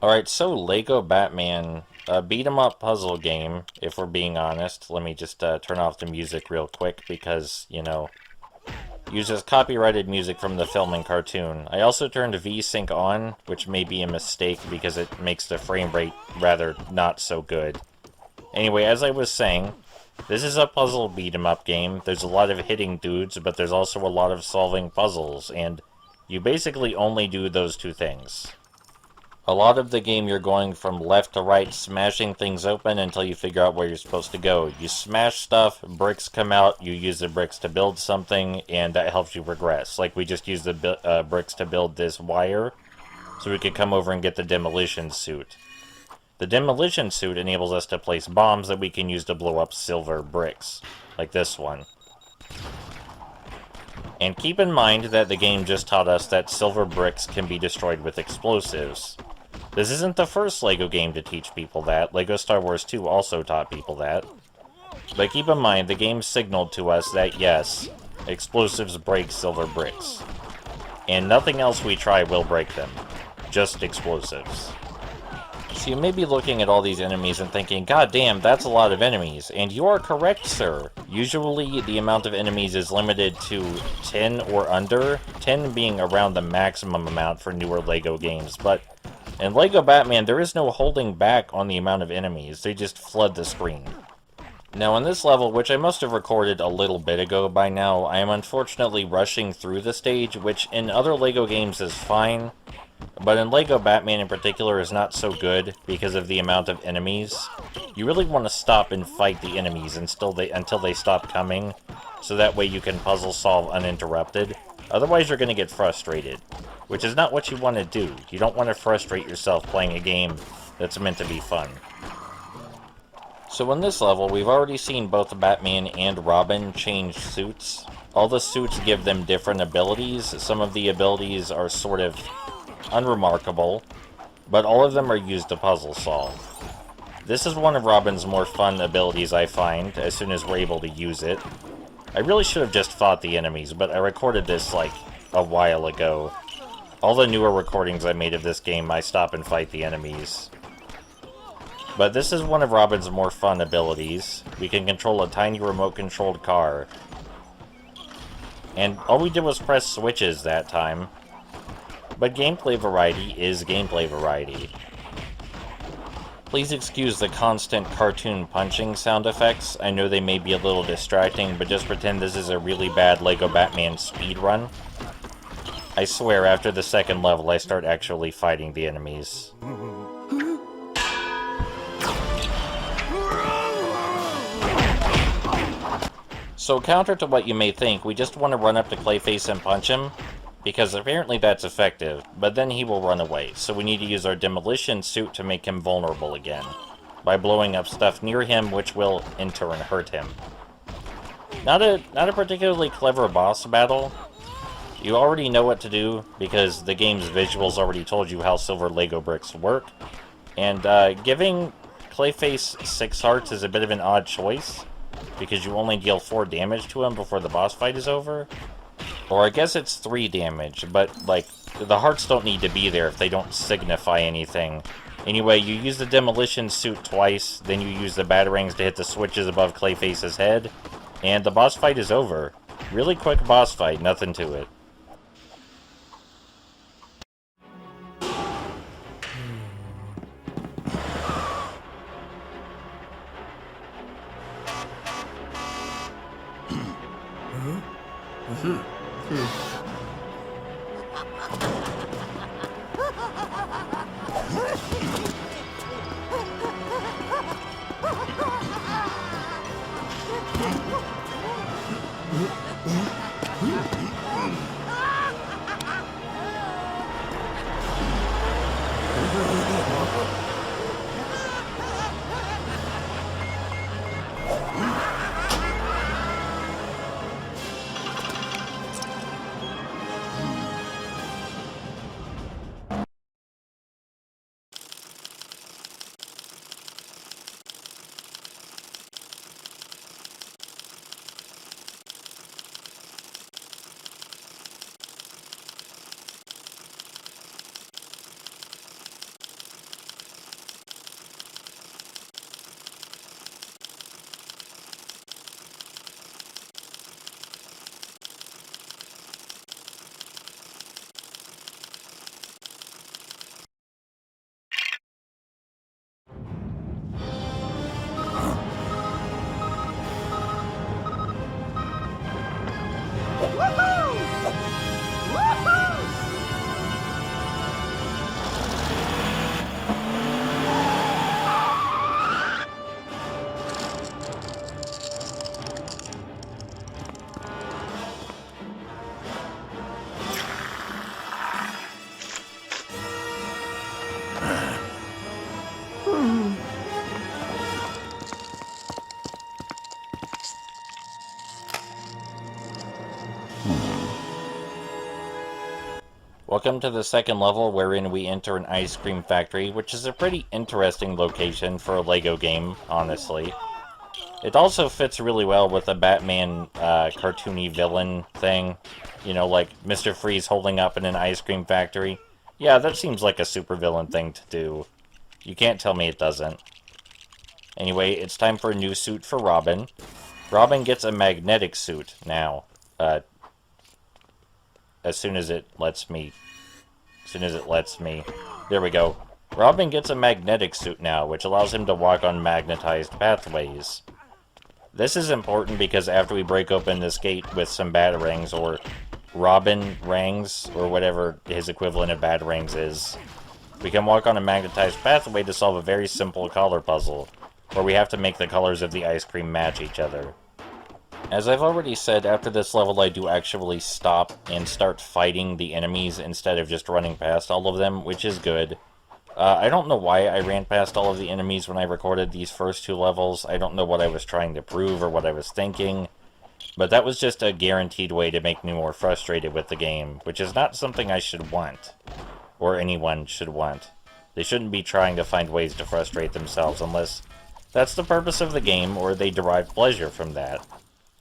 Alright, so Lego Batman, a beat-em-up puzzle game, if we're being honest. Let me just turn off the music real quick because, you know, uses copyrighted music from the film and cartoon. I also turned VSync on, which may be a mistake because it makes the frame rate rather not so good. Anyway, as I was saying, this is a puzzle beat-em-up game. There's a lot of hitting dudes, but there's also a lot of solving puzzles, and you basically only do those two things. A lot of the game you're going from left to right, smashing things open until you figure out where you're supposed to go. You smash stuff, bricks come out, you use the bricks to build something, and that helps you progress. Like, we just used the bricks to build this wire, so we could come over and get the demolition suit. The demolition suit enables us to place bombs that we can use to blow up silver bricks, like this one. And keep in mind that the game just taught us that silver bricks can be destroyed with explosives. This isn't the first LEGO game to teach people that. LEGO Star Wars 2 also taught people that. But keep in mind, the game signaled to us that, yes, explosives break silver bricks. And nothing else we try will break them. Just explosives. So you may be looking at all these enemies and thinking, God damn, that's a lot of enemies. And you are correct, sir. Usually the amount of enemies is limited to 10 or under, 10 being around the maximum amount for newer LEGO games. But in LEGO Batman, there is no holding back on the amount of enemies. They just flood the screen. Now on this level, which I must have recorded a little bit ago by now, I am unfortunately rushing through the stage, which in other LEGO games is fine, but in LEGO Batman in particular is not so good because of the amount of enemies. You really want to stop and fight the enemies until they stop coming, so that way you can puzzle solve uninterrupted. Otherwise you're going to get frustrated, which is not what you want to do. You don't want to frustrate yourself playing a game that's meant to be fun. So in this level, we've already seen both Batman and Robin change suits. All the suits give them different abilities. Some of the abilities are sort of unremarkable, but all of them are used to puzzle solve. This is one of Robin's more fun abilities, I find, as soon as we're able to use it. I really should have just fought the enemies, but I recorded this, like, a while ago. All the newer recordings I made of this game, I stop and fight the enemies. But this is one of Robin's more fun abilities. We can control a tiny remote-controlled car. And all we did was press switches that time. But gameplay variety is gameplay variety. Please excuse the constant cartoon punching sound effects. I know they may be a little distracting, but just pretend this is a really bad LEGO Batman speedrun. I swear, after the second level, I start actually fighting the enemies. So counter to what you may think, we just want to run up to Clayface and punch him, because apparently that's effective, but then he will run away, so we need to use our demolition suit to make him vulnerable again, by blowing up stuff near him, which will in turn hurt him. Not a particularly clever boss battle. You already know what to do, because the game's visuals already told you how silver Lego bricks work, and giving Clayface 6 hearts is a bit of an odd choice, because you only deal 4 damage to him before the boss fight is over. Or I guess it's 3 damage, but, like, the hearts don't need to be there if they don't signify anything. Anyway, you use the demolition suit twice, then you use the batarangs to hit the switches above Clayface's head, and the boss fight is over. Really quick boss fight, nothing to it. Welcome to the second level, wherein we enter an ice cream factory, which is a pretty interesting location for a LEGO game, honestly. It also fits really well with the Batman cartoony villain thing. You know, like Mr. Freeze holding up in an ice cream factory. Yeah, that seems like a supervillain thing to do. You can't tell me it doesn't. Anyway, it's time for a new suit for Robin. Robin gets a magnetic suit now. As soon as it lets me. There we go. Robin gets a magnetic suit now, which allows him to walk on magnetized pathways. This is important because after we break open this gate with some batarangs, or robin rangs, or whatever his equivalent of batarangs is, we can walk on a magnetized pathway to solve a very simple color puzzle, where we have to make the colors of the ice cream match each other. As I've already said, after this level I do actually stop and start fighting the enemies instead of just running past all of them, which is good. I don't know why I ran past all of the enemies when I recorded these first 2 levels. I don't know what I was trying to prove or what I was thinking, but that was just a guaranteed way to make me more frustrated with the game, which is not something I should want, or anyone should want. They shouldn't be trying to find ways to frustrate themselves unless that's the purpose of the game, or they derive pleasure from that.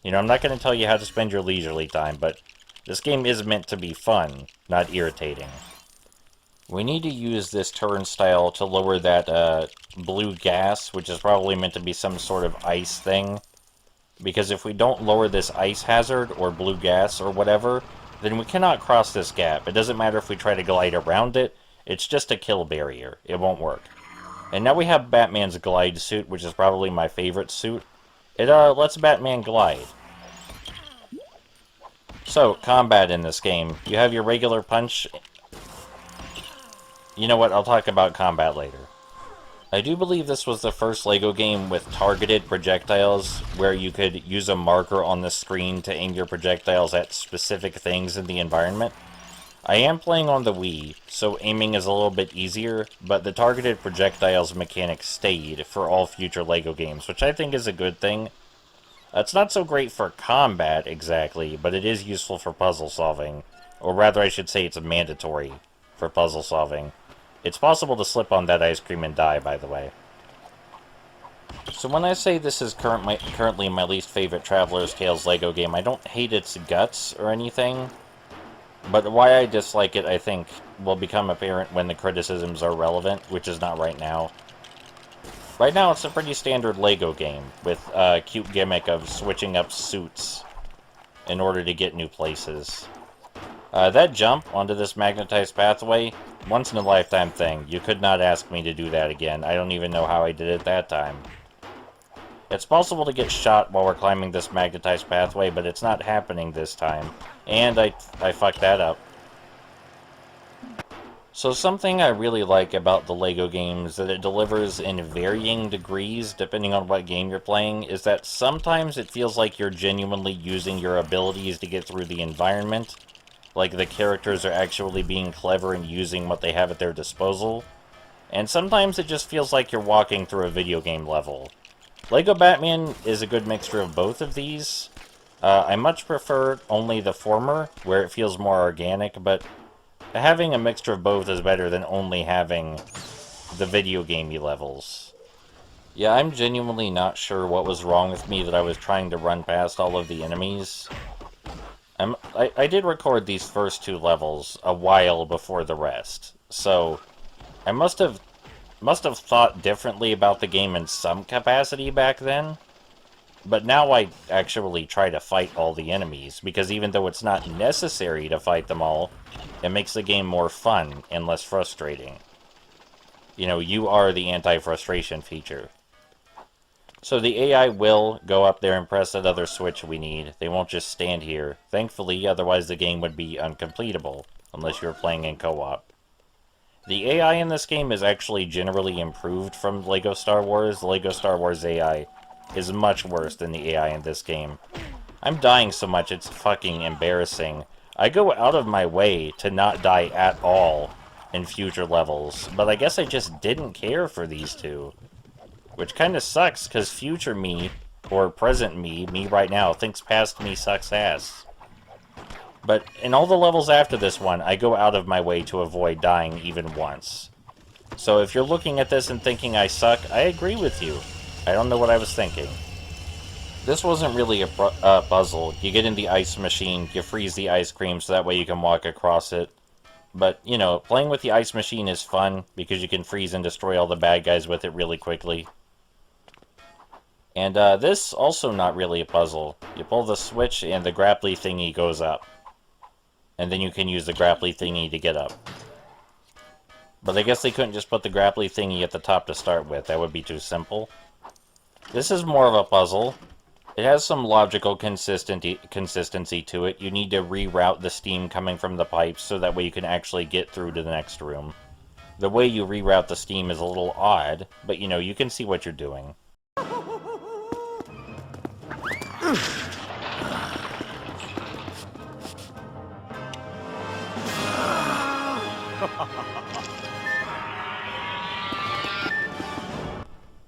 You know, I'm not going to tell you how to spend your leisurely time, but this game is meant to be fun, not irritating. We need to use this turnstile to lower that blue gas, which is probably meant to be some sort of ice thing. Because if we don't lower this ice hazard, or blue gas, or whatever, then we cannot cross this gap. It doesn't matter if we try to glide around it, it's just a kill barrier. It won't work. And now we have Batman's glide suit, which is probably my favorite suit. It lets Batman glide. So, combat in this game. You have your regular punch. You know what, I'll talk about combat later. I do believe this was the first LEGO game with targeted projectiles, where you could use a marker on the screen to aim your projectiles at specific things in the environment. I am playing on the Wii, so aiming is a little bit easier, but the targeted projectiles mechanic stayed for all future LEGO games, which I think is a good thing. It's not so great for combat, exactly, but it is useful for puzzle solving. Or rather, I should say it's mandatory for puzzle solving. It's possible to slip on that ice cream and die, by the way. So when I say this is currently my least favorite Traveler's Tales LEGO game, I don't hate its guts or anything. But why I dislike it, I think, will become apparent when the criticisms are relevant, which is not right now. Right now, it's a pretty standard LEGO game, with a cute gimmick of switching up suits in order to get new places. That jump onto this magnetized pathway, once-in-a-lifetime thing. You could not ask me to do that again. I don't even know how I did it that time. It's possible to get shot while we're climbing this magnetized pathway, but it's not happening this time. And I fucked that up. So something I really like about the LEGO games that it delivers in varying degrees depending on what game you're playing is that sometimes it feels like you're genuinely using your abilities to get through the environment. Like the characters are actually being clever and using what they have at their disposal. And sometimes it just feels like you're walking through a video game level. LEGO Batman is a good mixture of both of these. I much prefer only the former, where it feels more organic, but having a mixture of both is better than only having the video gamey levels. Yeah, I'm genuinely not sure what was wrong with me that I was trying to run past all of the enemies. I did record these first 2 levels a while before the rest, so I must have thought differently about the game in some capacity back then. But now I actually try to fight all the enemies, because even though it's not necessary to fight them all, it makes the game more fun and less frustrating. You know, you are the anti-frustration feature. So the AI will go up there and press that other switch we need. They won't just stand here. Thankfully, otherwise the game would be uncompletable, unless you're playing in co-op. The AI in this game is actually generally improved from LEGO Star Wars. The LEGO Star Wars AI is much worse than the AI in this game. I'm dying so much, it's fucking embarrassing. I go out of my way to not die at all in future levels, but I guess I just didn't care for these 2. Which kinda sucks, because future me, or present me right now, thinks past me sucks ass. But in all the levels after this one, I go out of my way to avoid dying even once. So if you're looking at this and thinking I suck, I agree with you. I don't know what I was thinking. This wasn't really a puzzle. You get in the ice machine, you freeze the ice cream so that way you can walk across it. But, you know, playing with the ice machine is fun because you can freeze and destroy all the bad guys with it really quickly. And this also not really a puzzle. You pull the switch and the grapply thingy goes up. And then you can use the grapply thingy to get up. But I guess they couldn't just put the grapply thingy at the top to start with. That would be too simple. This is more of a puzzle. It has some logical consistency to it. You need to reroute the steam coming from the pipes so that way you can actually get through to the next room. The way you reroute the steam is a little odd, but you know, you can see what you're doing.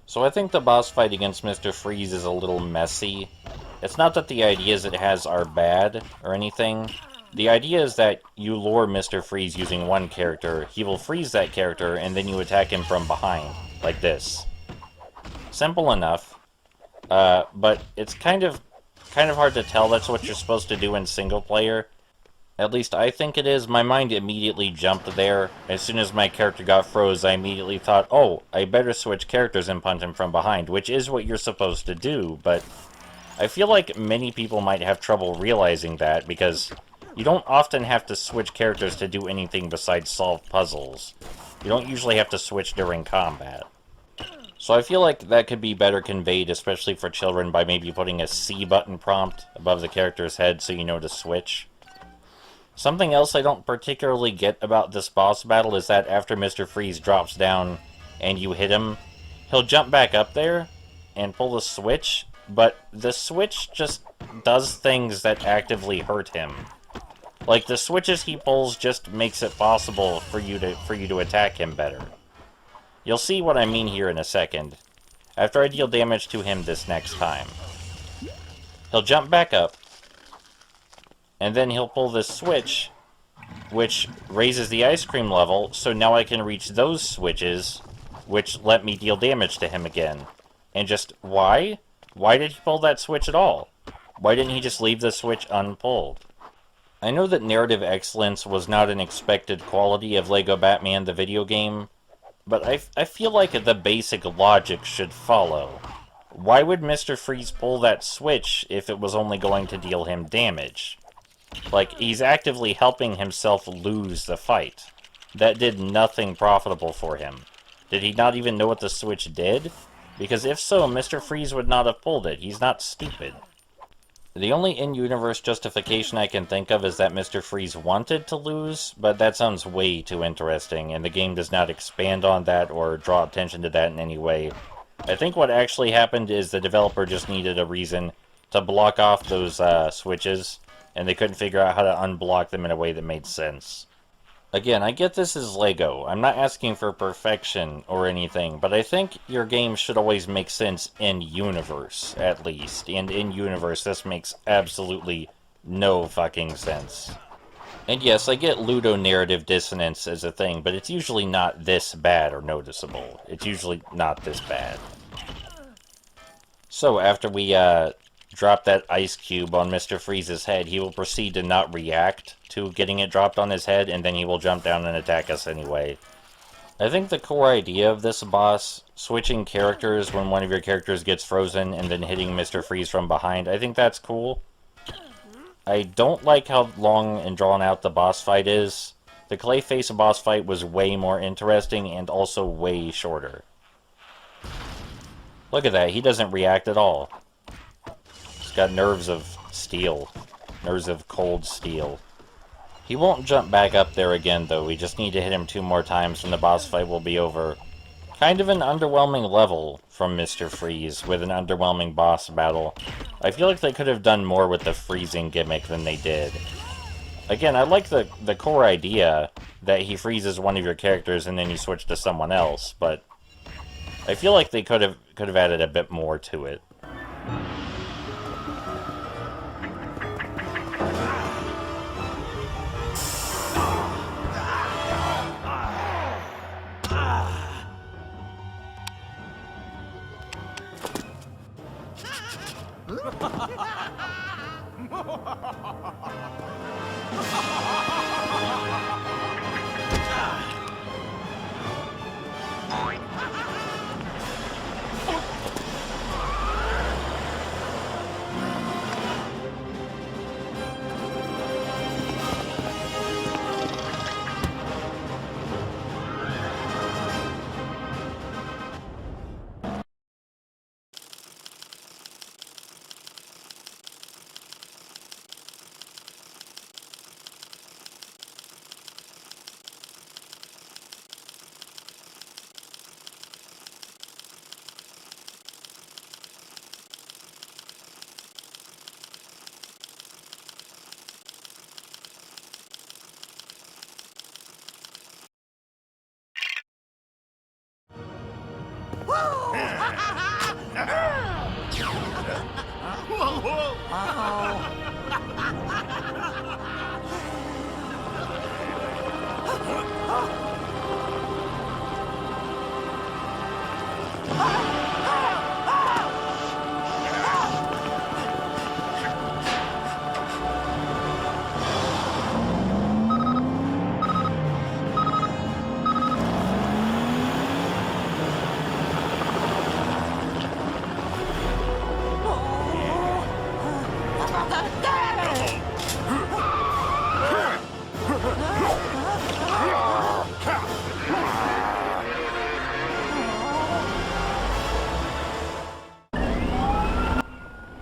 So I think the boss fight against Mr. Freeze is a little messy. It's not that the ideas it has are bad or anything. The idea is that you lure Mr. Freeze using one character, he will freeze that character, and then you attack him from behind, like this. Simple enough, but it's kind of hard to tell that's what you're supposed to do in single player. At least I think it is. My mind immediately jumped there. As soon as my character got froze, I immediately thought, oh, I better switch characters and punch him from behind, which is what you're supposed to do, but I feel like many people might have trouble realizing that, because you don't often have to switch characters to do anything besides solve puzzles. You don't usually have to switch during combat. So I feel like that could be better conveyed, especially for children, by maybe putting a C button prompt above the character's head so you know to switch. Something else I don't particularly get about this boss battle is that after Mr. Freeze drops down and you hit him, he'll jump back up there and pull the switch, but the switch just does things that actively hurt him. Like, the switches he pulls just makes it possible for you to attack him better. You'll see what I mean here in a second, after I deal damage to him this next time. He'll jump back up, and then he'll pull this switch, which raises the ice cream level, so now I can reach those switches, which let me deal damage to him again. And just, why? Why did he pull that switch at all? Why didn't he just leave the switch unpulled? I know that narrative excellence was not an expected quality of LEGO Batman the video game, but I feel like the basic logic should follow. Why would Mr. Freeze pull that switch if it was only going to deal him damage? Like, he's actively helping himself lose the fight. That did nothing profitable for him. Did he not even know what the switch did? Because if so, Mr. Freeze would not have pulled it. He's not stupid. The only in-universe justification I can think of is that Mr. Freeze wanted to lose, but that sounds way too interesting, and the game does not expand on that or draw attention to that in any way. I think what actually happened is the developer just needed a reason to block off those switches, and they couldn't figure out how to unblock them in a way that made sense. Again, I get this is LEGO. I'm not asking for perfection or anything, but I think your game should always make sense in-universe, at least. And in-universe, this makes absolutely no fucking sense. And yes, I get ludonarrative dissonance as a thing, but it's usually not this bad or noticeable. It's usually not this bad. So, after we, drop that ice cube on Mr. Freeze's head, he will proceed to not react to getting it dropped on his head, and then he will jump down and attack us anyway. I think the core idea of this boss, switching characters when one of your characters gets frozen and then hitting Mr. Freeze from behind, I think that's cool. I don't like how long and drawn out the boss fight is. The Clayface boss fight was way more interesting and also way shorter. Look at that, he doesn't react at all. Got nerves of steel. Nerves of cold steel. He won't jump back up there again, though. We just need to hit him 2 more times and the boss fight will be over. Kind of an underwhelming level from Mr. Freeze, with an underwhelming boss battle. I feel like they could have done more with the freezing gimmick than they did. Again, I like the core idea that he freezes one of your characters and then you switch to someone else, but I feel like they could have added a bit more to it.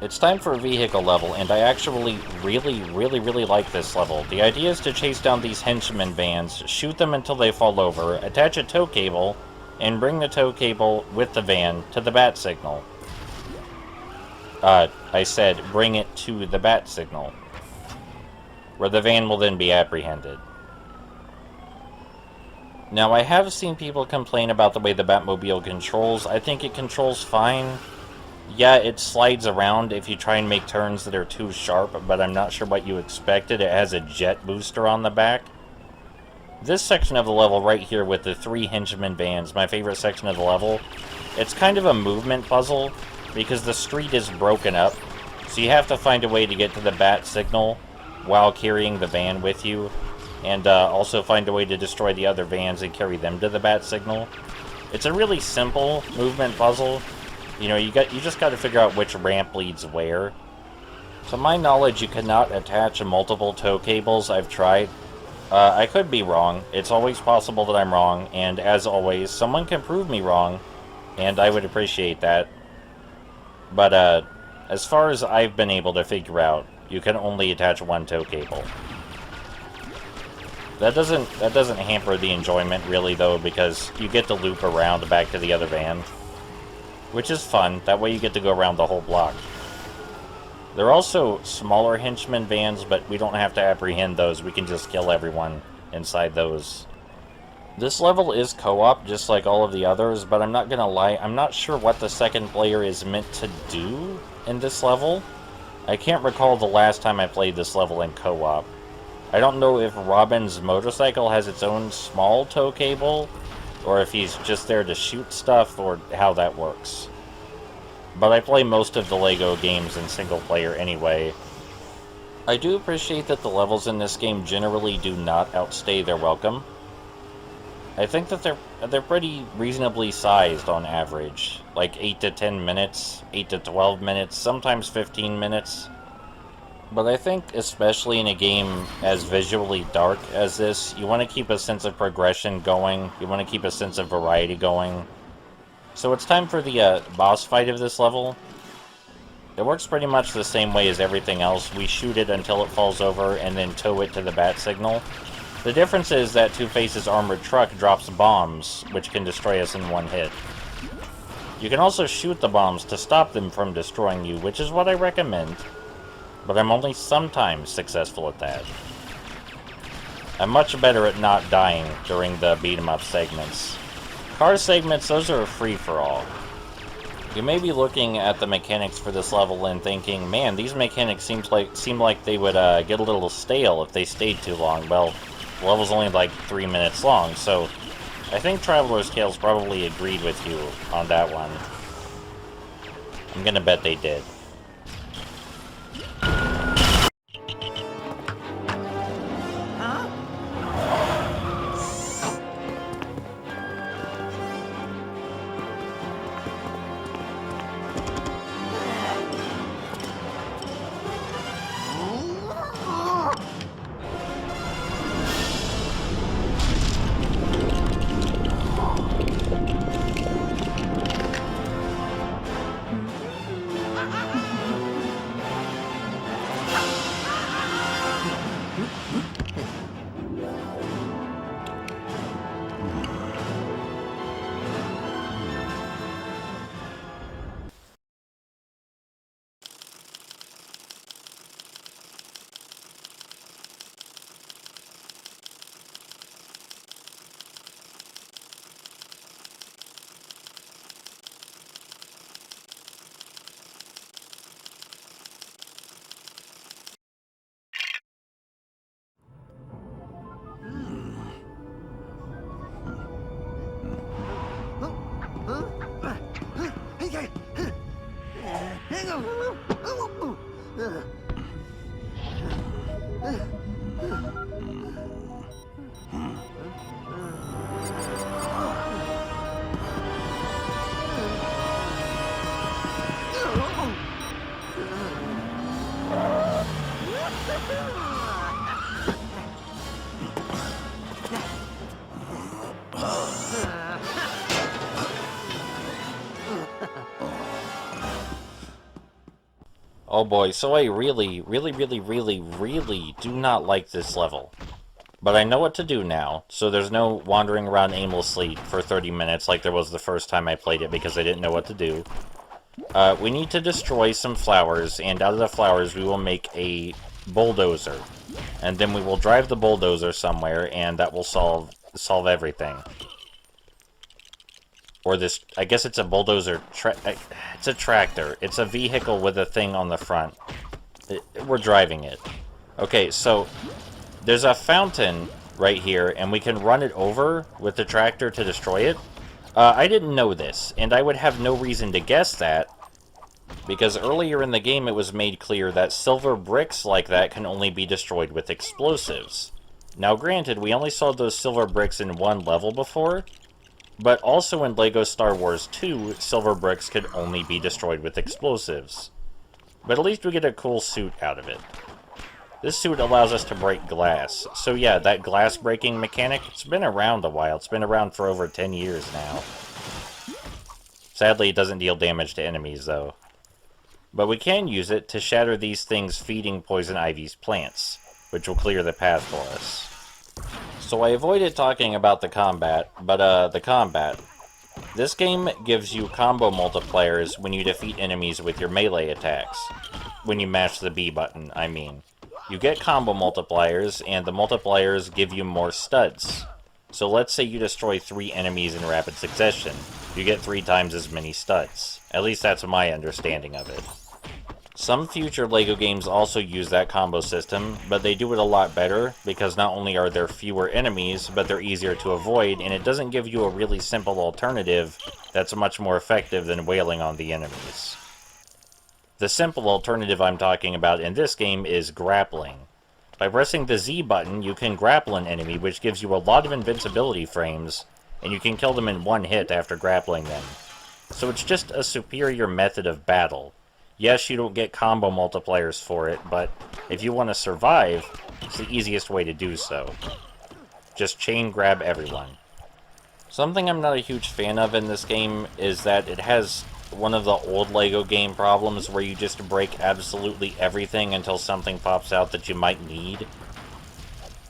It's time for a vehicle level, and I actually really like this level. The idea is to chase down these henchman vans, shoot them until they fall over, attach a tow cable, and bring the tow cable with the van to the bat signal. I said bring it to the bat signal, where the van will then be apprehended. Now, I have seen people complain about the way the Batmobile controls. I think it controls fine. Yeah, it slides around if you try and make turns that are too sharp, but I'm not sure what you expected. It has a jet booster on the back. This section of the level right here with the 3 henchman vans, my favorite section of the level, it's kind of a movement puzzle because the street is broken up, so you have to find a way to get to the bat signal while carrying the van with you, and also find a way to destroy the other vans and carry them to the bat signal. It's a really simple movement puzzle. You know, you just got to figure out which ramp leads where. To my knowledge, you cannot attach multiple tow cables. I've tried. I could be wrong. It's always possible that I'm wrong, and as always, someone can prove me wrong, and I would appreciate that. But as far as I've been able to figure out, you can only attach 1 tow cable. That doesn't hamper the enjoyment really though, because you get to loop around back to the other van, which is fun. That way you get to go around the whole block. There are also smaller henchman vans, but we don't have to apprehend those. We can just kill everyone inside those. This level is co-op, just like all of the others, but I'm not gonna lie, I'm not sure what the second player is meant to do in this level. I can't recall the last time I played this level in co-op. I don't know if Robin's motorcycle has its own small tow cable, or if he's just there to shoot stuff, or how that works. But I play most of the LEGO games in single player anyway. I do appreciate that the levels in this game generally do not outstay their welcome. I think that they're pretty reasonably sized on average, like 8 to 10 minutes, 8 to 12 minutes, sometimes 15 minutes. But I think, especially in a game as visually dark as this, you want to keep a sense of progression going, you want to keep a sense of variety going. So it's time for the boss fight of this level. It works pretty much the same way as everything else. We shoot it until it falls over and then tow it to the bat signal. The difference is that Two-Face's armored truck drops bombs, which can destroy us in 1 hit. You can also shoot the bombs to stop them from destroying you, which is what I recommend. But I'm only sometimes successful at that. I'm much better at not dying during the beat-em-up segments. Car segments, those are a free-for-all. You may be looking at the mechanics for this level and thinking, man, these mechanics seem like they would get a little stale if they stayed too long. Well, the level's only like 3 minutes long, so I think Traveler's Tales probably agreed with you on that one. I'm gonna bet they did. Oh boy, so I really do not like this level. But I know what to do now, so there's no wandering around aimlessly for 30 minutes like there was the first time I played it because I didn't know what to do. We need to destroy some flowers, and out of the flowers we will make a bulldozer. And then we will drive the bulldozer somewhere, and that will solve everything. Or this, I guess it's a bulldozer, it's a tractor. It's a vehicle with a thing on the front. We're driving it. Okay, so there's a fountain right here, and we can run it over with the tractor to destroy it. I didn't know this, and I would have no reason to guess that, because earlier in the game it was made clear that silver bricks like that can only be destroyed with explosives. Now granted, we only saw those silver bricks in one level before, but also in LEGO Star Wars 2, silver bricks could only be destroyed with explosives. But at least we get a cool suit out of it. This suit allows us to break glass. So yeah, that glass breaking mechanic, it's been around a while. It's been around for over 10 years now. Sadly, it doesn't deal damage to enemies, though. But we can use it to shatter these things feeding Poison Ivy's plants, which will clear the path for us. So I avoided talking about the combat, but the combat. This game gives you combo multipliers when you defeat enemies with your melee attacks. When you mash the B button, I mean. You get combo multipliers, and the multipliers give you more studs. So let's say you destroy 3 enemies in rapid succession. You get 3 times as many studs. At least that's my understanding of it. Some future LEGO games also use that combo system, but they do it a lot better, because not only are there fewer enemies, but they're easier to avoid, and it doesn't give you a really simple alternative that's much more effective than wailing on the enemies. The simple alternative I'm talking about in this game is grappling. By pressing the Z button, you can grapple an enemy, which gives you a lot of invincibility frames, and you can kill them in one hit after grappling them. So it's just a superior method of battle. Yes, you don't get combo multipliers for it, but if you want to survive, it's the easiest way to do so. Just chain grab everyone. Something I'm not a huge fan of in this game is that it has one of the old LEGO game problems where you just break absolutely everything until something pops out that you might need.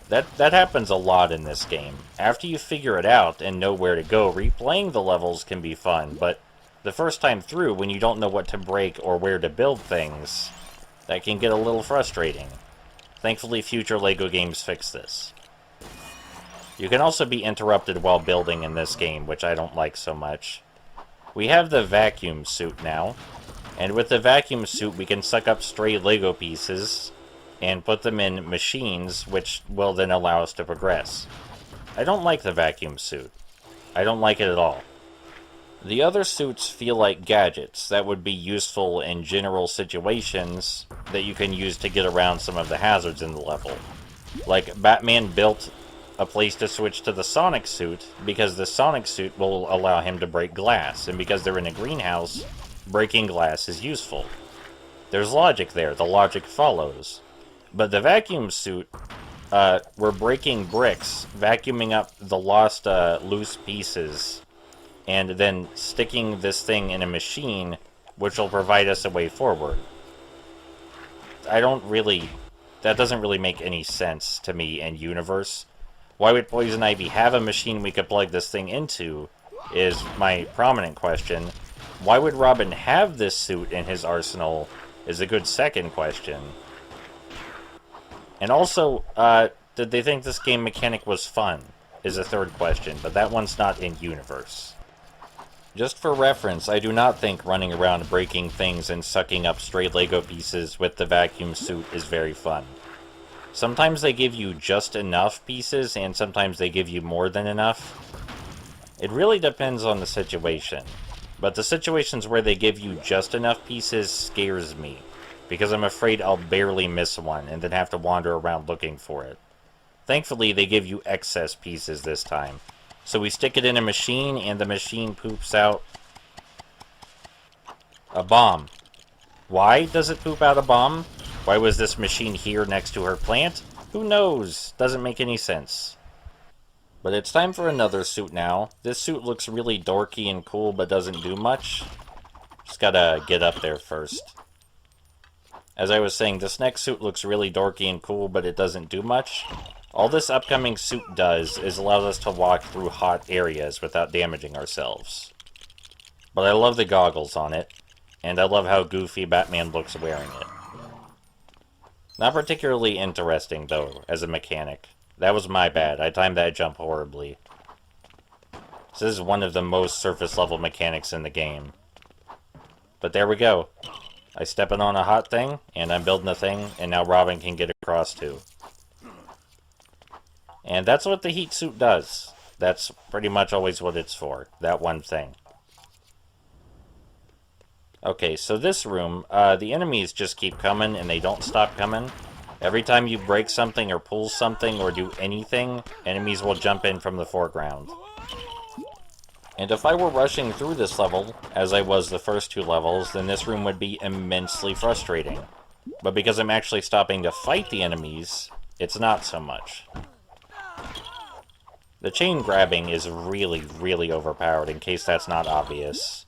That happens a lot in this game. After you figure it out and know where to go, replaying the levels can be fun, but the first time through, when you don't know what to break or where to build things, that can get a little frustrating. Thankfully, future LEGO games fix this. You can also be interrupted while building in this game, which I don't like so much. We have the vacuum suit now, and with the vacuum suit we can suck up stray LEGO pieces and put them in machines, which will then allow us to progress. I don't like the vacuum suit. I don't like it at all. The other suits feel like gadgets that would be useful in general situations that you can use to get around some of the hazards in the level. Like, Batman built a place to switch to the Sonic suit because the Sonic suit will allow him to break glass, and because they're in a greenhouse, breaking glass is useful. There's logic there, the logic follows. But the vacuum suit, we're breaking bricks, vacuuming up the lost loose pieces, and then sticking this thing in a machine, which will provide us a way forward. That doesn't really make any sense to me in universe. Why would Poison Ivy have a machine we could plug this thing into, is my prominent question. Why would Robin have this suit in his arsenal, is a good second question. And also, did they think this game mechanic was fun, is a third question, but that one's not in universe. Just for reference, I do not think running around breaking things and sucking up stray LEGO pieces with the vacuum suit is very fun. Sometimes they give you just enough pieces, and sometimes they give you more than enough. It really depends on the situation. But the situations where they give you just enough pieces scares me, because I'm afraid I'll barely miss one and then have to wander around looking for it. Thankfully, they give you excess pieces this time. So we stick it in a machine, and the machine poops out a bomb. Why does it poop out a bomb? Why was this machine here next to her plant? Who knows? Doesn't make any sense. But it's time for another suit now. This suit looks really dorky and cool, but doesn't do much. Just gotta get up there first. As I was saying, this next suit looks really dorky and cool, but it doesn't do much. All this upcoming suit does is allows us to walk through hot areas without damaging ourselves. But I love the goggles on it, and I love how goofy Batman looks wearing it. Not particularly interesting, though, as a mechanic. That was my bad. I timed that jump horribly. This is one of the most surface-level mechanics in the game. But there we go. I step in on a hot thing, and I'm building a thing, and now Robin can get across too. And that's what the heat suit does. That's pretty much always what it's for. That one thing. Okay, so this room, the enemies just keep coming, and they don't stop coming. Every time you break something or pull something or do anything, enemies will jump in from the foreground. And if I were rushing through this level, as I was the first two levels, then this room would be immensely frustrating. But because I'm actually stopping to fight the enemies, it's not so much. The chain grabbing is really, really overpowered, in case that's not obvious.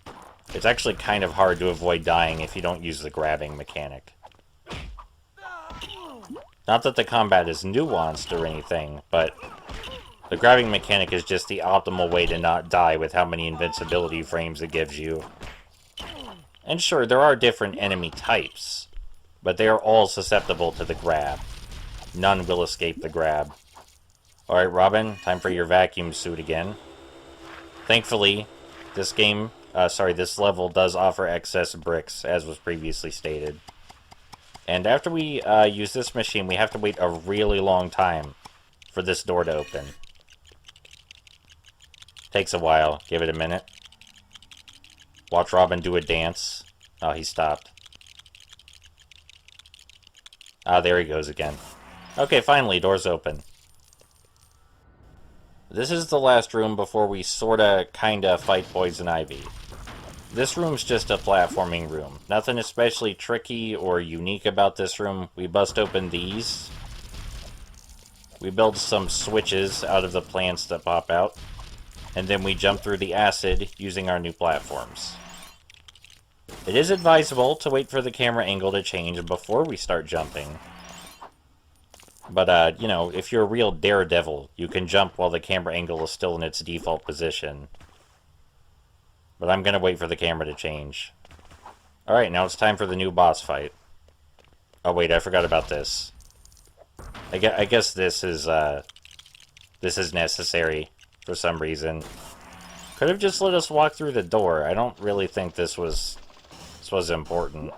It's actually kind of hard to avoid dying if you don't use the grabbing mechanic. Not that the combat is nuanced or anything, but the grabbing mechanic is just the optimal way to not die with how many invincibility frames it gives you. And sure, there are different enemy types, but they are all susceptible to the grab. None will escape the grab. Alright, Robin, time for your vacuum suit again. Thankfully, this level does offer excess bricks, as was previously stated. And after we use this machine, we have to wait a really long time for this door to open. Takes a while. Give it a minute. Watch Robin do a dance. Oh, he stopped. Ah, there he goes again. Okay, finally, door's open. This is the last room before we sorta, kinda fight Poison Ivy. This room's just a platforming room. Nothing especially tricky or unique about this room. We bust open these. We build some switches out of the plants that pop out. And then we jump through the acid using our new platforms. It is advisable to wait for the camera angle to change before we start jumping. But, you know, if you're a real daredevil, you can jump while the camera angle is still in its default position. But I'm gonna wait for the camera to change. Alright, now it's time for the new boss fight. Oh wait, I forgot about this. I guess this is necessary for some reason. Could have just let us walk through the door. I don't really think this was important.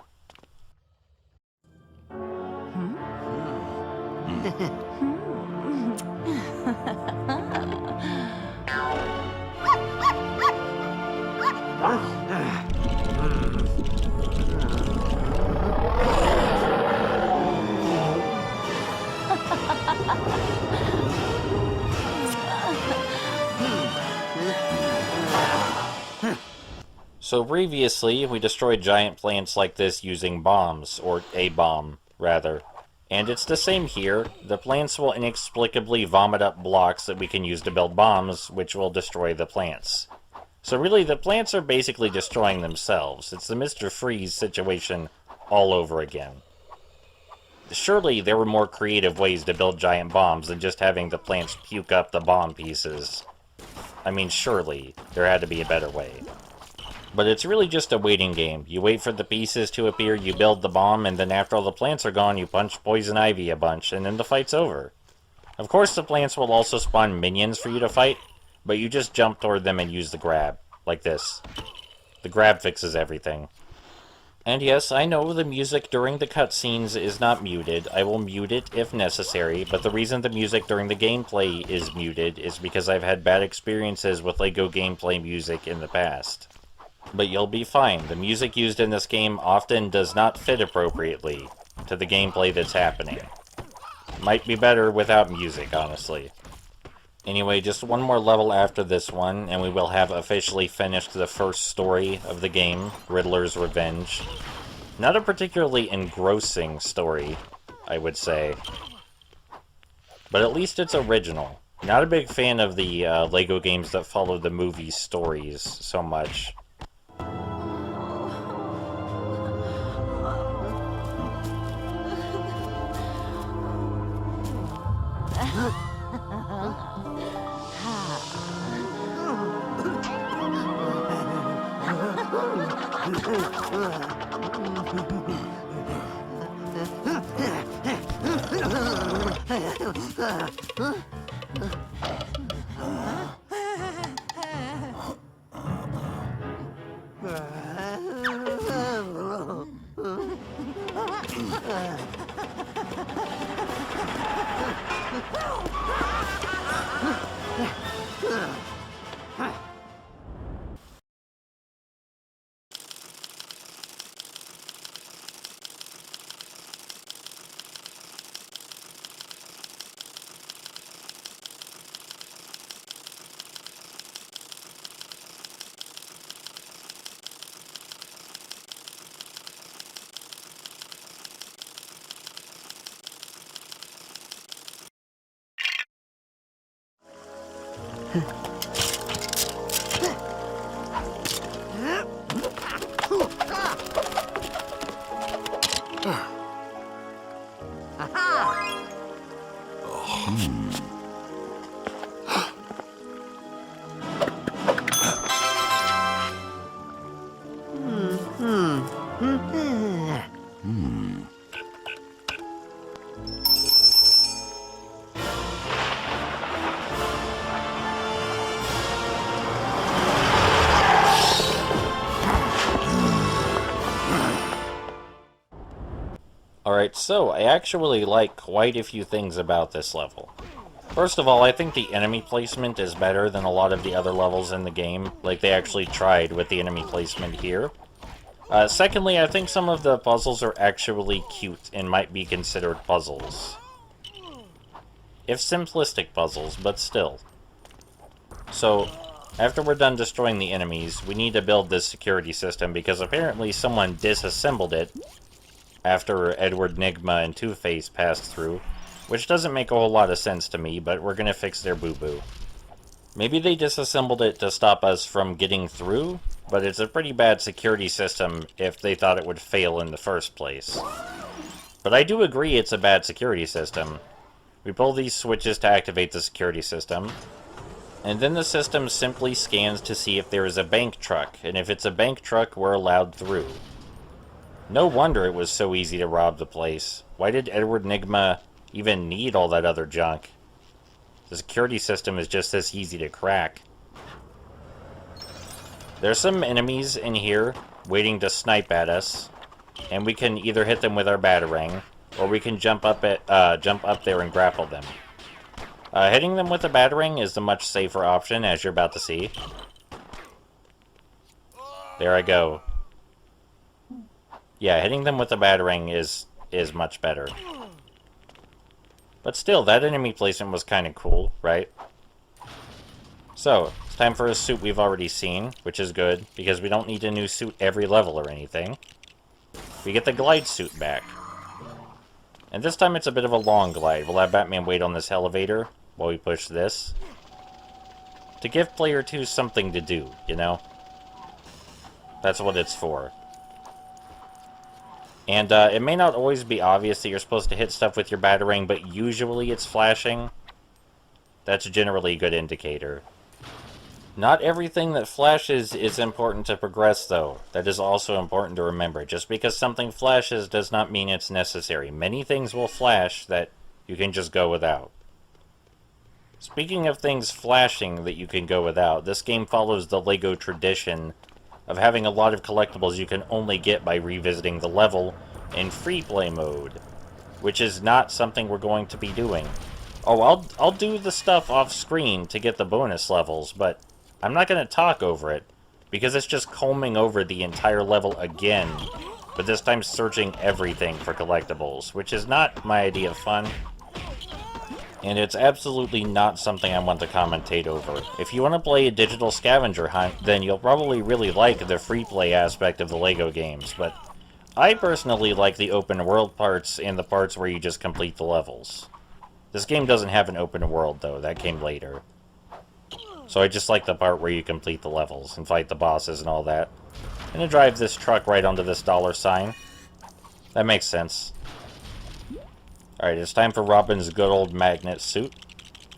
So previously, we destroyed giant plants like this using bombs, or a bomb, rather. And it's the same here. The plants will inexplicably vomit up blocks that we can use to build bombs, which will destroy the plants. So really, the plants are basically destroying themselves. It's the Mr. Freeze situation all over again. Surely there were more creative ways to build giant bombs than just having the plants puke up the bomb pieces. I mean, surely there had to be a better way. But it's really just a waiting game. You wait for the pieces to appear, you build the bomb, and then after all the plants are gone, you punch Poison Ivy a bunch, and then the fight's over. Of course, the plants will also spawn minions for you to fight, but you just jump toward them and use the grab, like this. The grab fixes everything. And yes, I know the music during the cutscenes is not muted. I will mute it if necessary, but the reason the music during the gameplay is muted is because I've had bad experiences with LEGO gameplay music in the past. but you'll be fine. The music used in this game often does not fit appropriately to the gameplay that's happening. Might be better without music, honestly. Anyway, just one more level after this one, and we will have officially finished the first story of the game, Riddler's Revenge. Not a particularly engrossing story, I would say. But at least it's original. Not a big fan of the LEGO games that follow the movie stories so much. Alright, so I actually like quite a few things about this level. First of all, I think the enemy placement is better than a lot of the other levels in the game. Like, they actually tried with the enemy placement here. Secondly, I think some of the puzzles are actually cute and might be considered puzzles. If simplistic puzzles, but still. So, after we're done destroying the enemies, we need to build this security system because apparently someone disassembled it after Edward Nygma and Two-Face passed through, which doesn't make a whole lot of sense to me, but we're gonna fix their boo-boo. Maybe they disassembled it to stop us from getting through, but it's a pretty bad security system if they thought it would fail in the first place. But I do agree it's a bad security system. We pull these switches to activate the security system, and then the system simply scans to see if there is a bank truck, and if it's a bank truck, we're allowed through. No wonder it was so easy to rob the place. Why did Edward Nygma even need all that other junk? The security system is just this easy to crack. There's some enemies in here waiting to snipe at us, and we can either hit them with our batarang, or we can jump up there and grapple them. Hitting them with a batarang is the much safer option, as you're about to see. There I go. Yeah, hitting them with a batarang is much better. But still, that enemy placement was kind of cool, right? So, it's time for a suit we've already seen, which is good, because we don't need a new suit every level or anything. We get the glide suit back. And this time it's a bit of a long glide. We'll have Batman wait on this elevator while we push this. To give player 2 something to do, you know? That's what it's for. And it may not always be obvious that you're supposed to hit stuff with your batarang, but usually it's flashing. That's generally a good indicator. Not everything that flashes is important to progress, though. That is also important to remember. Just because something flashes does not mean it's necessary. Many things will flash that you can just go without. Speaking of things flashing that you can go without, this game follows the LEGO tradition of having a lot of collectibles you can only get by revisiting the level in free play mode, which is not something we're going to be doing. Oh, I'll do the stuff off screen to get the bonus levels, but I'm not going to talk over it. because it's just combing over the entire level again, but this time searching everything for collectibles, which is not my idea of fun. And it's absolutely not something I want to commentate over. If you want to play a digital scavenger hunt, then you'll probably really like the free play aspect of the LEGO games, but I personally like the open world parts and the parts where you just complete the levels. This game doesn't have an open world though, that came later. So I just like the part where you complete the levels and fight the bosses and all that. I'm gonna drive this truck right onto this dollar sign. That makes sense. Alright, it's time for Robin's good old magnet suit,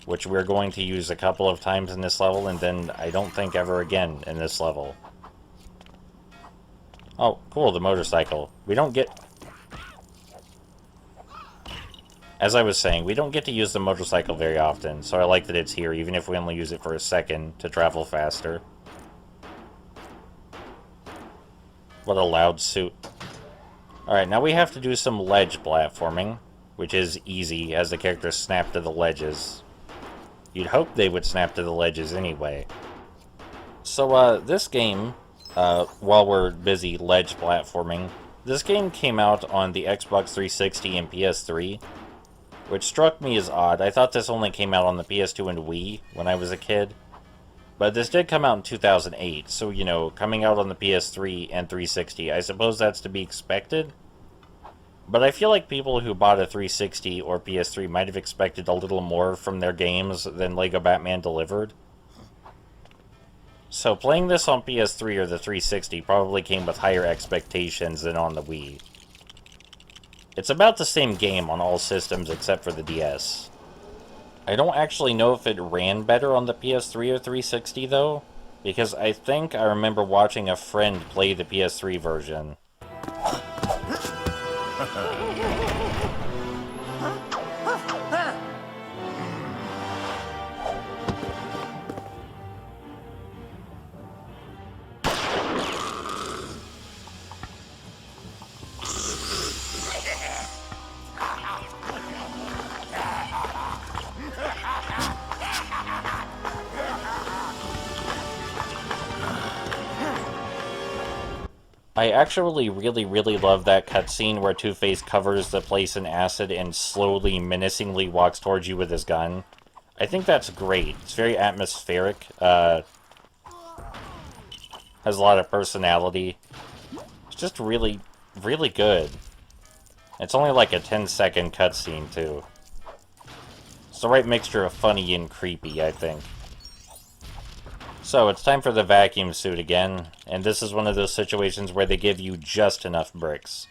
which we're going to use a couple of times in this level, and then I don't think ever again in this level. Oh, cool, the motorcycle. We don't get... As I was saying, we don't get to use the motorcycle very often, so I like that it's here, even if we only use it for a second to travel faster. What a loud suit. Alright, now we have to do some ledge platforming, which is easy, as the characters snap to the ledges. You'd hope they would snap to the ledges anyway. So, this game, while we're busy ledge platforming, this game came out on the Xbox 360 and PS3, which struck me as odd. I thought this only came out on the PS2 and Wii when I was a kid. But this did come out in 2008, so, you know, coming out on the PS3 and 360, I suppose that's to be expected. But I feel like people who bought a 360 or PS3 might have expected a little more from their games than LEGO Batman delivered. So playing this on PS3 or the 360 probably came with higher expectations than on the Wii. It's about the same game on all systems except for the DS. I don't actually know if it ran better on the PS3 or 360 though, because I think I remember watching a friend play the PS3 version. I actually really love that cutscene where Two-Face covers the place in acid and slowly, menacingly walks towards you with his gun. I think that's great. It's very atmospheric. Has a lot of personality. It's just really good. It's only like a 10-second cutscene, too. It's the right mixture of funny and creepy, I think. So, it's time for the vacuum suit again, and this is one of those situations where they give you just enough bricks.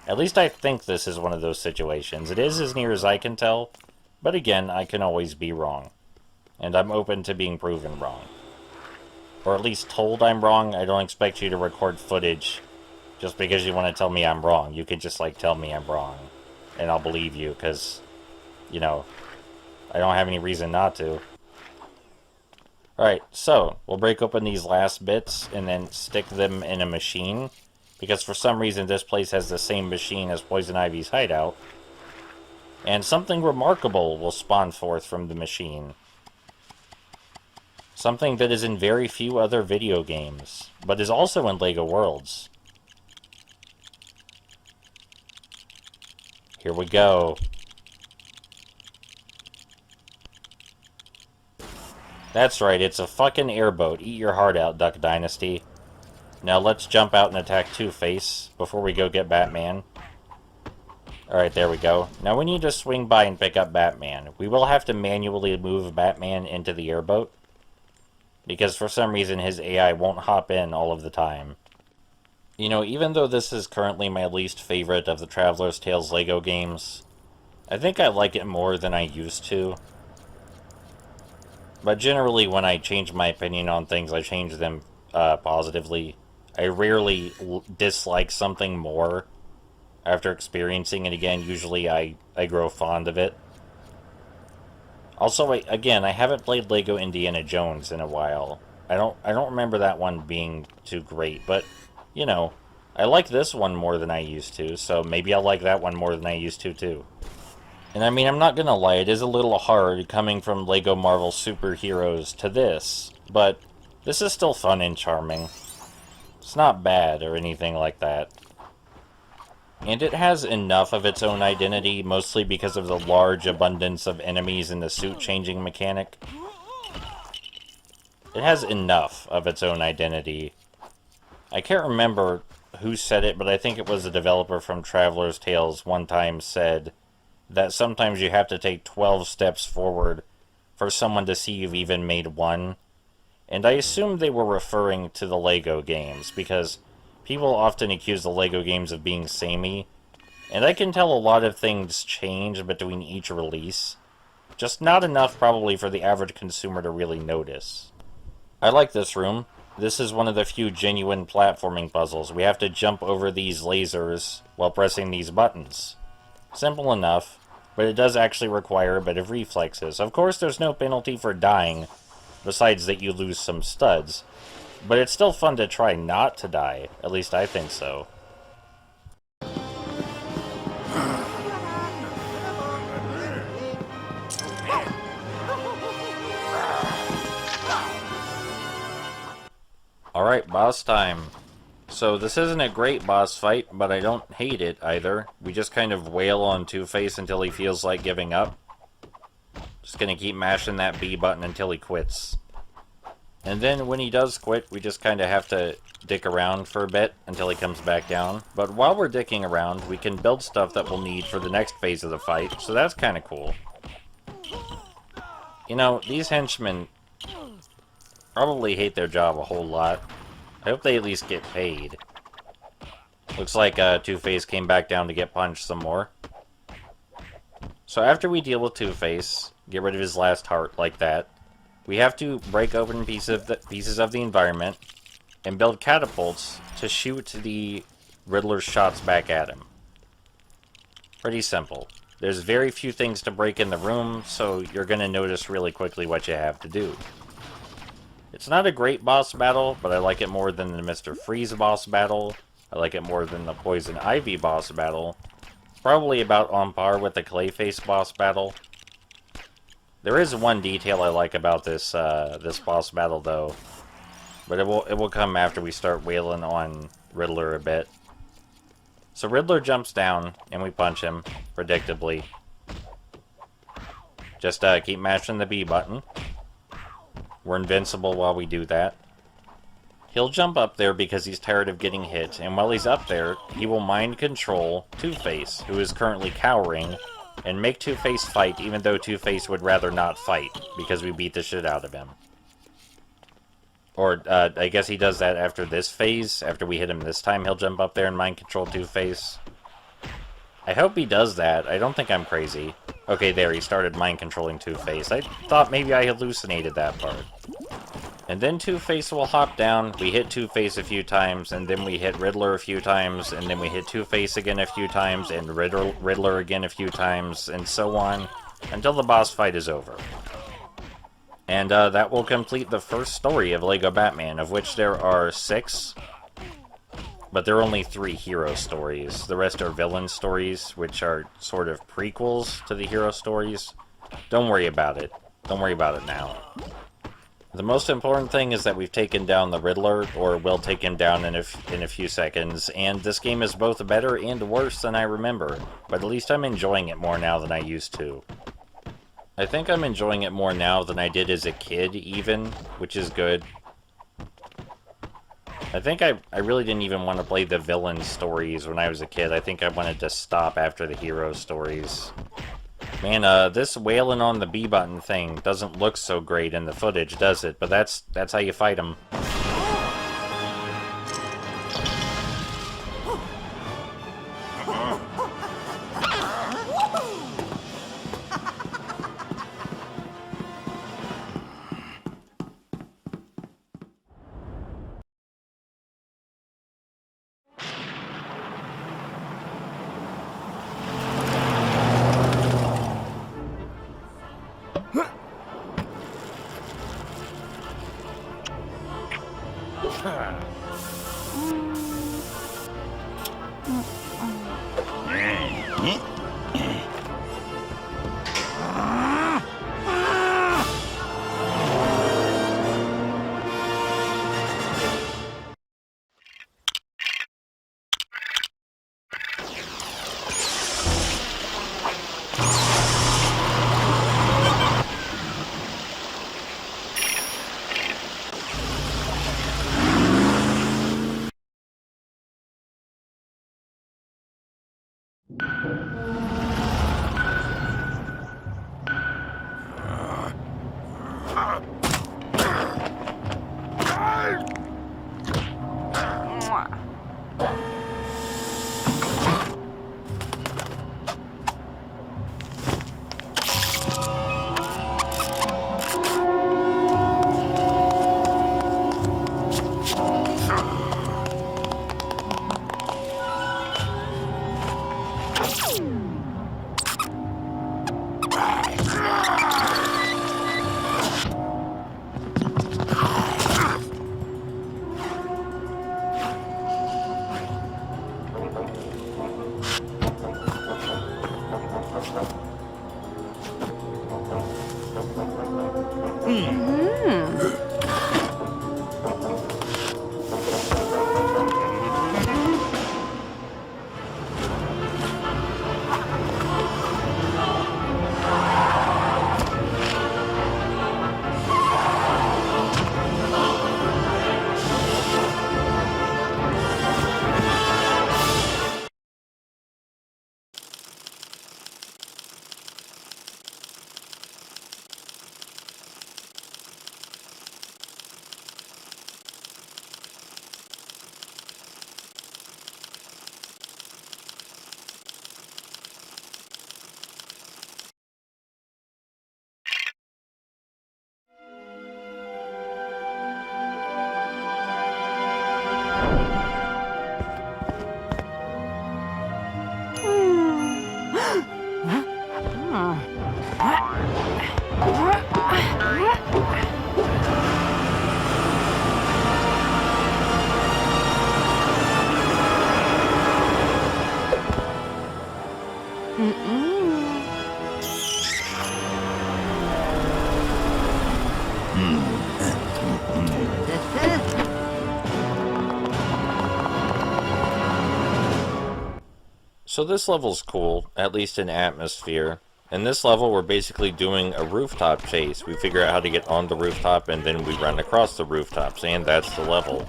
At least I think this is one of those situations. It is as near as I can tell, but again, I can always be wrong. And I'm open to being proven wrong. Or at least told I'm wrong. I don't expect you to record footage just because you want to tell me I'm wrong. You could just, like, tell me I'm wrong, and I'll believe you, because, you know, I don't have any reason not to. Alright, so, we'll break open these last bits and then stick them in a machine, because for some reason this place has the same machine as Poison Ivy's hideout, and something remarkable will spawn forth from the machine. Something that is in very few other video games, but is also in LEGO Worlds. Here we go. That's right, it's a fucking airboat. Eat your heart out, Duck Dynasty. Now let's jump out and attack Two-Face before we go get Batman. Alright, there we go. Now we need to swing by and pick up Batman. We will have to manually move Batman into the airboat, because for some reason his AI won't hop in all of the time. You know, even though this is currently my least favorite of the Traveler's Tales LEGO games, I think I like it more than I used to. But generally, when I change my opinion on things, I change them positively. I rarely dislike something more after experiencing it again. Usually, I grow fond of it. Also, again, I haven't played LEGO Indiana Jones in a while. I don't remember that one being too great, but, you know, I like this one more than I used to, so maybe I'll like that one more than I used to, too. And I mean, I'm not gonna lie, it is a little hard coming from LEGO Marvel superheroes to this, but This is still fun and charming. It's not bad or anything like that. And it has enough of its own identity, mostly because of the large abundance of enemies and the suit-changing mechanic. It has enough of its own identity. I can't remember who said it, but I think it was a developer from Traveler's Tales one time said that sometimes you have to take 12 steps forward for someone to see you've even made one. And I assume they were referring to the LEGO games, because people often accuse the LEGO games of being samey, and I can tell a lot of things change between each release, just not enough probably for the average consumer to really notice. I like this room. This is one of the few genuine platforming puzzles. We have to jump over these lasers while pressing these buttons. Simple enough, but it does actually require a bit of reflexes. Of course, there's no penalty for dying, besides that you lose some studs. But it's still fun to try not to die. At least I think so. Alright, boss time. So this isn't a great boss fight, but I don't hate it either. We just kind of wail on Two-Face until he feels like giving up. Just gonna keep mashing that B button until he quits. And then when he does quit, we just kind of have to dick around for a bit until he comes back down. But while we're dicking around, we can build stuff that we'll need for the next phase of the fight, so that's kind of cool. You know, these henchmen probably hate their job a whole lot. I hope they at least get paid. Looks like Two-Face came back down to get punched some more. So after we deal with Two-Face, get rid of his last heart like that, we have to break open pieces of the environment and build catapults to shoot the Riddler's shots back at him. Pretty simple. There's very few things to break in the room, so you're going to notice really quickly what you have to do. It's not a great boss battle, but I like it more than the Mr. Freeze boss battle. I like it more than the Poison Ivy boss battle. Probably about on par with the Clayface boss battle. There is one detail I like about this this boss battle, though. But it will come after we start wailing on Riddler a bit. So Riddler jumps down, and we punch him, predictably. Just keep mashing the B button. We're invincible while we do that. He'll jump up there because he's tired of getting hit, and while he's up there, he will mind control Two-Face, who is currently cowering, and make Two-Face fight, even though Two-Face would rather not fight, because we beat the shit out of him. Or, I guess he does that after this phase. After we hit him this time, he'll jump up there and mind control Two-Face. I hope he does that. I don't think I'm crazy. Okay, there, he started mind controlling Two-Face. I thought maybe I hallucinated that part. And then Two-Face will hop down, we hit Two-Face a few times, and then we hit Riddler a few times, and then we hit Two-Face again a few times, and Riddler again a few times, and so on, until the boss fight is over. And that will complete the first story of LEGO Batman, of which there are 6, but there are only 3 hero stories. The rest are villain stories, which are sort of prequels to the hero stories. Don't worry about it. Don't worry about it now. The most important thing is that we've taken down the Riddler, or will take him down in a few seconds, and this game is both better and worse than I remember, but at least I'm enjoying it more now than I used to. I think I'm enjoying it more now than I did as a kid, even, which is good. I think I really didn't even want to play the villain stories when I was a kid. I think I wanted to stop after the hero stories. Man, this wailing on the B button thing doesn't look so great in the footage, does it? But that's how you fight them. So this level's cool, at least in atmosphere. In this level, we're basically doing a rooftop chase. We figure out how to get on the rooftop, and then we run across the rooftops, and that's the level.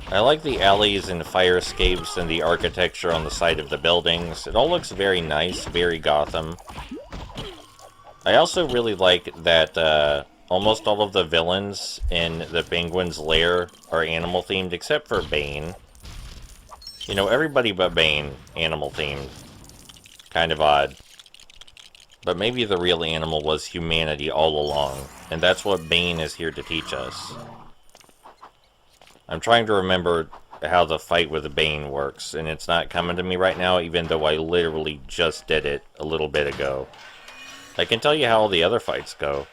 I like the alleys and fire escapes and the architecture on the side of the buildings. It all looks very nice, very Gotham. I also really like that almost all of the villains in the Penguin's lair are animal-themed, except for Bane. You know, everybody but Bane, animal-themed. Kind of odd. But maybe the real animal was humanity all along, and that's what Bane is here to teach us. I'm trying to remember how the fight with Bane works, and it's not coming to me right now, even though I literally just did it a little bit ago. I can tell you how all the other fights go.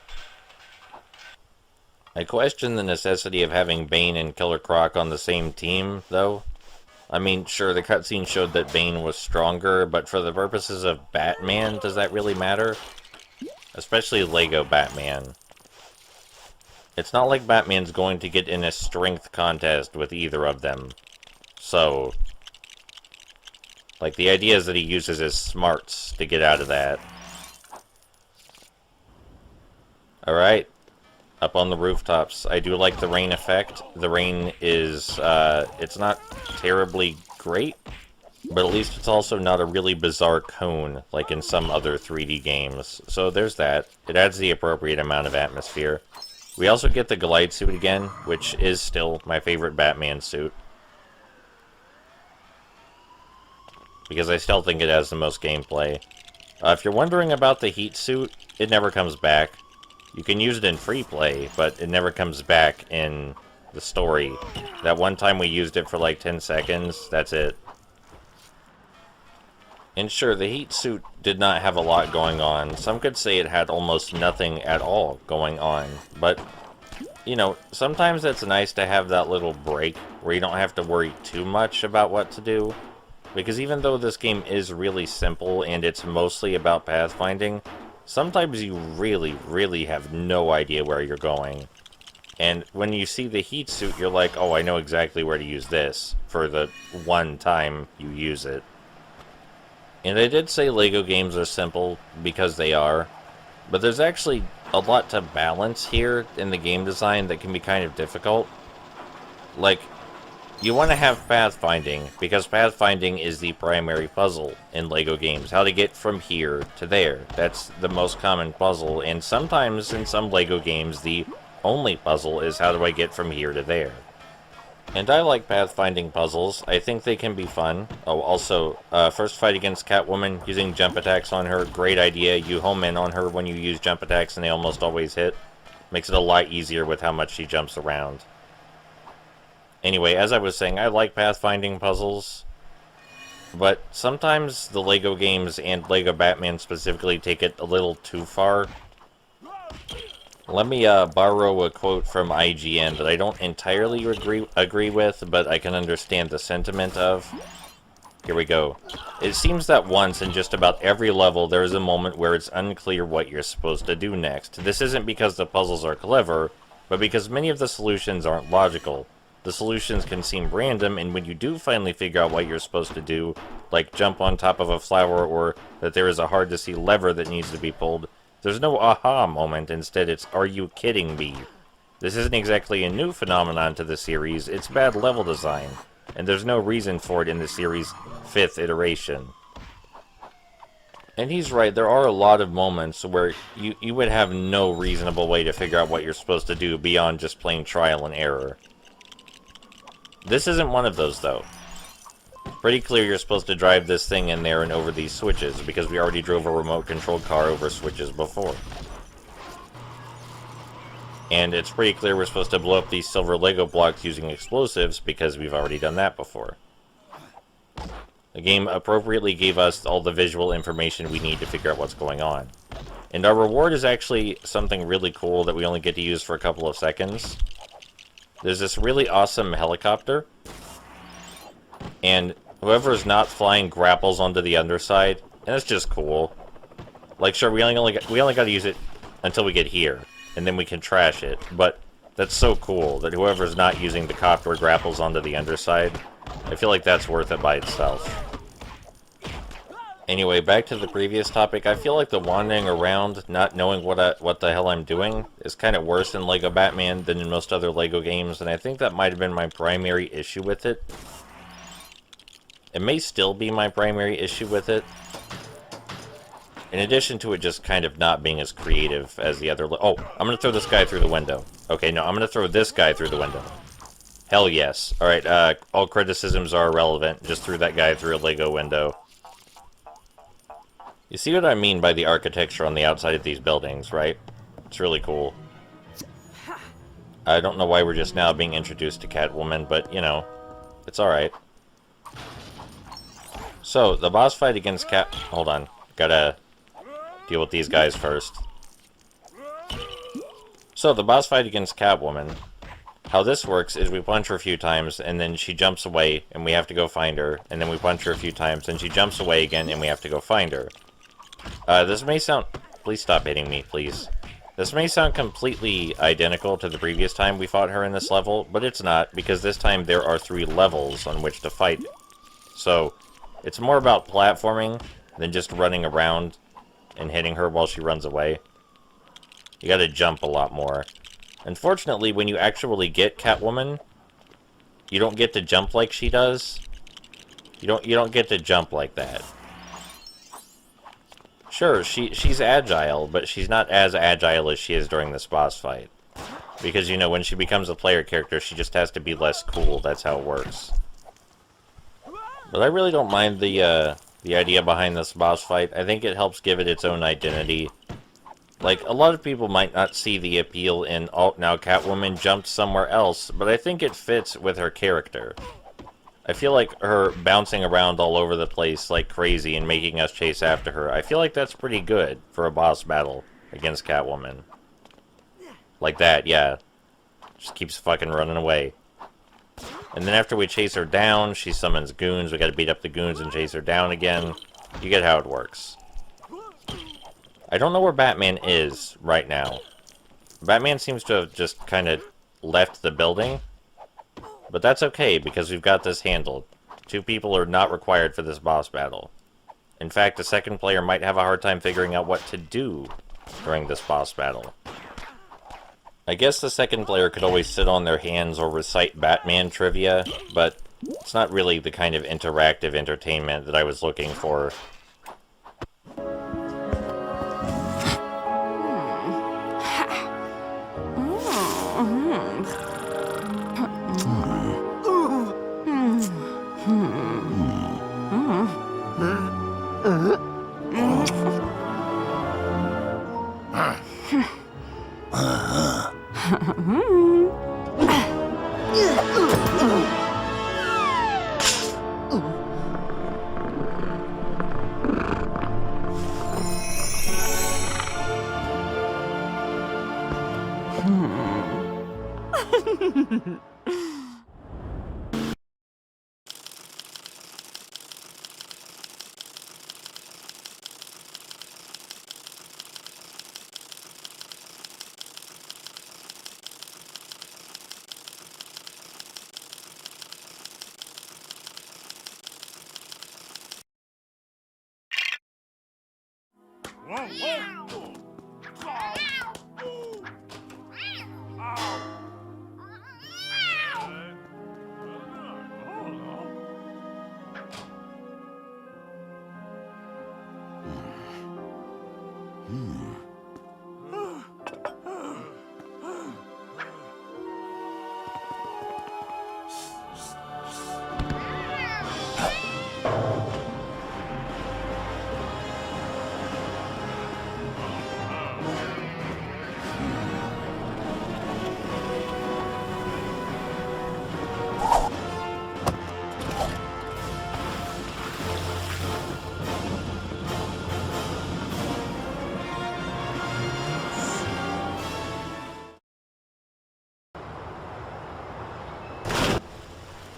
I question the necessity of having Bane and Killer Croc on the same team, though. I mean, sure, the cutscene showed that Bane was stronger, but for the purposes of Batman, does that really matter? Especially Lego Batman. It's not like Batman's going to get in a strength contest with either of them. So, like, the idea is that he uses his smarts to get out of that. Alright. Up on the rooftops. I do like the rain effect. The rain is, it's not terribly great, but at least it's also not a really bizarre cone, like in some other 3D games. So there's that. It adds the appropriate amount of atmosphere. We also get the glide suit again, which is still my favorite Batman suit. Because I still think it has the most gameplay. If you're wondering about the heat suit, it never comes back. You can use it in free play, but it never comes back in the story. That one time we used it for like 10 seconds, that's it. And sure, the heat suit did not have a lot going on. Some could say it had almost nothing at all going on. But, you know, sometimes it's nice to have that little break where you don't have to worry too much about what to do. Because even though this game is really simple and it's mostly about pathfinding, sometimes you really, really have no idea where you're going. And when you see the heat suit, you're like, oh, I know exactly where to use this for the one time you use it. And I did say Lego games are simple, because they are. But there's actually a lot to balance here in the game design that can be kind of difficult. Like, You want to have pathfinding, because pathfinding is the primary puzzle in LEGO games. How to get from here to there. That's the most common puzzle, and sometimes in some LEGO games, the only puzzle is how do I get from here to there. And I like pathfinding puzzles. I think they can be fun. Oh, also, first fight against Catwoman, using jump attacks on her, great idea. You home in on her when you use jump attacks and they almost always hit. Makes it a lot easier with how much she jumps around. Anyway, as I was saying, I like pathfinding puzzles, but sometimes the LEGO games and LEGO Batman specifically take it a little too far. Let me borrow a quote from IGN that I don't entirely agree with, but I can understand the sentiment of. Here we go. It seems that once in just about every level there is a moment where it's unclear what you're supposed to do next. This isn't because the puzzles are clever, but because many of the solutions aren't logical. The solutions can seem random, and when you do finally figure out what you're supposed to do, like jump on top of a flower or that there is a hard-to-see lever that needs to be pulled, there's no aha moment. Instead, it's, are you kidding me? This isn't exactly a new phenomenon to the series, it's bad level design, and there's no reason for it in the series' 5th iteration. And he's right, there are a lot of moments where you would have no reasonable way to figure out what you're supposed to do beyond just plain trial and error. This isn't one of those, though. Pretty clear you're supposed to drive this thing in there and over these switches, because we already drove a remote-controlled car over switches before. And it's pretty clear we're supposed to blow up these silver Lego blocks using explosives, because we've already done that before. The game appropriately gave us all the visual information we need to figure out what's going on. And our reward is actually something really cool that we only get to use for a couple of seconds. There's this really awesome helicopter, and whoever's not flying grapples onto the underside, and it's just cool. Like, sure, we only got to use it until we get here, and then we can trash it, but that's so cool that whoever's not using the copter grapples onto the underside. I feel like that's worth it by itself. Anyway, back to the previous topic. I feel like the wandering around, not knowing what the hell I'm doing, is kind of worse in LEGO Batman than in most other LEGO games, and I think that might have been my primary issue with it. It may still be my primary issue with it. In addition to it just kind of not being as creative as the other... Oh, I'm going to throw this guy through the window. Okay, no, I'm going to throw this guy through the window. Hell yes. Alright, all criticisms are irrelevant. Just threw that guy through a LEGO window. You see what I mean by the architecture on the outside of these buildings, right? It's really cool. I don't know why we're just now being introduced to Catwoman, but, you know, it's alright. So, the boss fight against Hold on. Gotta deal with these guys first. So, the boss fight against Catwoman. How this works is we punch her a few times, and then she jumps away, and we have to go find her. And then we punch her a few times, and she jumps away again, and we have to go find her. This may sound... Please stop hitting me, please. This may sound completely identical to the previous time we fought her in this level, but it's not, because this time there are 3 levels on which to fight. So, it's more about platforming than just running around and hitting her while she runs away. You gotta jump a lot more. Unfortunately, when you actually get Catwoman, you don't get to jump like she does. You don't get to jump like that. Sure, she's agile, but she's not as agile as she is during this boss fight. Because, you know, when she becomes a player character, she just has to be less cool. That's how it works. But I really don't mind the idea behind this boss fight. I think it helps give it its own identity. Like, a lot of people might not see the appeal in, oh, now Catwoman jumped somewhere else, but I think it fits with her character. I feel like her bouncing around all over the place like crazy and making us chase after her, I feel like that's pretty good for a boss battle against Catwoman. Like that, yeah. Just keeps fucking running away. And then after we chase her down, she summons goons. We gotta beat up the goons and chase her down again. You get how it works. I don't know where Batman is right now. Batman seems to have just kind of left the building. But that's okay, because we've got this handled. 2 people are not required for this boss battle. In fact, the second player might have a hard time figuring out what to do during this boss battle. I guess the second player could always sit on their hands or recite Batman trivia, but it's not really the kind of interactive entertainment that I was looking for.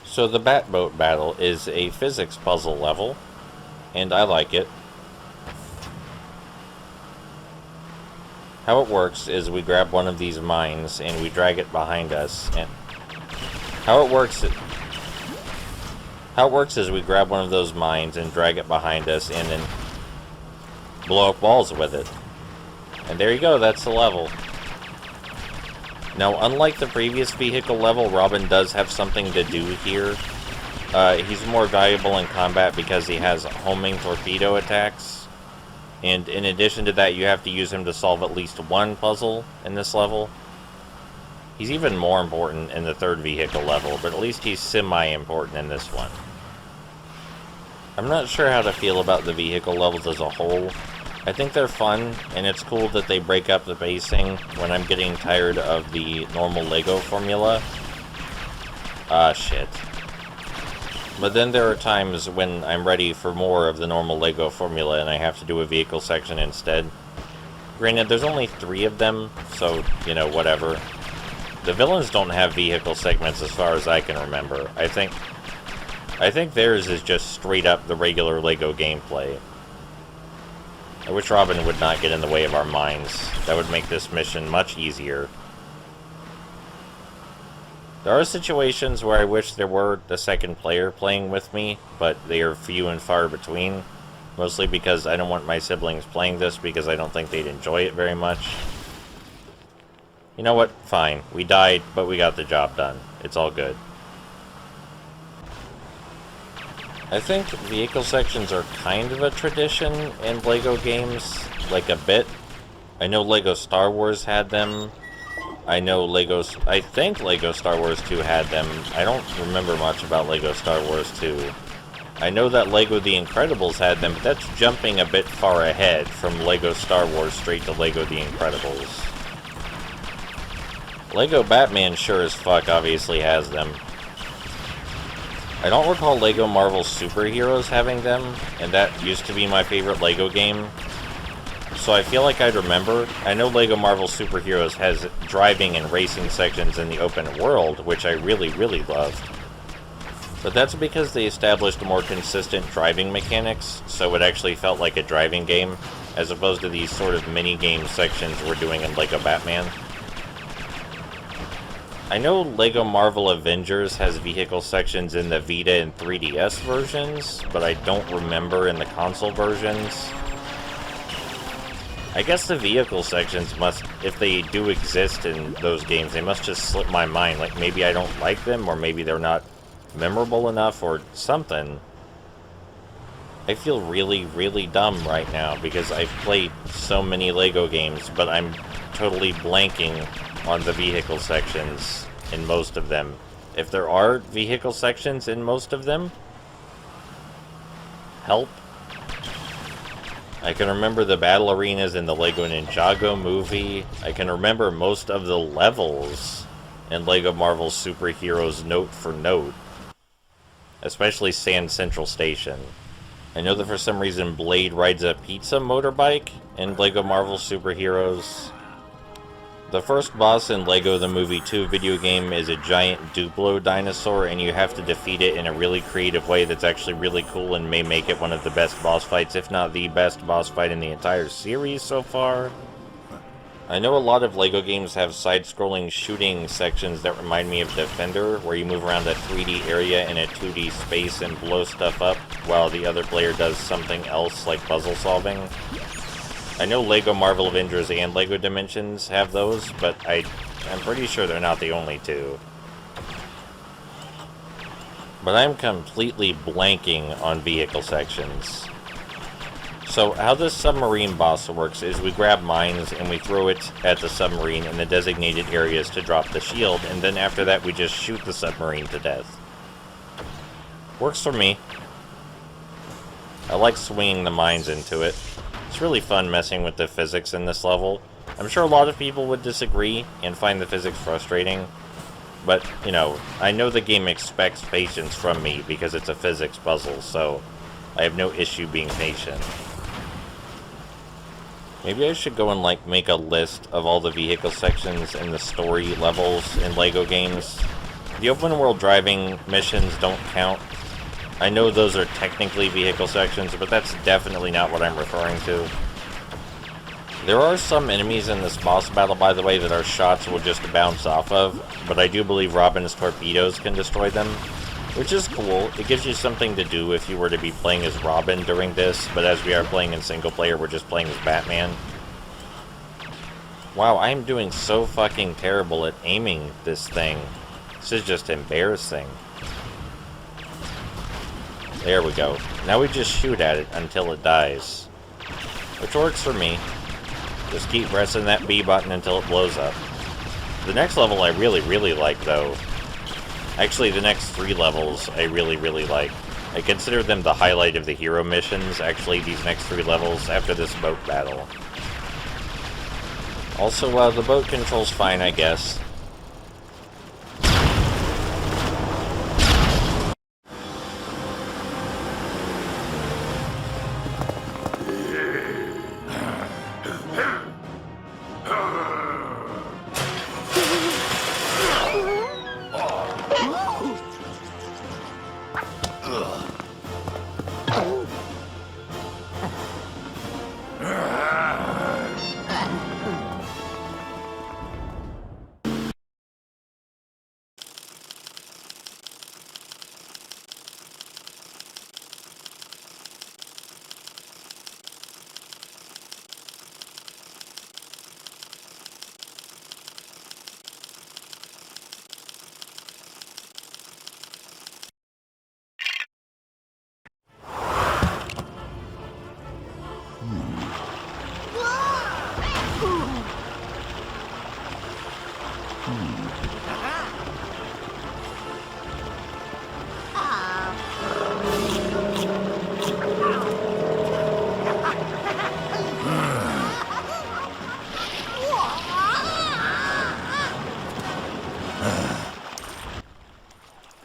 So the Batboat battle is a physics puzzle level, and I like it. How it works is we grab one of these mines and we drag it behind us, and how it works is we grab one of those mines and drag it behind us and then blow up walls with it. And there you go, that's the level. Now, unlike the previous vehicle level, Robin does have something to do here. He's more valuable in combat because he has homing torpedo attacks. And in addition to that, you have to use him to solve at least one puzzle in this level. He's even more important in the third vehicle level, but at least he's semi-important in this one. I'm not sure how to feel about the vehicle levels as a whole. I think they're fun, and it's cool that they break up the pacing when I'm getting tired of the normal LEGO formula. Shit. But then there are times when I'm ready for more of the normal LEGO formula and I have to do a vehicle section instead. Granted, there's only 3 of them, so, you know, whatever. The villains don't have vehicle segments as far as I can remember. I think theirs is just straight up the regular LEGO gameplay. I wish Robin would not get in the way of our mines. That would make this mission much easier. There are situations where I wish there were the second player playing with me, but they are few and far between. Mostly because I don't want my siblings playing this because I don't think they'd enjoy it very much. You know what? Fine. We died, but we got the job done. It's all good. I think vehicle sections are kind of a tradition in LEGO games, like a bit. I know LEGO Star Wars had them. I think LEGO Star Wars 2 had them. I don't remember much about LEGO Star Wars 2. I know that LEGO The Incredibles had them, but that's jumping a bit far ahead from LEGO Star Wars straight to LEGO The Incredibles. LEGO Batman sure as fuck obviously has them. I don't recall LEGO Marvel Superheroes having them, and that used to be my favorite LEGO game. So I feel like I'd remember. I know LEGO Marvel Superheroes has driving and racing sections in the open world, which I really, really loved. But that's because they established more consistent driving mechanics, so it actually felt like a driving game, as opposed to these sort of mini-game sections we're doing in LEGO Batman. I know LEGO Marvel Avengers has vehicle sections in the Vita and 3DS versions, but I don't remember in the console versions. I guess the vehicle sections must, if they do exist in those games, they must just slip my mind. Like, maybe I don't like them, or maybe they're not memorable enough, or something. I feel really, really dumb right now, because I've played so many LEGO games, but I'm totally blanking on the vehicle sections in most of them. If there are vehicle sections in most of them, help. I can remember the battle arenas in the LEGO Ninjago movie. I can remember most of the levels in LEGO Marvel Superheroes note for note. Especially Sand Central Station. I know that for some reason Blade rides a pizza motorbike in LEGO Marvel Superheroes. The first boss in LEGO The Movie 2 video game is a giant Duplo dinosaur, and you have to defeat it in a really creative way that's actually really cool and may make it one of the best boss fights, if not the best boss fight in the entire series so far. I know a lot of LEGO games have side-scrolling shooting sections that remind me of Defender, where you move around a 3D area in a 2D space and blow stuff up, while the other player does something else like puzzle solving. I know LEGO Marvel Avengers and LEGO Dimensions have those, but I'm pretty sure they're not the only two. But I'm completely blanking on vehicle sections. So how this submarine boss works is we grab mines and we throw it at the submarine in the designated areas to drop the shield, and then after that we just shoot the submarine to death. Works for me. I like swinging the mines into it. It's really fun messing with the physics in this level. I'm sure a lot of people would disagree and find the physics frustrating, but, you know, I know the game expects patience from me because it's a physics puzzle, so I have no issue being patient. Maybe I should go and, like, make a list of all the vehicle sections and the story levels in LEGO games. The open world driving missions don't count. I know those are technically vehicle sections, but that's definitely not what I'm referring to. There are some enemies in this boss battle, by the way, that our shots will just bounce off of, but I do believe Robin's torpedoes can destroy them, which is cool. It gives you something to do if you were to be playing as Robin during this, but as we are playing in single player, we're just playing as Batman. Wow, I am doing so fucking terrible at aiming this thing. This is just embarrassing. There we go. Now we just shoot at it until it dies. Which works for me. Just keep pressing that B button until it blows up. The next level I really, really like, though. Actually, the next 3 levels I really, really like. I consider them the highlight of the hero missions, actually, these next 3 levels after this boat battle. Also, the boat control's fine, I guess.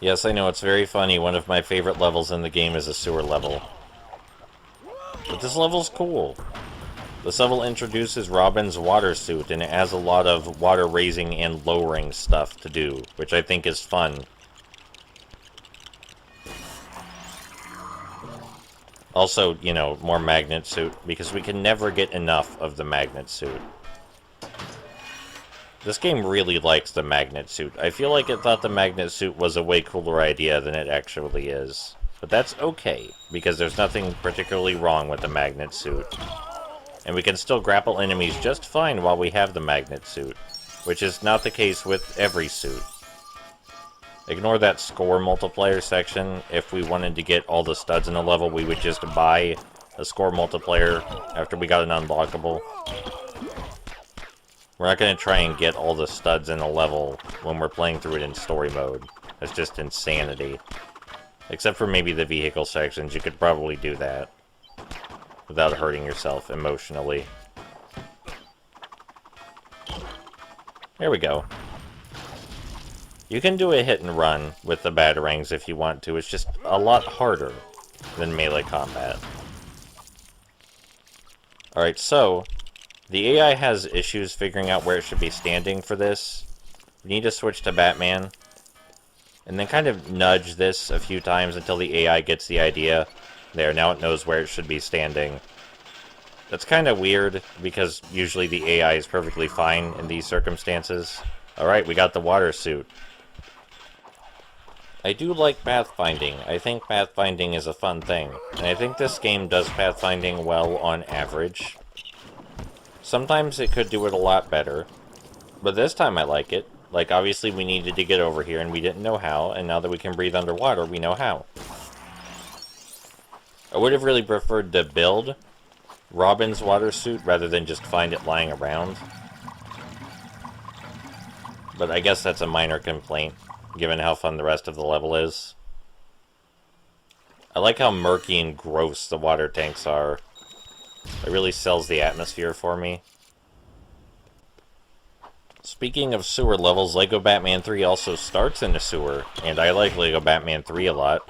Yes, I know, it's very funny. One of my favorite levels in the game is a sewer level. But this level's cool. This level introduces Robin's water suit, and it has a lot of water raising and lowering stuff to do, which I think is fun. Also, you know, more magnet suit, because we can never get enough of the magnet suit. This game really likes the magnet suit. I feel like it thought the magnet suit was a way cooler idea than it actually is. But that's okay, because there's nothing particularly wrong with the magnet suit. And we can still grapple enemies just fine while we have the magnet suit, which is not the case with every suit. Ignore that score multiplier section. If we wanted to get all the studs in a level, we would just buy a score multiplier after we got an unlockable. We're not going to try and get all the studs in a level when we're playing through it in story mode. That's just insanity. Except for maybe the vehicle sections, you could probably do that without hurting yourself emotionally. There we go. You can do a hit and run with the batarangs if you want to. It's just a lot harder than melee combat. Alright, so the AI has issues figuring out where it should be standing for this. We need to switch to Batman. And then kind of nudge this a few times until the AI gets the idea. There, now it knows where it should be standing. That's kind of weird, because usually the AI is perfectly fine in these circumstances. Alright, we got the water suit. I do like pathfinding. I think pathfinding is a fun thing. And I think this game does pathfinding well on average. Sometimes it could do it a lot better. But this time I like it. Like, obviously we needed to get over here and we didn't know how, and now that we can breathe underwater, we know how. I would have really preferred to build Robin's water suit rather than just find it lying around. But I guess that's a minor complaint, given how fun the rest of the level is. I like how murky and gross the water tanks are. It really sells the atmosphere for me. Speaking of sewer levels, Lego Batman 3 also starts in a sewer, and I like Lego Batman 3 a lot.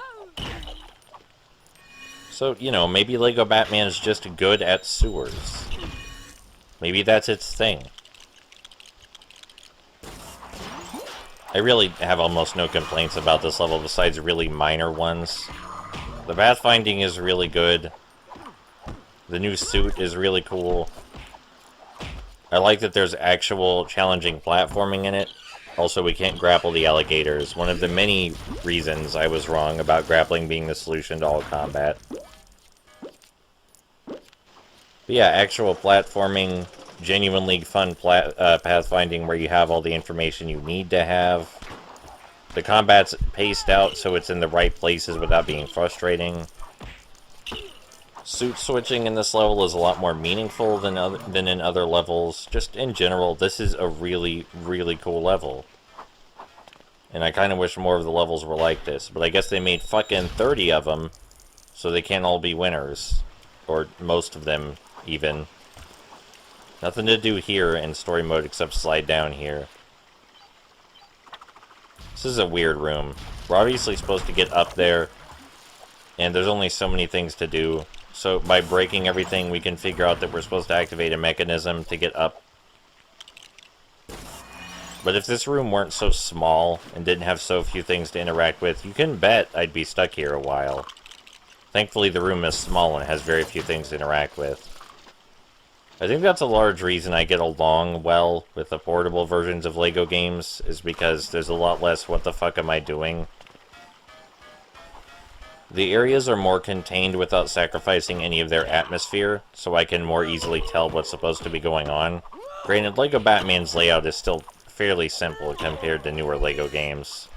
So, you know, maybe Lego Batman is just good at sewers. Maybe that's its thing. I really have almost no complaints about this level besides really minor ones. The pathfinding is really good. The new suit is really cool. I like that there's actual challenging platforming in it. Also, we can't grapple the alligators. One of the many reasons I was wrong about grappling being the solution to all combat. But yeah, actual platforming, genuinely fun pathfinding where you have all the information you need to have. The combat's paced out so it's in the right places without being frustrating. Suit switching in this level is a lot more meaningful than in other levels. Just in general, this is a really, really cool level. And I kind of wish more of the levels were like this. But I guess they made fucking 30 of them, so they can't all be winners. Or most of them, even. Nothing to do here in story mode except slide down here. This is a weird room. We're obviously supposed to get up there, and there's only so many things to do. So by breaking everything, we can figure out that we're supposed to activate a mechanism to get up. But if this room weren't so small and didn't have so few things to interact with, you can bet I'd be stuck here a while. Thankfully, the room is small and has very few things to interact with. I think that's a large reason I get along well with the portable versions of LEGO games, is because there's a lot less what the fuck am I doing. The areas are more contained without sacrificing any of their atmosphere, so I can more easily tell what's supposed to be going on. Granted, LEGO Batman's layout is still fairly simple compared to newer LEGO games.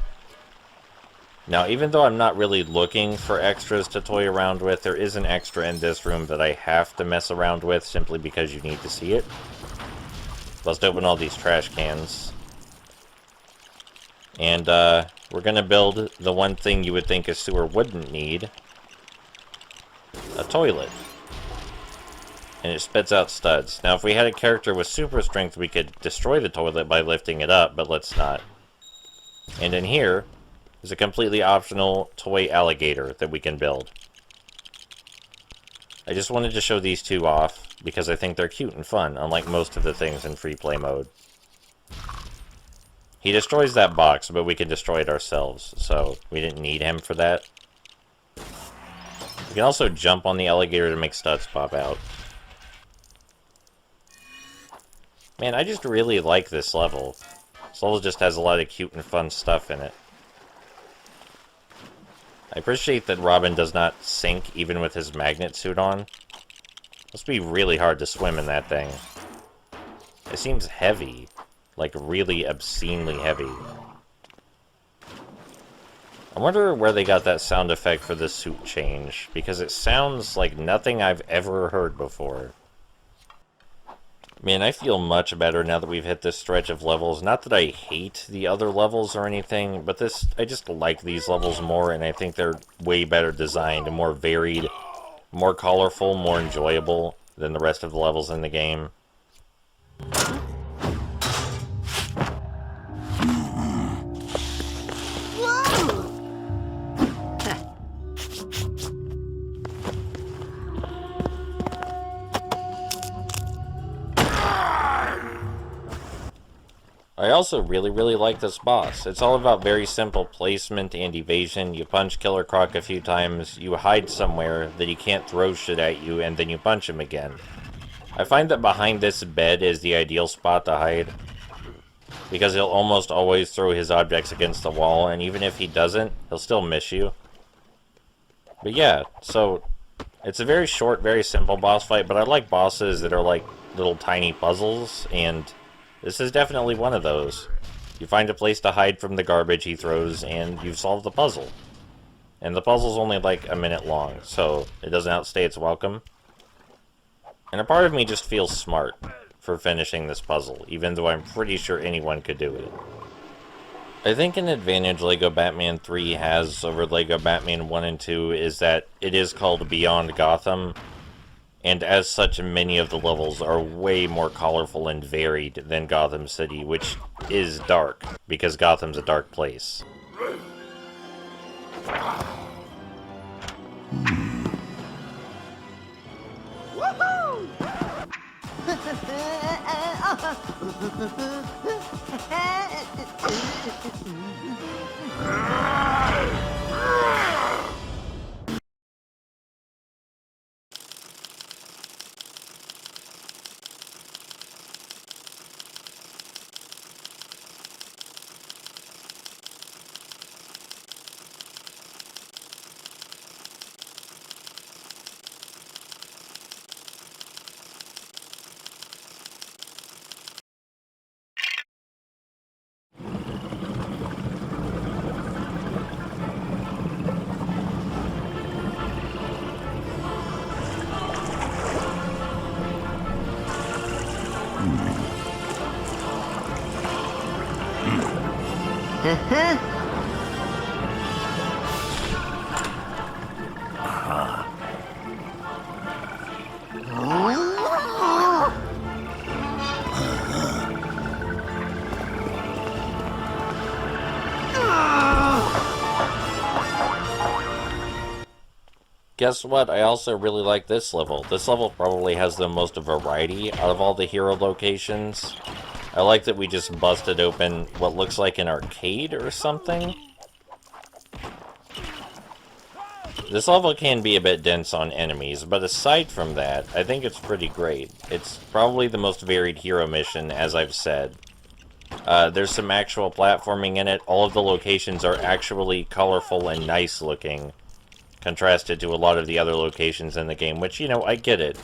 Now, even though I'm not really looking for extras to toy around with, there is an extra in this room that I have to mess around with simply because you need to see it. Let's open all these trash cans. And, we're gonna build the one thing you would think a sewer wouldn't need. A toilet. And it spits out studs. Now, if we had a character with super strength, we could destroy the toilet by lifting it up, but let's not. And in here is a completely optional toy alligator that we can build. I just wanted to show these two off, because I think they're cute and fun, unlike most of the things in free play mode. He destroys that box, but we can destroy it ourselves, so we didn't need him for that. We can also jump on the alligator to make studs pop out. Man, I just really like this level. This level just has a lot of cute and fun stuff in it. I appreciate that Robin does not sink even with his magnet suit on. Must be really hard to swim in that thing. It seems heavy. Like, really obscenely heavy. I wonder where they got that sound effect for the suit change, because it sounds like nothing I've ever heard before. Man, I feel much better now that we've hit this stretch of levels. Not that I hate the other levels or anything, but I just like these levels more, and I think they're way better designed and more varied, more colorful, more enjoyable than the rest of the levels in the game. I also really like this boss. It's all about very simple placement and evasion. You punch Killer Croc a few times, you hide somewhere, then he can't throw shit at you, and then you punch him again. I find that behind this bed is the ideal spot to hide, because he'll almost always throw his objects against the wall, and even if he doesn't, he'll still miss you. But yeah, so it's a very short, very simple boss fight, but I like bosses that are like little tiny puzzles, and this is definitely one of those. You find a place to hide from the garbage he throws, and you've solved the puzzle. And the puzzle's only like a minute long, so it doesn't outstay its welcome. And a part of me just feels smart for finishing this puzzle, even though I'm pretty sure anyone could do it. I think an advantage LEGO Batman 3 has over LEGO Batman 1 and 2 is that it is called Beyond Gotham, and as such, many of the levels are way more colorful and varied than Gotham City, which is dark, because Gotham's a dark place. Woohoo! Guess what? I also really like this level. This level probably has the most variety out of all the hero locations. I like that we just busted open what looks like an arcade or something. This level can be a bit dense on enemies, but aside from that, I think it's pretty great. It's probably the most varied hero mission, as I've said. There's some actual platforming in it. All of the locations are actually colorful and nice looking, contrasted to a lot of the other locations in the game, which, you know, I get it.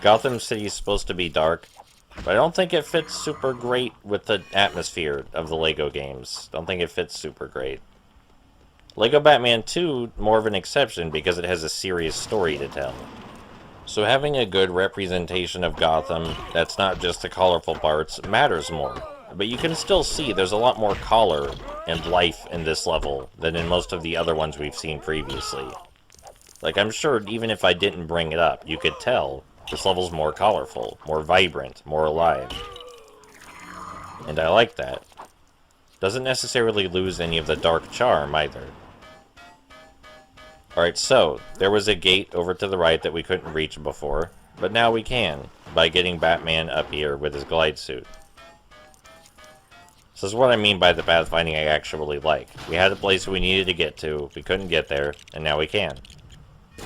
Gotham City is supposed to be dark, but I don't think it fits super great with the atmosphere of the LEGO games. Don't think it fits super great. LEGO Batman 2, more of an exception because it has a serious story to tell. So having a good representation of Gotham that's not just the colorful parts matters more. But you can still see there's a lot more color and life in this level than in most of the other ones we've seen previously. Like, I'm sure even if I didn't bring it up, you could tell this level's more colorful, more vibrant, more alive. And I like that. Doesn't necessarily lose any of the dark charm, either. Alright, so, there was a gate over to the right that we couldn't reach before, but now we can, by getting Batman up here with his glide suit. This is what I mean by the pathfinding I actually like. We had a place we needed to get to, we couldn't get there, and now we can.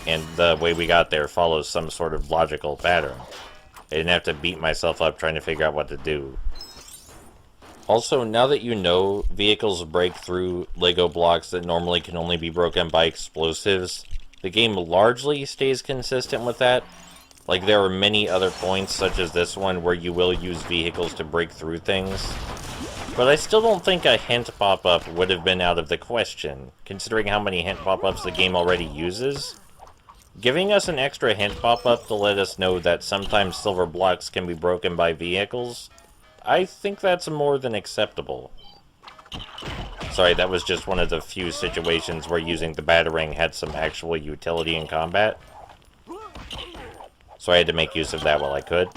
And the way we got there follows some sort of logical pattern. I didn't have to beat myself up trying to figure out what to do. Also, now that you know vehicles break through LEGO blocks that normally can only be broken by explosives, the game largely stays consistent with that. Like, there are many other points, such as this one, where you will use vehicles to break through things. But I still don't think a hint pop-up would have been out of the question, considering how many hint pop-ups the game already uses. Giving us an extra hint pop-up to let us know that sometimes silver blocks can be broken by vehicles, I think that's more than acceptable. Sorry, that was just one of the few situations where using the Batarang had some actual utility in combat. So I had to make use of that while I could.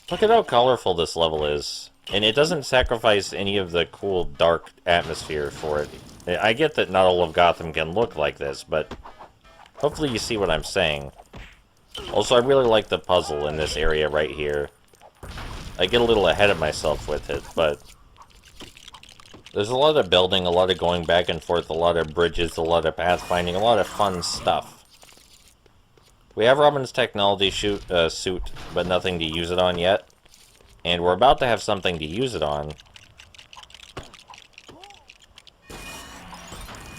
Look at how colorful this level is. And it doesn't sacrifice any of the cool, dark atmosphere for it. I get that not all of Gotham can look like this, but hopefully you see what I'm saying. Also, I really like the puzzle in this area right here. I get a little ahead of myself with it, but there's a lot of building, a lot of going back and forth, a lot of bridges, a lot of pathfinding, a lot of fun stuff. We have Robin's technology suit, but nothing to use it on yet. And we're about to have something to use it on.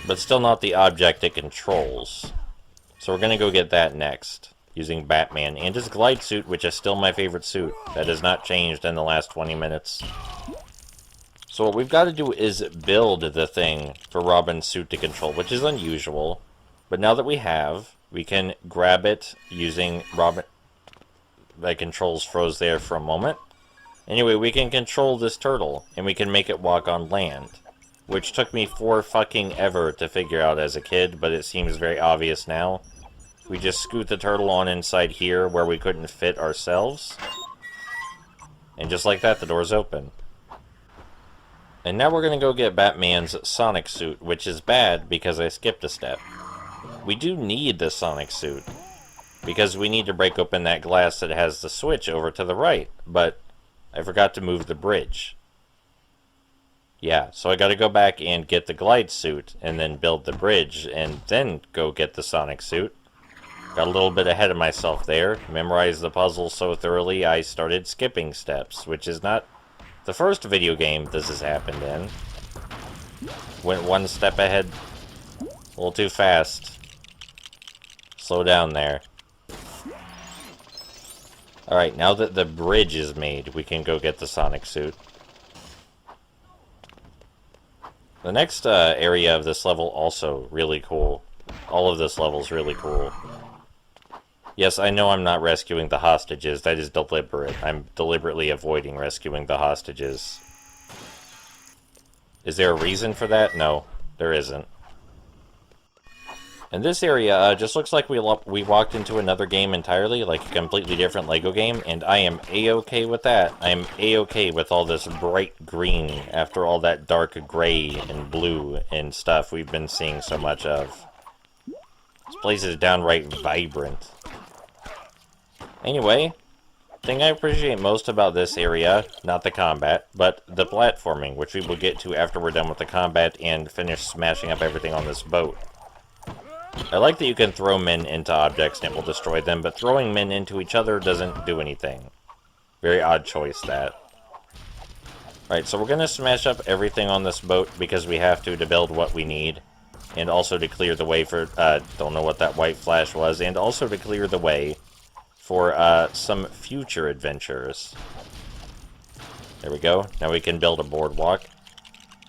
But still not the object it controls. So we're gonna go get that next, using Batman and his glide suit, which is still my favorite suit. That has not changed in the last 20 minutes. So what we've got to do is build the thing for Robin's suit to control, which is unusual. But now that we have, we can grab it using Robin. That controls froze there for a moment. Anyway, we can control this turtle, and we can make it walk on land. Which took me for fucking ever to figure out as a kid, but it seems very obvious now. We just scoot the turtle on inside here where we couldn't fit ourselves. And just like that, the door's open. And now we're gonna go get Batman's Sonic suit, which is bad because I skipped a step. We do need the Sonic suit, because we need to break open that glass that has the switch over to the right, but I forgot to move the bridge. Yeah, so I gotta go back and get the glide suit, and then build the bridge, and then go get the Sonic suit. Got a little bit ahead of myself there. Memorized the puzzle so thoroughly I started skipping steps, which is not the first video game this has happened in. Went one step ahead. A little too fast. Slow down there. Alright, now that the bridge is made, we can go get the Sonic suit. The next area of this level also really cool. All of this level is really cool. Yes, I know I'm not rescuing the hostages. That is deliberate. I'm deliberately avoiding rescuing the hostages. Is there a reason for that? No, there isn't. And this area just looks like we walked into another game entirely, like a completely different Lego game, and I am A-okay with that. I am A-okay with all this bright green after all that dark gray and blue and stuff we've been seeing so much of. This place is downright vibrant. Anyway, the thing I appreciate most about this area, not the combat, but the platforming, which we will get to after we're done with the combat and finish smashing up everything on this boat. I like that you can throw men into objects and it will destroy them, but throwing men into each other doesn't do anything. Very odd choice, that. Right, so we're going to smash up everything on this boat because we have to build what we need. And also to clear the way for, don't know what that white flash was, and also to clear the way for some future adventures. There we go. Now we can build a boardwalk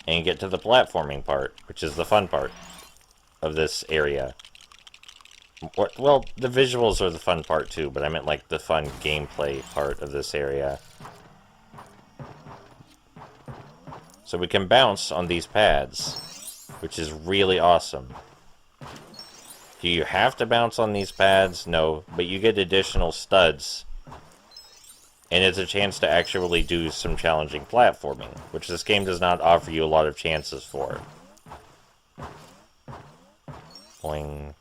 and get to the platforming part, which is the fun part of this area. Well, the visuals are the fun part too, but I meant like the fun gameplay part of this area. So we can bounce on these pads, which is really awesome. Do you have to bounce on these pads? No, but you get additional studs. And it's a chance to actually do some challenging platforming, which this game does not offer you a lot of chances for. Boing.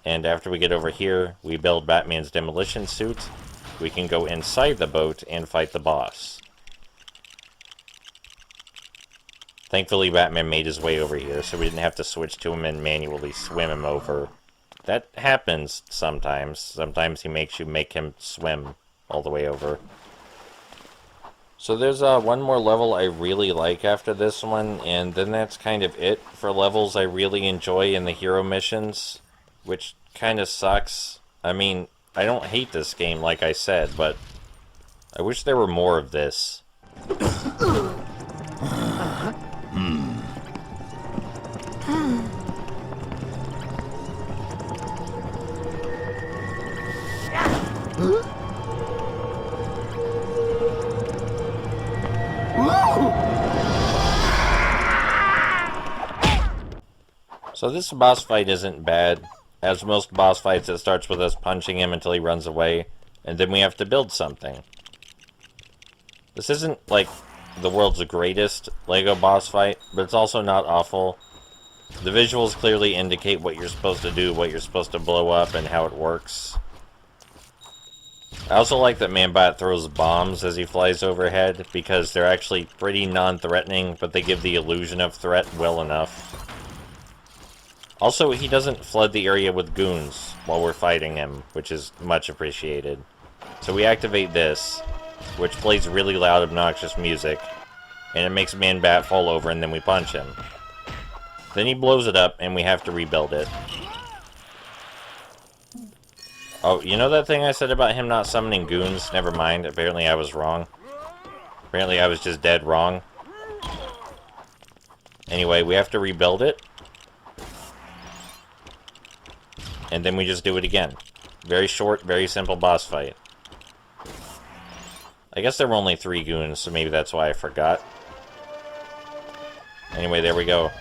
And after we get over here, we build Batman's demolition suit. We can go inside the boat and fight the boss. Thankfully, Batman made his way over here, so we didn't have to switch to him and manually swim him over. That happens sometimes. Sometimes he makes you make him swim all the way over. So there's one more level I really like after this one, and then that's kind of it for levels I really enjoy in the hero missions, which kind of sucks. I mean, I don't hate this game, like I said, but I wish there were more of this. So this boss fight isn't bad. As most boss fights, it starts with us punching him until he runs away, and then we have to build something. This isn't, like, the world's greatest LEGO boss fight, but it's also not awful. The visuals clearly indicate what you're supposed to do, what you're supposed to blow up, and how it works. I also like that Man-Bat throws bombs as he flies overhead, because they're actually pretty non-threatening, but they give the illusion of threat well enough. Also, he doesn't flood the area with goons while we're fighting him, which is much appreciated. So we activate this, which plays really loud, obnoxious music, and it makes Man-Bat fall over, and then we punch him. Then he blows it up, and we have to rebuild it. Oh, you know that thing I said about him not summoning goons? Never mind, apparently I was wrong. Apparently I was just dead wrong. Anyway, we have to rebuild it. And then we just do it again. Very short, very simple boss fight. I guess there were only 3 goons, so maybe that's why I forgot. Anyway, there we go.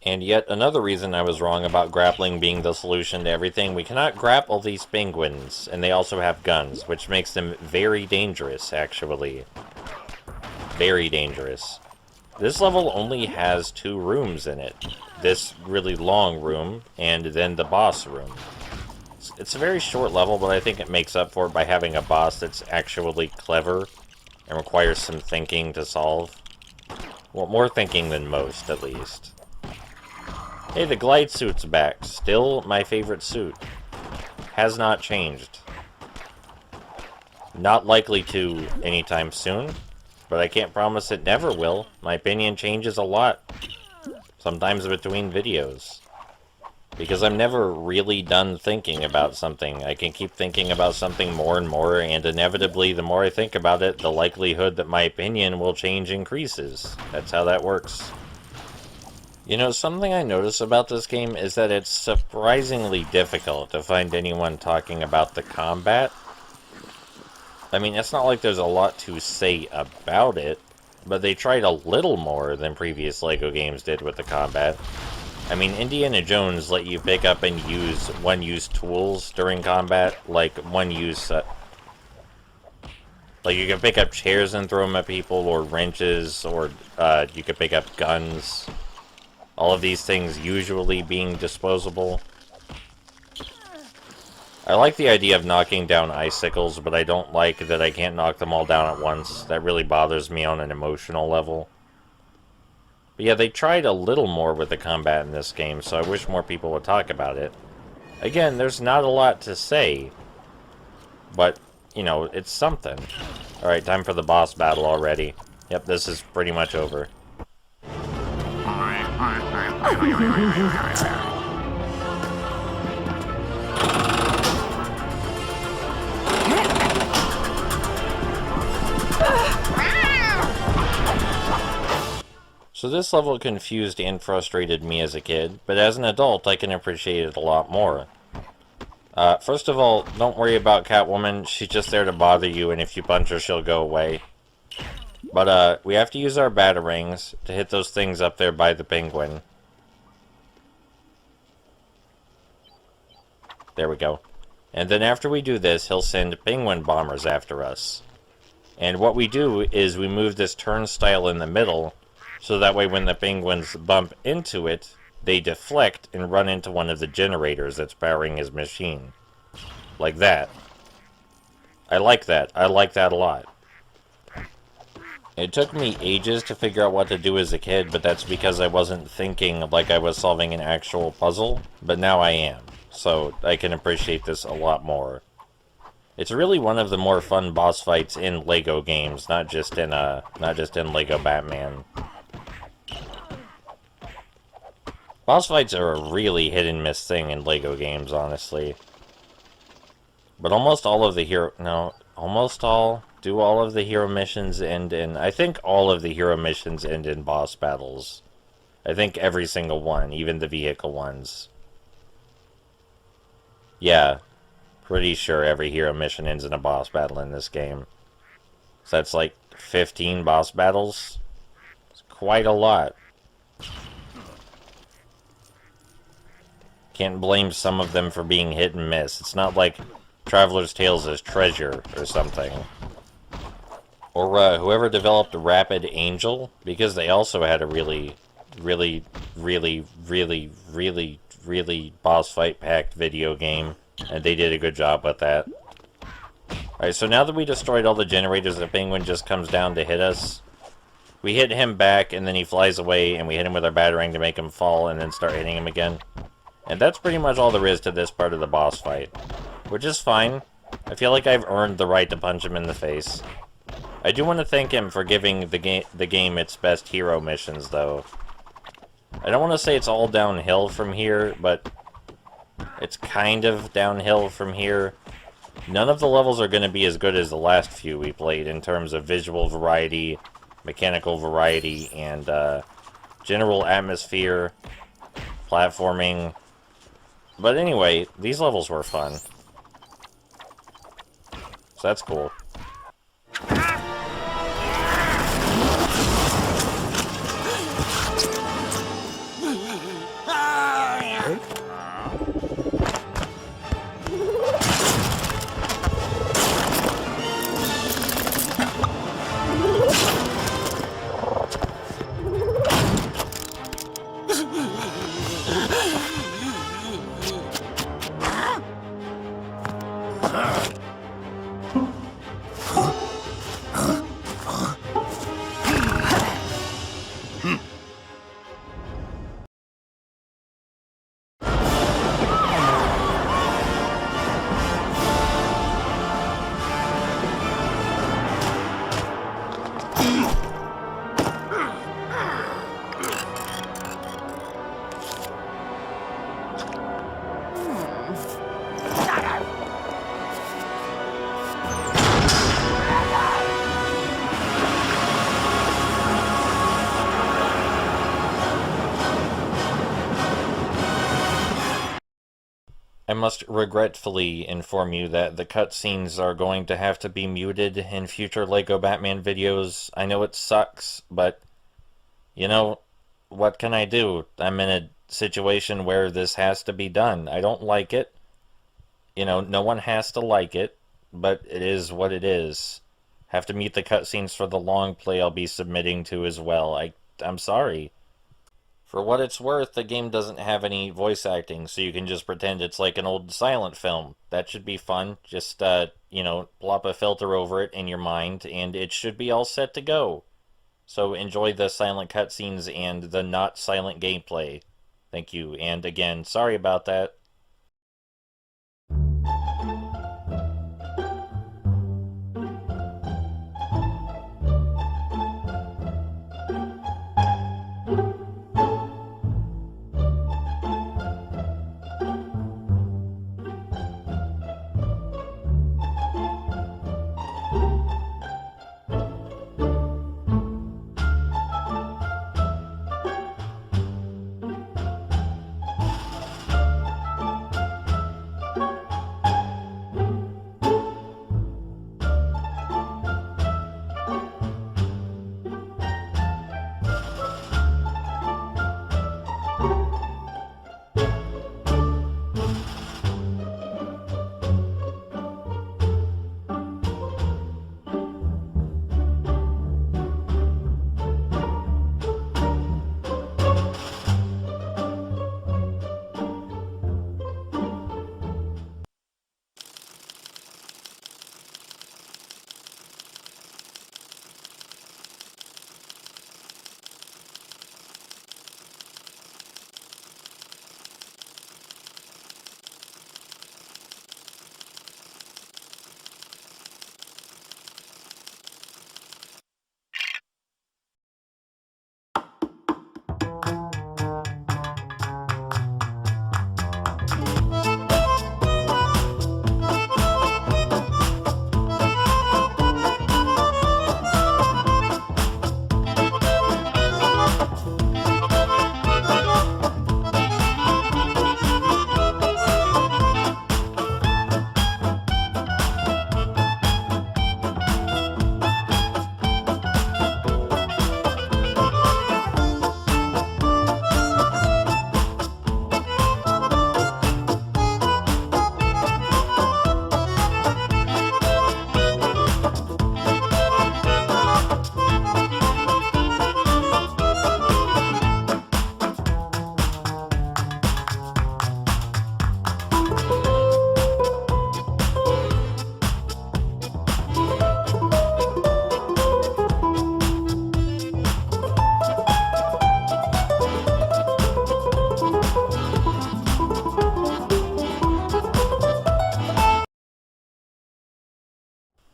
And yet another reason I was wrong about grappling being the solution to everything, we cannot grapple these penguins, and they also have guns, which makes them very dangerous, actually. Very dangerous. This level only has 2 rooms in it. This really long room, and then the boss room. It's a very short level, but I think it makes up for it by having a boss that's actually clever, and requires some thinking to solve. Well, more thinking than most, at least. Hey, the glide suit's back. Still my favorite suit. Has not changed. Not likely to anytime soon, but I can't promise it never will. My opinion changes a lot. Sometimes between videos. Because I'm never really done thinking about something. I can keep thinking about something more and more, and inevitably, the more I think about it, the likelihood that my opinion will change increases. That's how that works. You know, something I notice about this game is that it's surprisingly difficult to find anyone talking about the combat. I mean, it's not like there's a lot to say about it, but they tried a little more than previous LEGO games did with the combat. I mean, Indiana Jones let you pick up and use one-use tools during combat, like one-use... like, you can pick up chairs and throw them at people, or wrenches, or you can pick up guns. All of these things usually being disposable. I like the idea of knocking down icicles, but I don't like that I can't knock them all down at once. That really bothers me on an emotional level. But yeah, they tried a little more with the combat in this game, so I wish more people would talk about it. Again, there's not a lot to say, but, you know, it's something. Alright, time for the boss battle already. Yep, this is pretty much over. So this level confused and frustrated me as a kid, but as an adult I can appreciate it a lot more. First of all, don't worry about Catwoman, she's just there to bother you, and if you punch her she'll go away. But we have to use our batarangs to hit those things up there by the penguin. There we go. And then after we do this, he'll send penguin bombers after us. And what we do is we move this turnstile in the middle, so that way when the penguins bump into it, they deflect and run into one of the generators that's powering his machine. Like that. I like that. I like that a lot. It took me ages to figure out what to do as a kid, but that's because I wasn't thinking like I was solving an actual puzzle, but now I am. So I can appreciate this a lot more. It's really one of the more fun boss fights in LEGO games, not just in LEGO Batman. Boss fights are a really hit and miss thing in LEGO games, honestly. But almost all of the do all of the hero missions end in... I think all of the hero missions end in boss battles. I think every single one, even the vehicle ones. Yeah, pretty sure every hero mission ends in a boss battle in this game. So that's like 15 boss battles. It's quite a lot. Can't blame some of them for being hit and miss. It's not like Traveler's Tales is Treasure or something. Or whoever developed Rapid Angel, because they also had a really boss fight packed video game, and they did a good job with that. Alright, so now that we destroyed all the generators, the penguin just comes down to hit us. We hit him back, and then he flies away, and we hit him with our batarang to make him fall, and then start hitting him again. And that's pretty much all there is to this part of the boss fight. Which is fine. I feel like I've earned the right to punch him in the face. I do want to thank him for giving the game its best hero missions, though. I don't want to say it's all downhill from here, but it's kind of downhill from here. None of the levels are going to be as good as the last few we played in terms of visual variety, mechanical variety, and general atmosphere, platforming. But anyway, these levels were fun. So that's cool. I must regretfully inform you that the cutscenes are going to have to be muted in future LEGO Batman videos. I know it sucks, but, you know, what can I do? I'm in a situation where this has to be done. I don't like it. You know, no one has to like it, but it is what it is. Have to mute the cutscenes for the long play I'll be submitting to as well. I'm sorry. For what it's worth, the game doesn't have any voice acting, so you can just pretend it's like an old silent film. That should be fun. Just, you know, plop a filter over it in your mind, and it should be all set to go. So enjoy the silent cutscenes and the not silent gameplay. Thank you, and again, sorry about that.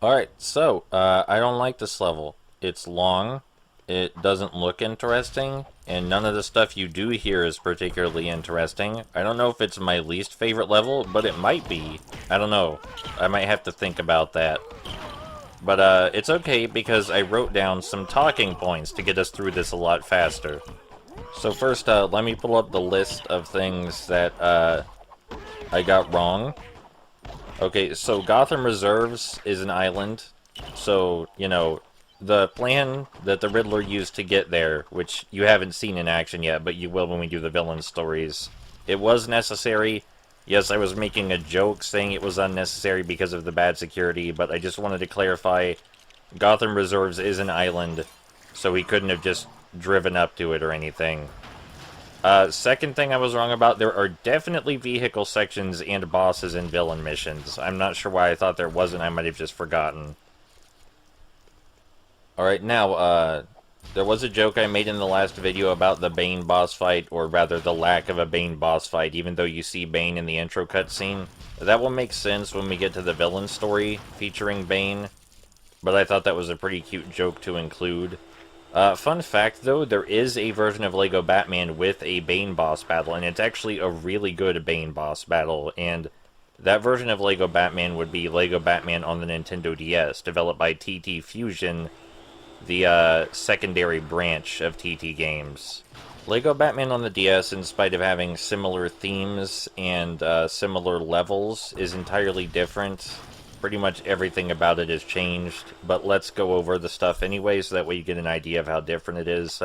Alright, so, I don't like this level. It's long, it doesn't look interesting, and none of the stuff you do here is particularly interesting. I don't know if it's my least favorite level, but it might be. I don't know. I might have to think about that. But, it's okay because I wrote down some talking points to get us through this a lot faster. So first, let me pull up the list of things that, I got wrong. Okay, so Gotham Reserves is an island. So, you know, the plan that the Riddler used to get there, which you haven't seen in action yet, but you will when we do the villain stories, it was necessary. Yes, I was making a joke saying it was unnecessary because of the bad security, but I just wanted to clarify Gotham Reserves is an island, so he couldn't have just driven up to it or anything. Second thing I was wrong about, there are definitely vehicle sections and bosses in villain missions. I'm not sure why I thought there wasn't, I might have just forgotten. Alright, now, there was a joke I made in the last video about the Bane boss fight, or rather the lack of a Bane boss fight, even though you see Bane in the intro cutscene. That will make sense when we get to the villain story featuring Bane, but I thought that was a pretty cute joke to include. Fun fact, though, there is a version of LEGO Batman with a Bane boss battle, and it's actually a really good Bane boss battle, and that version of LEGO Batman would be LEGO Batman on the Nintendo DS, developed by TT Fusion, the secondary branch of TT Games. LEGO Batman on the DS, in spite of having similar themes and similar levels, is entirely different. Pretty much everything about it has changed, but let's go over the stuff anyway, so that way you get an idea of how different it is.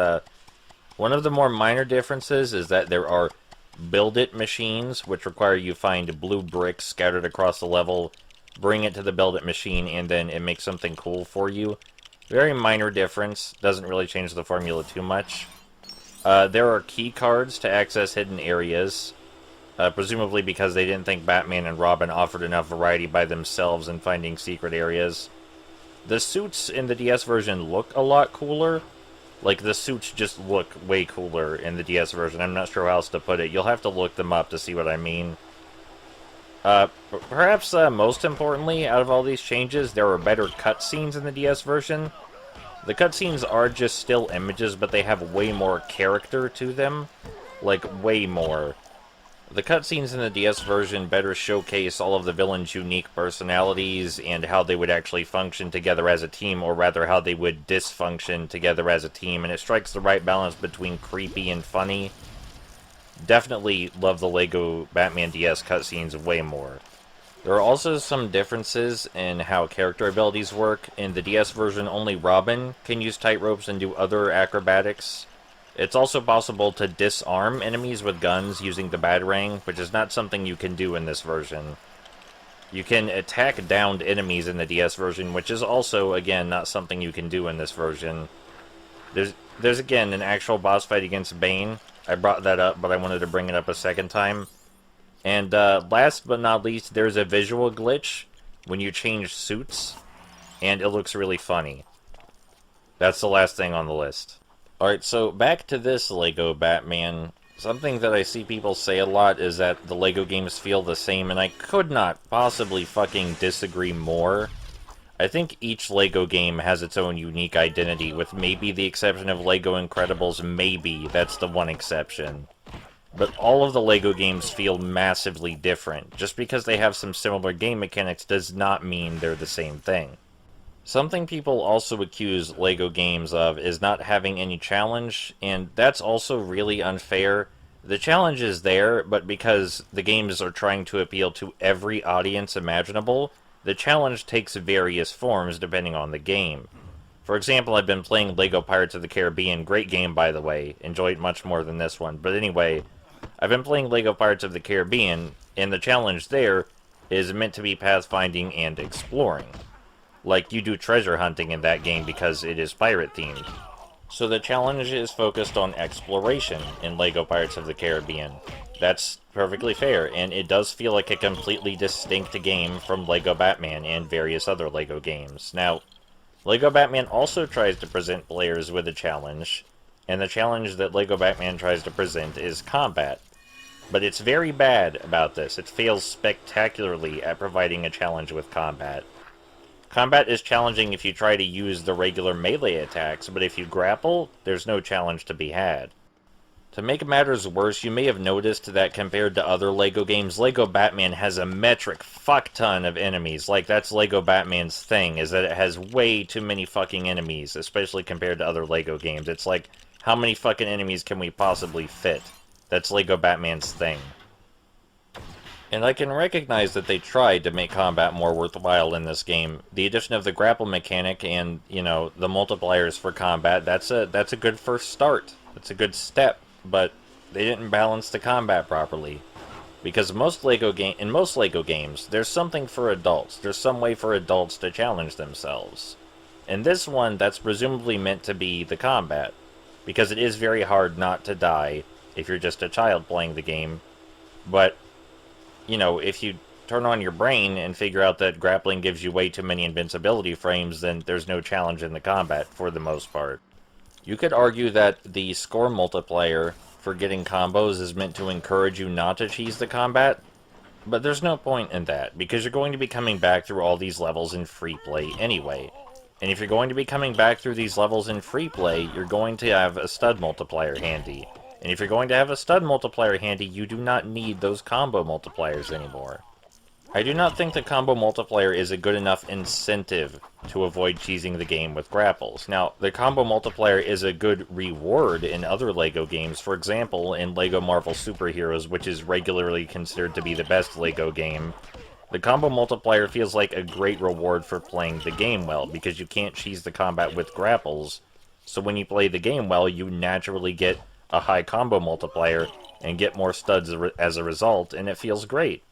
One of the more minor differences is that there are build-it machines, which require you find blue bricks scattered across the level, bring it to the build-it machine, and then it makes something cool for you. Very minor difference, doesn't really change the formula too much. There are key cards to access hidden areas. Presumably because they didn't think Batman and Robin offered enough variety by themselves in finding secret areas. The suits in the DS version look a lot cooler. Like, the suits just look way cooler in the DS version. I'm not sure how else to put it. You'll have to look them up to see what I mean. Perhaps most importantly, out of all these changes, there are better cutscenes in the DS version. The cutscenes are just still images, but they have way more character to them. Like, way more. The cutscenes in the DS version better showcase all of the villains' unique personalities and how they would actually function together as a team, or rather how they would dysfunction together as a team, and it strikes the right balance between creepy and funny. Definitely love the LEGO Batman DS cutscenes way more. There are also some differences in how character abilities work. In the DS version, only Robin can use tightropes and do other acrobatics. It's also possible to disarm enemies with guns using the Batarang, which is not something you can do in this version. You can attack downed enemies in the DS version, which is also, again, not something you can do in this version. There's again, an actual boss fight against Bane. I brought that up, but I wanted to bring it up a second time. And last but not least, there's a visual glitch when you change suits, and it looks really funny. That's the last thing on the list. Alright, so back to this LEGO Batman. Something that I see people say a lot is that the LEGO games feel the same, and I could not possibly fucking disagree more. I think each LEGO game has its own unique identity, with maybe the exception of LEGO Incredibles, maybe, that's the one exception. But all of the LEGO games feel massively different. Just because they have some similar game mechanics does not mean they're the same thing. Something people also accuse LEGO games of is not having any challenge, and that's also really unfair. The challenge is there, but because the games are trying to appeal to every audience imaginable, the challenge takes various forms depending on the game. For example, I've been playing LEGO Pirates of the Caribbean, great game by the way, enjoy it much more than this one, but anyway, I've been playing LEGO Pirates of the Caribbean, and the challenge there is meant to be pathfinding and exploring. Like, you do treasure hunting in that game because it is pirate-themed. So the challenge is focused on exploration in LEGO Pirates of the Caribbean. That's perfectly fair, and it does feel like a completely distinct game from LEGO Batman and various other LEGO games. Now, LEGO Batman also tries to present players with a challenge, and the challenge that LEGO Batman tries to present is combat. But it's very bad about this. It fails spectacularly at providing a challenge with combat. Combat is challenging if you try to use the regular melee attacks, but if you grapple, there's no challenge to be had. To make matters worse, you may have noticed that compared to other LEGO games, LEGO Batman has a metric fuck ton of enemies. Like, that's LEGO Batman's thing, is that it has way too many fucking enemies, especially compared to other LEGO games. It's like, how many fucking enemies can we possibly fit? That's LEGO Batman's thing. And I can recognize that they tried to make combat more worthwhile in this game. The addition of the grapple mechanic and, you know, the multipliers for combat, that's a good first start. That's a good step, but they didn't balance the combat properly. Because in most LEGO games, there's something for adults. There's some way for adults to challenge themselves. In this one, that's presumably meant to be the combat. Because it is very hard not to die if you're just a child playing the game. But you know, if you turn on your brain and figure out that grappling gives you way too many invincibility frames, then there's no challenge in the combat, for the most part. You could argue that the score multiplier for getting combos is meant to encourage you not to cheese the combat, but there's no point in that, because you're going to be coming back through all these levels in free play anyway. And if you're going to be coming back through these levels in free play, you're going to have a stud multiplier handy. And if you're going to have a stud multiplier handy, you do not need those combo multipliers anymore. I do not think the combo multiplier is a good enough incentive to avoid cheesing the game with grapples. Now, the combo multiplier is a good reward in other LEGO games. For example, in LEGO Marvel Superheroes, which is regularly considered to be the best LEGO game, the combo multiplier feels like a great reward for playing the game well, because you can't cheese the combat with grapples. So when you play the game well, you naturally get a high combo multiplier and get more studs as a result, and it feels great.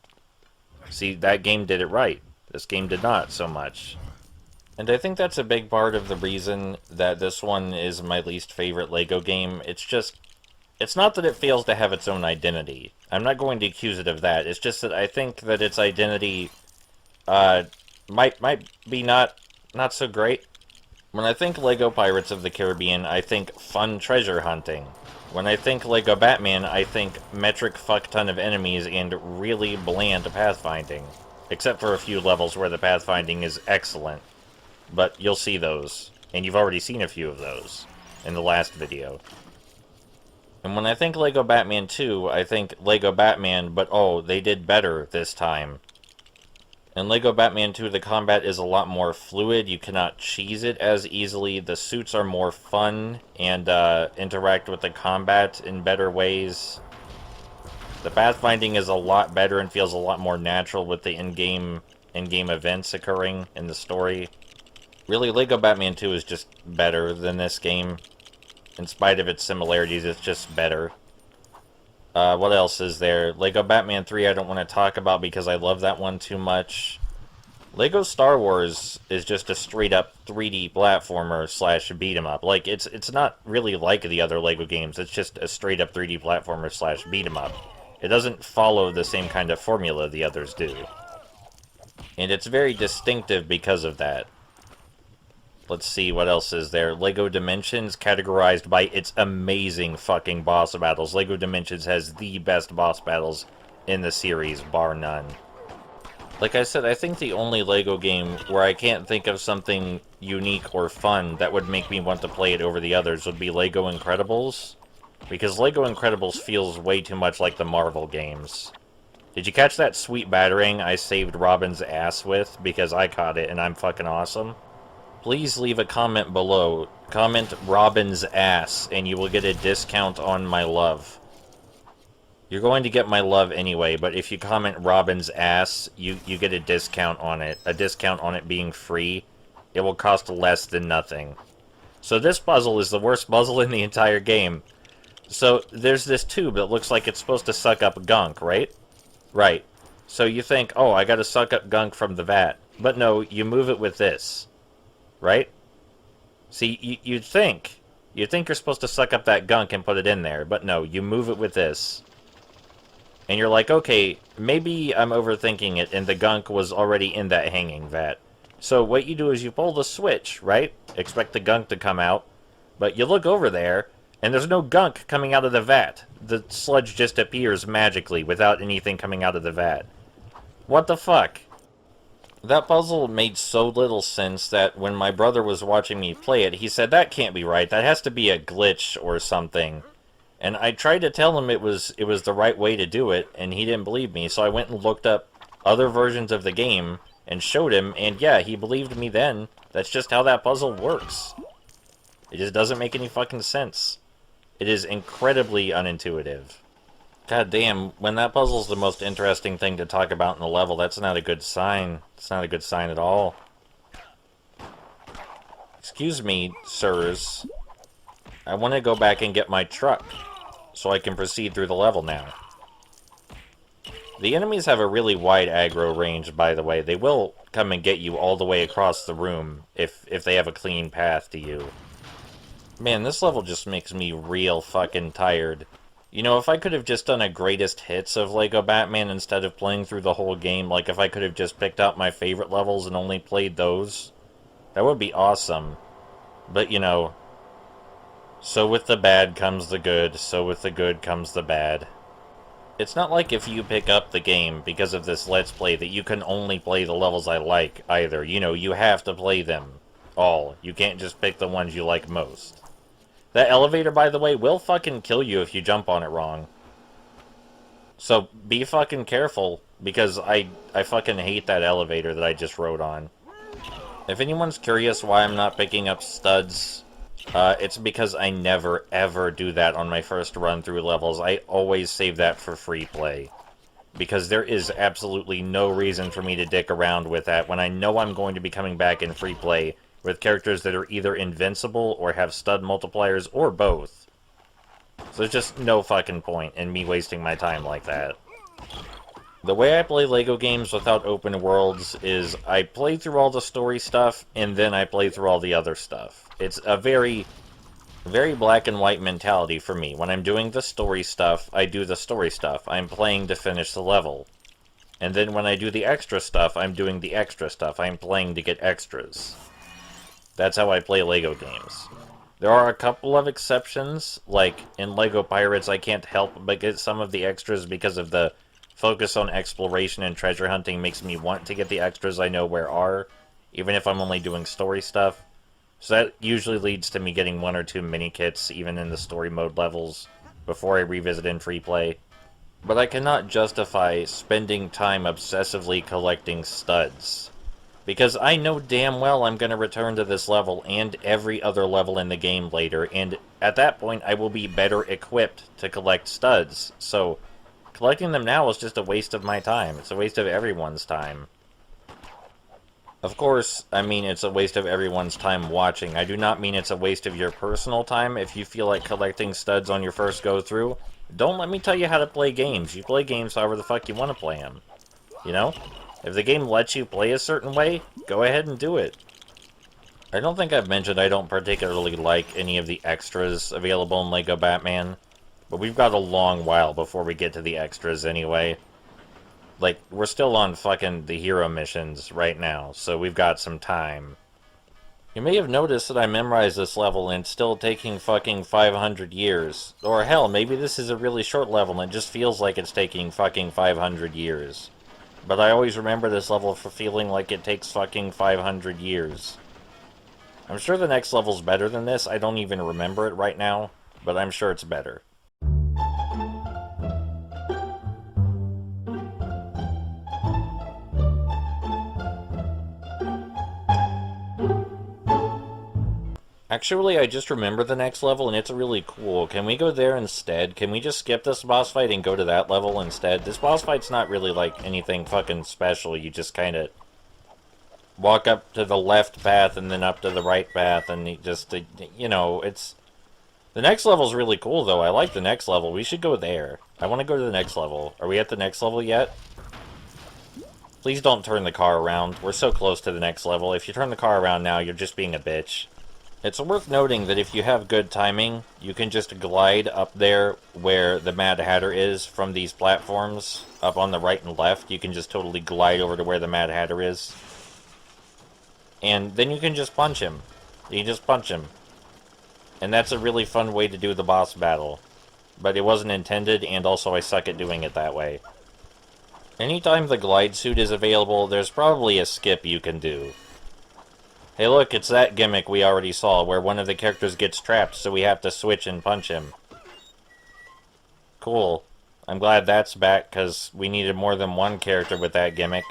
See, that game did it right. This game did not so much. And I think that's a big part of the reason that this one is my least favorite LEGO game. It's not that it fails to have its own identity. I'm not going to accuse it of that. It's just that I think that its identity might be not so great. When I think LEGO Pirates of the Caribbean, I think fun treasure hunting. When I think LEGO Batman, I think metric fuck ton of enemies and really bland pathfinding. Except for a few levels where the pathfinding is excellent. But you'll see those. And you've already seen a few of those in the last video. And when I think LEGO Batman 2, I think LEGO Batman, but oh, they did better this time. In LEGO Batman 2, the combat is a lot more fluid. You cannot cheese it as easily. The suits are more fun and interact with the combat in better ways. The pathfinding is a lot better and feels a lot more natural with the in-game events occurring in the story. Really, LEGO Batman 2 is just better than this game. In spite of its similarities, it's just better. What else is there? LEGO Batman 3 I don't want to talk about because I love that one too much. LEGO Star Wars is just a straight-up 3D platformer slash beat-em-up. Like, it's not really like the other LEGO games. It's just a straight-up 3D platformer slash beat-em-up. It doesn't follow the same kind of formula the others do. And it's very distinctive because of that. Let's see, what else is there? LEGO Dimensions, categorized by its amazing fucking boss battles. LEGO Dimensions has the best boss battles in the series, bar none. Like I said, I think the only LEGO game where I can't think of something unique or fun that would make me want to play it over the others would be LEGO Incredibles. Because LEGO Incredibles feels way too much like the Marvel games. Did you catch that sweet battering I saved Robin's ass with? Because I caught it and I'm fucking awesome. Please leave a comment below. Comment Robin's ass, and you will get a discount on my love. You're going to get my love anyway, but if you comment Robin's ass, you get a discount on it. A discount on it being free. It will cost less than nothing. So this puzzle is the worst puzzle in the entire game. So there's this tube that looks like it's supposed to suck up gunk, right? Right. So you think, oh, I gotta suck up gunk from the vat. But no, you move it with this. Right? See, you'd think you're supposed to suck up that gunk and put it in there, but no, you move it with this. And you're like, okay, maybe I'm overthinking it and the gunk was already in that hanging vat. So what you do is you pull the switch, right? Expect the gunk to come out, but you look over there and there's no gunk coming out of the vat. The sludge just appears magically without anything coming out of the vat. What the fuck? That puzzle made so little sense that when my brother was watching me play it, he said, that can't be right, that has to be a glitch or something. And I tried to tell him it was the right way to do it, and he didn't believe me, so I went and looked up other versions of the game and showed him, and yeah, he believed me then. That's just how that puzzle works. It just doesn't make any fucking sense. It is incredibly unintuitive. God damn, when that puzzle's the most interesting thing to talk about in the level, that's not a good sign. It's not a good sign at all. Excuse me, sirs. I want to go back and get my truck, so I can proceed through the level now. The enemies have a really wide aggro range, by the way. They will come and get you all the way across the room if they have a clean path to you. Man, this level just makes me real fucking tired. You know, if I could have just done a greatest hits of Lego Batman instead of playing through the whole game, like if I could have just picked out my favorite levels and only played those, that would be awesome. But, you know, so with the bad comes the good, so with the good comes the bad. It's not like if you pick up the game because of this Let's Play that you can only play the levels I like, either. You know, you have to play them all. You can't just pick the ones you like most. That elevator, by the way, will fucking kill you if you jump on it wrong. So, be fucking careful, because I fucking hate that elevator that I just rode on. If anyone's curious why I'm not picking up studs, it's because I never, ever do that on my first run-through levels. I always save that for free play. Because there is absolutely no reason for me to dick around with that when I know I'm going to be coming back in free play with characters that are either invincible or have stud multipliers, or both. So there's just no fucking point in me wasting my time like that. The way I play LEGO games without open worlds is I play through all the story stuff, and then I play through all the other stuff. It's a very, very black and white mentality for me. When I'm doing the story stuff, I do the story stuff. I'm playing to finish the level. And then when I do the extra stuff, I'm doing the extra stuff. I'm playing to get extras. That's how I play LEGO games. There are a couple of exceptions, like in LEGO Pirates I can't help but get some of the extras because of the focus on exploration and treasure hunting makes me want to get the extras I know where are, even if I'm only doing story stuff. So that usually leads to me getting 1 or 2 mini-kits, even in the story mode levels, before I revisit in free play. But I cannot justify spending time obsessively collecting studs. Because I know damn well I'm going to return to this level and every other level in the game later, and at that point I will be better equipped to collect studs. So, collecting them now is just a waste of my time. It's a waste of everyone's time. Of course, I mean it's a waste of everyone's time watching. I do not mean it's a waste of your personal time if you feel like collecting studs on your first go-through. Don't let me tell you how to play games. You play games however the fuck you want to play them. You know? If the game lets you play a certain way, go ahead and do it. I don't think I've mentioned I don't particularly like any of the extras available in LEGO Batman, but we've got a long while before we get to the extras anyway. Like, we're still on fucking the hero missions right now, so we've got some time. You may have noticed that I memorized this level and it's still taking fucking 500 years. Or hell, maybe this is a really short level and it just feels like it's taking fucking 500 years. But I always remember this level for feeling like it takes fucking 500 years. I'm sure the next level's better than this. I don't even remember it right now, but I'm sure it's better. Actually, I just remember the next level, and it's really cool. Can we go there instead? Can we just skip this boss fight and go to that level instead? This boss fight's not really, like, anything fucking special. You just kind of walk up to the left path and then up to the right path, and you just, you know, it's... The next level's really cool, though. I like the next level. We should go there. I want to go to the next level. Are we at the next level yet? Please don't turn the car around. We're so close to the next level. If you turn the car around now, you're just being a bitch. It's worth noting that if you have good timing, you can just glide up there where the Mad Hatter is from these platforms, up on the right and left. You can just totally glide over to where the Mad Hatter is. And then you can just punch him. You can just punch him. And that's a really fun way to do the boss battle. But it wasn't intended, and also I suck at doing it that way. Anytime the glide suit is available, there's probably a skip you can do. Hey look, it's that gimmick we already saw, where one of the characters gets trapped, so we have to switch and punch him. Cool. I'm glad that's back, because we needed more than one character with that gimmick.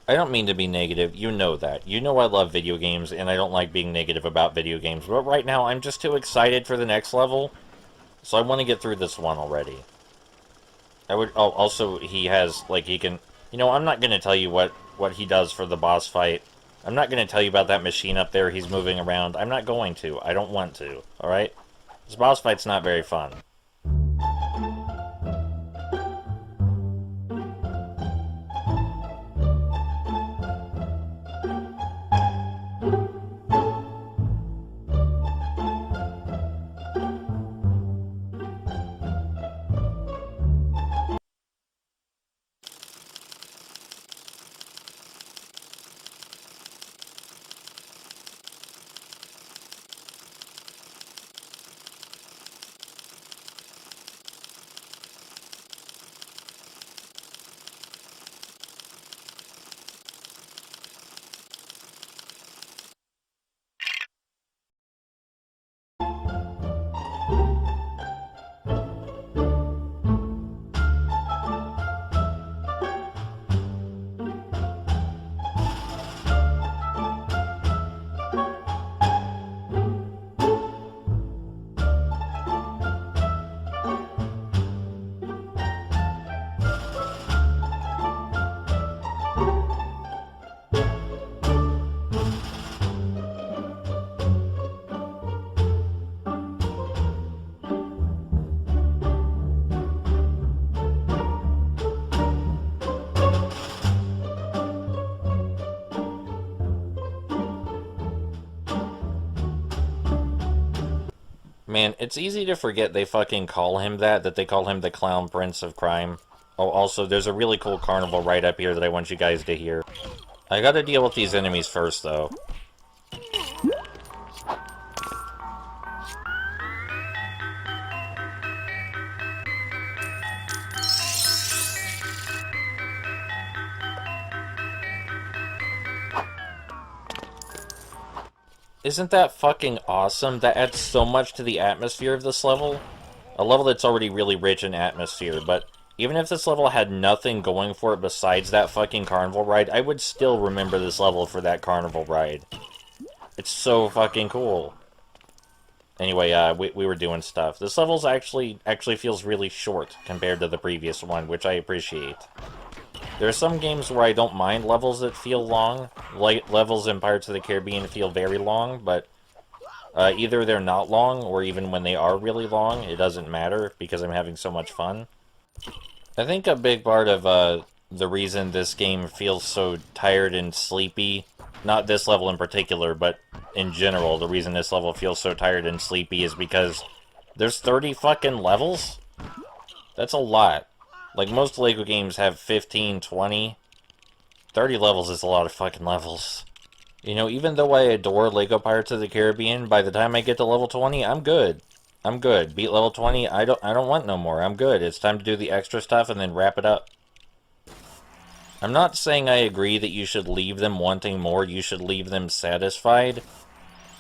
I don't mean to be negative, you know that. You know I love video games, and I don't like being negative about video games, but right now I'm just too excited for the next level, so I want to get through this one already. Also, he has, like, he can... You know, I'm not going to tell you what he does for the boss fight. I'm not going to tell you about that machine up there he's moving around. I'm not going to. I don't want to, alright? This boss fight's not very fun. Man, it's easy to forget they fucking call him that they call him the Clown Prince of Crime. Oh, also, there's a really cool carnival right up here that I want you guys to hear. I gotta deal with these enemies first, though. Isn't that fucking awesome? That adds so much to the atmosphere of this level. A level that's already really rich in atmosphere, but even if this level had nothing going for it besides that fucking carnival ride, I would still remember this level for that carnival ride. It's so fucking cool. Anyway, we were doing stuff. This level's actually feels really short compared to the previous one, which I appreciate. There are some games where I don't mind levels that feel long. Like levels in Pirates of the Caribbean feel very long, but either they're not long, or even when they are really long, it doesn't matter, because I'm having so much fun. I think a big part of the reason this game feels so tired and sleepy, not this level in particular, but in general, the reason this level feels so tired and sleepy is because there's 30 fucking levels? That's a lot. Like, most LEGO games have 15, 20. 30 levels is a lot of fucking levels. You know, even though I adore LEGO Pirates of the Caribbean, by the time I get to level 20, I'm good. I'm good. Beat level 20, I don't want no more. I'm good. It's time to do the extra stuff and then wrap it up. I'm not saying I agree that you should leave them wanting more, you should leave them satisfied.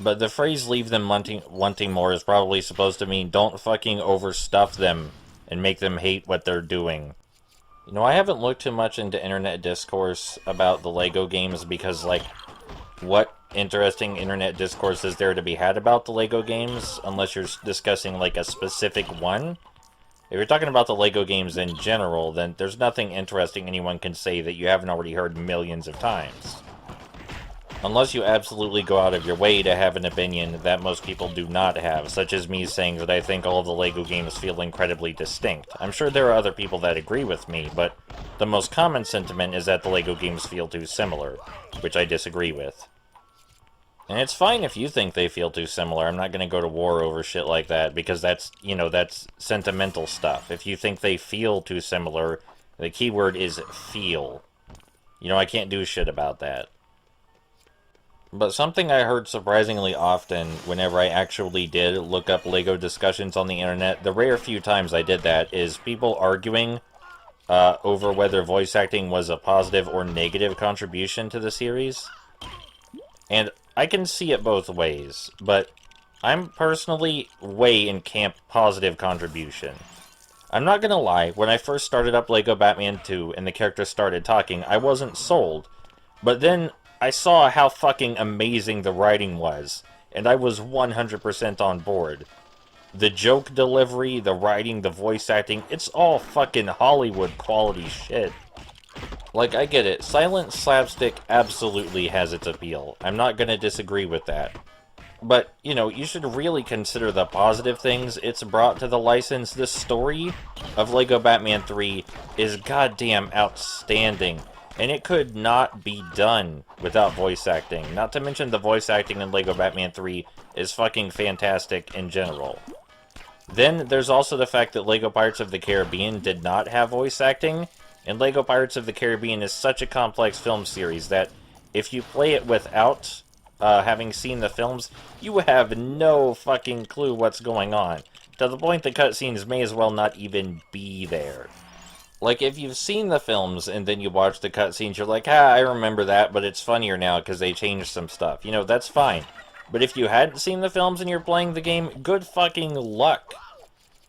But the phrase leave them wanting more is probably supposed to mean don't fucking overstuff them and make them hate what they're doing. You know, I haven't looked too much into internet discourse about the LEGO games because, like, what interesting internet discourse is there to be had about the LEGO games, unless you're discussing, like, a specific one? If you're talking about the LEGO games in general, then there's nothing interesting anyone can say that you haven't already heard millions of times. Unless you absolutely go out of your way to have an opinion that most people do not have, such as me saying that I think all of the LEGO games feel incredibly distinct. I'm sure there are other people that agree with me, but the most common sentiment is that the LEGO games feel too similar, which I disagree with. And it's fine if you think they feel too similar. I'm not going to go to war over shit like that, because that's, you know, that's sentimental stuff. If you think they feel too similar, the key word is feel. You know, I can't do shit about that. But something I heard surprisingly often whenever I actually did look up LEGO discussions on the internet, the rare few times I did that, is people arguing over whether voice acting was a positive or negative contribution to the series. And I can see it both ways, but I'm personally way in camp positive contribution. I'm not gonna lie, when I first started up LEGO Batman 2 and the characters started talking, I wasn't sold. But then I saw how fucking amazing the writing was, and I was 100% on board. The joke delivery, the writing, the voice acting, it's all fucking Hollywood quality shit. Like, I get it, silent slapstick absolutely has its appeal. I'm not gonna disagree with that. But, you know, you should really consider the positive things it's brought to the license. The story of LEGO Batman 3 is goddamn outstanding, and it could not be done without voice acting. Not to mention the voice acting in LEGO Batman 3 is fucking fantastic in general. Then there's also the fact that LEGO Pirates of the Caribbean did not have voice acting, and LEGO Pirates of the Caribbean is such a complex film series that if you play it without having seen the films, you have no fucking clue what's going on. To the point the cutscenes may as well not even be there. Like, if you've seen the films and then you watch the cutscenes, you're like, I remember that, but it's funnier now because they changed some stuff. You know, that's fine. But if you hadn't seen the films and you're playing the game, good fucking luck.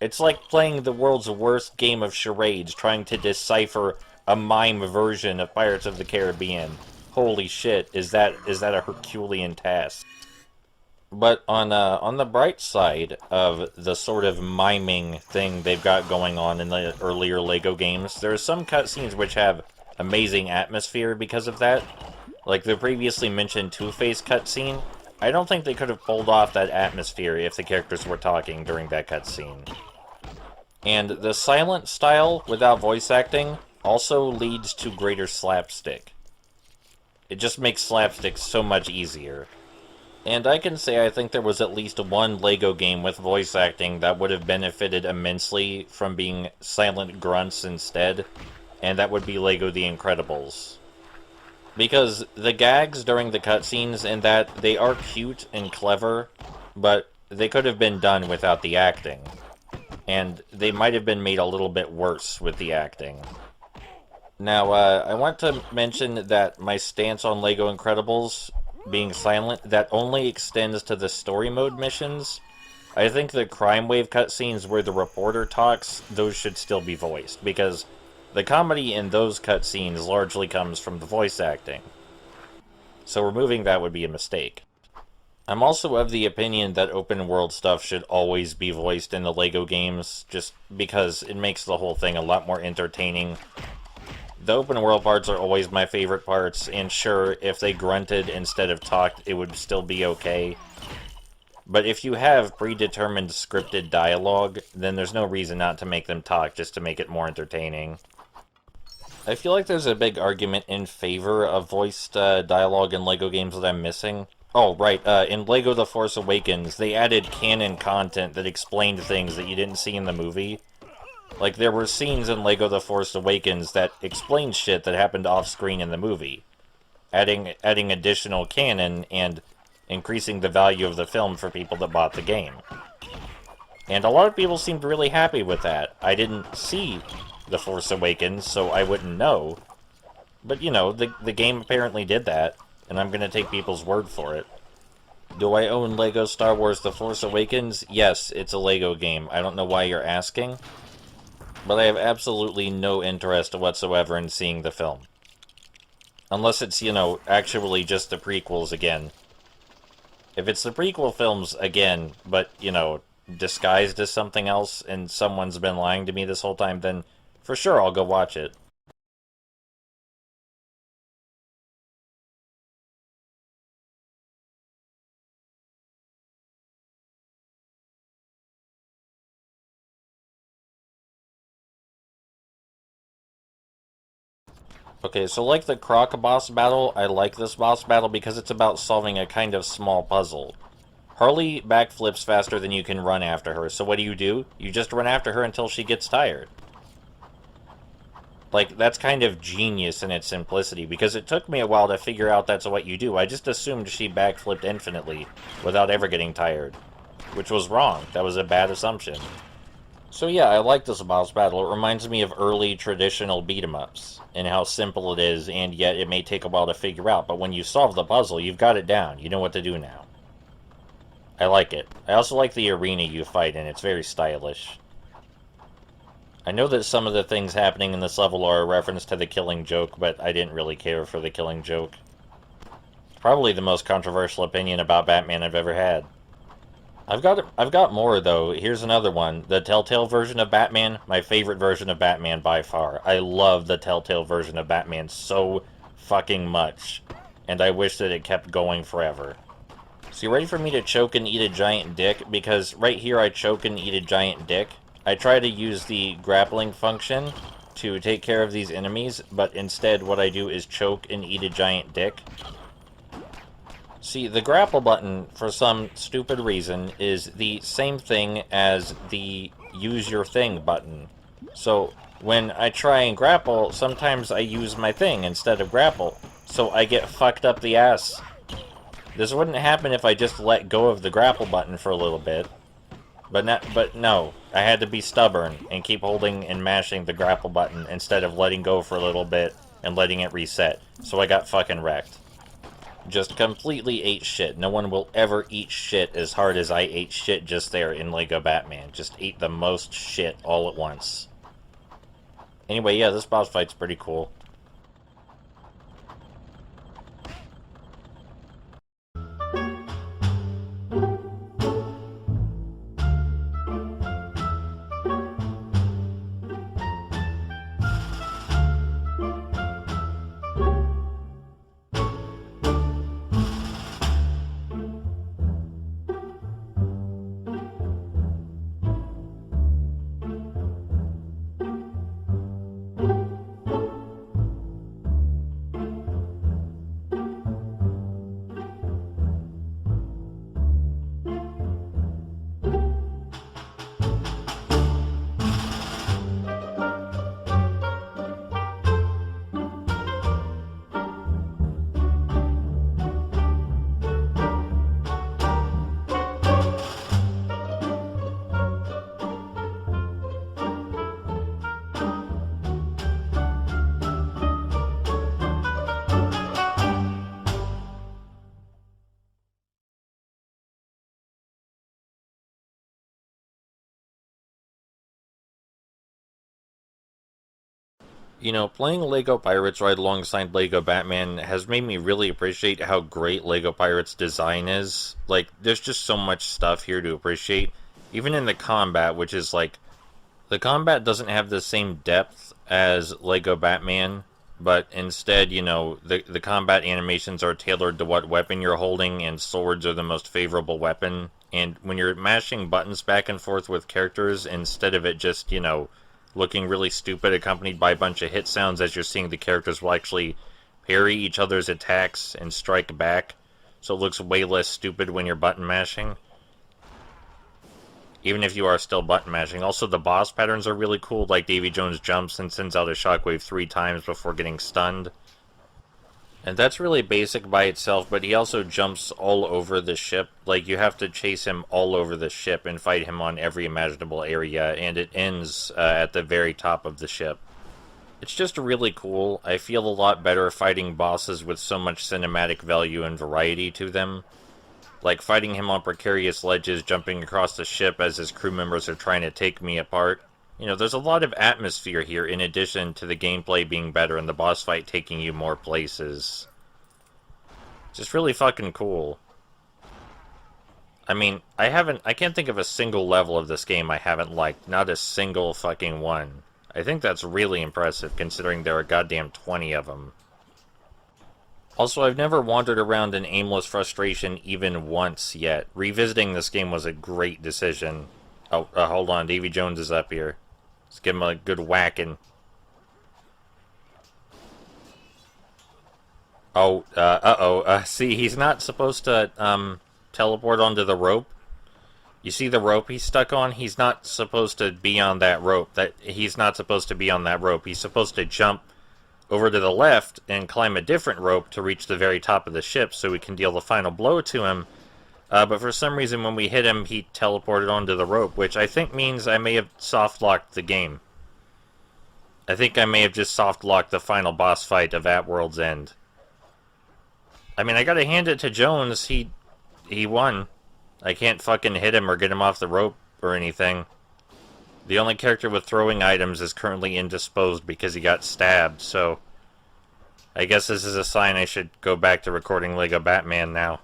It's like playing the world's worst game of charades, trying to decipher a mime version of Pirates of the Caribbean. Holy shit, is that a Herculean task? But on the bright side of the sort of miming thing they've got going on in the earlier LEGO games, there are some cutscenes which have amazing atmosphere because of that. Like the previously mentioned Two-Face cutscene. I don't think they could have pulled off that atmosphere if the characters were talking during that cutscene. And the silent style without voice acting also leads to greater slapstick. It just makes slapstick so much easier. And I can say I think there was at least one LEGO game with voice acting that would have benefited immensely from being silent grunts instead, and that would be LEGO The Incredibles. Because the gags during the cutscenes in that, they are cute and clever, but they could have been done without the acting. And they might have been made a little bit worse with the acting. Now, I want to mention that my stance on LEGO Incredibles being silent, that only extends to the story mode missions. I think the Crime Wave cutscenes where the reporter talks, those should still be voiced, because the comedy in those cutscenes largely comes from the voice acting. So removing that would be a mistake. I'm also of the opinion that open world stuff should always be voiced in the LEGO games, just because it makes the whole thing a lot more entertaining. The open world parts are always my favorite parts, and sure, if they grunted instead of talked, it would still be okay. But if you have predetermined scripted dialogue, then there's no reason not to make them talk just to make it more entertaining. I feel like there's a big argument in favor of voiced dialogue in LEGO games that I'm missing. Oh, right, in LEGO The Force Awakens, they added canon content that explained things that you didn't see in the movie. Like, there were scenes in LEGO The Force Awakens that explained shit that happened off-screen in the movie. Adding additional canon and increasing the value of the film for people that bought the game. And a lot of people seemed really happy with that. I didn't see The Force Awakens, so I wouldn't know. But, you know, the game apparently did that, and I'm gonna take people's word for it. Do I own LEGO Star Wars The Force Awakens? Yes, it's a LEGO game. I don't know why you're asking. But I have absolutely no interest whatsoever in seeing the film. Unless it's, you know, actually just the prequels again. If it's the prequel films again, but, you know, disguised as something else, and someone's been lying to me this whole time, then for sure I'll go watch it. Okay, so like the Croc boss battle, I like this boss battle because it's about solving a kind of small puzzle. Harley backflips faster than you can run after her, so what do? You just run after her until she gets tired. Like, that's kind of genius in its simplicity, because it took me a while to figure out that's what you do. I just assumed she backflipped infinitely, without ever getting tired. Which was wrong. That was a bad assumption. So yeah, I like this boss battle. It reminds me of early traditional beat-em-ups and how simple it is, and yet it may take a while to figure out. But when you solve the puzzle, you've got it down. You know what to do now. I like it. I also like the arena you fight in. It's very stylish. I know that some of the things happening in this level are a reference to the Killing Joke, but I didn't really care for the Killing Joke. Probably the most controversial opinion about Batman I've ever had. I've got more though. Here's another one. The Telltale version of Batman, my favorite version of Batman by far. I love the Telltale version of Batman so fucking much, and I wish that it kept going forever. So you ready for me to choke and eat a giant dick? Because right here I choke and eat a giant dick. I try to use the grappling function to take care of these enemies, but instead what I do is choke and eat a giant dick. See, the grapple button, for some stupid reason, is the same thing as the use your thing button. So, when I try and grapple, sometimes I use my thing instead of grapple. So I get fucked up the ass. This wouldn't happen if I just let go of the grapple button for a little bit. But no, I had to be stubborn and keep holding and mashing the grapple button instead of letting go for a little bit and letting it reset. So I got fucking wrecked. Just completely ate shit. No one will ever eat shit as hard as I ate shit just there in Lego Batman. Just ate the most shit all at once. Anyway, yeah, this boss fight's pretty cool. You know, playing Lego Pirates right alongside Lego Batman has made me really appreciate how great Lego Pirates design is. Like, there's just so much stuff here to appreciate. Even in the combat, which is like, the combat doesn't have the same depth as Lego Batman, but instead, you know, the combat animations are tailored to what weapon you're holding, and swords are the most favorable weapon. And when you're mashing buttons back and forth with characters, instead of it just, you know, looking really stupid accompanied by a bunch of hit sounds as you're seeing the characters will actually parry each other's attacks and strike back, so it looks way less stupid when you're button mashing. Even if you are still button mashing. Also, the boss patterns are really cool, like Davy Jones jumps and sends out a shockwave 3 times before getting stunned. And that's really basic by itself, but he also jumps all over the ship. Like, you have to chase him all over the ship and fight him on every imaginable area, and it ends at the very top of the ship. It's just really cool. I feel a lot better fighting bosses with so much cinematic value and variety to them. Like fighting him on precarious ledges, jumping across the ship as his crew members are trying to take me apart. You know, there's a lot of atmosphere here in addition to the gameplay being better and the boss fight taking you more places. Just really fucking cool. I mean, I can't think of a single level of this game I haven't liked. Not a single fucking one. I think that's really impressive considering there are goddamn 20 of them. Also, I've never wandered around in aimless frustration even once yet. Revisiting this game was a great decision. Oh, hold on, Davy Jones is up here. Let's give him a good whacking. Oh, see, he's not supposed to, teleport onto the rope. You see the rope he's stuck on? He's not supposed to be on that rope. He's not supposed to be on that rope. He's supposed to jump over to the left and climb a different rope to reach the very top of the ship so we can deal the final blow to him. But for some reason, when we hit him, he teleported onto the rope, which I think means I may have soft-locked the game. I think I may have just soft-locked the final boss fight of At World's End. I mean, I gotta hand it to Jones. He won. I can't fucking hit him or get him off the rope or anything. The only character with throwing items is currently indisposed because he got stabbed, so I guess this is a sign I should go back to recording Lego Batman now.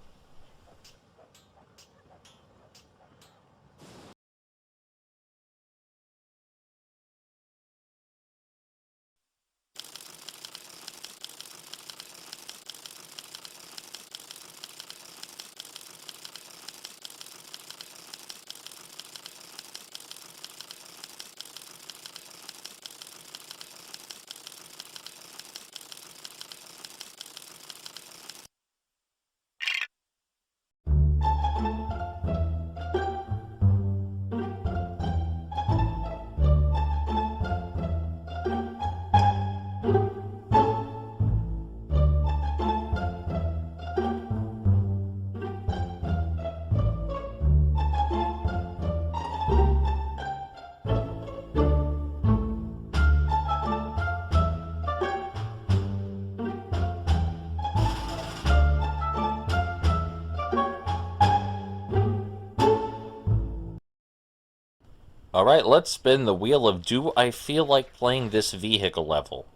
Alright, let's spin the wheel of do I feel like playing this vehicle level?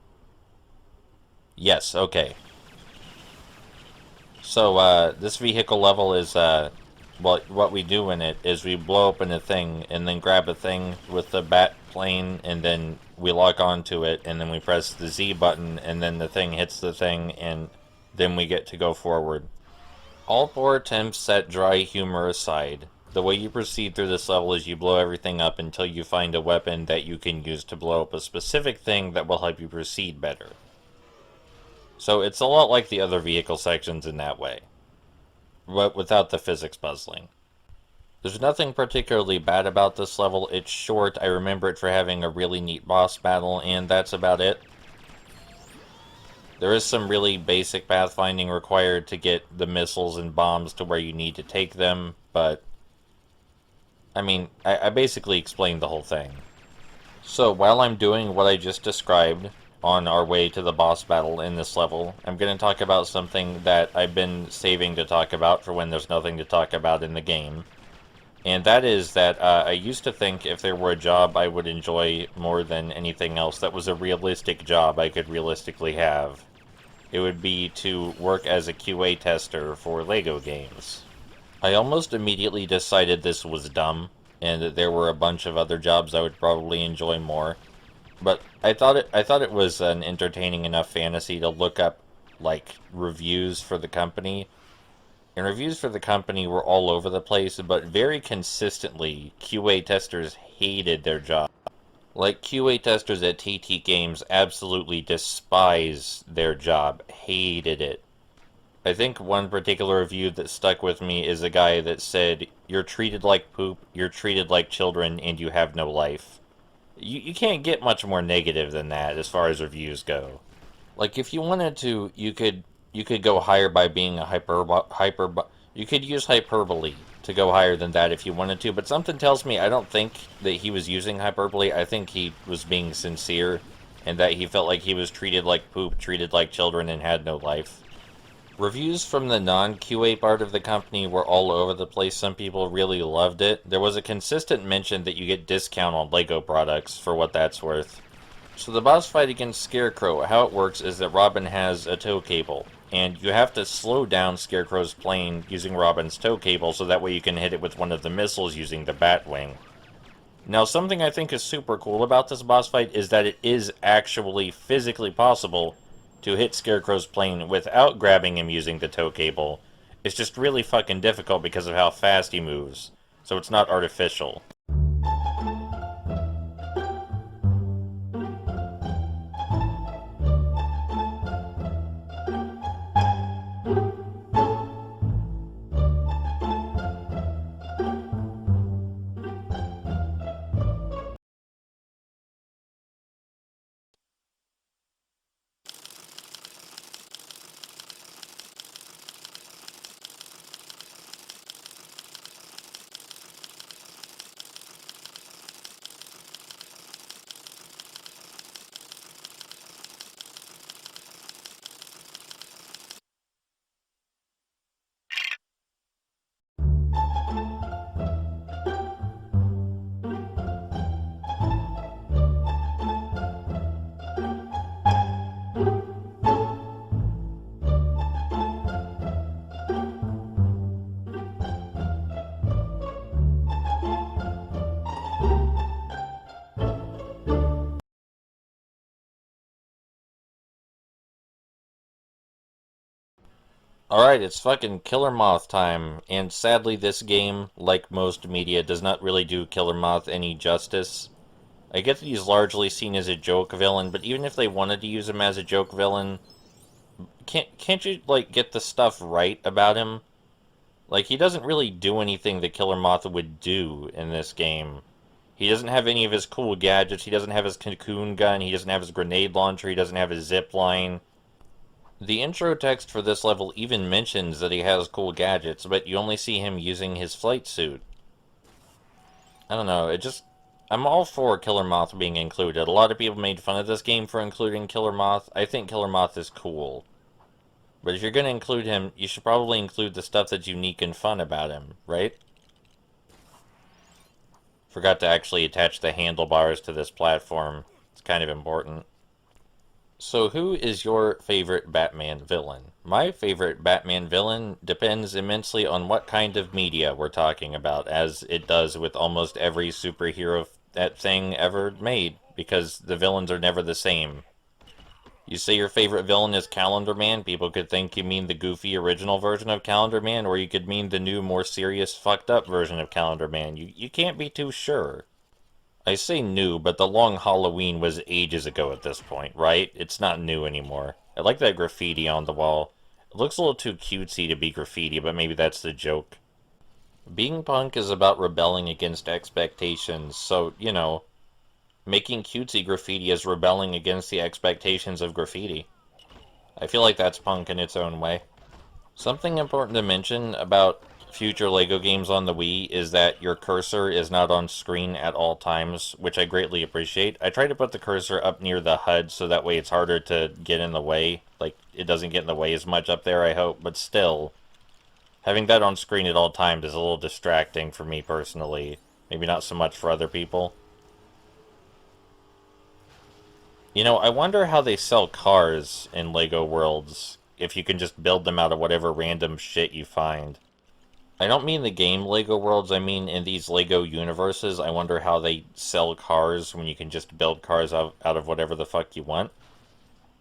Yes, okay. So, this vehicle level is, well, what we do in it is we blow open a thing and then grab a thing with the bat plane and then we lock onto it and then we press the Z button and then the thing hits the thing and then we get to go forward. All 4 attempts set dry humor aside. The way you proceed through this level is you blow everything up until you find a weapon that you can use to blow up a specific thing that will help you proceed better. So it's a lot like the other vehicle sections in that way, but without the physics puzzling. There's nothing particularly bad about this level. It's short, I remember it for having a really neat boss battle, and that's about it. There is some really basic pathfinding required to get the missiles and bombs to where you need to take them, but I mean, I basically explained the whole thing. So while I'm doing what I just described on our way to the boss battle in this level, I'm going to talk about something that I've been saving to talk about for when there's nothing to talk about in the game. And that is that I used to think if there were a job I would enjoy more than anything else that was a realistic job I could realistically have, it would be to work as a QA tester for LEGO games. I almost immediately decided this was dumb, and that there were a bunch of other jobs I would probably enjoy more. But I thought it was an entertaining enough fantasy to look up, like, reviews for the company. And reviews for the company were all over the place, but very consistently, QA testers hated their job. Like, QA testers at TT Games absolutely despise their job, hated it. I think one particular review that stuck with me is a guy that said, "You're treated like poop, you're treated like children, and you have no life." You can't get much more negative than that as far as reviews go. Like, if you wanted to, you could go higher by being a you could use hyperbole to go higher than that if you wanted to, but something tells me I don't think that he was using hyperbole. I think he was being sincere, and that he felt like he was treated like poop, treated like children, and had no life. Reviews from the non-QA part of the company were all over the place. Some people really loved it. There was a consistent mention that you get discount on LEGO products, for what that's worth. So the boss fight against Scarecrow, how it works is that Robin has a tow cable, and you have to slow down Scarecrow's plane using Robin's tow cable so that way you can hit it with one of the missiles using the Batwing. Now, something I think is super cool about this boss fight is that it is actually physically possible to hit Scarecrow's plane without grabbing him using the tow cable. It's just really fucking difficult because of how fast he moves, so it's not artificial. Alright, it's fucking Killer Moth time, and sadly this game, like most media, does not really do Killer Moth any justice. I get that he's largely seen as a joke villain, but even if they wanted to use him as a joke villain, can't you, like, get the stuff right about him? Like, he doesn't really do anything that Killer Moth would do in this game. He doesn't have any of his cool gadgets, he doesn't have his cocoon gun, he doesn't have his grenade launcher, he doesn't have his zip line. The intro text for this level even mentions that he has cool gadgets, but you only see him using his flight suit. I don't know, I'm all for Killer Moth being included. A lot of people made fun of this game for including Killer Moth. I think Killer Moth is cool. But if you're going to include him, you should probably include the stuff that's unique and fun about him, right? Forgot to actually attach the handlebars to this platform. It's kind of important. So who is your favorite Batman villain? My favorite Batman villain depends immensely on what kind of media we're talking about, as it does with almost every superhero thing ever made, because the villains are never the same. You say your favorite villain is Calendar Man, people could think you mean the goofy original version of Calendar Man, or you could mean the new, more serious, fucked up version of Calendar Man. You can't be too sure. I say new, but the Long Halloween was ages ago at this point, right? It's not new anymore. I like that graffiti on the wall. It looks a little too cutesy to be graffiti, but maybe that's the joke. Being punk is about rebelling against expectations, so, you know, making cutesy graffiti is rebelling against the expectations of graffiti. I feel like that's punk in its own way. Something important to mention about future LEGO games on the Wii is that your cursor is not on screen at all times, which I greatly appreciate. I try to put the cursor up near the HUD so that way it's harder to get in the way. Like, it doesn't get in the way as much up there, I hope, but still, having that on screen at all times is a little distracting for me personally. Maybe not so much for other people. You know, I wonder how they sell cars in LEGO Worlds, if you can just build them out of whatever random shit you find. I don't mean the game LEGO Worlds, I mean in these LEGO universes. I wonder how they sell cars when you can just build cars out of whatever the fuck you want.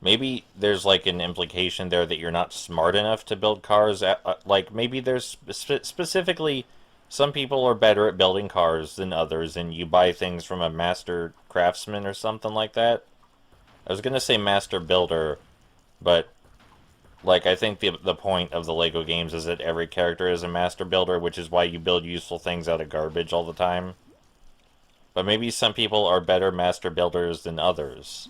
Maybe there's like an implication there that you're not smart enough to build cars. Like maybe there's specifically some people are better at building cars than others, and you buy things from a master craftsman or something like that. I was gonna say master builder, but like, I think the point of the LEGO games is that every character is a master builder, which is why you build useful things out of garbage all the time. But maybe some people are better master builders than others.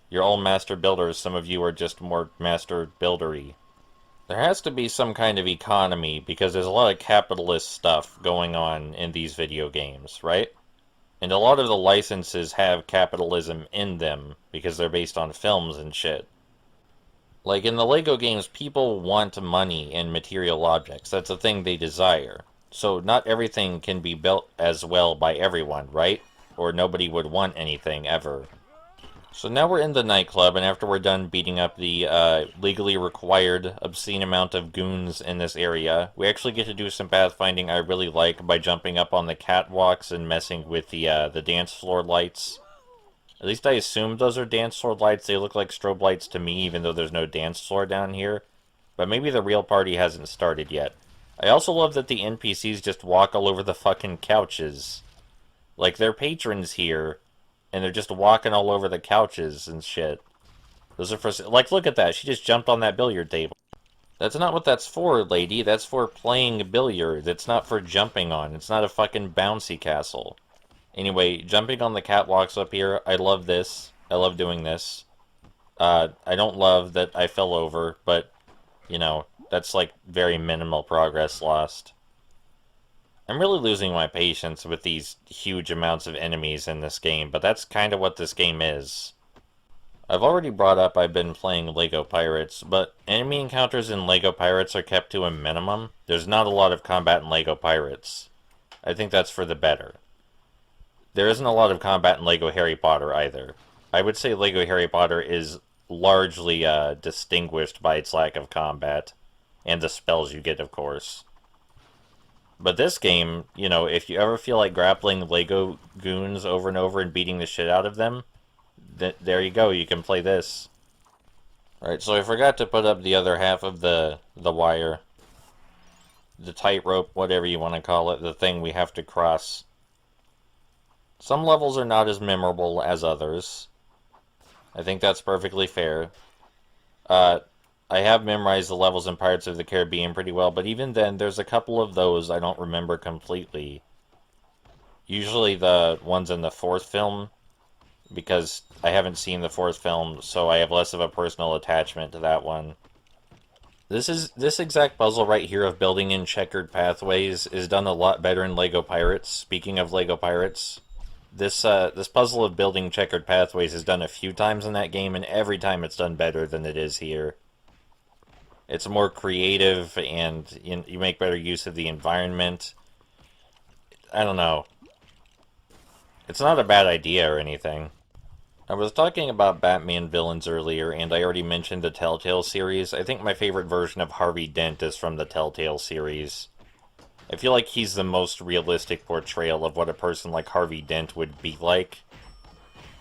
You're all master builders, some of you are just more master buildery. There has to be some kind of economy, because there's a lot of capitalist stuff going on in these video games, right? And a lot of the licenses have capitalism in them, because they're based on films and shit. Like, in the LEGO games, people want money and material objects. That's a thing they desire. So not everything can be built as well by everyone, right? Or nobody would want anything, ever. So now we're in the nightclub, and after we're done beating up the legally required obscene amount of goons in this area, we actually get to do some pathfinding I really like by jumping up on the catwalks and messing with the dance floor lights. At least I assume those are dance floor lights. They look like strobe lights to me, even though there's no dance floor down here. But maybe the real party hasn't started yet. I also love that the NPCs just walk all over the fucking couches. Like, they're patrons here, and they're just walking all over the couches and shit. Those are for... Like, look at that. She just jumped on that billiard table. That's not what that's for, lady. That's for playing billiards. It's not for jumping on. It's not a fucking bouncy castle. Anyway, jumping on the catwalks up here, I love this. I love doing this. I don't love that I fell over, but, you know, that's like very minimal progress lost. I'm really losing my patience with these huge amounts of enemies in this game, but that's kind of what this game is. I've already brought up I've been playing LEGO Pirates, but enemy encounters in LEGO Pirates are kept to a minimum. There's not a lot of combat in LEGO Pirates. I think that's for the better. There isn't a lot of combat in LEGO Harry Potter either. I would say LEGO Harry Potter is largely distinguished by its lack of combat, and the spells you get, of course. But this game, you know, if you ever feel like grappling LEGO goons over and over and beating the shit out of them, there you go, you can play this. Alright, so I forgot to put up the other half of the wire. The tightrope, whatever you want to call it, the thing we have to cross. Some levels are not as memorable as others. I think that's perfectly fair. I have memorized the levels in Pirates of the Caribbean pretty well, but even then, there's a couple of those I don't remember completely. Usually the ones in the fourth film, because I haven't seen the fourth film, so I have less of a personal attachment to that one. This exact puzzle right here of building in checkered pathways is done a lot better in Lego Pirates. Speaking of Lego Pirates, this puzzle of building checkered pathways is done a few times in that game, and every time it's done better than it is here. It's more creative, and you make better use of the environment. I don't know. It's not a bad idea or anything. I was talking about Batman villains earlier, and I already mentioned the Telltale series. I think my favorite version of Harvey Dent is from the Telltale series. I feel like he's the most realistic portrayal of what a person like Harvey Dent would be like.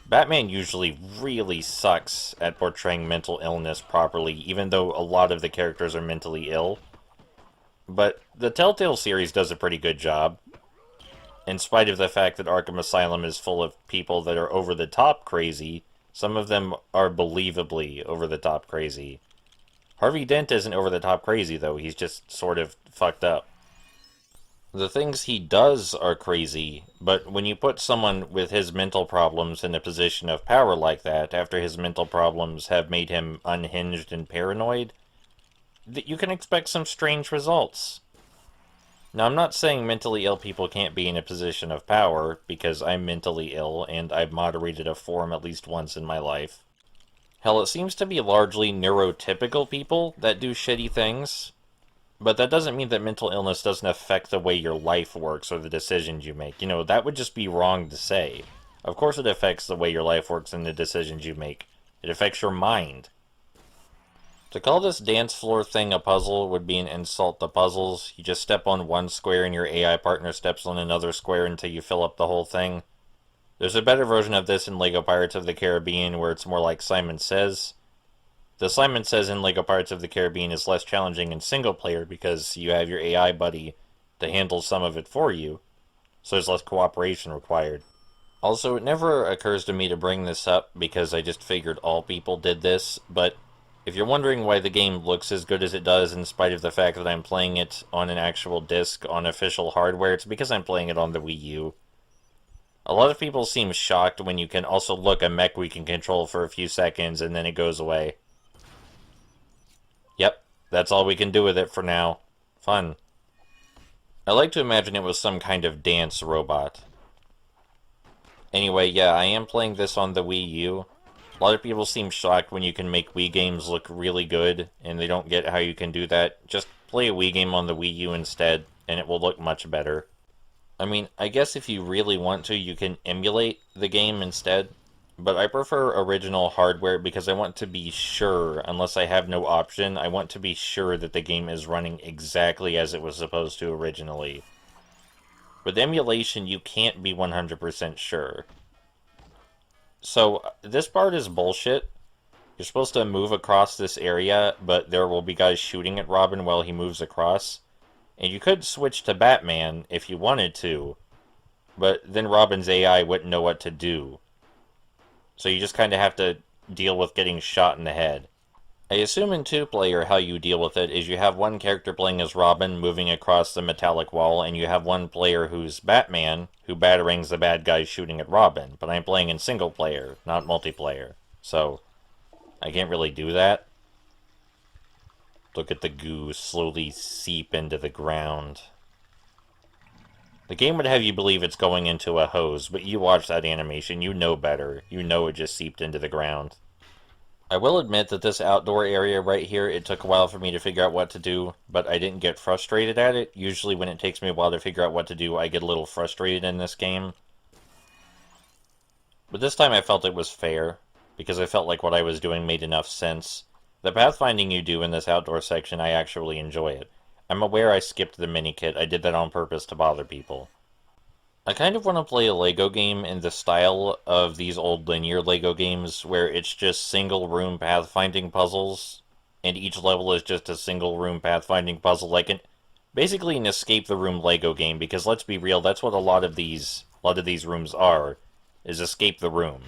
Batman usually really sucks at portraying mental illness properly, even though a lot of the characters are mentally ill. But the Telltale series does a pretty good job. In spite of the fact that Arkham Asylum is full of people that are over-the-top crazy, some of them are believably over-the-top crazy. Harvey Dent isn't over-the-top crazy, though. He's just sort of fucked up. The things he does are crazy, but when you put someone with his mental problems in a position of power like that, after his mental problems have made him unhinged and paranoid, you can expect some strange results. Now, I'm not saying mentally ill people can't be in a position of power, because I'm mentally ill, and I've moderated a forum at least once in my life. Hell, it seems to be largely neurotypical people that do shitty things. But that doesn't mean that mental illness doesn't affect the way your life works or the decisions you make. You know, that would just be wrong to say. Of course it affects the way your life works and the decisions you make. It affects your mind. To call this dance floor thing a puzzle would be an insult to puzzles. You just step on one square and your AI partner steps on another square until you fill up the whole thing. There's a better version of this in Lego Pirates of the Caribbean where it's more like Simon Says. The Simon Says in Lego Pirates of the Caribbean is less challenging in single player because you have your AI buddy to handle some of it for you, so there's less cooperation required. Also, it never occurs to me to bring this up because I just figured all people did this, but if you're wondering why the game looks as good as it does in spite of the fact that I'm playing it on an actual disc on official hardware, it's because I'm playing it on the Wii U. A lot of people seem shocked when you can also look a mech we can control for a few seconds and then it goes away. Yep, that's all we can do with it for now. Fun. I like to imagine it was some kind of dance robot. Anyway, yeah, I am playing this on the Wii U. A lot of people seem shocked when you can make Wii games look really good, and they don't get how you can do that. Just play a Wii game on the Wii U instead, and it will look much better. I mean, I guess if you really want to, you can emulate the game instead. But I prefer original hardware because I want to be sure, unless I have no option, I want to be sure that the game is running exactly as it was supposed to originally. With emulation, you can't be 100% sure. So, this part is bullshit. You're supposed to move across this area, but there will be guys shooting at Robin while he moves across. And you could switch to Batman if you wanted to, but then Robin's AI wouldn't know what to do. So you just kind of have to deal with getting shot in the head. I assume in two-player how you deal with it is you have one character playing as Robin moving across the metallic wall, and you have one player who's Batman, who batarangs the bad guys shooting at Robin. But I'm playing in single-player, not multiplayer. So, I can't really do that. Look at the goo slowly seep into the ground. The game would have you believe it's going into a hose, but you watch that animation, you know better. You know it just seeped into the ground. I will admit that this outdoor area right here, it took a while for me to figure out what to do, but I didn't get frustrated at it. Usually when it takes me a while to figure out what to do, I get a little frustrated in this game. But this time I felt it was fair, because I felt like what I was doing made enough sense. The pathfinding you do in this outdoor section, I actually enjoy it. I'm aware I skipped the mini-kit. I did that on purpose to bother people. I kind of want to play a Lego game in the style of these old linear Lego games where it's just single room pathfinding puzzles and each level is just a single room pathfinding puzzle basically an escape the room Lego game, because let's be real, that's what a lot of these rooms are, is escape the room.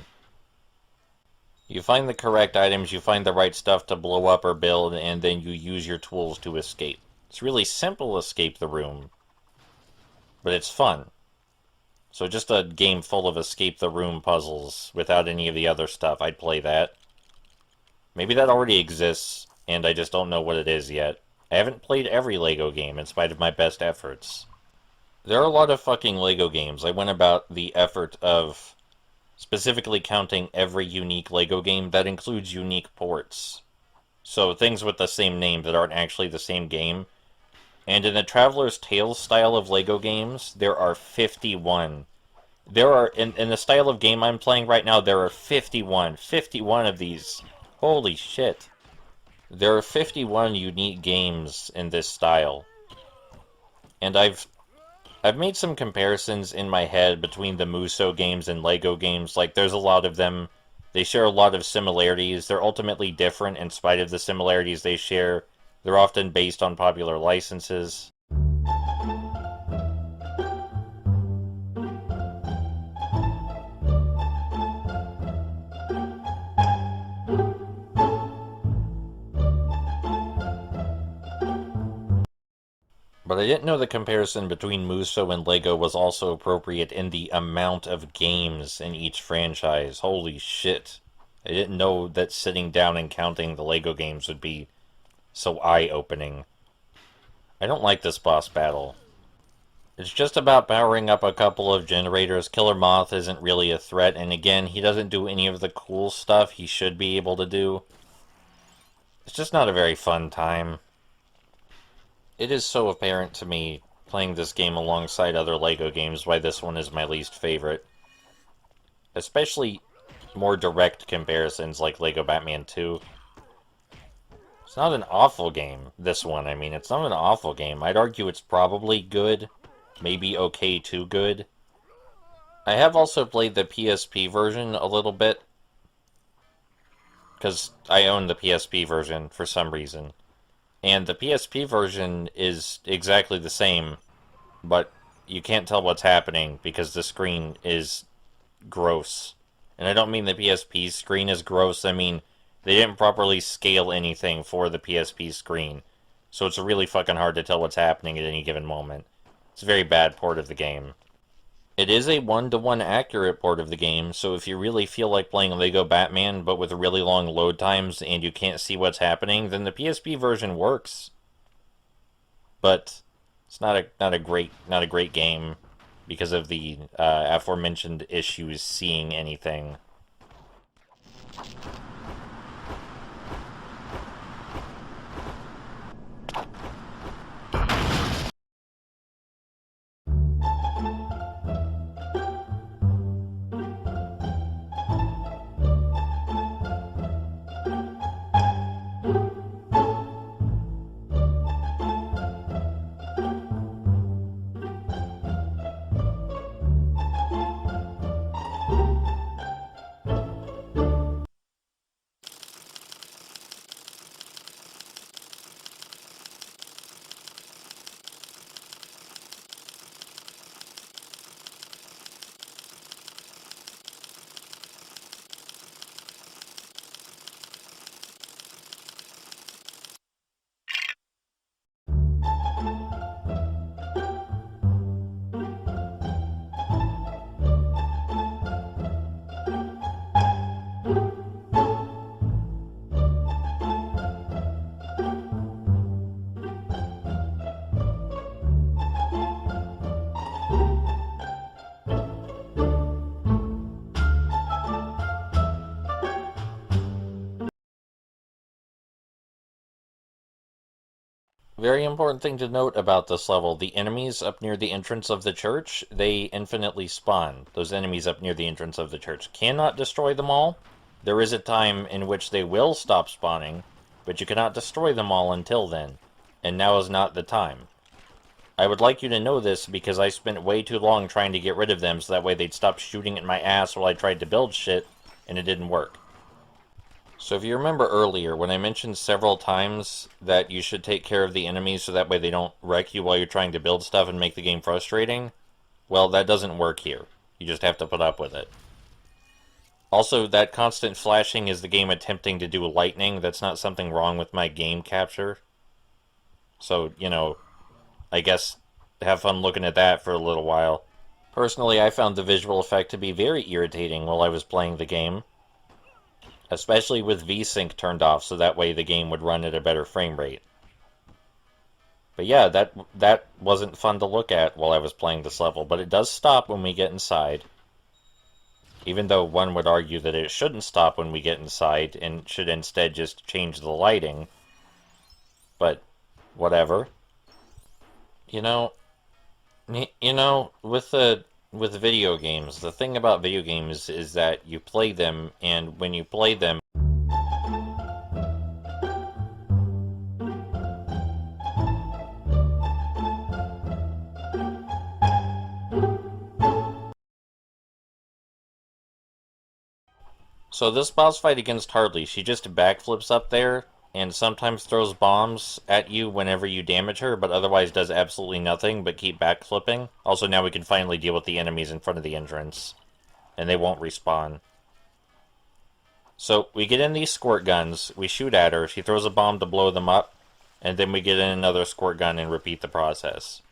You find the correct items, you find the right stuff to blow up or build, and then you use your tools to escape. It's really simple escape the room, but it's fun. So just a game full of escape the room puzzles without any of the other stuff, I'd play that. Maybe that already exists, and I just don't know what it is yet. I haven't played every Lego game in spite of my best efforts. There are a lot of fucking Lego games. I went about the effort of specifically counting every unique Lego game. That includes unique ports. So things with the same name that aren't actually the same game. And in the Traveler's Tales style of Lego games, there are 51. In the style of game I'm playing right now, there are 51. 51 of these. Holy shit. There are 51 unique games in this style. And I've made some comparisons in my head between the Muso games and Lego games. Like, there's a lot of them. They share a lot of similarities. They're ultimately different in spite of the similarities they share. They're often based on popular licenses. But I didn't know the comparison between Muso and Lego was also appropriate in the amount of games in each franchise. Holy shit. I didn't know that sitting down and counting the Lego games would be so eye-opening. I don't like this boss battle. It's just about powering up a couple of generators. Killer Moth isn't really a threat, and again, he doesn't do any of the cool stuff he should be able to do. It's just not a very fun time. It is so apparent to me, playing this game alongside other Lego games, why this one is my least favorite. Especially more direct comparisons like Lego Batman 2. It's not an awful game, this one. I mean, it's not an awful game. I'd argue it's probably good. Maybe okay to good. I have also played the PSP version a little bit. Because I own the PSP version for some reason. And the PSP version is exactly the same, but you can't tell what's happening because the screen is gross. And I don't mean the PSP screen is gross, I mean they didn't properly scale anything for the PSP screen. So it's really fucking hard to tell what's happening at any given moment. It's a very bad port of the game. It is a one-to-one accurate port of the game, so if you really feel like playing Lego Batman but with really long load times and you can't see what's happening, then the PSP version works. But it's not a great game because of the aforementioned issues seeing anything. Very important thing to note about this level, the enemies up near the entrance of the church, they infinitely spawn. Those enemies up near the entrance of the church cannot destroy them all. There is a time in which they will stop spawning, but you cannot destroy them all until then. And now is not the time. I would like you to know this because I spent way too long trying to get rid of them so that way they'd stop shooting at my ass while I tried to build shit, and it didn't work. So if you remember earlier, when I mentioned several times that you should take care of the enemies so that way they don't wreck you while you're trying to build stuff and make the game frustrating, well, that doesn't work here. You just have to put up with it. Also, that constant flashing is the game attempting to do lightning. That's not something wrong with my game capture. So, I guess have fun looking at that for a little while. Personally, I found the visual effect to be very irritating while I was playing the game. Especially with VSync turned off, so that way the game would run at a better frame rate. But yeah, that wasn't fun to look at while I was playing this level, but it does stop when we get inside. Even though one would argue that it shouldn't stop when we get inside, and should instead just change the lighting. But, whatever. With video games, the thing about video games is that you play them, and when you play them, so this boss fight against Harley, she just backflips up there, and sometimes throws bombs at you whenever you damage her, but otherwise does absolutely nothing but keep backflipping. Also, now we can finally deal with the enemies in front of the entrance, and they won't respawn. So, we get in these squirt guns, we shoot at her, she throws a bomb to blow them up, and then we get in another squirt gun and repeat the process.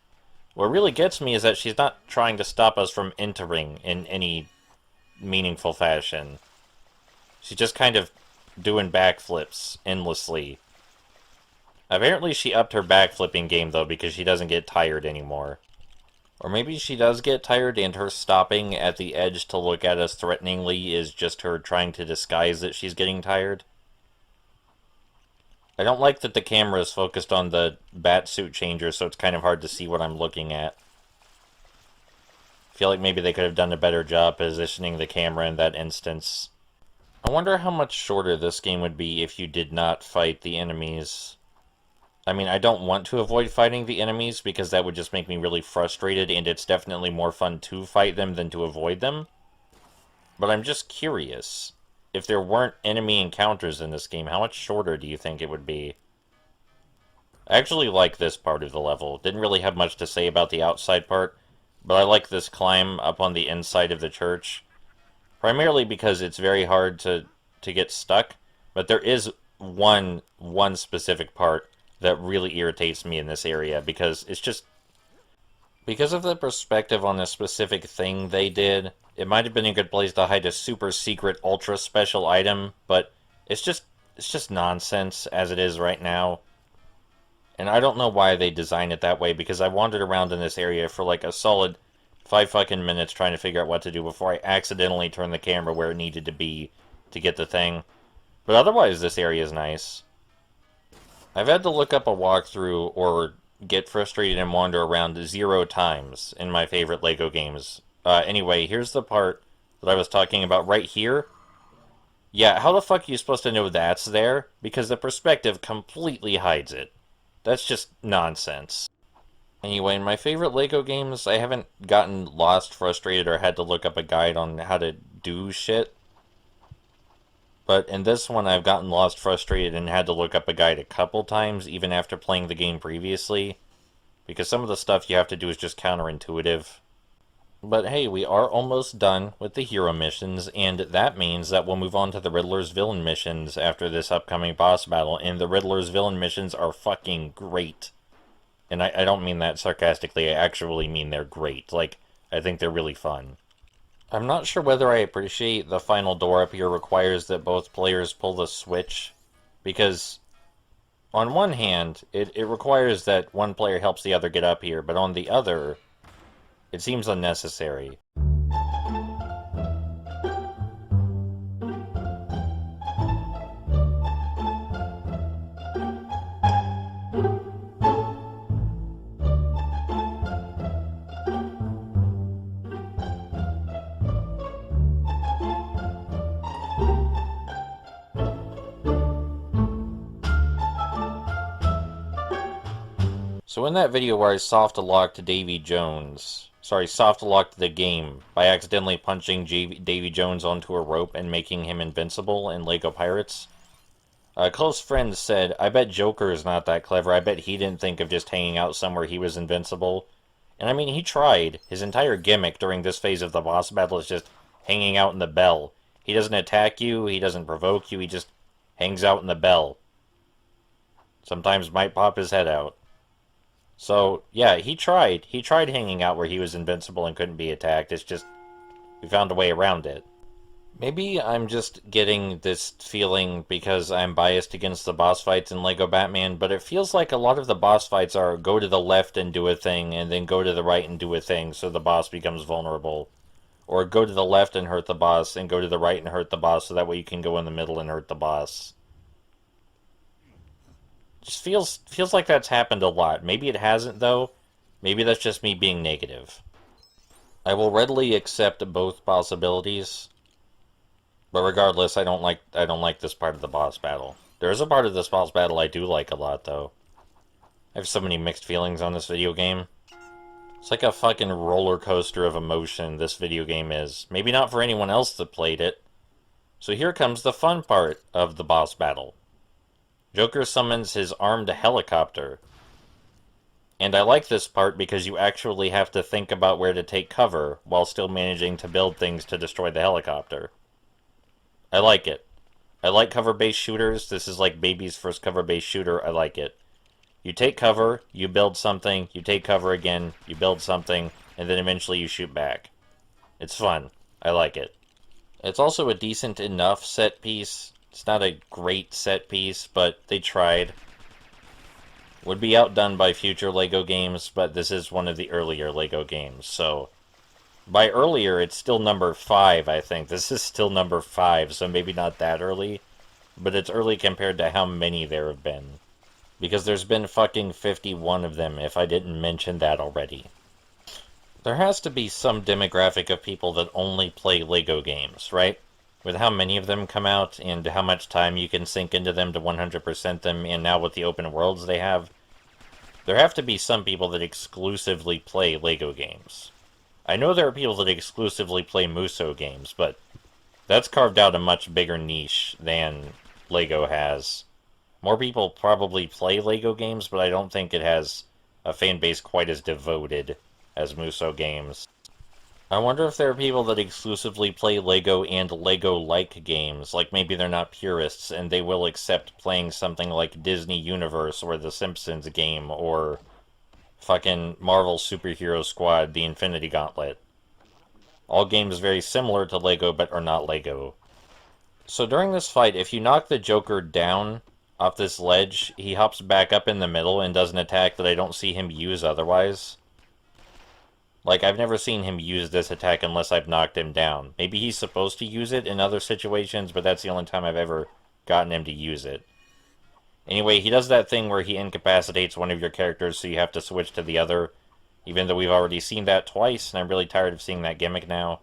What really gets me is that she's not trying to stop us from entering in any meaningful fashion. She's just kind of doing backflips endlessly. Apparently she upped her backflipping game, though, because she doesn't get tired anymore. Or maybe she does get tired, and her stopping at the edge to look at us threateningly is just her trying to disguise that she's getting tired. I don't like that the camera is focused on the bat suit changer, so it's kind of hard to see what I'm looking at. I feel like maybe they could have done a better job positioning the camera in that instance. I wonder how much shorter this game would be if you did not fight the enemies. I mean, I don't want to avoid fighting the enemies because that would just make me really frustrated, and it's definitely more fun to fight them than to avoid them. But I'm just curious. If there weren't enemy encounters in this game, how much shorter do you think it would be? I actually like this part of the level. Didn't really have much to say about the outside part, but I like this climb up on the inside of the church. Primarily because it's very hard to get stuck, but there is one specific part that really irritates me in this area, because it's just... Because of the perspective on a specific thing they did, it might have been a good place to hide a super secret ultra special item, but it's just nonsense as it is right now. And I don't know why they designed it that way, because I wandered around in this area for like a solid 5 fucking minutes trying to figure out what to do before I accidentally turned the camera where it needed to be to get the thing. But otherwise, this area is nice. I've had to look up a walkthrough or get frustrated and wander around 0 times in my favorite LEGO games. Anyway, here's the part that I was talking about right here. Yeah, how the fuck are you supposed to know that's there? Because the perspective completely hides it. That's just nonsense. Anyway, in my favorite LEGO games, I haven't gotten lost, frustrated, or had to look up a guide on how to do shit. But in this one, I've gotten lost, frustrated, and had to look up a guide a couple times, even after playing the game previously. Because some of the stuff you have to do is just counterintuitive. But hey, we are almost done with the hero missions, and that means that we'll move on to the Riddler's villain missions after this upcoming boss battle, and the Riddler's villain missions are fucking great. And I don't mean that sarcastically, I actually mean they're great. Like, I think they're really fun. I'm not sure whether I appreciate the final door up here requires that both players pull the switch, because on one hand, it requires that one player helps the other get up here, but on the other, it seems unnecessary. So in that video where I soft-locked Davy Jones, sorry, soft-locked the game by accidentally punching Davy Jones onto a rope and making him invincible in Lego Pirates, a close friend said, I bet Joker is not that clever. I bet he didn't think of just hanging out somewhere he was invincible. And I mean, he tried. His entire gimmick during this phase of the boss battle is just hanging out in the bell. He doesn't attack you, he doesn't provoke you, he just hangs out in the bell. Sometimes might pop his head out. So, yeah, he tried. He tried hanging out where he was invincible and couldn't be attacked. It's just, we found a way around it. Maybe I'm just getting this feeling because I'm biased against the boss fights in Lego Batman, but it feels like a lot of the boss fights are go to the left and do a thing, and then go to the right and do a thing, so the boss becomes vulnerable. Or go to the left and hurt the boss, and go to the right and hurt the boss, so that way you can go in the middle and hurt the boss. Just feels like that's happened a lot. Maybe it hasn't, though. Maybe that's just me being negative. I will readily accept both possibilities. But regardless, I don't like this part of the boss battle. There is a part of this boss battle I do like a lot, though. I have so many mixed feelings on this video game. It's like a fucking roller coaster of emotion, this video game is. Maybe not for anyone else that played it. So here comes the fun part of the boss battle. Joker summons his armed helicopter. And I like this part because you actually have to think about where to take cover while still managing to build things to destroy the helicopter. I like it. I like cover-based shooters. This is like baby's first cover-based shooter. I like it. You take cover, you build something, you take cover again, you build something, and then eventually you shoot back. It's fun. I like it. It's also a decent enough set piece. It's not a great set piece, but they tried. Would be outdone by future LEGO games, but this is one of the earlier LEGO games, so... By earlier, it's still number 5, I think. This is still number 5, so maybe not that early. But it's early compared to how many there have been. Because there's been fucking 51 of them, if I didn't mention that already. There has to be some demographic of people that only play LEGO games, right? With how many of them come out, and how much time you can sink into them to 100% them, and now with the open worlds they have, there have to be some people that exclusively play LEGO games. I know there are people that exclusively play Muso games, but that's carved out a much bigger niche than LEGO has. More people probably play LEGO games, but I don't think it has a fan base quite as devoted as Muso games. I wonder if there are people that exclusively play LEGO and LEGO-like games, like maybe they're not purists, and they will accept playing something like Disney Universe or The Simpsons game, or fucking Marvel Superhero Squad, The Infinity Gauntlet. All games very similar to LEGO, but are not LEGO. So during this fight, if you knock the Joker down off this ledge, he hops back up in the middle and does an attack that I don't see him use otherwise. Like, I've never seen him use this attack unless I've knocked him down. Maybe he's supposed to use it in other situations, but that's the only time I've ever gotten him to use it. Anyway, he does that thing where he incapacitates one of your characters, so you have to switch to the other. Even though we've already seen that twice, and I'm really tired of seeing that gimmick now.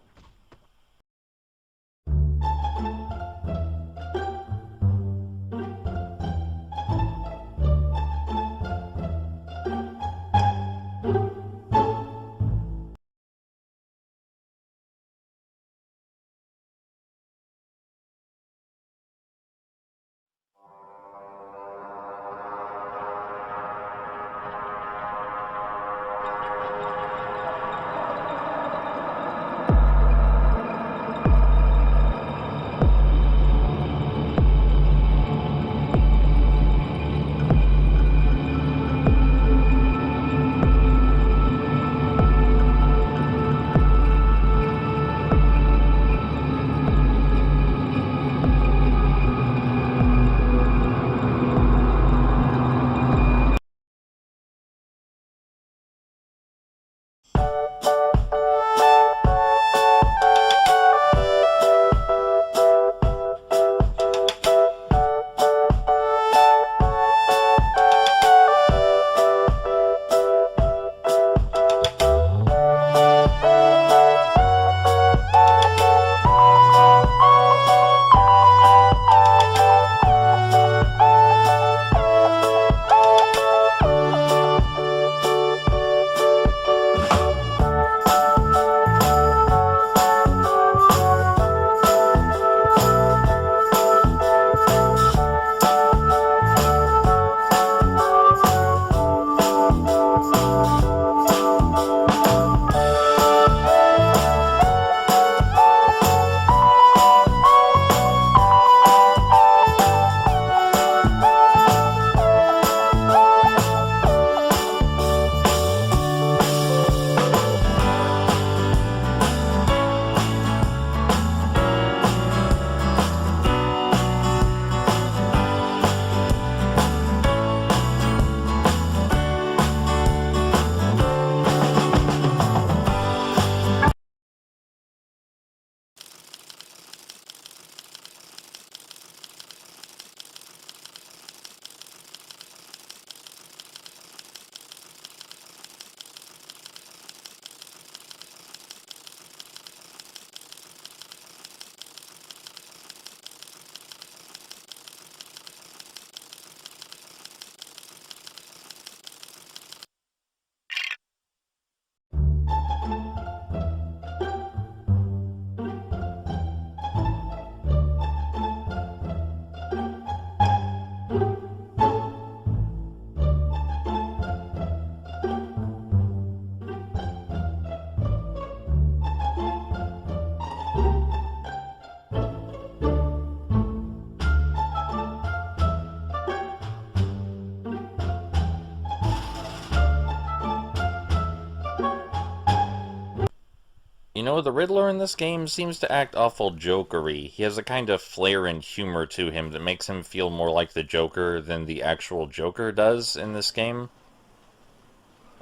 You know, the Riddler in this game seems to act awful jokery. He has a kind of flair and humor to him that makes him feel more like the Joker than the actual Joker does in this game.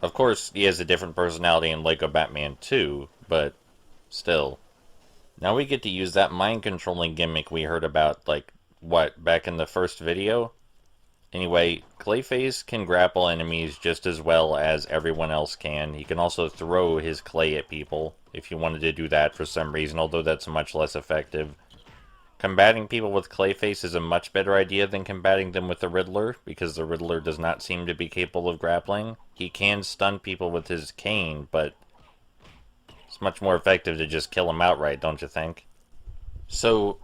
Of course, he has a different personality in Lego Batman 2, but still. Now we get to use that mind-controlling gimmick we heard about, like, what, back in the first video? Anyway, Clayface can grapple enemies just as well as everyone else can. He can also throw his clay at people, if you wanted to do that for some reason, although that's much less effective. Combating people with Clayface is a much better idea than combating them with the Riddler, because the Riddler does not seem to be capable of grappling. He can stun people with his cane, but it's much more effective to just kill him outright, don't you think? So,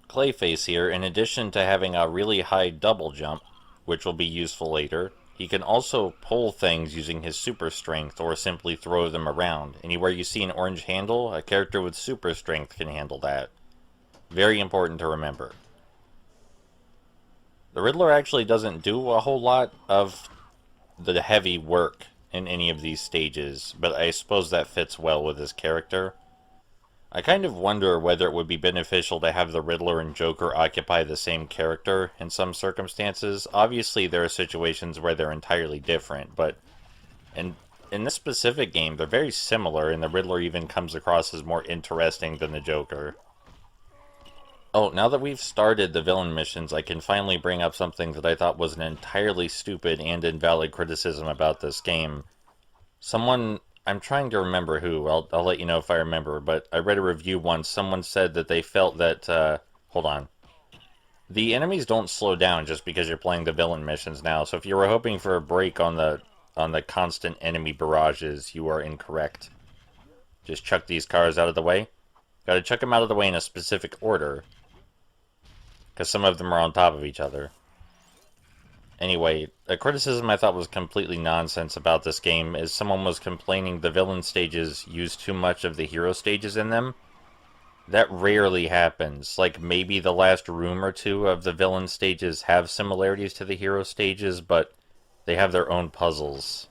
Clayface here, in addition to having a really high double jump, which will be useful later, he can also pull things using his super strength or simply throw them around. Anywhere you see an orange handle, a character with super strength can handle that. Very important to remember. The Riddler actually doesn't do a whole lot of the heavy work in any of these stages, but I suppose that fits well with his character. I kind of wonder whether it would be beneficial to have the Riddler and Joker occupy the same character in some circumstances. Obviously, there are situations where they're entirely different, but in this specific game, they're very similar, and the Riddler even comes across as more interesting than the Joker. Oh, now that we've started the villain missions, I can finally bring up something that I thought was an entirely stupid and invalid criticism about this game. Someone, I'm trying to remember who, I'll let you know if I remember, but I read a review once, someone said that they felt that, hold on. The enemies don't slow down just because you're playing the villain missions now, so if you were hoping for a break on the constant enemy barrages, you are incorrect. Just chuck these cars out of the way. Gotta chuck them out of the way in a specific order, because some of them are on top of each other. Anyway, a criticism I thought was completely nonsense about this game is someone was complaining the villain stages use too much of the hero stages in them. That rarely happens. Like, maybe the last room or two of the villain stages have similarities to the hero stages, but they have their own puzzles.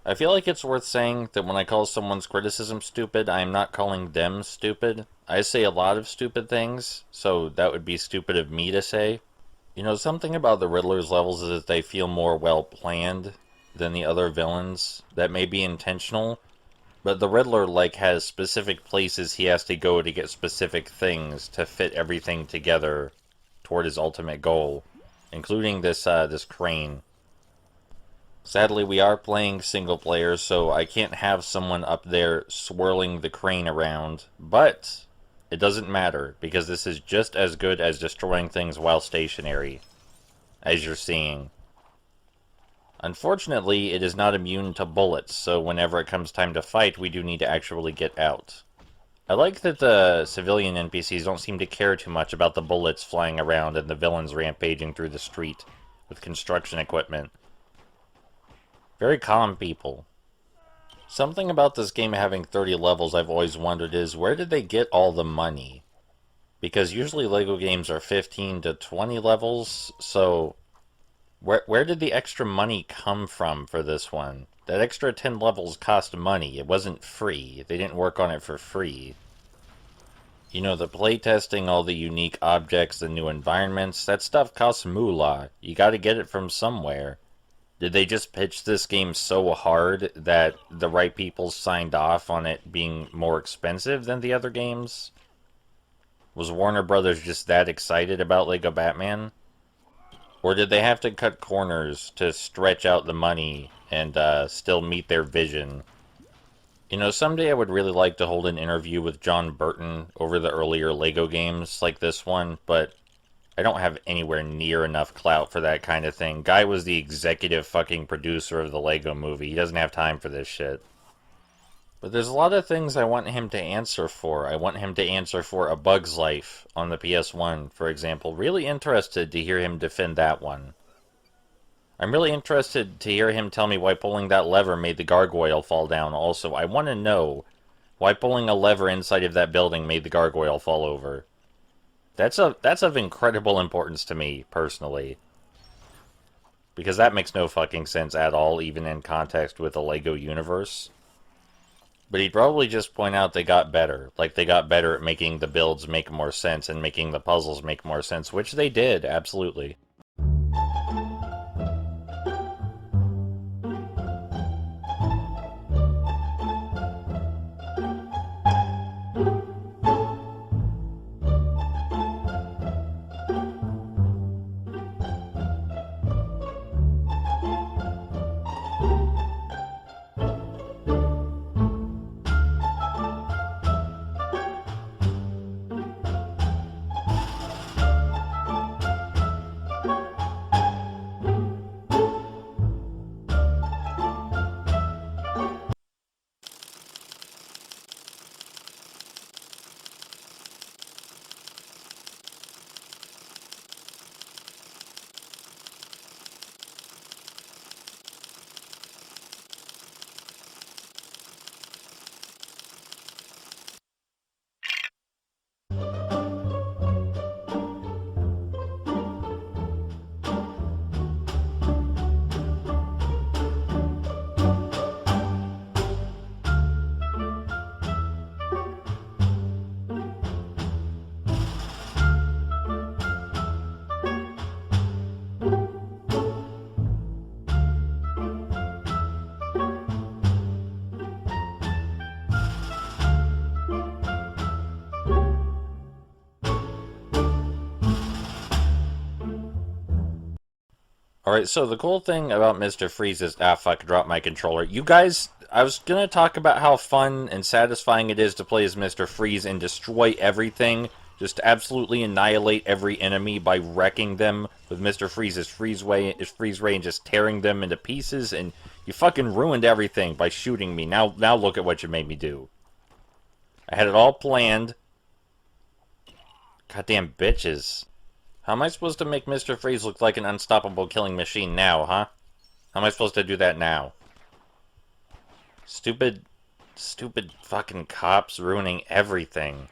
I feel like it's worth saying that when I call someone's criticism stupid, I am not calling them stupid. I say a lot of stupid things, so that would be stupid of me to say. You know, something about the Riddler's levels is that they feel more well-planned than the other villains. That may be intentional, but the Riddler, like, has specific places he has to go to get specific things to fit everything together toward his ultimate goal, including this crane. Sadly, we are playing single player, so I can't have someone up there swirling the crane around, but it doesn't matter, because this is just as good as destroying things while stationary, as you're seeing. Unfortunately, it is not immune to bullets, so whenever it comes time to fight, we do need to actually get out. I like that the civilian NPCs don't seem to care too much about the bullets flying around and the villains rampaging through the street with construction equipment. Very calm people. Something about this game having 30 levels I've always wondered is, where did they get all the money? Because usually LEGO games are 15 to 20 levels, so where did the extra money come from for this one? That extra 10 levels cost money. It wasn't free. They didn't work on it for free. You know, the playtesting, all the unique objects, the new environments, that stuff costs moolah. You gotta get it from somewhere. Did they just pitch this game so hard that the right people signed off on it being more expensive than the other games? Was Warner Brothers just that excited about Lego Batman? Or did they have to cut corners to stretch out the money and still meet their vision? You know, someday I would really like to hold an interview with John Burton over the earlier Lego games like this one, but I don't have anywhere near enough clout for that kind of thing. Guy was the executive fucking producer of the Lego movie. He doesn't have time for this shit. But there's a lot of things I want him to answer for. I want him to answer for A Bug's Life on the PS1, for example. Really interested to hear him defend that one. I'm really interested to hear him tell me why pulling that lever made the gargoyle fall down also. I want to know why pulling a lever inside of that building made the gargoyle fall over. That's of incredible importance to me, personally. Because that makes no fucking sense at all, even in context with the LEGO universe. But he'd probably just point out they got better. Like, they got better at making the builds make more sense and making the puzzles make more sense, which they did, absolutely. Alright, so the cool thing about Mr. Freeze is... Ah, fuck, drop my controller. You guys, I was gonna talk about how fun and satisfying it is to play as Mr. Freeze and destroy everything. Just absolutely annihilate every enemy by wrecking them with Mr. Freeze's freeze ray and just tearing them into pieces, and you fucking ruined everything by shooting me. Now look at what you made me do. I had it all planned. Goddamn bitches. How am I supposed to make Mr. Freeze look like an unstoppable killing machine now, huh? How am I supposed to do that now? Stupid fucking cops ruining everything.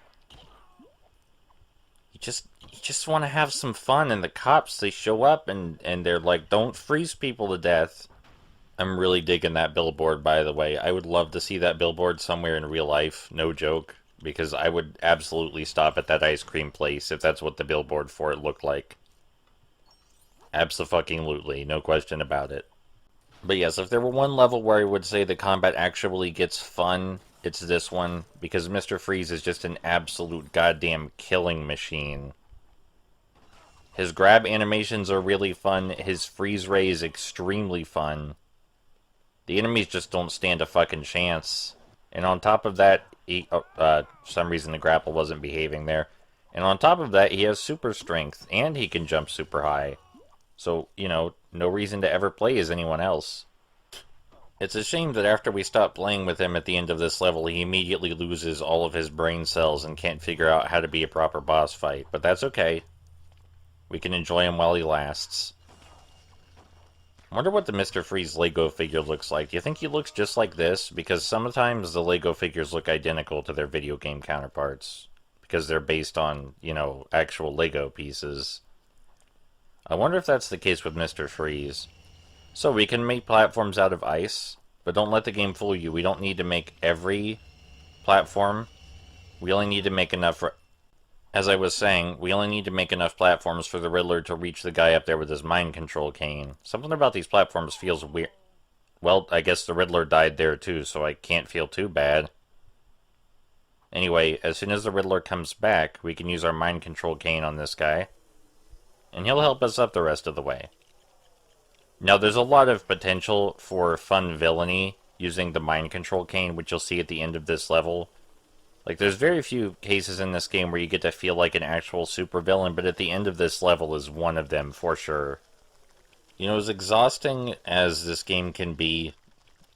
You just want to have some fun, and the cops, they show up and they're like, don't freeze people to death. I'm really digging that billboard, by the way. I would love to see that billboard somewhere in real life, no joke. Because I would absolutely stop at that ice cream place if that's what the billboard for it looked like. Abso-fucking-lutely, no question about it. But yes, if there were one level where I would say the combat actually gets fun, it's this one. Because Mr. Freeze is just an absolute goddamn killing machine. His grab animations are really fun. His freeze ray is extremely fun. The enemies just don't stand a fucking chance. And on top of that, for some reason the grapple wasn't behaving there. And on top of that, he has super strength, and he can jump super high. So, you know, no reason to ever play as anyone else. It's a shame that after we stop playing with him at the end of this level, he immediately loses all of his brain cells and can't figure out how to be a proper boss fight. But that's okay. We can enjoy him while he lasts. I wonder what the Mr. Freeze Lego figure looks like. Do you think he looks just like this? Because sometimes the Lego figures look identical to their video game counterparts. Because they're based on, you know, actual Lego pieces. I wonder if that's the case with Mr. Freeze. So we can make platforms out of ice, but don't let the game fool you. We don't need to make every platform. We only need to make enough for... As I was saying, we only need to make enough platforms for the Riddler to reach the guy up there with his mind control cane. Something about these platforms feels weird. Well, I guess the Riddler died there too, so I can't feel too bad. Anyway, as soon as the Riddler comes back, we can use our mind control cane on this guy. And he'll help us up the rest of the way. Now, there's a lot of potential for fun villainy using the mind control cane, which you'll see at the end of this level. Like, there's very few cases in this game where you get to feel like an actual supervillain, but at the end of this level is one of them, for sure. You know, as exhausting as this game can be,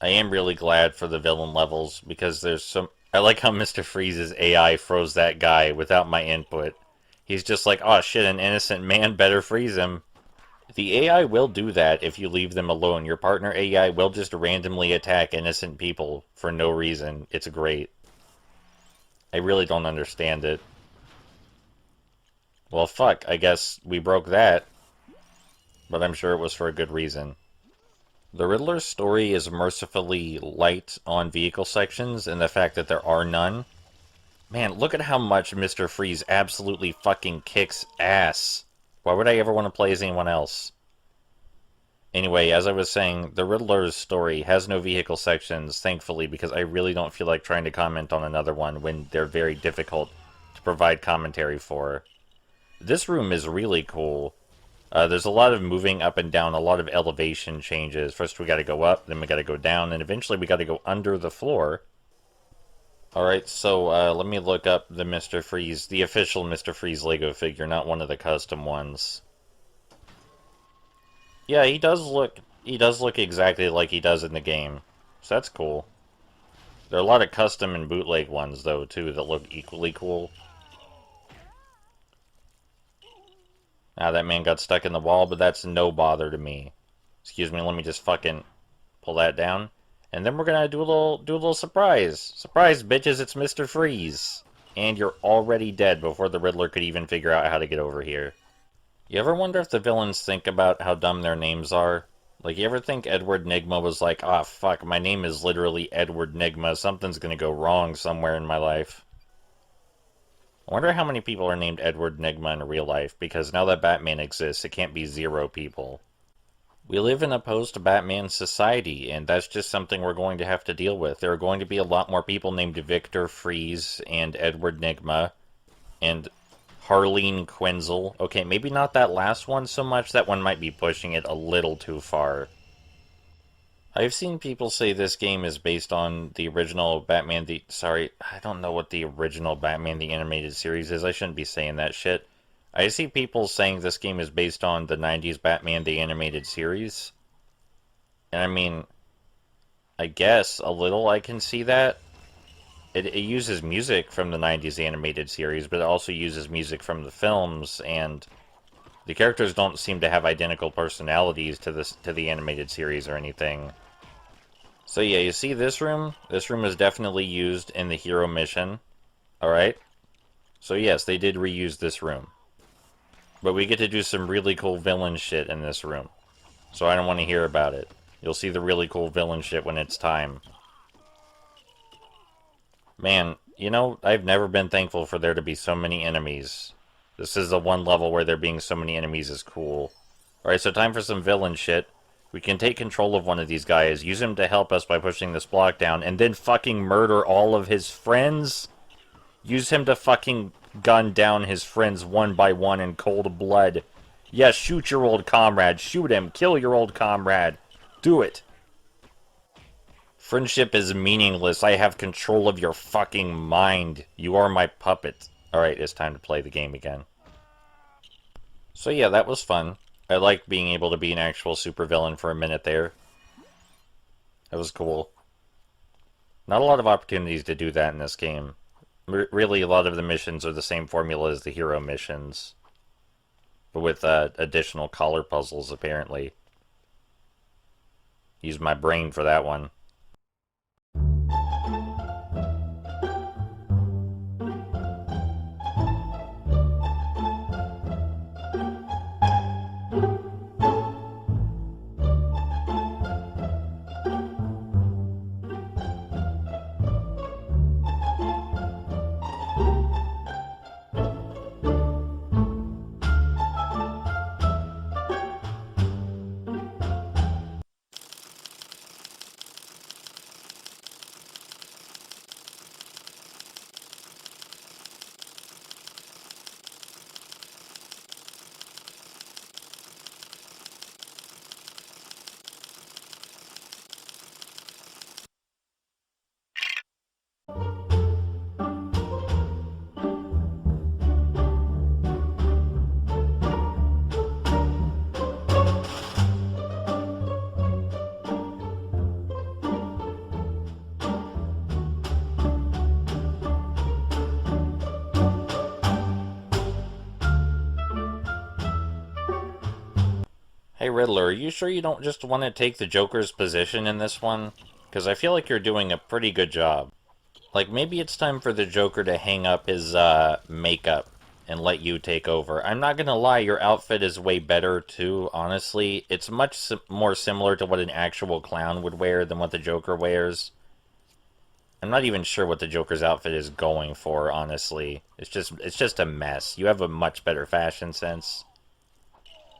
I am really glad for the villain levels, because there's some... I like how Mr. Freeze's AI froze that guy without my input. He's just like, oh shit, an innocent man, better freeze him. The AI will do that if you leave them alone. Your partner AI will just randomly attack innocent people for no reason. It's great. I really don't understand it. Well, fuck, I guess we broke that. But I'm sure it was for a good reason. The Riddler's story is mercifully light on vehicle sections and the fact that there are none. Man, look at how much Mr. Freeze absolutely fucking kicks ass. Why would I ever want to play as anyone else? Anyway, as I was saying, the Riddler's story has no vehicle sections, thankfully, because I really don't feel like trying to comment on another one when they're very difficult to provide commentary for. This room is really cool. There's a lot of moving up and down, a lot of elevation changes. First we gotta go up, then we gotta go down, and eventually we gotta go under the floor. Alright, so let me look up the Mr. Freeze, the official Mr. Freeze Lego figure, not one of the custom ones. Yeah, he does look exactly like he does in the game. So that's cool. There are a lot of custom and bootleg ones, though, too, that look equally cool. Now that man got stuck in the wall, but that's no bother to me. Excuse me, let me just fucking pull that down. And then we're gonna do a little surprise. Surprise, bitches, it's Mr. Freeze. And you're already dead before the Riddler could even figure out how to get over here. You ever wonder if the villains think about how dumb their names are? Like, you ever think Edward Nigma was like, ah, fuck, my name is literally Edward Nigma, something's gonna go wrong somewhere in my life. I wonder how many people are named Edward Nigma in real life, because now that Batman exists, it can't be 0 people. We live in a post-Batman society, and that's just something we're going to have to deal with. There are going to be a lot more people named Victor Freeze and Edward Nigma, and Harleen Quinzel. Okay, maybe not that last one so much. That one might be pushing it a little too far. I've seen people say this game is based on the original Batman Sorry, I don't know what the original Batman the Animated Series is. I shouldn't be saying that shit. I see people saying this game is based on the 90s Batman the Animated Series. And I mean, I guess a little I can see that. It uses music from the 90s animated series, but it also uses music from the films, and the characters don't seem to have identical personalities to the animated series or anything. So yeah, you see this room? This room is definitely used in the hero mission. Alright? So yes, they did reuse this room. But we get to do some really cool villain shit in this room. So I don't want to hear about it. You'll see the really cool villain shit when it's time. Man, you know, I've never been thankful for there to be so many enemies. This is the one level where there being so many enemies is cool. Alright, so time for some villain shit. We can take control of one of these guys, use him to help us by pushing this block down, and then fucking murder all of his friends? Use him to fucking gun down his friends one by one in cold blood. Yes, shoot your old comrade. Shoot him. Kill your old comrade. Do it. Friendship is meaningless. I have control of your fucking mind. You are my puppet. Alright, it's time to play the game again. So yeah, that was fun. I liked being able to be an actual supervillain for a minute there. That was cool. Not a lot of opportunities to do that in this game. Really, a lot of the missions are the same formula as the hero missions. But with additional collar puzzles, apparently. Use my brain for that one. Hey Riddler, are you sure you don't just want to take the Joker's position in this one? Because I feel like you're doing a pretty good job. Like, maybe it's time for the Joker to hang up his, makeup. Because I feel like you're doing a pretty good job. and let you take over. I'm not gonna lie, your outfit is way better too, honestly. It's much more similar to what an actual clown would wear than what the Joker wears. I'm not even sure what the Joker's outfit is going for, honestly. It's just a mess. You have a much better fashion sense.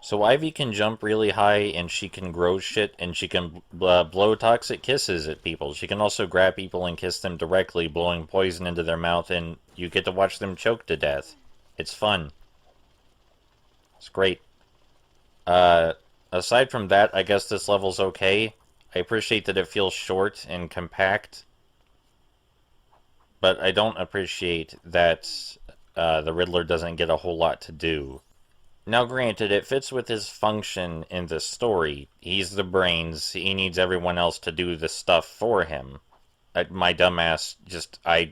So Ivy can jump really high, and she can grow shit, and she can blow toxic kisses at people. She can also grab people and kiss them directly, blowing poison into their mouth, and you get to watch them choke to death. It's fun. It's great. Aside from that, I guess this level's okay. I appreciate that it feels short and compact, but I don't appreciate that the Riddler doesn't get a whole lot to do. Now, granted, it fits with his function in the story. He's the brains. He needs everyone else to do the stuff for him. My dumbass I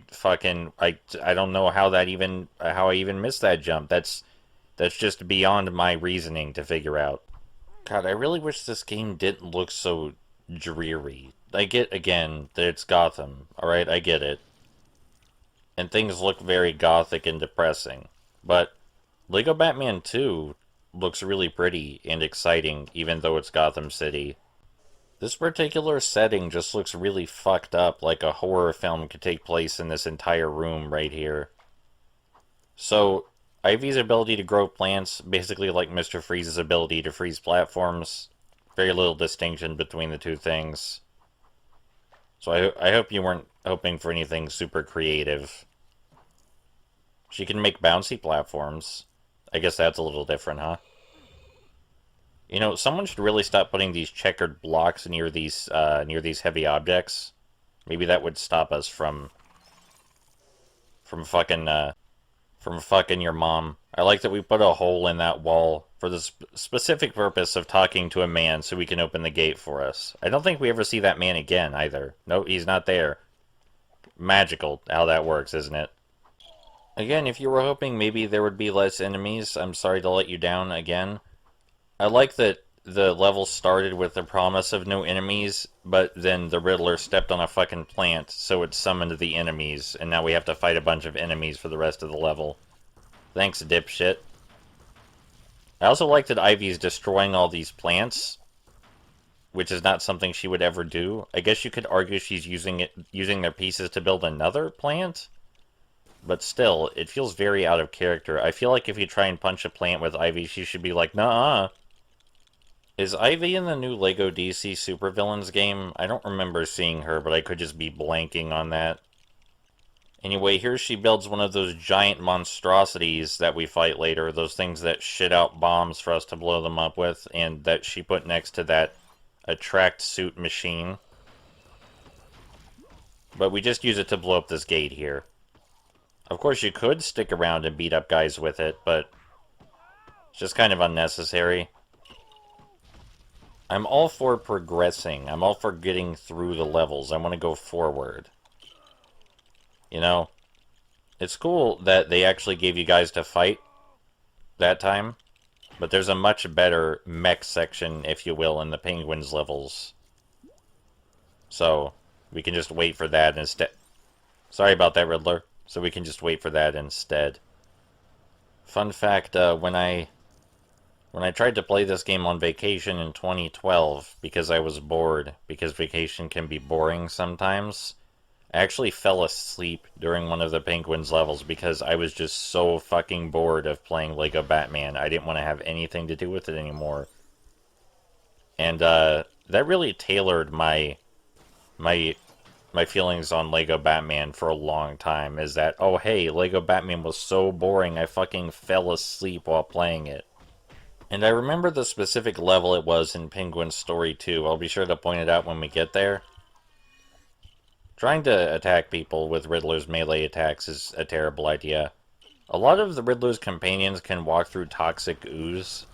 don't know how I even missed that jump. That's just beyond my reasoning to figure out. God, I really wish this game didn't look so dreary. I get, again, that it's Gotham. Alright, I get it. And things look very gothic and depressing. But Lego Batman 2 looks really pretty and exciting, even though it's Gotham City. This particular setting just looks really fucked up, like a horror film could take place in this entire room right here. So, Ivy's ability to grow plants, basically like Mr. Freeze's ability to freeze platforms. Very little distinction between the two things. So I hope you weren't hoping for anything super creative. She can make bouncy platforms. I guess that's a little different, huh? You know, someone should really stop putting these checkered blocks near these heavy objects. Maybe that would stop us from fucking your mom. I like that we put a hole in that wall for the specific purpose of talking to a man so we can open the gate for us. I don't think we ever see that man again, either. No, he's not there. Magical how that works, isn't it? Again, if you were hoping maybe there would be less enemies, I'm sorry to let you down again. I like that the level started with the promise of no enemies, but then the Riddler stepped on a fucking plant, so it summoned the enemies, and now we have to fight a bunch of enemies for the rest of the level. Thanks, dipshit. I also like that Ivy's destroying all these plants, which is not something she would ever do. I guess you could argue she's using their pieces to build another plant? But still, it feels very out of character. I feel like if you try and punch a plant with Ivy, she should be like, "Nuh-uh." Is Ivy in the new LEGO DC Supervillains game? I don't remember seeing her, but I could just be blanking on that. Anyway, here she builds one of those giant monstrosities that we fight later, those things that shit out bombs for us to blow them up with, and that she put next to that attract suit machine. But we just use it to blow up this gate here. Of course, you could stick around and beat up guys with it, but it's just kind of unnecessary. I'm all for progressing. I'm all for getting through the levels. I want to go forward. You know? It's cool that they actually gave you guys to fight that time, but there's a much better mech section, if you will, in the Penguins levels. So, we can just wait for that instead. Sorry about that, Riddler. So we can just wait for that instead. Fun fact, when I tried to play this game on vacation in 2012, because I was bored, because vacation can be boring sometimes, I actually fell asleep during one of the Penguins levels because I was just so fucking bored of playing Lego Batman. I didn't want to have anything to do with it anymore. And that really tailored my feelings on Lego Batman for a long time, is that, oh hey, Lego Batman was so boring I fucking fell asleep while playing it. And I remember the specific level it was in Penguin's story too. I'll be sure to point it out when we get there. Trying to attack people with Riddler's melee attacks is a terrible idea. A lot of the Riddler's companions can walk through toxic ooze.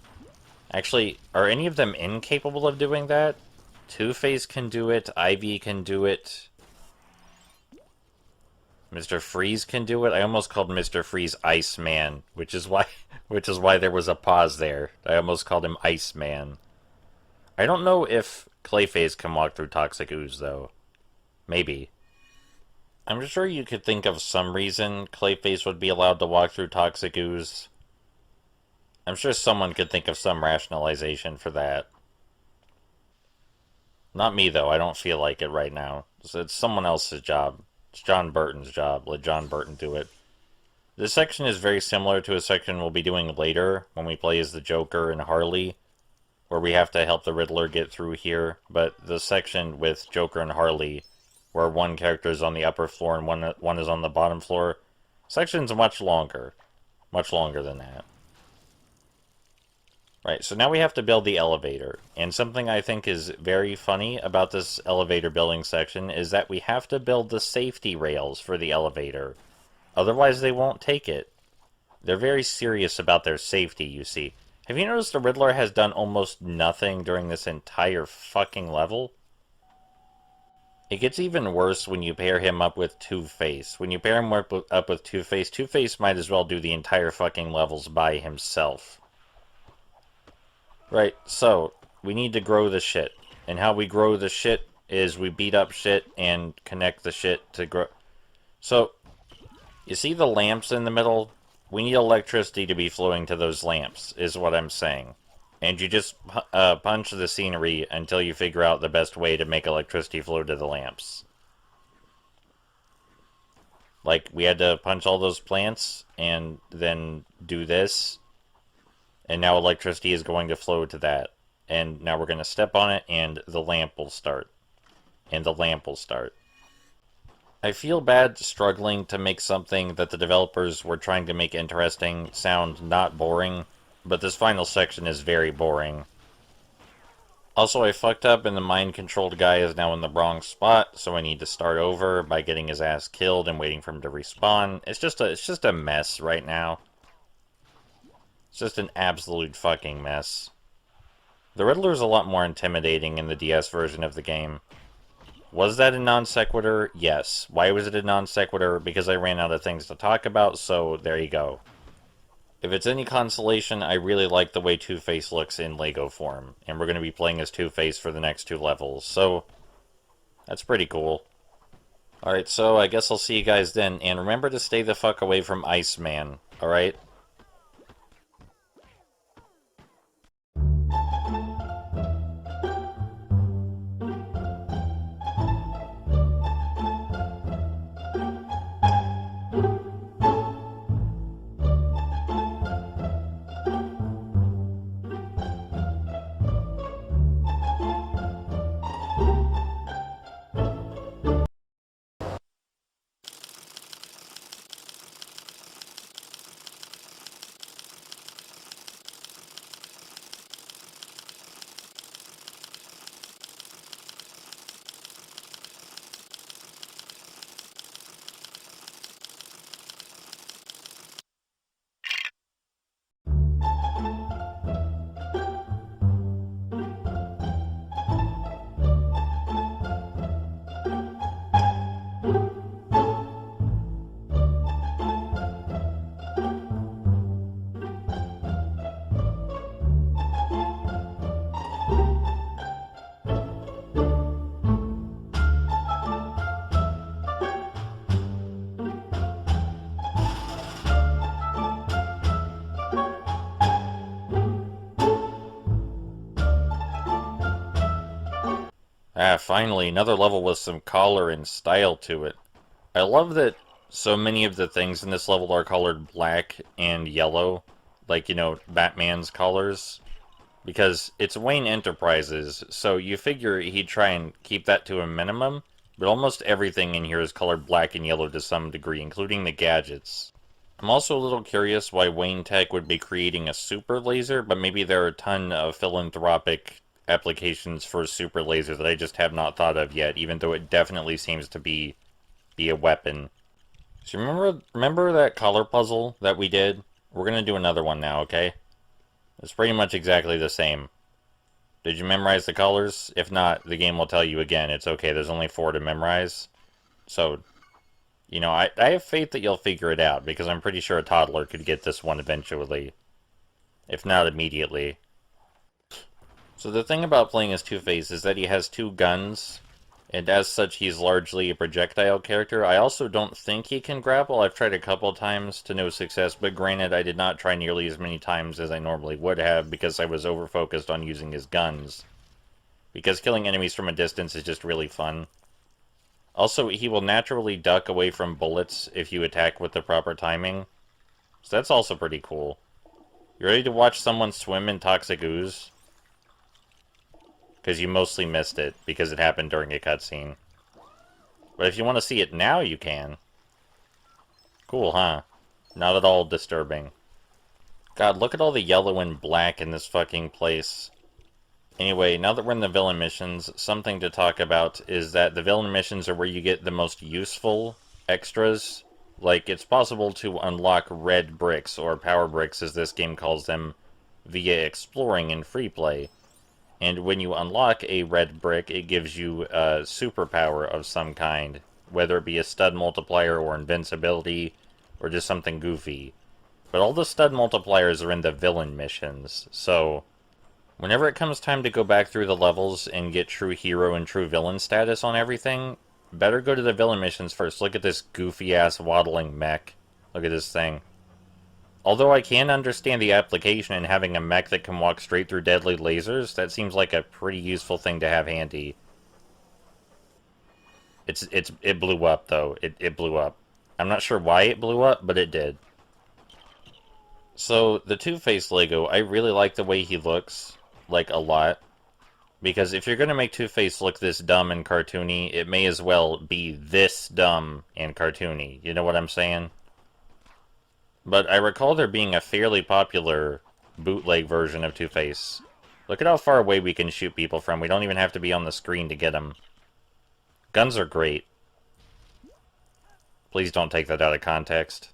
Actually, are any of them incapable of doing that? Two-Face can do it, Ivy can do it. Mr. Freeze can do it. I almost called Mr. Freeze Iceman, which is why there was a pause there. I almost called him Iceman. I don't know if Clayface can walk through toxic ooze though. Maybe. I'm sure you could think of some reason Clayface would be allowed to walk through toxic ooze. I'm sure someone could think of some rationalization for that. Not me, though. I don't feel like it right now. It's someone else's job. It's John Burton's job. Let John Burton do it. This section is very similar to a section we'll be doing later when we play as the Joker and Harley, where we have to help the Riddler get through here. But the section with Joker and Harley, where one character is on the upper floor and one is on the bottom floor, section's much longer. Much longer than that. Right, so now we have to build the elevator. And something I think is very funny about this elevator building section is that we have to build the safety rails for the elevator. Otherwise, they won't take it. They're very serious about their safety, you see. Have you noticed the Riddler has done almost nothing during this entire fucking level? It gets even worse when you pair him up with Two-Face. When you pair him up with Two-Face, Two-Face might as well do the entire fucking levels by himself. Right, so, we need to grow the shit. And how we grow the shit is we beat up shit and connect the shit to grow. So, you see the lamps in the middle? We need electricity to be flowing to those lamps, is what I'm saying. And you just punch the scenery until you figure out the best way to make electricity flow to the lamps. Like, we had to punch all those plants, and then do this. And now electricity is going to flow to that. And now we're going to step on it, and the lamp will start. And the lamp will start. I feel bad struggling to make something that the developers were trying to make interesting sound not boring, but this final section is very boring. Also, I fucked up and the mind-controlled guy is now in the wrong spot, so I need to start over by getting his ass killed and waiting for him to respawn. It's just a mess right now. It's just an absolute fucking mess. The Riddler's a lot more intimidating in the DS version of the game. Was that a non sequitur? Yes. Why was it a non sequitur? Because I ran out of things to talk about, so there you go. If it's any consolation, I really like the way Two-Face looks in Lego form, and we're going to be playing as Two-Face for the next 2 levels, so that's pretty cool. Alright, so I guess I'll see you guys then, and remember to stay the fuck away from Iceman, alright? Ah, finally, another level with some color and style to it. I love that so many of the things in this level are colored black and yellow, like, you know, Batman's colors. Because it's Wayne Enterprises, so you figure he'd try and keep that to a minimum, but almost everything in here is colored black and yellow to some degree, including the gadgets. I'm also a little curious why Wayne Tech would be creating a super laser, but maybe there are a ton of philanthropic applications for super laser that I just have not thought of yet, even though it definitely seems to be a weapon. So remember that color puzzle that we did? We're gonna do another one now, okay? It's pretty much exactly the same. Did you memorize the colors? If not, the game will tell you again. It's okay, there's only 4 to memorize. So, you know, I have faith that you'll figure it out, because I'm pretty sure a toddler could get this one eventually. If not immediately. So the thing about playing as Two-Face is that he has 2 guns, And as such, he's largely a projectile character. I also don't think he can grapple. I've tried a couple times to no success, but granted, I did not try nearly as many times as I normally would have because I was over-focused on using his guns. Because killing enemies from a distance is just really fun. Also, he will naturally duck away from bullets if you attack with the proper timing. So that's also pretty cool. You ready to watch someone swim in toxic ooze? Because you mostly missed it, because it happened during a cutscene. But if you want to see it now, you can. Cool, huh? Not at all disturbing. God, look at all the yellow and black in this fucking place. Anyway, now that we're in the villain missions, something to talk about is that the villain missions are where you get the most useful extras. Like, it's possible to unlock red bricks, or power bricks as this game calls them, via exploring in free play. And when you unlock a red brick, it gives you a superpower of some kind, whether it be a stud multiplier or invincibility, or just something goofy. But all the stud multipliers are in the villain missions, so whenever it comes time to go back through the levels and get true hero and true villain status on everything, better go to the villain missions first. Look at this goofy-ass waddling mech. Look at this thing. Although I can understand the application in having a mech that can walk straight through deadly lasers, that seems like a pretty useful thing to have handy. It blew up, though. It blew up. I'm not sure why it blew up, but it did. So, the Two-Face Lego, I really like the way he looks. Like, a lot. Because if you're gonna make Two-Face look this dumb and cartoony, it may as well be this dumb and cartoony. You know what I'm saying? But I recall there being a fairly popular bootleg version of Two-Face. Look at how far away we can shoot people from. We don't even have to be on the screen to get them. Guns are great. Please don't take that out of context.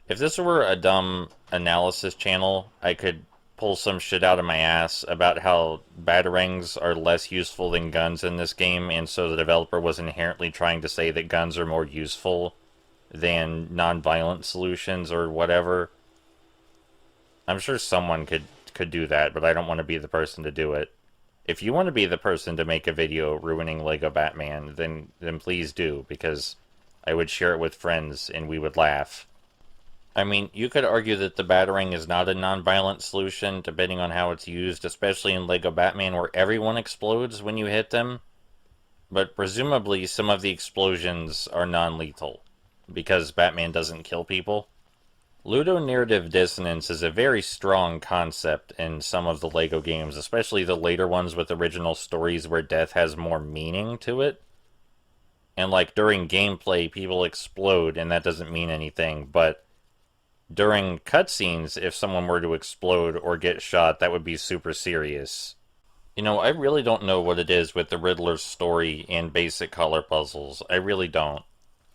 If this were a dumb analysis channel, I could pull some shit out of my ass about how batarangs are less useful than guns in this game, and so the developer was inherently trying to say that guns are more useful than non-violent solutions or whatever. I'm sure someone could do that, but I don't want to be the person to do it. If you want to be the person to make a video ruining Lego Batman, then please do, because I would share it with friends and we would laugh. I mean, you could argue that the Batarang is not a non-violent solution, depending on how it's used, especially in Lego Batman, where everyone explodes when you hit them. But presumably, some of the explosions are non-lethal, because Batman doesn't kill people. Ludonarrative dissonance is a very strong concept in some of the Lego games, especially the later ones with original stories where death has more meaning to it. And like, during gameplay, people explode, and that doesn't mean anything, but during cutscenes, if someone were to explode or get shot, that would be super serious. You know, I really don't know what it is with the Riddler's story and basic color puzzles. I really don't.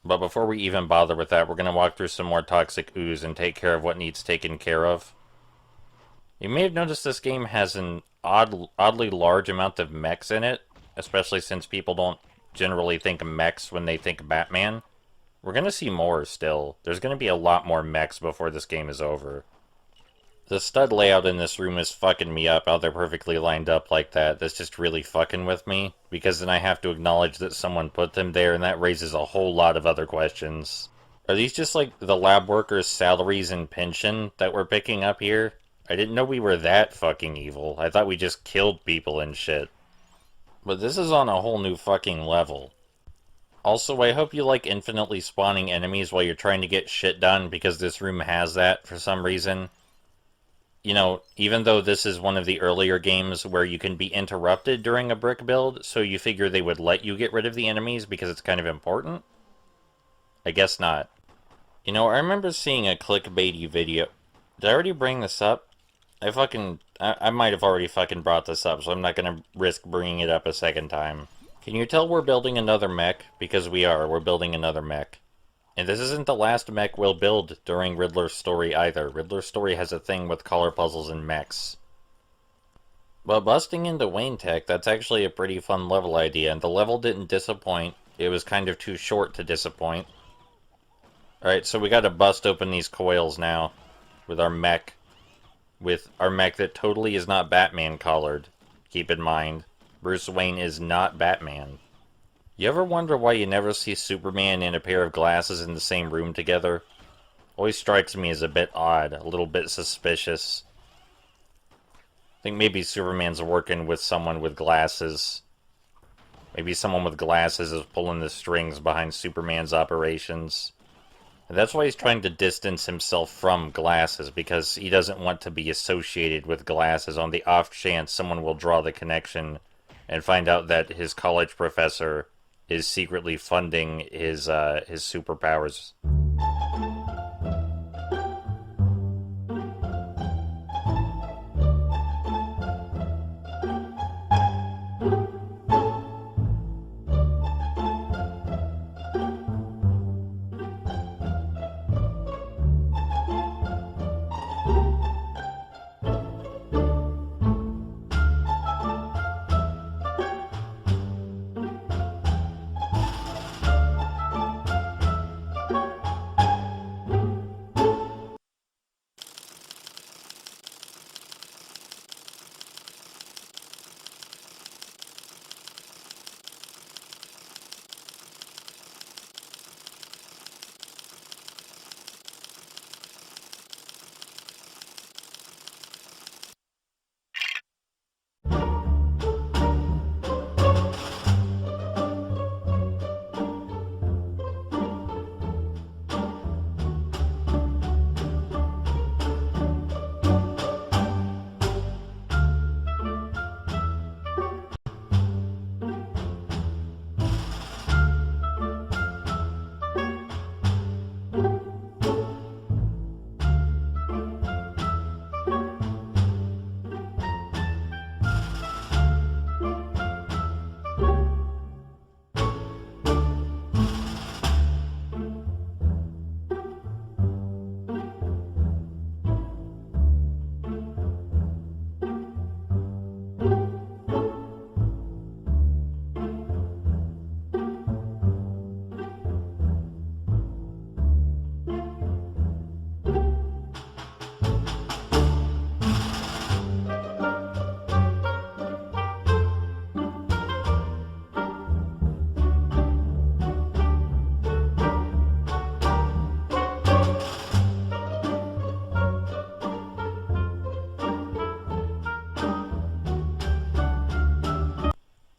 But before we even bother with that, we're going to walk through some more toxic ooze and take care of what needs taken care of. You may have noticed this game has an oddly large amount of mechs in it, especially since people don't generally think mechs when they think Batman. We're going to see more still. There's going to be a lot more mechs before this game is over. The stud layout in this room is fucking me up, how they're perfectly lined up like that. That's just really fucking with me, because then I have to acknowledge that someone put them there, and that raises a whole lot of other questions. Are these just like the lab workers' salaries and pension that we're picking up here? I didn't know we were that fucking evil. I thought we just killed people and shit. But this is on a whole new fucking level. Also, I hope you like infinitely spawning enemies while you're trying to get shit done, because this room has that for some reason. You know, even though this is one of the earlier games where you can be interrupted during a brick build, so you figure they would let you get rid of the enemies because it's kind of important? I guess not. You know, I remember seeing a clickbaity video. Did I already bring this up? I might have already fucking brought this up, so I'm not gonna risk bringing it up a second time. Can you tell we're building another mech? Because we are. We're building another mech. And this isn't the last mech we'll build during Riddler's story either. Riddler's story has a thing with color puzzles and mechs. But busting into Wayne Tech, that's actually a pretty fun level idea, and the level didn't disappoint. It was kind of too short to disappoint. Alright, so we gotta bust open these coils now with our mech. With our mech that totally is not Batman colored. Keep in mind, Bruce Wayne is not Batman. You ever wonder why you never see Superman and a pair of glasses in the same room together? Always strikes me as a bit odd, a little bit suspicious. I think maybe Superman's working with someone with glasses. Maybe someone with glasses is pulling the strings behind Superman's operations. And that's why he's trying to distance himself from glasses, because he doesn't want to be associated with glasses on the off chance someone will draw the connection and find out that his college professor is secretly funding his superpowers.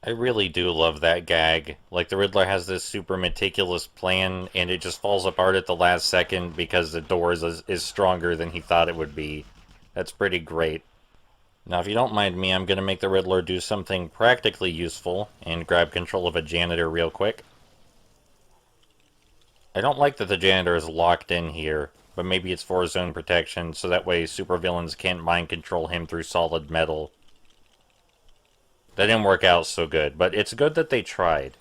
I really do love that gag. Like, the Riddler has this super meticulous plan, and it just falls apart at the last second because the door is stronger than he thought it would be. That's pretty great. Now, if you don't mind me, I'm going to make the Riddler do something practically useful and grab control of a janitor real quick. I don't like that the janitor is locked in here, but maybe it's for his own protection, so that way supervillains can't mind control him through solid metal. That didn't work out so good, but it's good that they tried.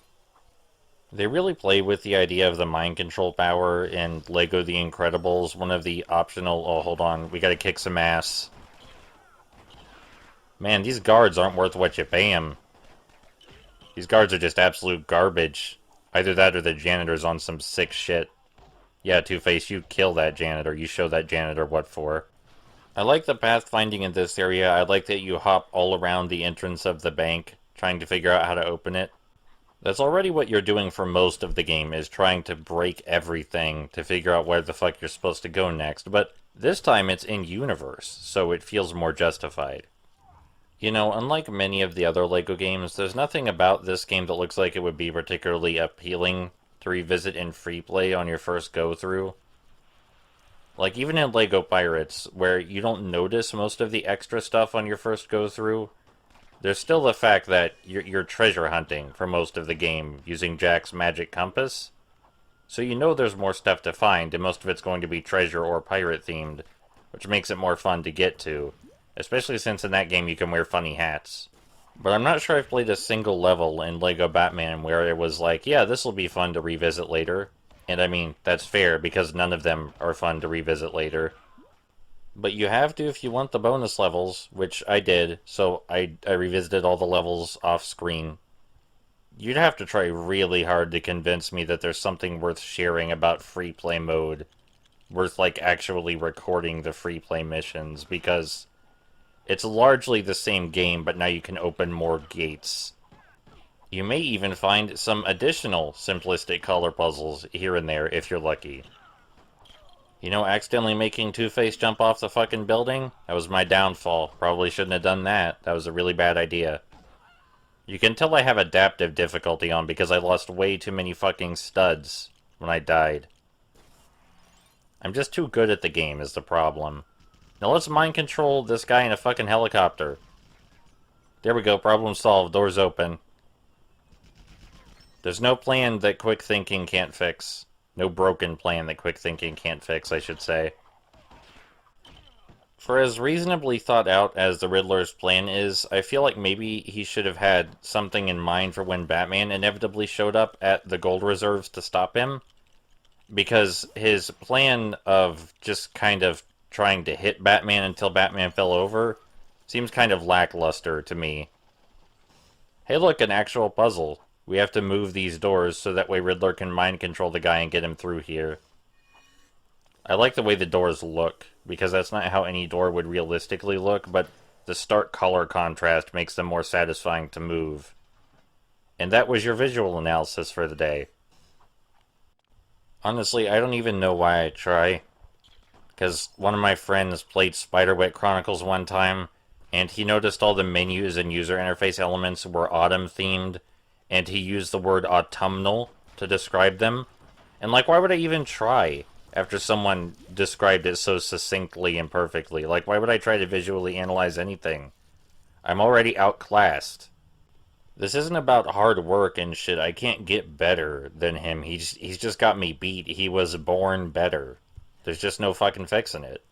They really play with the idea of the mind control power in Lego The Incredibles, one of the optional... Oh, hold on, we gotta kick some ass. Man, these guards aren't worth what you pay them. These guards are just absolute garbage. Either that or the janitor's on some sick shit. Yeah, Two-Face, you kill that janitor. You show that janitor what for. I like the pathfinding in this area. I like that you hop all around the entrance of the bank, trying to figure out how to open it. That's already what you're doing for most of the game, is trying to break everything to figure out where the fuck you're supposed to go next. But this time it's in-universe, so it feels more justified. You know, unlike many of the other LEGO games, there's nothing about this game that looks like it would be particularly appealing to revisit in free play on your first go-through. Like, even in LEGO Pirates, where you don't notice most of the extra stuff on your first go-through, there's still the fact that you're treasure hunting for most of the game using Jack's magic compass. So you know there's more stuff to find, and most of it's going to be treasure or pirate-themed, which makes it more fun to get to. Especially since in that game you can wear funny hats. But I'm not sure I've played a single level in LEGO Batman where it was like, yeah, this will be fun to revisit later. And I mean, that's fair, because none of them are fun to revisit later. But you have to if you want the bonus levels, which I did, so I revisited all the levels off-screen. You'd have to try really hard to convince me that there's something worth sharing about free play mode. Worth, like, actually recording the free play missions, because it's largely the same game, but now you can open more gates. You may even find some additional simplistic color puzzles here and there if you're lucky. You know, accidentally making Two-Face jump off the fucking building? That was my downfall. Probably shouldn't have done that. That was a really bad idea. You can tell I have adaptive difficulty on because I lost way too many fucking studs when I died. I'm just too good at the game is the problem. Now let's mind control this guy in a fucking helicopter. There we go, problem solved, doors open. There's no plan that quick thinking can't fix. No broken plan that quick thinking can't fix, I should say. For as reasonably thought out as the Riddler's plan is, I feel like maybe he should have had something in mind for when Batman inevitably showed up at the gold reserves to stop him. Because his plan of just kind of trying to hit Batman until Batman fell over seems kind of lackluster to me. Hey look, an actual puzzle. We have to move these doors so that way Riddler can mind control the guy and get him through here. I like the way the doors look, because that's not how any door would realistically look, but the stark color contrast makes them more satisfying to move. And that was your visual analysis for the day. Honestly, I don't even know why I try. Because one of my friends played Spiderweb Chronicles one time, and he noticed all the menus and user interface elements were autumn-themed, and he used the word autumnal to describe them. And like, why would I even try after someone described it so succinctly and perfectly? Like, why would I try to visually analyze anything? I'm already outclassed. This isn't about hard work and shit. I can't get better than him. He's just got me beat. He was born better. There's just no fucking fixing it.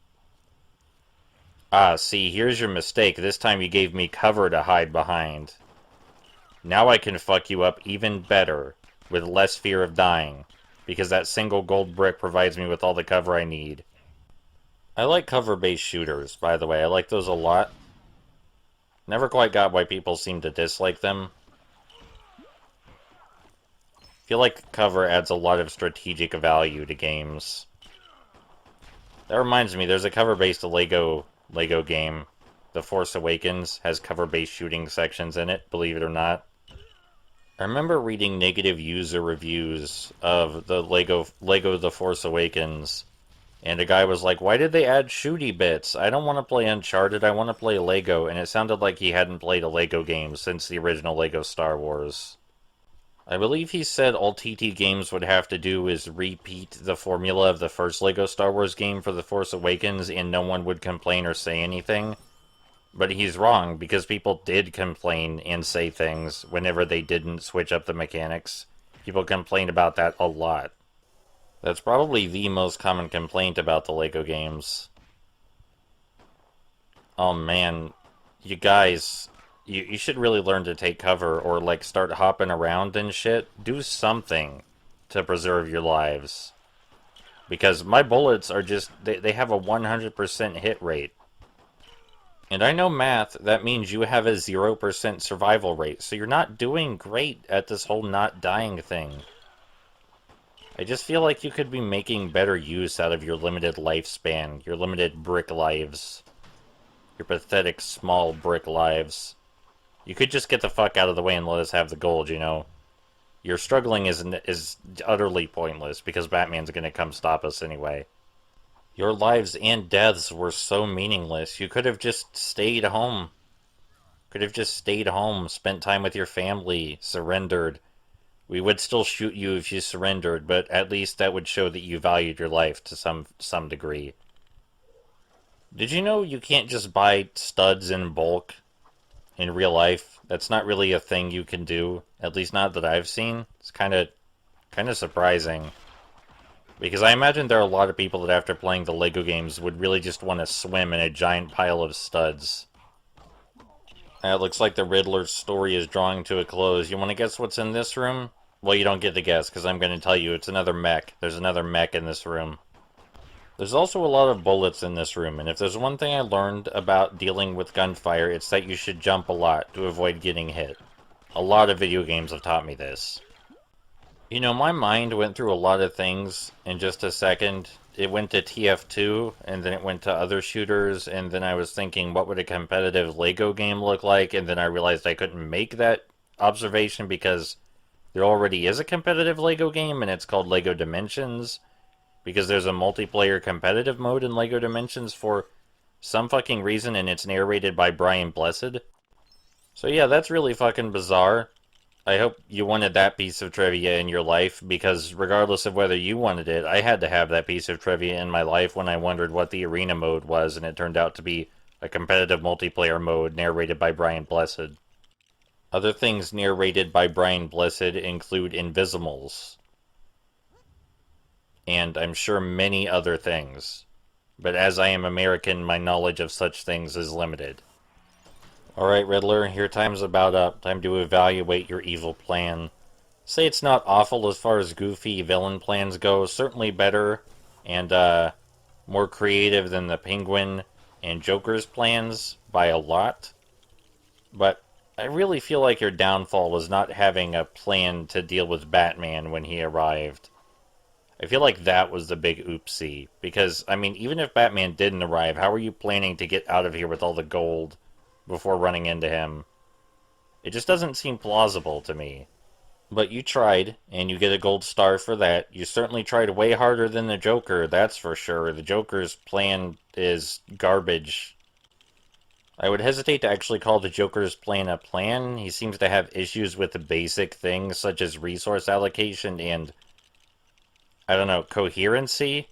Ah, see, here's your mistake. This time you gave me cover to hide behind. Now I can fuck you up even better, with less fear of dying, because that single gold brick provides me with all the cover I need. I like cover-based shooters, by the way. I like those a lot. Never quite got why people seem to dislike them. Feel like cover adds a lot of strategic value to games. That reminds me, there's a cover-based Lego game. The Force Awakens has cover-based shooting sections in it, believe it or not. I remember reading negative user reviews of the Lego The Force Awakens, and a guy was like, why did they add shooty bits? I don't want to play Uncharted, I want to play Lego, and it sounded like he hadn't played a Lego game since the original Lego Star Wars. I believe he said all TT games would have to do is repeat the formula of the first Lego Star Wars game for The Force Awakens, and no one would complain or say anything. But he's wrong, because people did complain and say things whenever they didn't switch up the mechanics. People complained about that a lot. That's probably the most common complaint about the Lego games. Oh man, you guys, you should really learn to take cover or like start hopping around and shit. Do something to preserve your lives. Because my bullets are just, they have a 100% hit rate. And I know math, that means you have a 0% survival rate, so you're not doing great at this whole not dying thing. I just feel like you could be making better use out of your limited lifespan, your limited brick lives. Your pathetic small brick lives. You could just get the fuck out of the way and let us have the gold, you know? Your struggling is utterly pointless, because Batman's gonna come stop us anyway. Your lives and deaths were so meaningless. You could have just stayed home. Could have just stayed home, spent time with your family, surrendered. We would still shoot you if you surrendered, but at least that would show that you valued your life to some degree. Did you know you can't just buy studs in bulk in real life? That's not really a thing you can do, at least not that I've seen. It's kind of surprising. Because I imagine there are a lot of people that after playing the Lego games would really just want to swim in a giant pile of studs. It looks like the Riddler's story is drawing to a close. You want to guess what's in this room? Well, you don't get to guess, because I'm going to tell you it's another mech. There's another mech in this room. There's also a lot of bullets in this room, and if there's one thing I learned about dealing with gunfire, it's that you should jump a lot to avoid getting hit. A lot of video games have taught me this. You know, my mind went through a lot of things in just a second. It went to TF2, and then it went to other shooters, and then I was thinking, what would a competitive Lego game look like? And then I realized I couldn't make that observation because there already is a competitive LEGO game, and it's called LEGO Dimensions, because there's a multiplayer competitive mode in LEGO Dimensions for some fucking reason, and it's narrated by Brian Blessed. So yeah, that's really fucking bizarre. I hope you wanted that piece of trivia in your life, because regardless of whether you wanted it, I had to have that piece of trivia in my life when I wondered what the arena mode was, and it turned out to be a competitive multiplayer mode narrated by Brian Blessed. Other things narrated by Brian Blessed include Invisimals, and I'm sure many other things. But as I am American, my knowledge of such things is limited. Alright, Riddler, your time's about up. Time to evaluate your evil plan. Say it's not awful as far as goofy villain plans go, certainly better and more creative than the Penguin and Joker's plans by a lot. But I really feel like your downfall was not having a plan to deal with Batman when he arrived. I feel like that was the big oopsie, because, I mean, even if Batman didn't arrive, how are you planning to get out of here with all the gold before running into him? It just doesn't seem plausible to me. But you tried, and you get a gold star for that. You certainly tried way harder than the Joker, that's for sure. The Joker's plan is garbage. I would hesitate to actually call the Joker's plan a plan. He seems to have issues with the basic things, such as resource allocation and, I don't know, coherency?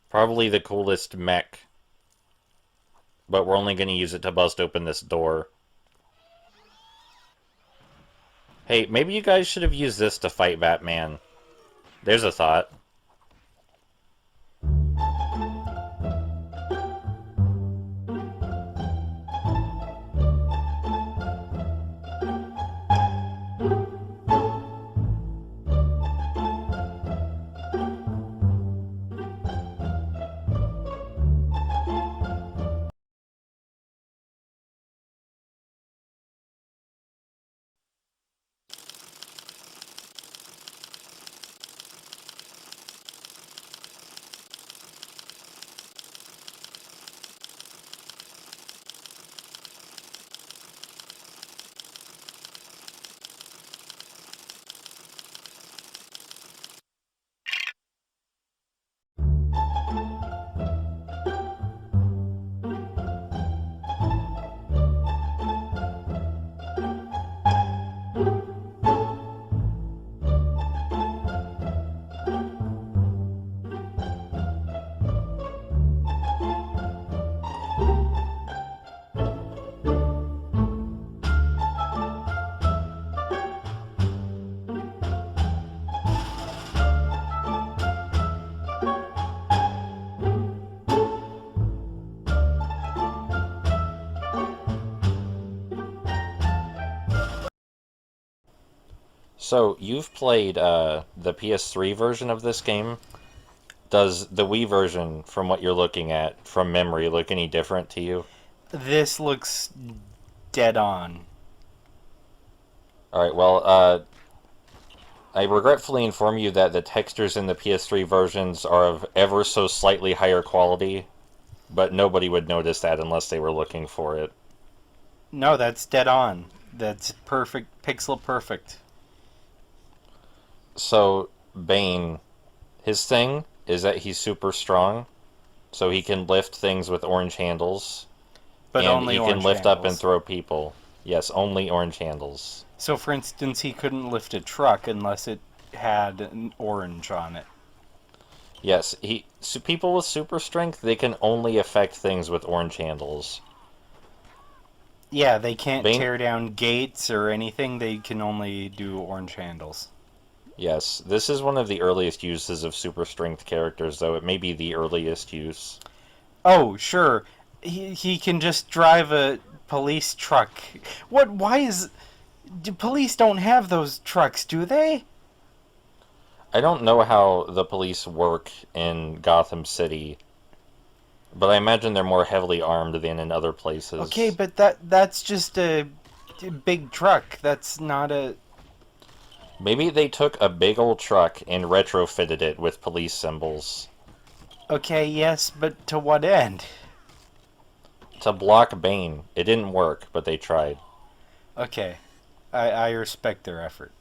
Probably the coolest mech. But we're only going to use it to bust open this door. Hey, maybe you guys should have used this to fight Batman. There's a thought. So, you've played the PS3 version of this game. Does the Wii version, from what you're looking at, from memory, look any different to you? This looks dead on. Alright, well, I regretfully inform you that the textures in the PS3 versions are of ever so slightly higher quality, but nobody would notice that unless they were looking for it. No, that's dead on. That's perfect, pixel perfect. So, Bane, his thing is that he's super strong, so he can lift things with orange handles, But and only he orange can lift up and handles. throw people. Yes, only orange handles. So, for instance, he couldn't lift a truck unless it had an orange on it. Yes, people with super strength, they can only affect things with orange handles. Yeah, they can't Bane, tear down gates or anything. They can only do orange handles. yes, this is one of the earliest uses of super strength characters, though it may be the earliest use. Oh, sure. He can just drive a police truck. What? Why is... Police don't have those trucks, do they? I don't know how the police work in Gotham City, but I imagine they're more heavily armed than in other places. Okay, but that's just a big truck. That's not a... Maybe they took a big old truck and retrofitted it with police symbols. Okay, yes, but to what end? To block Bane. It didn't work, but they tried. Okay. I respect their effort.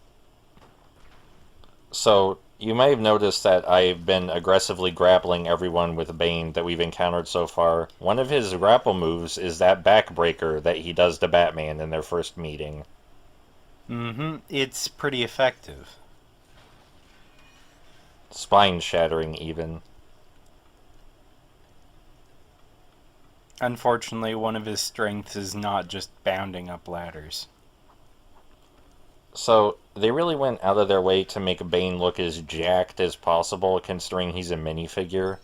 So, you may have noticed that I've been aggressively grappling everyone with Bane that we've encountered so far. One of his grapple moves is that backbreaker that he does to Batman in their first meeting. Mm-hmm. It's pretty effective. Spine-shattering, even. Unfortunately, one of his strengths is not just bounding up ladders. So, they really went out of their way to make Bane look as jacked as possible, considering he's a minifigure.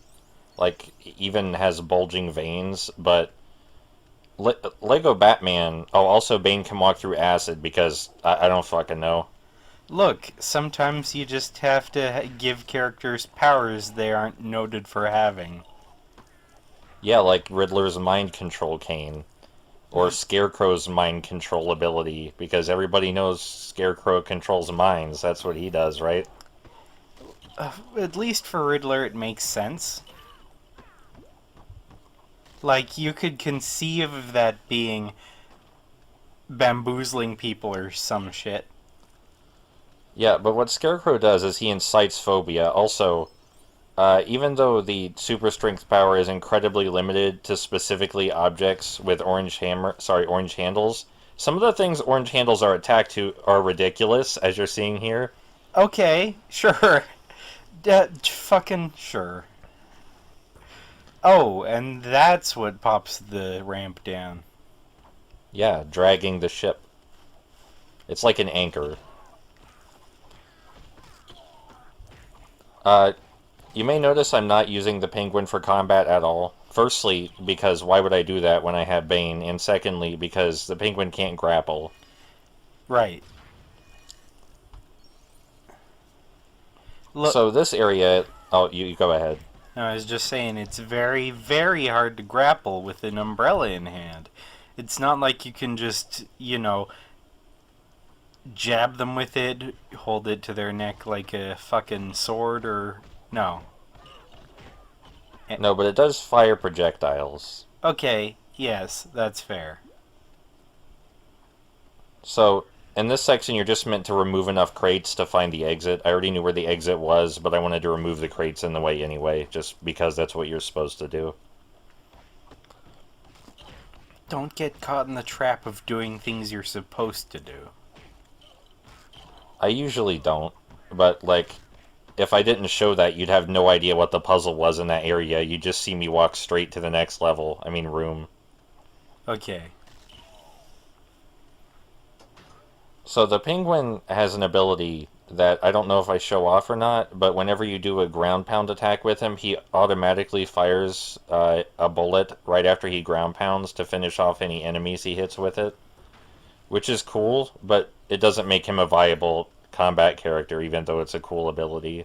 Like, even has bulging veins, but Lego Batman... Oh, also Bane can walk through acid, because I don't fucking know. Look, sometimes you just have to give characters powers they aren't noted for having. Yeah, like Riddler's mind control cane. Or Scarecrow's mind control ability, because everybody knows Scarecrow controls minds. That's what he does, right? At least for Riddler, it makes sense. Like, you could conceive of that being bamboozling people or some shit. Yeah, but what Scarecrow does is he incites phobia. Also, even though the super strength power is incredibly limited to specifically objects with orange handles, some of the things orange handles are attacked to are ridiculous, as you're seeing here. Okay, sure. Fucking sure. Oh, and that's what pops the ramp down. Yeah, dragging the ship. It's like an anchor. You may notice I'm not using the Penguin for combat at all. Firstly, because why would I do that when I have Bane? And secondly, because the Penguin can't grapple. Right. Look, So this area... Oh, you go ahead. I was just saying, it's very, very hard to grapple with an umbrella in hand. It's not like you can just, jab them with it, hold it to their neck like a fucking sword, or... No. No, but it does fire projectiles. Okay, yes, that's fair. So, in this section, you're just meant to remove enough crates to find the exit. I already knew where the exit was, but I wanted to remove the crates in the way anyway, just because that's what you're supposed to do. Don't get caught in the trap of doing things you're supposed to do. I usually don't, but, like, if I didn't show that, you'd have no idea what the puzzle was in that area. You'd just see me walk straight to the next level. I mean, room. Okay. So the Penguin has an ability that I don't know if I show off or not, but whenever you do a ground pound attack with him, he automatically fires a bullet right after he ground pounds to finish off any enemies he hits with it. Which is cool, but it doesn't make him a viable combat character, even though it's a cool ability.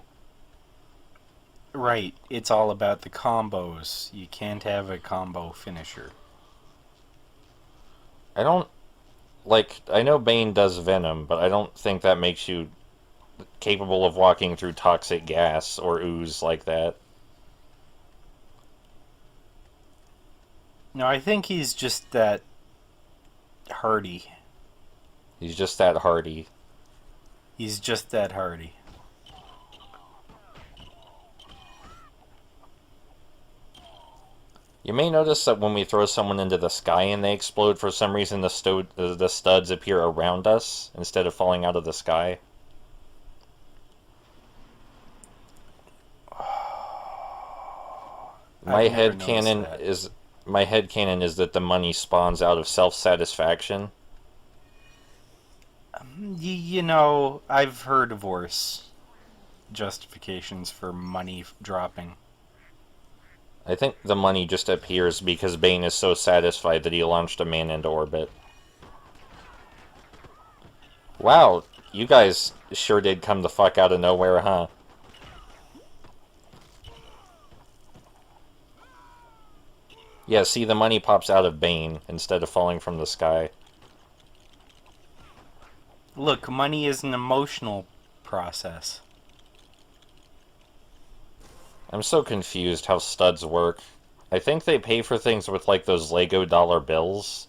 Right, it's all about the combos. You can't have a combo finisher. I don't... Like, I know Bane does Venom, but I don't think that makes you capable of walking through toxic gas or ooze like that. No, I think he's just that hardy. He's just that hardy. He's just that hardy. You may notice that when we throw someone into the sky and they explode, for some reason the studs appear around us instead of falling out of the sky. My headcanon is that the money spawns out of self-satisfaction. I've heard of worse justifications for money dropping. I think the money just appears because Bane is so satisfied that he launched a man into orbit. Wow, you guys sure did come the fuck out of nowhere, huh? Yeah, see, the money pops out of Bane instead of falling from the sky. Look, money is an emotional process. I'm so confused how studs work. I think they pay for things with, like, those Lego dollar bills.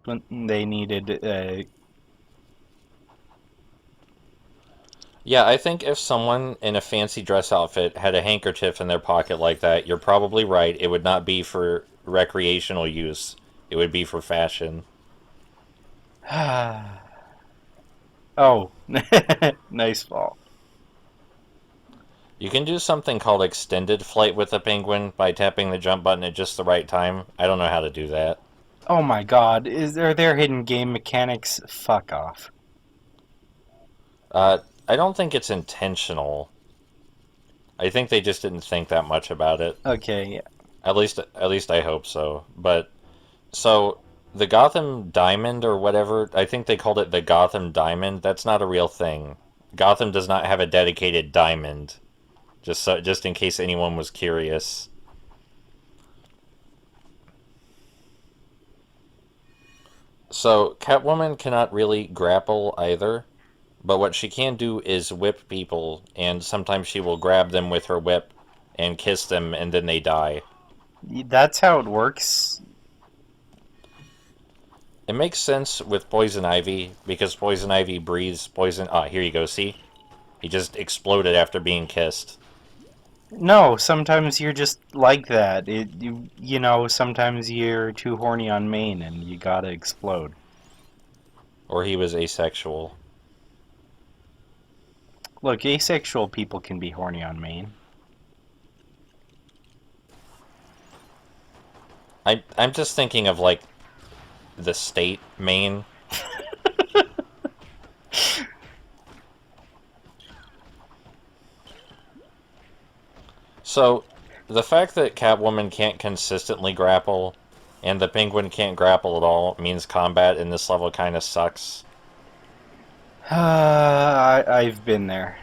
when they needed. Yeah, I think if someone in a fancy dress outfit had a handkerchief in their pocket like that, you're probably right. It would not be for recreational use. It would be for fashion. Oh, nice fall. You can do something called extended flight with a penguin by tapping the jump button at just the right time. I don't know how to do that. Oh my God, are there hidden game mechanics? Fuck off. I don't think it's intentional. I think they just didn't think that much about it. Okay, At least I hope so. But so the Gotham Diamond or whatever, I think they called it the Gotham Diamond. That's not a real thing. Gotham does not have a dedicated diamond. Just in case anyone was curious. So Catwoman cannot really grapple either, but what she can do is whip people, and sometimes she will grab them with her whip and kiss them, and then they die. that's how it works. It makes sense with Poison Ivy, because Poison Ivy breathes poison. Ah, here you go, see? He just exploded after being kissed. No, sometimes you're just like that. Sometimes you're too horny on main and you gotta explode. Or he was asexual. Look, asexual people can be horny on main. I'm just thinking of, like, the state Maine. So, the fact that Catwoman can't consistently grapple and the Penguin can't grapple at all means combat in this level kind of sucks. I've been there.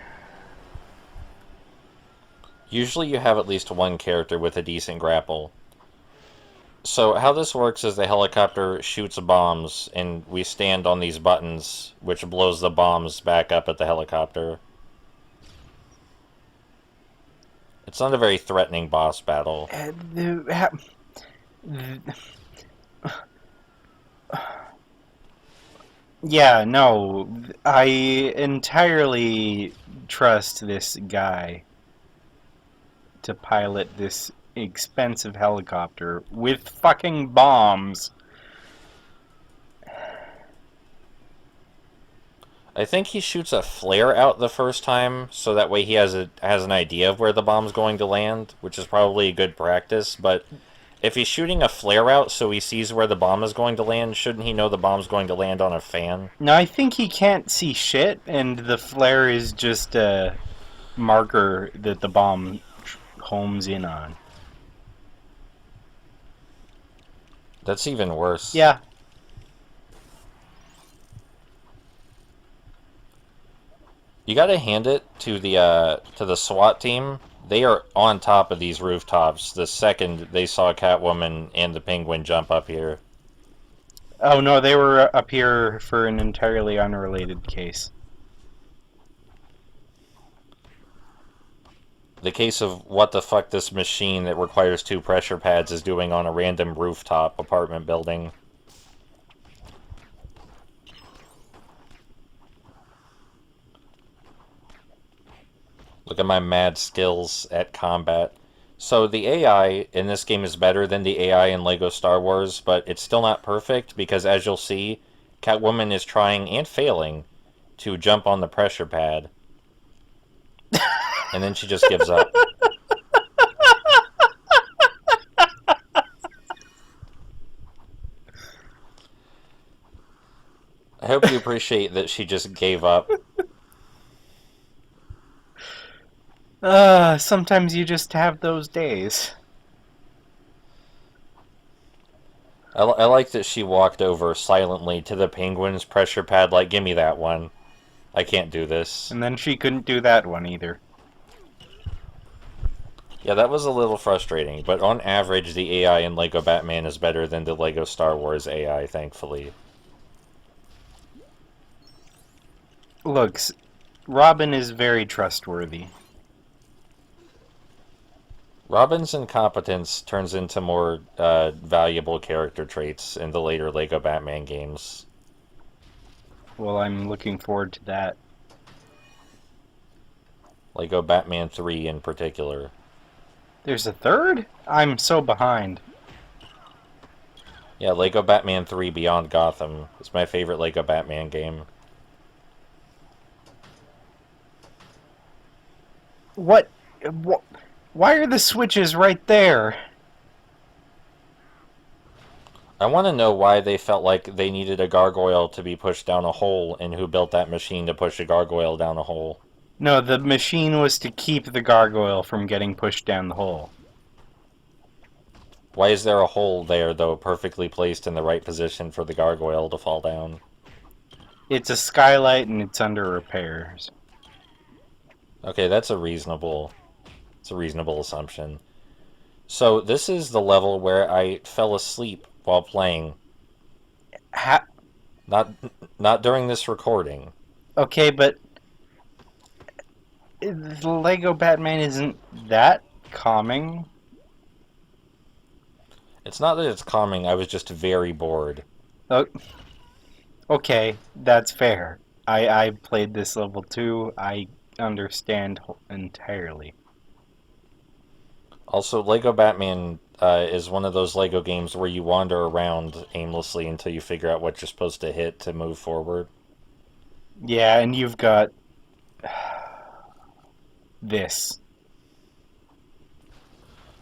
Usually you have at least one character with a decent grapple. So how this works is the helicopter shoots bombs, and we stand on these buttons, which blows the bombs back up at the helicopter. It's not a very threatening boss battle. Yeah, no, I entirely trust this guy to pilot this expensive helicopter with fucking bombs. I think he shoots a flare out the first time, so that way he has an idea of where the bomb's going to land, which is probably a good practice, but if he's shooting a flare out so he sees where the bomb is going to land, shouldn't he know the bomb's going to land on a fan? No, I think he can't see shit, and the flare is just a marker that the bomb homes in on. That's even worse. Yeah. You gotta hand it to the SWAT team. They are on top of these rooftops the second they saw Catwoman and the Penguin jump up here. Oh no, they were up here for an entirely unrelated case. The case of what the fuck this machine that requires 2 pressure pads is doing on a random rooftop apartment building. Look at my mad skills at combat. So the AI in this game is better than the AI in LEGO Star Wars, but it's still not perfect because, as you'll see, Catwoman is trying and failing to jump on the pressure pad. And then she just gives up. I hope you appreciate that she just gave up. Sometimes you just have those days. I like that she walked over silently to the Penguin's pressure pad like, give me that one. I can't do this. And then she couldn't do that one either. Yeah, that was a little frustrating, but on average, the AI in LEGO Batman is better than the LEGO Star Wars AI, thankfully. Look, Robin is very trustworthy. Robin's incompetence turns into more valuable character traits in the later Lego Batman games. Well, I'm looking forward to that. Lego Batman 3 in particular. There's a third? I'm so behind. Yeah, Lego Batman 3 Beyond Gotham is my favorite Lego Batman game. What? What? Why are the switches right there? I want to know why they felt like they needed a gargoyle to be pushed down a hole and who built that machine to push a gargoyle down a hole. No, the machine was to keep the gargoyle from getting pushed down the hole. Why is there a hole there, though, perfectly placed in the right position for the gargoyle to fall down? It's a skylight and it's under repairs. Okay, it's a reasonable assumption. So this is the level where I fell asleep while playing. Ha- Not not during this recording. okay, but the Lego Batman isn't that calming. It's not that it's calming, I was just very bored. Oh, okay, that's fair. I played this level too. I understand entirely. Also, Lego Batman is one of those Lego games where you wander around aimlessly until you figure out what you're supposed to hit to move forward. Yeah, and you've got this.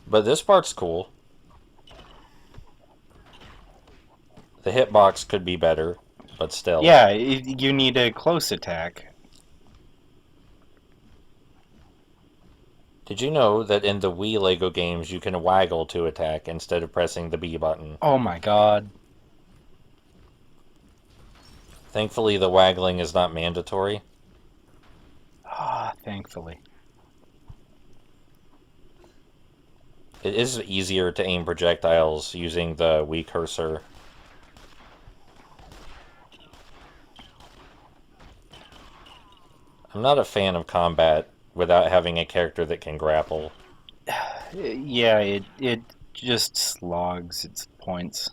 But this part's cool. The hitbox could be better, but still. Yeah, you need a close attack. Did you know that in the Wii Lego games you can waggle to attack instead of pressing the B button? Oh my god. Thankfully, the waggling is not mandatory. Ah, thankfully. It is easier to aim projectiles using the Wii cursor. I'm not a fan of combat without having a character that can grapple. Yeah, it just slogs its points.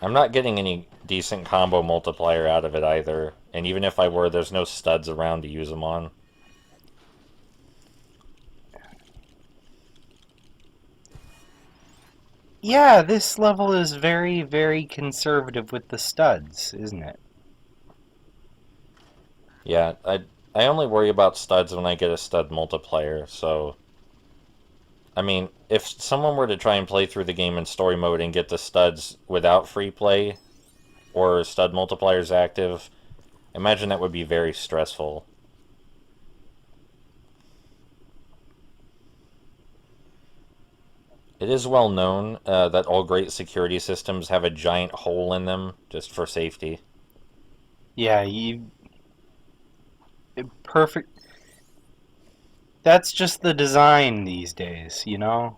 I'm not getting any decent combo multiplier out of it either, and even if I were, there's no studs around to use them on. Yeah, this level is very, very conservative with the studs, isn't it? Yeah, I only worry about studs when I get a stud multiplier, so... I mean, if someone were to try and play through the game in story mode and get the studs without free play, or stud multipliers active, imagine that would be very stressful. It is well known that all great security systems have a giant hole in them, just for safety. Yeah, perfect. That's just the design these days, you know?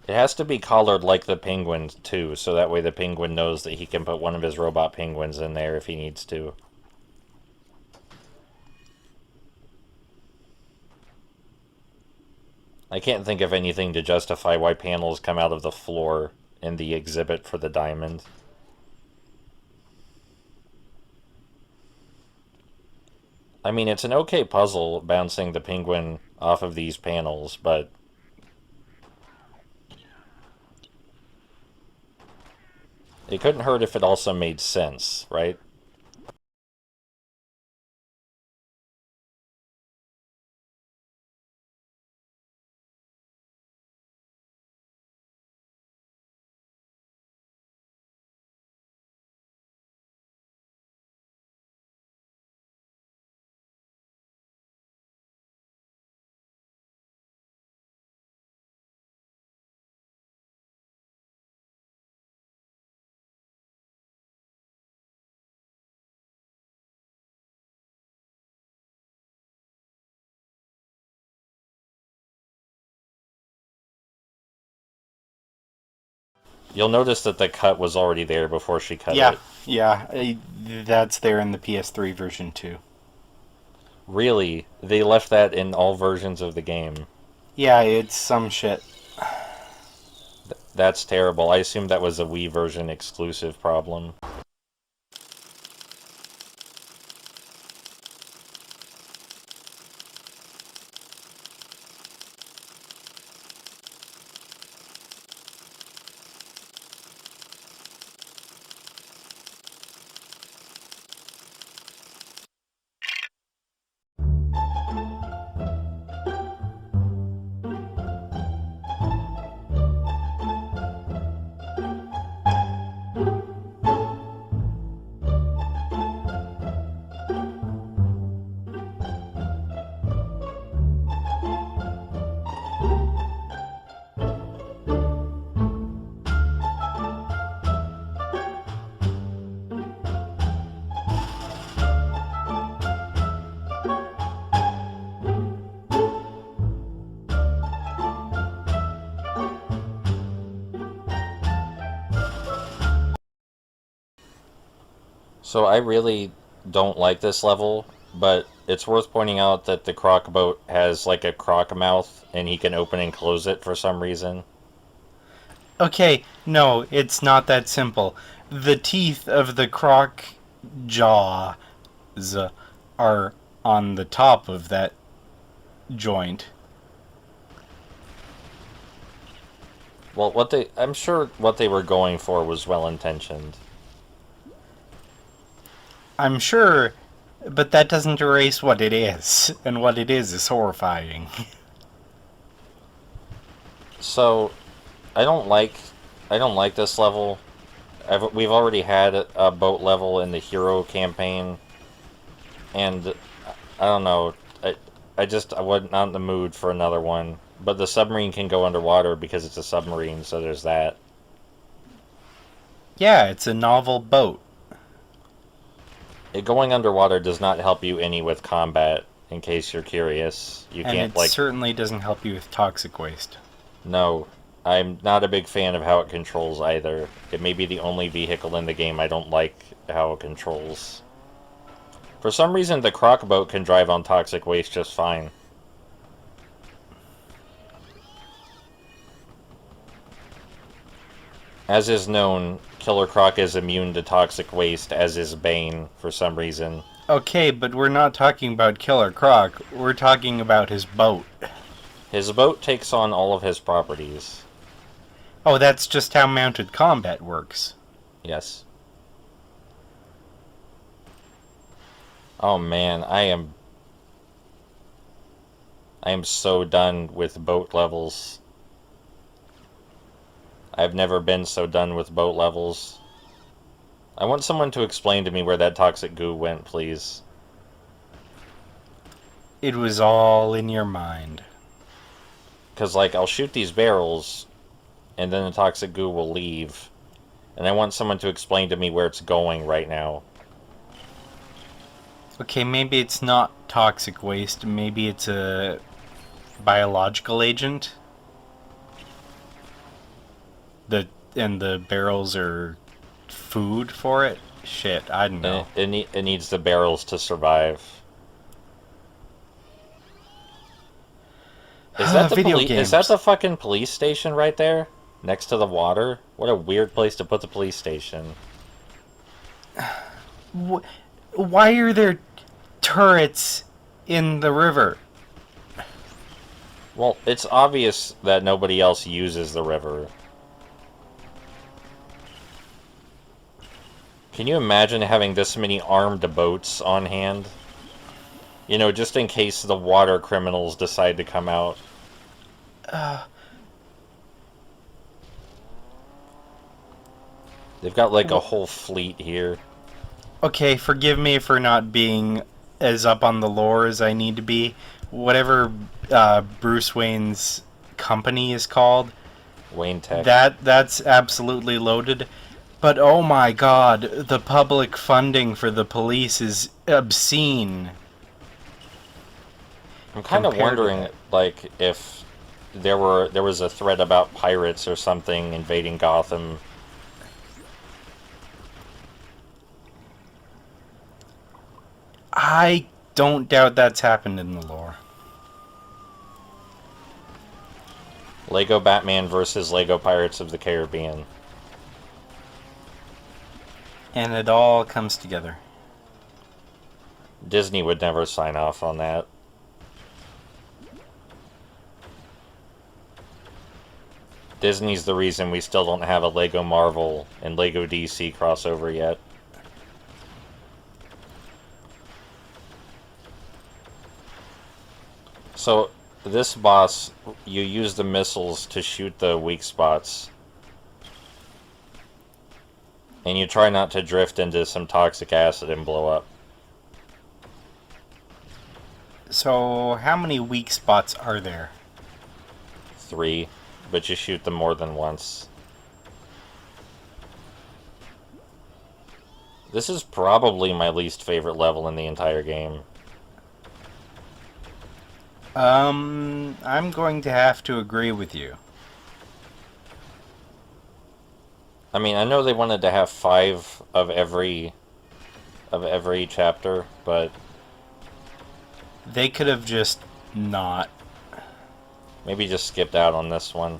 It has to be collared like the penguin, too, so that way the penguin knows that he can put one of his robot penguins in there if he needs to. I can't think of anything to justify why panels come out of the floor in the exhibit for the diamond. I mean, it's an okay puzzle bouncing the penguin off of these panels, but it couldn't hurt if it also made sense, right? You'll notice that the cut was already there before she cut Yeah, it. yeah, that's there in the PS3 version too. Really? They left that in all versions of the game. Yeah, it's some shit. That's terrible. I assume that was a Wii version exclusive problem. So I really don't like this level, but it's worth pointing out that the croc boat has like a croc mouth and he can open and close it for some reason. Okay, no, it's not that simple. The teeth of the croc jaws are on the top of that joint. Well, I'm sure what they were going for was well intentioned. I'm sure, but that doesn't erase what it is, and what it is horrifying. So, I don't like this level. We've already had a boat level in the hero campaign, and I don't know. I wasn't not in the mood for another one. But the submarine can go underwater because it's a submarine, so there's that. Yeah, it's a novel boat. Going underwater does not help you any with combat, in case you're curious. You And can't, it certainly doesn't help you with toxic waste. No. I'm not a big fan of how it controls either. It may be the only vehicle in the game I don't like how it controls. For some reason, the croc boat can drive on toxic waste just fine. As is known, Killer Croc is immune to toxic waste, as is Bane, for some reason. Okay, but we're not talking about Killer Croc. We're talking about his boat. His boat takes on all of his properties. Oh, that's just how mounted combat works. Yes. Oh man, I am so done with boat levels. I've never been so done with boat levels. I want someone to explain to me where that toxic goo went, please. It was all in your mind. Because, like, I'll shoot these barrels, and then the toxic goo will leave. And I want someone to explain to me where it's going right now. Okay, maybe it's not toxic waste. Maybe it's a biological agent. And the barrels are food for it? Shit, I don't know. It needs the barrels to survive. Is that the Video games. games. Is that the fucking police station right there? Next to the water? What a weird place to put the police station. Why are there turrets in the river? Well, it's obvious that nobody else uses the river. Can you imagine having this many armed boats on hand? You know, just in case the water criminals decide to come out. They've got like a whole fleet here. Okay, forgive me for not being as up on the lore as I need to be. Whatever Bruce Wayne's company is called, Wayne Tech. that's absolutely loaded. But oh my god, the public funding for the police is obscene. I'm kind of wondering, like, if there was a threat about pirates or something invading Gotham. I don't doubt that's happened in the lore. Lego Batman versus Lego Pirates of the Caribbean. And it all comes together. Disney would never sign off on that. Disney's the reason we still don't have a Lego Marvel and Lego DC crossover yet. So, this boss, you use the missiles to shoot the weak spots. And you try not to drift into some toxic acid and blow up. So, how many weak spots are there? 3, but you shoot them more than once. This is probably my least favorite level in the entire game. I'm going to have to agree with you. I mean, I know they wanted to have 5 of every chapter, but They could have just not. maybe just skipped out on this one.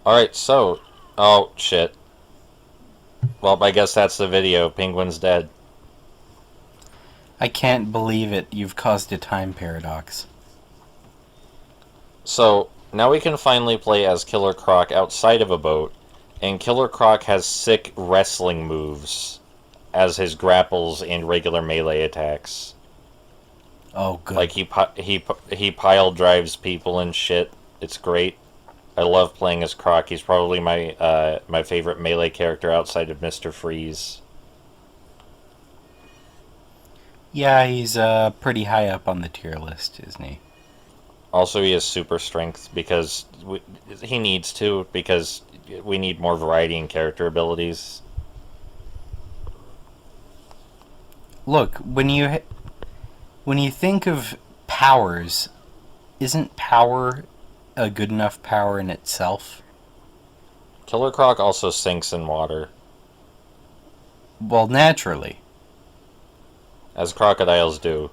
Alright, so... Oh, shit. Well, I guess that's the video. Penguin's dead. I can't believe it. You've caused a time paradox. So, now we can finally play as Killer Croc outside of a boat, and Killer Croc has sick wrestling moves as his grapples and regular melee attacks. Oh, good. Like, he pile drives people and shit. It's great. I love playing as Croc. He's probably my my favorite melee character outside of Mr. Freeze. Yeah, he's pretty high up on the tier list, isn't he? Also, he has super strength because he needs to, because we need more variety in character abilities. Look, when you think of powers, isn't power a good enough power in itself? Killer Croc also sinks in water, Well, naturally. as crocodiles do.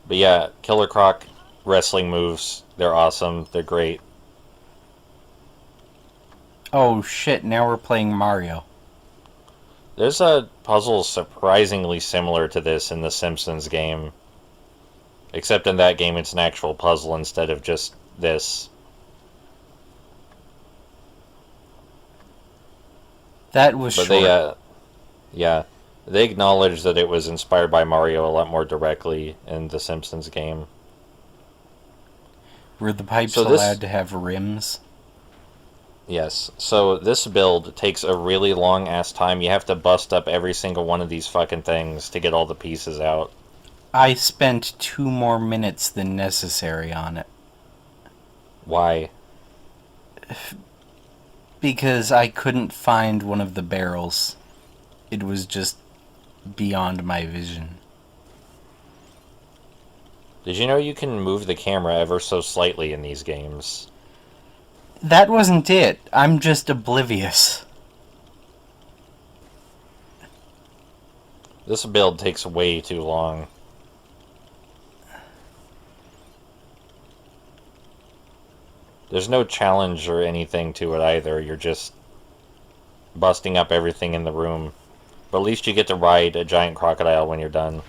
But yeah, Killer Croc wrestling moves, they're awesome, they're great. Oh shit, now we're playing Mario. There's a puzzle surprisingly similar to this in the Simpsons game. Except in that game it's an actual puzzle instead of just this. That was But short. yeah, they acknowledged that it was inspired by Mario a lot more directly in the Simpsons game. Were the pipes So this- allowed to have rims? Yes, so this build takes a really long ass time. You have to bust up every single one of these fucking things to get all the pieces out. I spent 2 more minutes than necessary on it. Why? Because I couldn't find one of the barrels. It was just beyond my vision. Did you know you can move the camera ever so slightly in these games? That wasn't it. I'm just oblivious. This build takes way too long. There's no challenge or anything to it either. You're just busting up everything in the room. But at least you get to ride a giant crocodile when you're done.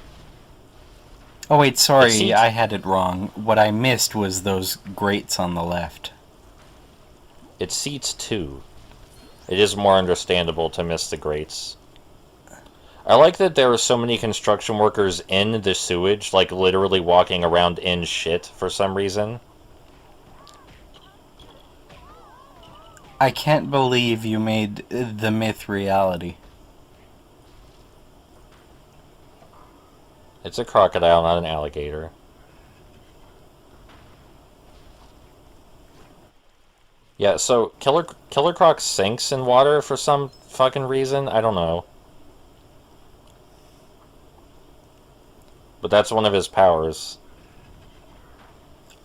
Oh wait, sorry, I had it wrong. What I missed was those grates on the left. It seats 2. It is more understandable to miss the grates. I like that there are so many construction workers in the sewage, like literally walking around in shit for some reason. I can't believe you made the myth reality. It's a crocodile, not an alligator. Yeah, so Killer Croc sinks in water for some fucking reason. I don't know. But that's one of his powers.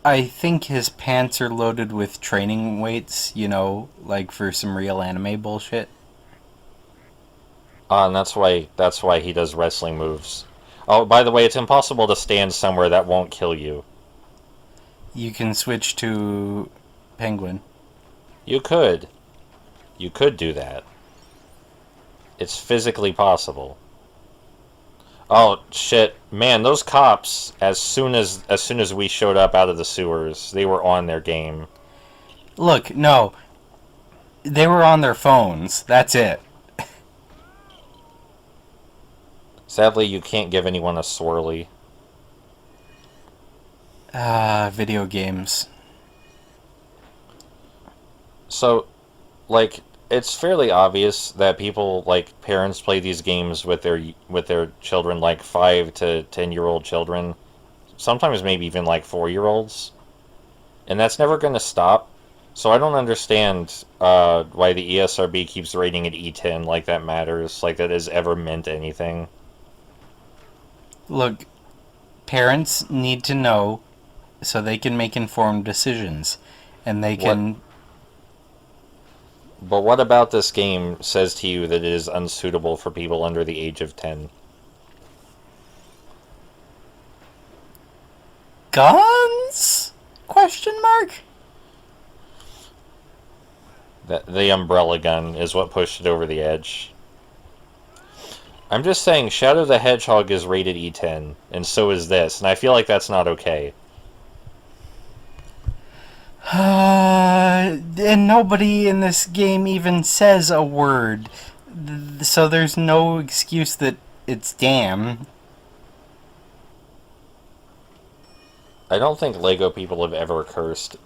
I think his pants are loaded with training weights, you know, like for some real anime bullshit. And that's why he does wrestling moves. Oh, by the way, it's impossible to stand somewhere that won't kill you. You can switch to Penguin. You could. You could do that. It's physically possible. Oh shit, man! Those cops, as soon as we showed up out of the sewers, they were on their game. Look, no, they were on their phones. That's it. Sadly, you can't give anyone a swirly. Video games. So, like, it's fairly obvious that people, like, parents play these games with their children, like 5 to 10-year-old children. Sometimes maybe even like 4-year-olds. And that's never going to stop. So I don't understand why the ESRB keeps rating it E10 like that matters, like that has ever meant anything. Look, parents need to know so they can make informed decisions. And they can... But what about this game says to you that it is unsuitable for people under the age of 10? Guns? Question mark? The umbrella gun is what pushed it over the edge. I'm just saying, Shadow the Hedgehog is rated E10, and so is this, and I feel like that's not okay. And nobody in this game even says a word. So there's no excuse that it's damn. I don't think Lego people have ever cursed.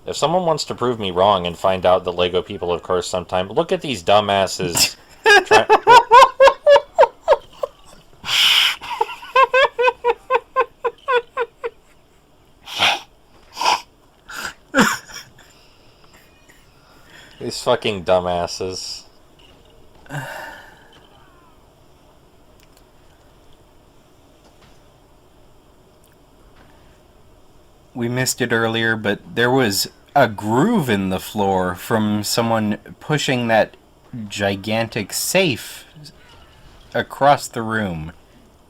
If someone wants to prove me wrong and find out that Lego people have cursed sometime, look at these dumbasses. These fucking dumbasses. We missed it earlier, but there was a groove in the floor from someone pushing that gigantic safe across the room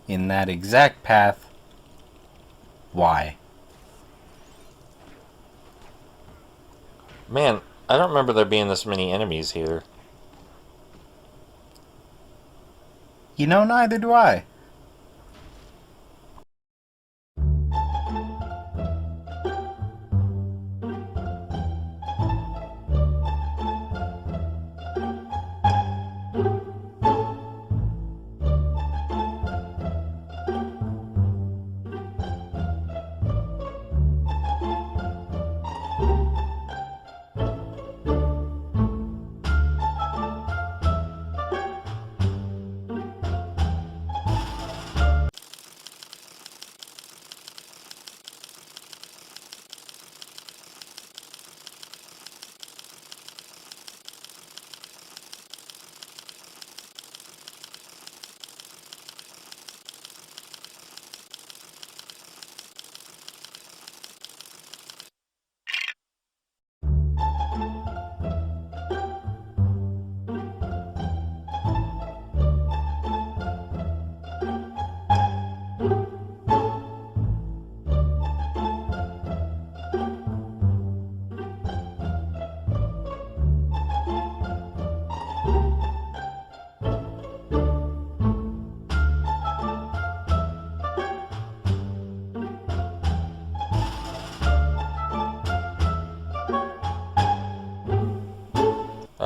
in that exact path. Why? Man, I don't remember there being this many enemies here. You know, neither do I.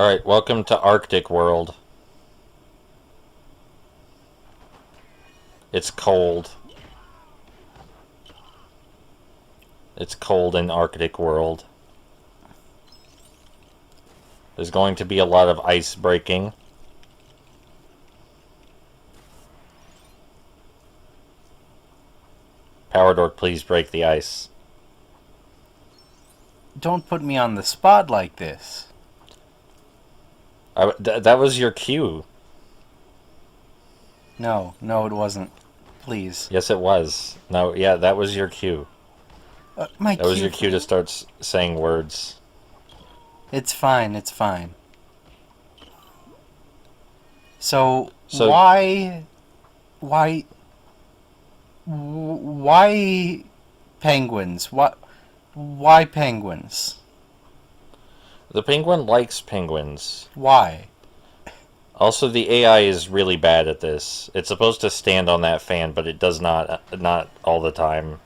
Alright, welcome to Arctic World. It's cold. It's cold in Arctic World. There's going to be a lot of ice breaking. Power Dork, please break the ice. Don't put me on the spot like this. That was your cue. No, it wasn't. Please. Yes, it was. No, yeah, that was your cue. My That was your cue to start saying words. It's fine, it's fine. So why penguins? Why penguins? The penguin likes penguins. Why? Also, the AI is really bad at this. It's supposed to stand on that fan, but it does not all the time.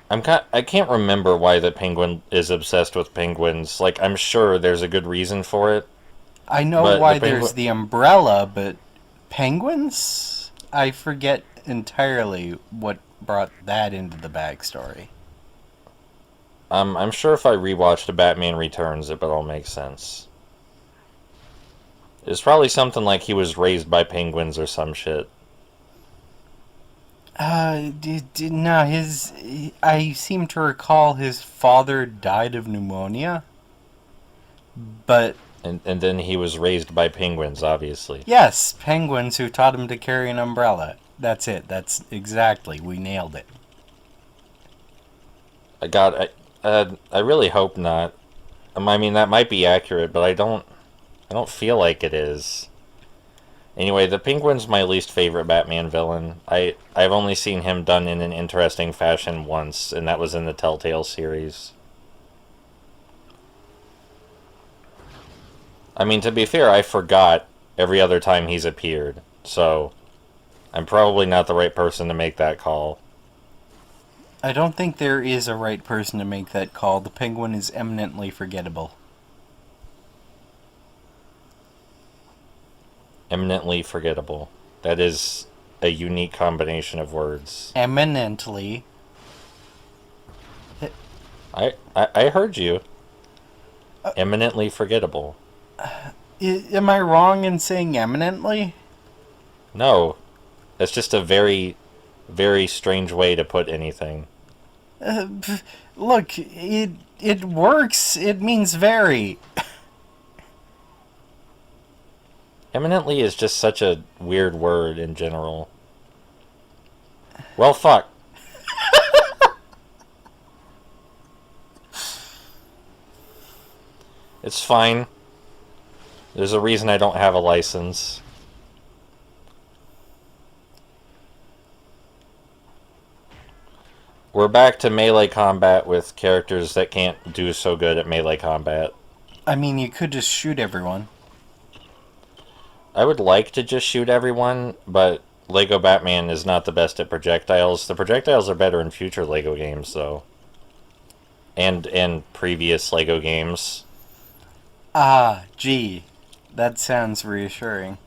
I can't remember why the penguin is obsessed with penguins. Like, I'm sure there's a good reason for it. I know why there's the umbrella, but penguins? I forget entirely what brought that into the backstory. I'm sure if I rewatched the Batman Returns, it would all make sense. It's probably something like he was raised by penguins or some shit. No, I seem to recall his father died of pneumonia. But... And then he was raised by penguins, obviously. Yes, penguins who taught him to carry an umbrella. That's it. That's exactly. We nailed it. I really hope not. I mean, that might be accurate, but I don't feel like it is. Anyway, the Penguin's my least favorite Batman villain. I've only seen him done in an interesting fashion once, and that was in the Telltale series. I mean, to be fair, I forgot every other time he's appeared, so I'm probably not the right person to make that call. I don't think there is a right person to make that call. The Penguin is eminently forgettable. Eminently forgettable. That is a unique combination of words. Eminently. I heard you. Eminently forgettable. Am I wrong in saying eminently? No. That's just a very, very strange way to put anything. Look, it works. It means very. Eminently is just such a weird word in general. Well, fuck. It's fine. There's a reason I don't have a license. We're back to melee combat with characters that can't do so good at melee combat. I mean, you could just shoot everyone. I would like to just shoot everyone, but Lego Batman is not the best at projectiles. The projectiles are better in future Lego games, though. And in previous Lego games. Ah, gee. That sounds reassuring.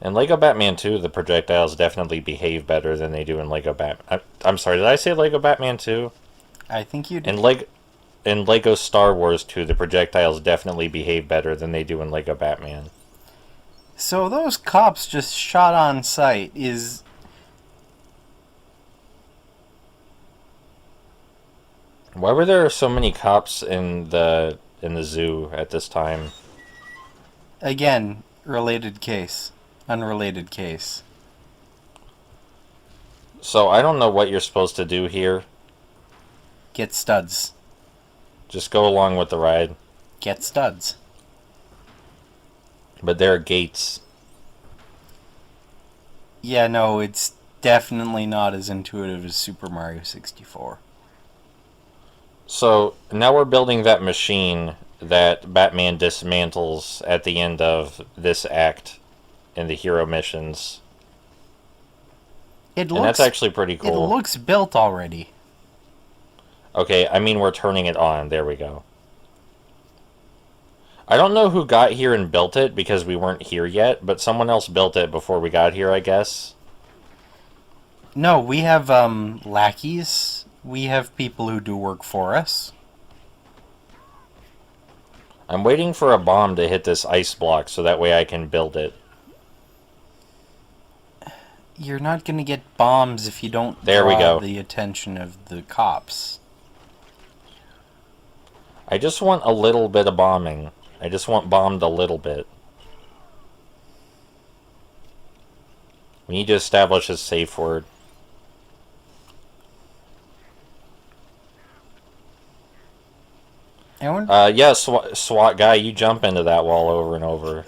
In Lego Batman 2, the projectiles definitely behave better than they do in Lego Batman. I'm sorry, did I say Lego Batman 2? I think you did. In Lego Star Wars 2, the projectiles definitely behave better than they do in Lego Batman. So those cops just shot on sight is... Why were there so many cops in the zoo at this time? Again, related case. Unrelated case. So I don't know what you're supposed to do here. Get studs. Just go along with the ride. Get studs. But there are gates. Yeah, no, it's definitely not as intuitive as Super Mario 64. So now we're building that machine that Batman dismantles at the end of this act in the hero missions. And that's actually pretty cool. It looks built already. Okay, I mean we're turning it on. There we go. I don't know who got here and built it because we weren't here yet, but someone else built it before we got here, I guess. No, we have lackeys. We have people who do work for us. I'm waiting for a bomb to hit this ice block so that way I can build it. You're not going to get bombs if you don't There we draw go. the attention of the cops. I just want a little bit of bombing. I just want bombed a little bit. We need to establish a safe word. Yeah, SWAT guy, you jump into that wall over and over.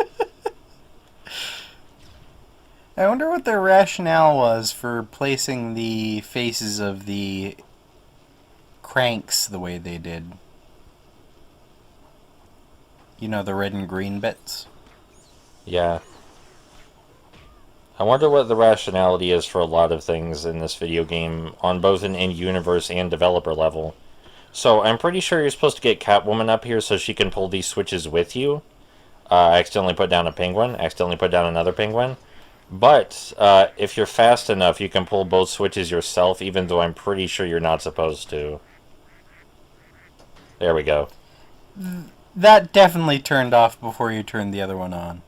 I wonder what their rationale was for placing the faces of the cranks the way they did. You know, the red and green bits? Yeah. I wonder what the rationality is for a lot of things in this video game on both an in-universe and developer level. So, I'm pretty sure you're supposed to get Catwoman up here so she can pull these switches with you. I accidentally put down a penguin, accidentally put down another penguin. But, if you're fast enough, you can pull both switches yourself, even though I'm pretty sure you're not supposed to. There we go. That definitely turned off before you turned the other one on.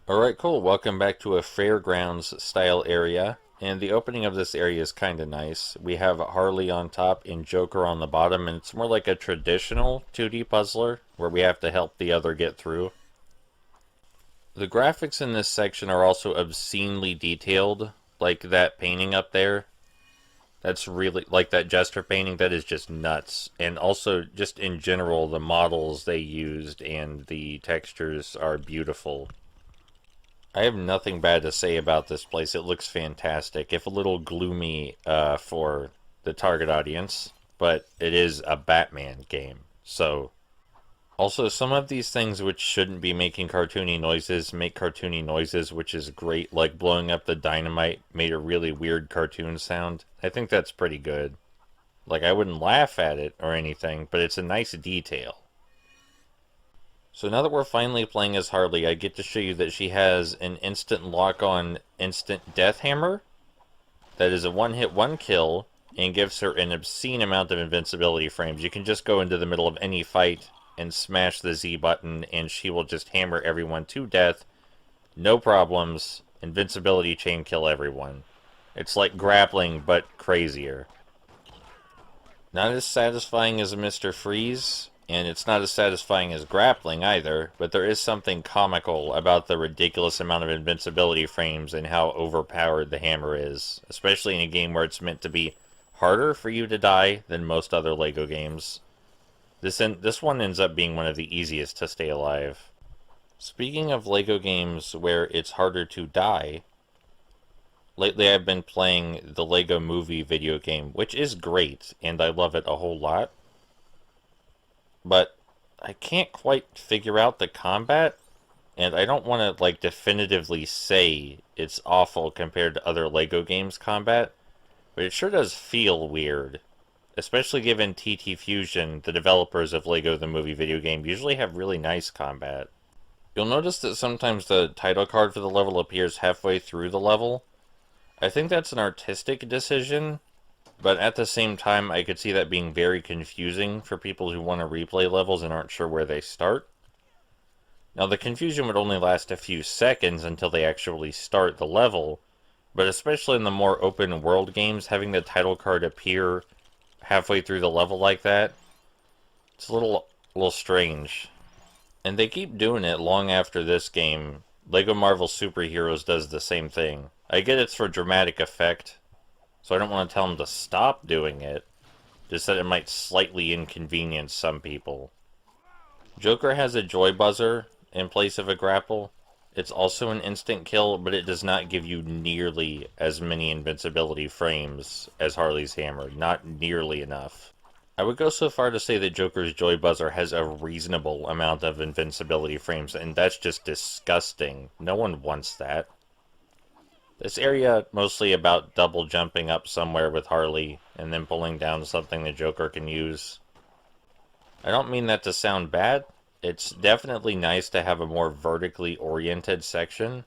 Alright, cool. Welcome back to a fairgrounds style area. And the opening of this area is kind of nice. We have Harley on top and Joker on the bottom, and it's more like a traditional 2D puzzler where we have to help the other get through. The graphics in this section are also obscenely detailed, like that painting up there. That's really, like that Jester painting, that is just nuts. And also, just in general, the models they used and the textures are beautiful. I have nothing bad to say about this place. It looks fantastic, if a little gloomy for the target audience, but it is a Batman game, so... Also, some of these things which shouldn't be making cartoony noises make cartoony noises, which is great, like blowing up the dynamite made a really weird cartoon sound. I think that's pretty good. Like, I wouldn't laugh at it or anything, but it's a nice detail. So now that we're finally playing as Harley, I get to show you that she has an instant lock-on instant death hammer. That is a one-hit, one-kill, and gives her an obscene amount of invincibility frames. You can just go into the middle of any fight and smash the Z button, and she will just hammer everyone to death. No problems. Invincibility chain kill everyone. It's like grappling, but crazier. Not as satisfying as a Mr. Freeze, and it's not as satisfying as grappling either, but there is something comical about the ridiculous amount of invincibility frames and how overpowered the hammer is, especially in a game where it's meant to be harder for you to die than most other LEGO games. This one ends up being one of the easiest to stay alive. Speaking of LEGO games where it's harder to die, Lately I've been playing the Lego Movie video game, which is great, and I love it a whole lot. But I can't quite figure out the combat, and I don't want to, like, definitively say it's awful compared to other Lego games combat, but it sure does feel weird. Especially given TT Fusion, the developers of Lego the Movie video game, usually have really nice combat. You'll notice that sometimes the title card for the level appears halfway through the level. I think that's an artistic decision, but at the same time I could see that being very confusing for people who want to replay levels and aren't sure where they start. Now the confusion would only last a few seconds until they actually start the level, but especially in the more open world games, having the title card appear halfway through the level like that, it's a little strange. And they keep doing it long after this game. Lego Marvel Superheroes does the same thing. I get it's for dramatic effect, so I don't want to tell them to stop doing it, just that it might slightly inconvenience some people. Joker has a joy buzzer in place of a grapple. It's also an instant kill, but it does not give you nearly as many invincibility frames as Harley's hammer. Not nearly enough. I would go so far to say that Joker's joy buzzer has a reasonable amount of invincibility frames, and that's just disgusting. No one wants that. This area mostly about double jumping up somewhere with Harley and then pulling down something the Joker can use. I don't mean that to sound bad. It's definitely nice to have a more vertically oriented section.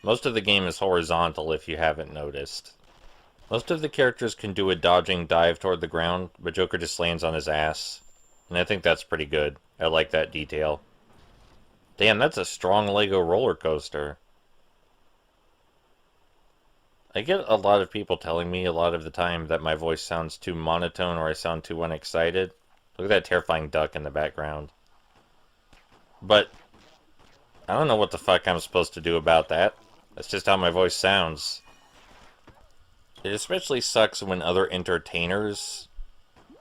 Most of the game is horizontal if you haven't noticed. Most of the characters can do a dodging dive toward the ground, but Joker just lands on his ass. And I think that's pretty good. I like that detail. Damn, that's a strong Lego roller coaster. I get a lot of people telling me a lot of the time that my voice sounds too monotone or I sound too unexcited. Look at that terrifying duck in the background. But I don't know what the fuck I'm supposed to do about that. That's just how my voice sounds. It especially sucks when other entertainers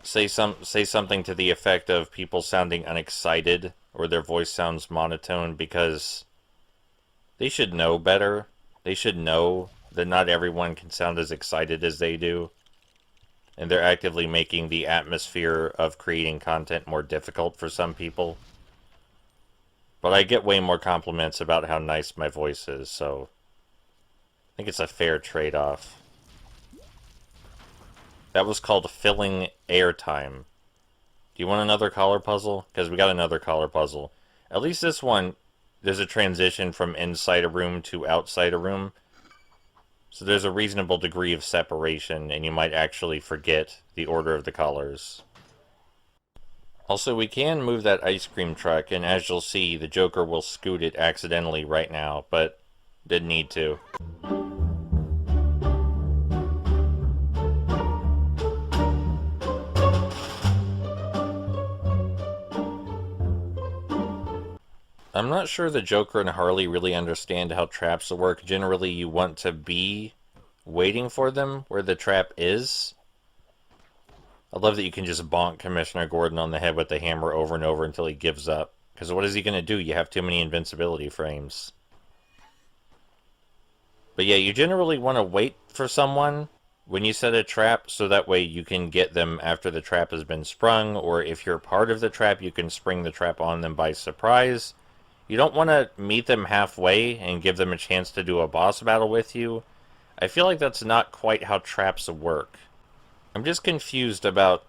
say something to the effect of people sounding unexcited or their voice sounds monotone, because they should know better. They should know that not everyone can sound as excited as they do. And they're actively making the atmosphere of creating content more difficult for some people. But I get way more compliments about how nice my voice is, so I think it's a fair trade-off. That was called filling airtime. Do you want another collar puzzle? Because we got another collar puzzle. At least this one, there's a transition from inside a room to outside a room. So there's a reasonable degree of separation, and you might actually forget the order of the collars. Also, we can move that ice cream truck, and as you'll see, the Joker will scoot it accidentally right now, but didn't need to. I'm not sure the Joker and Harley really understand how traps work. Generally, you want to be waiting for them where the trap is. I love that you can just bonk Commissioner Gordon on the head with the hammer over and over until he gives up. Because what is he going to do? You have too many invincibility frames. But yeah, you generally want to wait for someone when you set a trap, so that way you can get them after the trap has been sprung, or if you're part of the trap, you can spring the trap on them by surprise. You don't want to meet them halfway and give them a chance to do a boss battle with you. I feel like that's not quite how traps work. I'm just confused about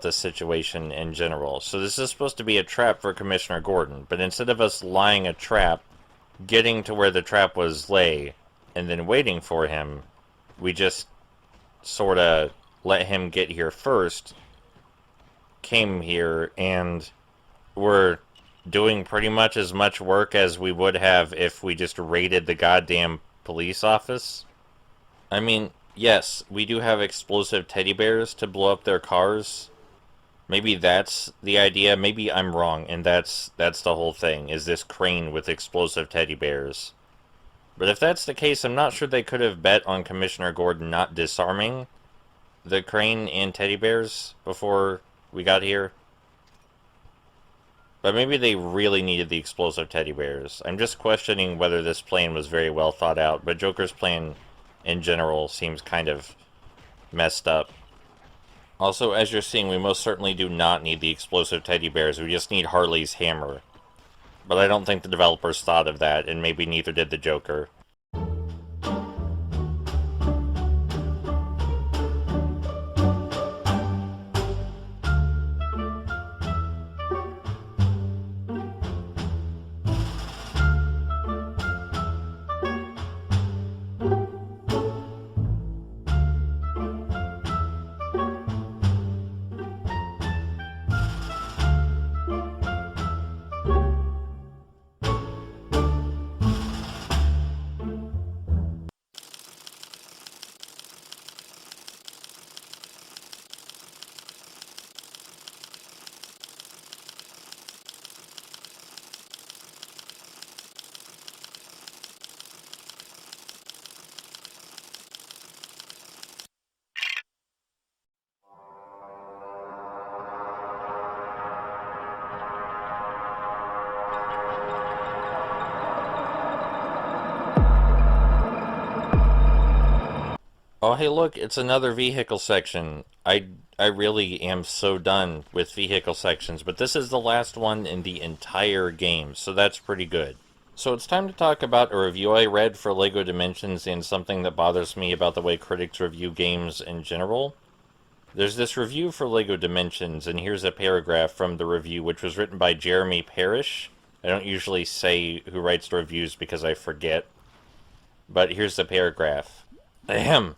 this situation in general. So this is supposed to be a trap for Commissioner Gordon, but instead of us lying a trap, getting to where the trap was lay, and then waiting for him, we just sort of let him get here first, came here, and we're doing pretty much as much work as we would have if we just raided the goddamn police office. I mean, yes, we do have explosive teddy bears to blow up their cars. Maybe that's the idea. Maybe I'm wrong, and that's the whole thing, is this crane with explosive teddy bears. But if that's the case, I'm not sure they could have bet on Commissioner Gordon not disarming the crane and teddy bears before we got here. But maybe they really needed the explosive teddy bears. I'm just questioning whether this plan was very well thought out, but Joker's plan in general seems kind of messed up. Also, as you're seeing, we most certainly do not need the explosive teddy bears, we just need Harley's hammer. But I don't think the developers thought of that, and maybe neither did the Joker. Oh, hey, look, it's another vehicle section. I really am so done with vehicle sections, but this is the last one in the entire game, so that's pretty good. So it's time to talk about a review I read for LEGO Dimensions and something that bothers me about the way critics review games in general. There's this review for LEGO Dimensions, and here's a paragraph from the review, which was written by Jeremy Parrish. I don't usually say who writes the reviews because I forget. But here's the paragraph. Ahem.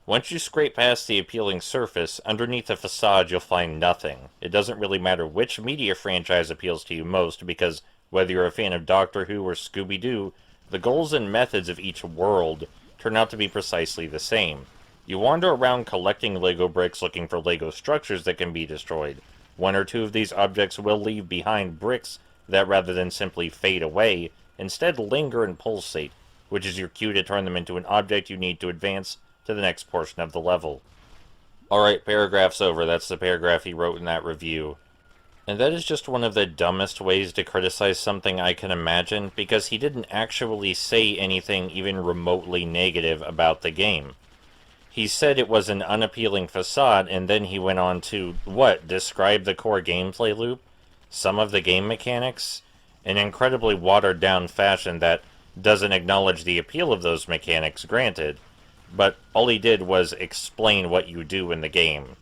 Once you scrape past the appealing surface, underneath the facade you'll find nothing. It doesn't really matter which media franchise appeals to you most, because whether you're a fan of Doctor Who or Scooby-Doo, the goals and methods of each world turn out to be precisely the same. You wander around collecting Lego bricks looking for Lego structures that can be destroyed. One or two of these objects will leave behind bricks that, rather than simply fade away, instead linger and pulsate, which is your cue to turn them into an object you need to advance to the next portion of the level. Alright, paragraph's over. That's the paragraph he wrote in that review. And that is just one of the dumbest ways to criticize something I can imagine, because he didn't actually say anything even remotely negative about the game. He said it was an unappealing facade, and then he went on to, describe the core gameplay loop? Some of the game mechanics? An incredibly watered-down fashion that doesn't acknowledge the appeal of those mechanics, granted. But all he did was explain what you do in the game.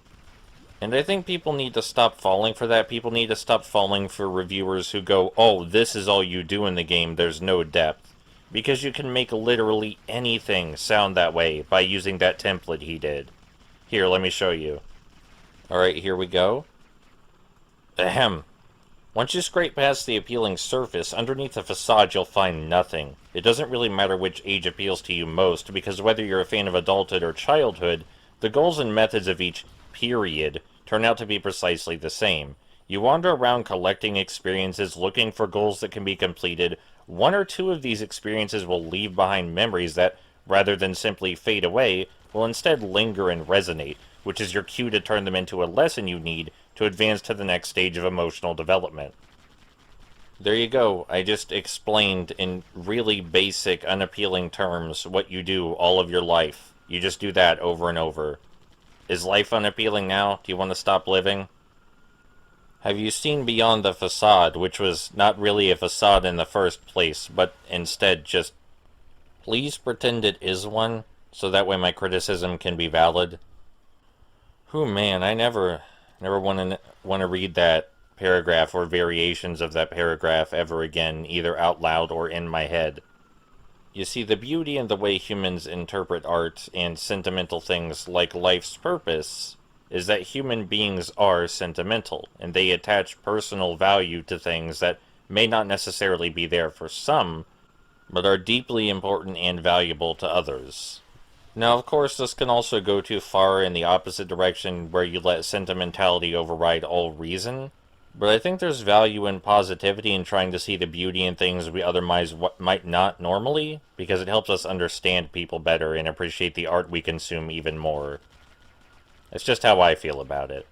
And I think people need to stop falling for that. People need to stop falling for reviewers who go, oh, this is all you do in the game, there's no depth. Because you can make literally anything sound that way by using that template he did. Here, let me show you. Alright, here we go. Ahem. Once you scrape past the appealing surface, underneath the facade you'll find nothing. It doesn't really matter which age appeals to you most, because whether you're a fan of adulthood or childhood, the goals and methods of each period turn out to be precisely the same. You wander around collecting experiences, looking for goals that can be completed. One or two of these experiences will leave behind memories that, rather than simply fade away, will instead linger and resonate, which is your cue to turn them into a lesson you need to advance to the next stage of emotional development. There you go. I just explained in really basic, unappealing terms what you do all of your life. You just do that over and over. Is life unappealing now? Do you want to stop living? Have you seen Beyond the Facade, which was not really a facade in the first place, but instead just... Please pretend it is one, so that way my criticism can be valid. Whew, man, I never want to read that paragraph or variations of that paragraph ever again, either out loud or in my head. You see, the beauty in the way humans interpret art and sentimental things like life's purpose is that human beings are sentimental, and they attach personal value to things that may not necessarily be there for some, but are deeply important and valuable to others. Now, of course, this can also go too far in the opposite direction, where you let sentimentality override all reason, but I think there's value in positivity in trying to see the beauty in things we otherwise might not normally, because it helps us understand people better and appreciate the art we consume even more. It's just how I feel about it.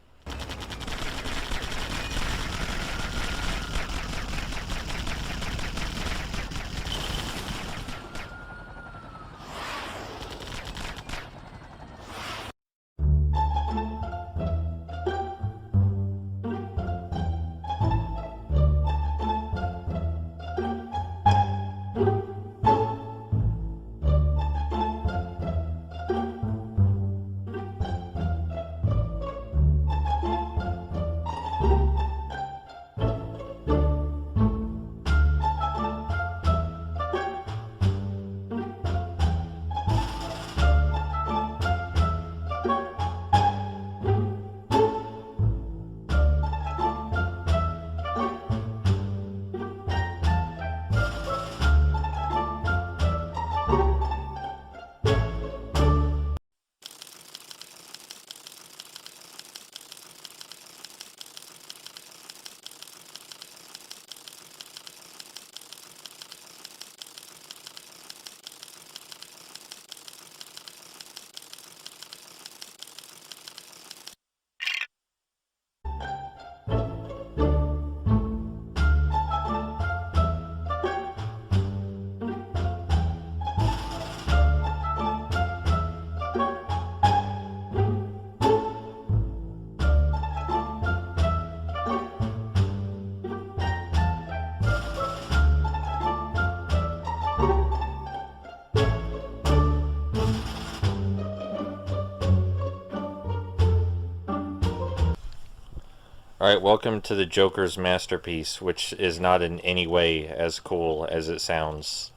Alright, welcome to the Joker's masterpiece, which is not in any way as cool as it sounds.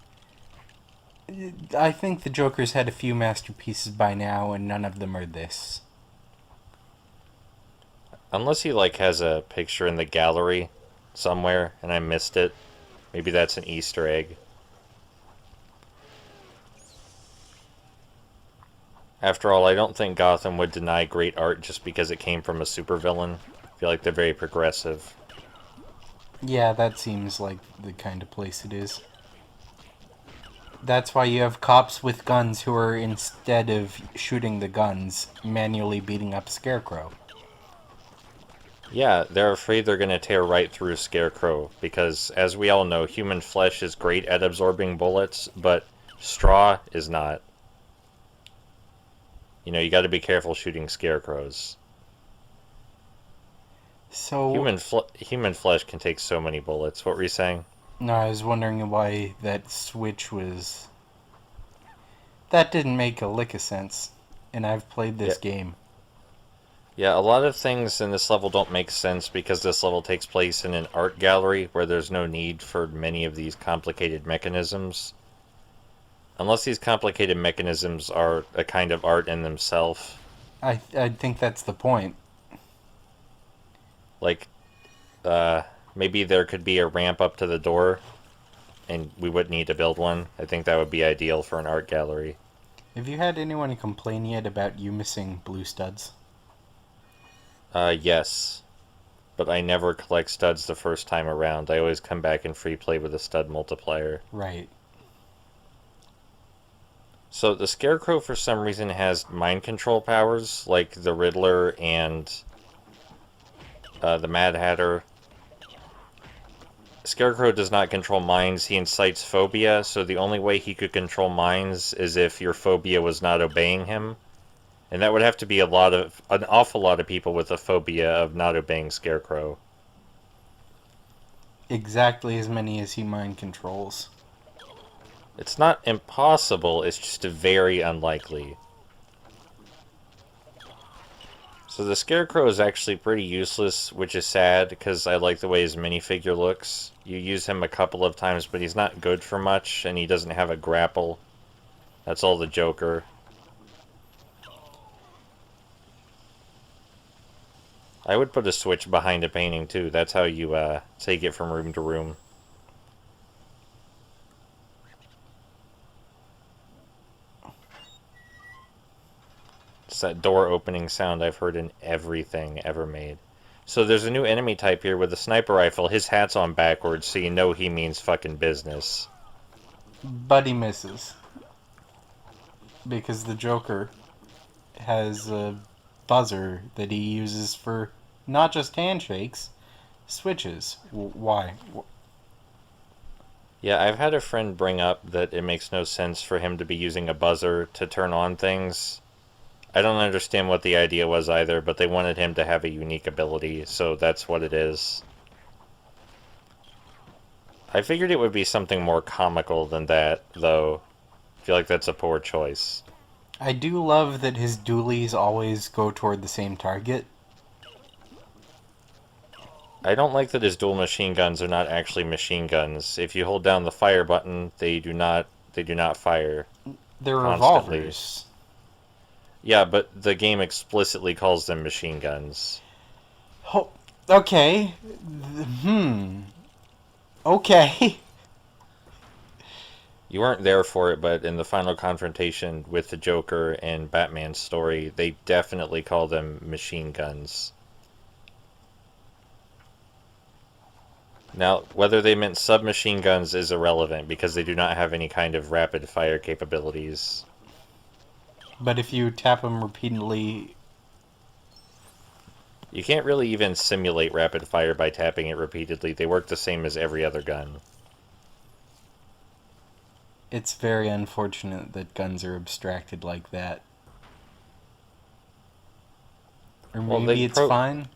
I think the Joker's had a few masterpieces by now, and none of them are this. Unless he, like, has a picture in the gallery somewhere, and I missed it. Maybe that's an Easter egg. After all, I don't think Gotham would deny great art just because it came from a supervillain. I feel like they're very progressive. Yeah, that seems like the kind of place it is. That's why you have cops with guns who are, instead of shooting the guns, manually beating up Scarecrow. Yeah, they're afraid they're going to tear right through Scarecrow, because, as we all know, human flesh is great at absorbing bullets, but straw is not. You know, you gotta be careful shooting scarecrows. So... Human flesh can take so many bullets. What were you saying? No, I was wondering why that switch was... That didn't make a lick of sense, and I've played this game. Yeah, a lot of things in this level don't make sense because this level takes place in an art gallery where there's no need for many of these complicated mechanisms. Unless these complicated mechanisms are a kind of art in themselves. I think that's the point. Like, maybe there could be a ramp up to the door, and we wouldn't need to build one. I think that would be ideal for an art gallery. Have you had anyone complain yet about you missing blue studs? Yes. But I never collect studs the first time around. I always come back and free play with a stud multiplier. Right. So the Scarecrow, for some reason, has mind control powers, like the Riddler and the Mad Hatter. Scarecrow does not control minds, he incites phobia, so the only way he could control minds is if your phobia was not obeying him. And that would have to be an awful lot of people with a phobia of not obeying Scarecrow. Exactly as many as he mind controls. It's not impossible, it's just very unlikely. So the Scarecrow is actually pretty useless, which is sad, because I like the way his minifigure looks. You use him a couple of times, but he's not good for much, and he doesn't have a grapple. That's all the Joker. I would put a switch behind a painting, too. That's how you take it from room to room. It's that door opening sound I've heard in everything ever made. So there's a new enemy type here with a sniper rifle. His hat's on backwards, so you know he means fucking business. But he misses. Because the Joker has a buzzer that he uses for not just handshakes, switches. Why? Yeah, I've had a friend bring up that it makes no sense for him to be using a buzzer to turn on things. I don't understand what the idea was either, but they wanted him to have a unique ability, so that's what it is. I figured it would be something more comical than that, though. I feel like that's a poor choice. I do love that his dualies always go toward the same target. I don't like that his dual machine guns are not actually machine guns. If you hold down the fire button, they do not fire. They're constantly. revolvers. Yeah, but the game explicitly calls them machine guns. Oh, okay. Okay. You weren't there for it, but in the final confrontation with the Joker and Batman's story, they definitely call them machine guns. Now, whether they meant submachine guns is irrelevant, because they do not have any kind of rapid-fire capabilities. But if you tap them repeatedly... You can't really even simulate rapid-fire by tapping it repeatedly. They work the same as every other gun. It's very unfortunate that guns are abstracted like that. Or maybe it's fine?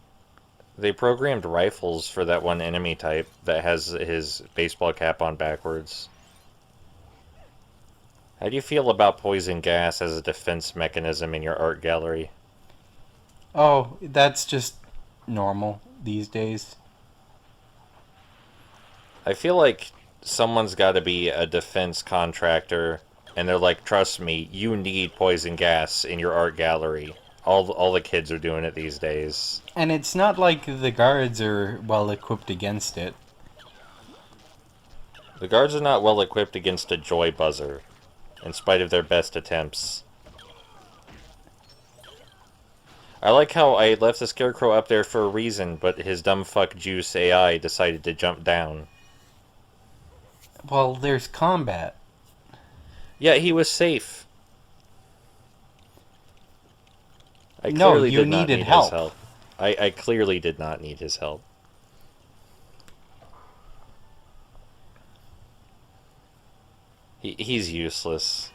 They programmed rifles for that one enemy type that has his baseball cap on backwards. How do you feel about poison gas as a defense mechanism in your art gallery? Oh, that's just normal. these days? I feel like someone's got to be a defense contractor, and they're like, trust me, you need poison gas in your art gallery. All the kids are doing it these days. And it's not like the guards are well equipped against it. The guards are not well equipped against a joy buzzer, in spite of their best attempts. I like how I left the Scarecrow up there for a reason, but his dumb fuck juice AI decided to jump down. Well, there's combat. Yeah, he was safe. I No, clearly you did not needed need help. his help. I clearly did not need his help. He's useless.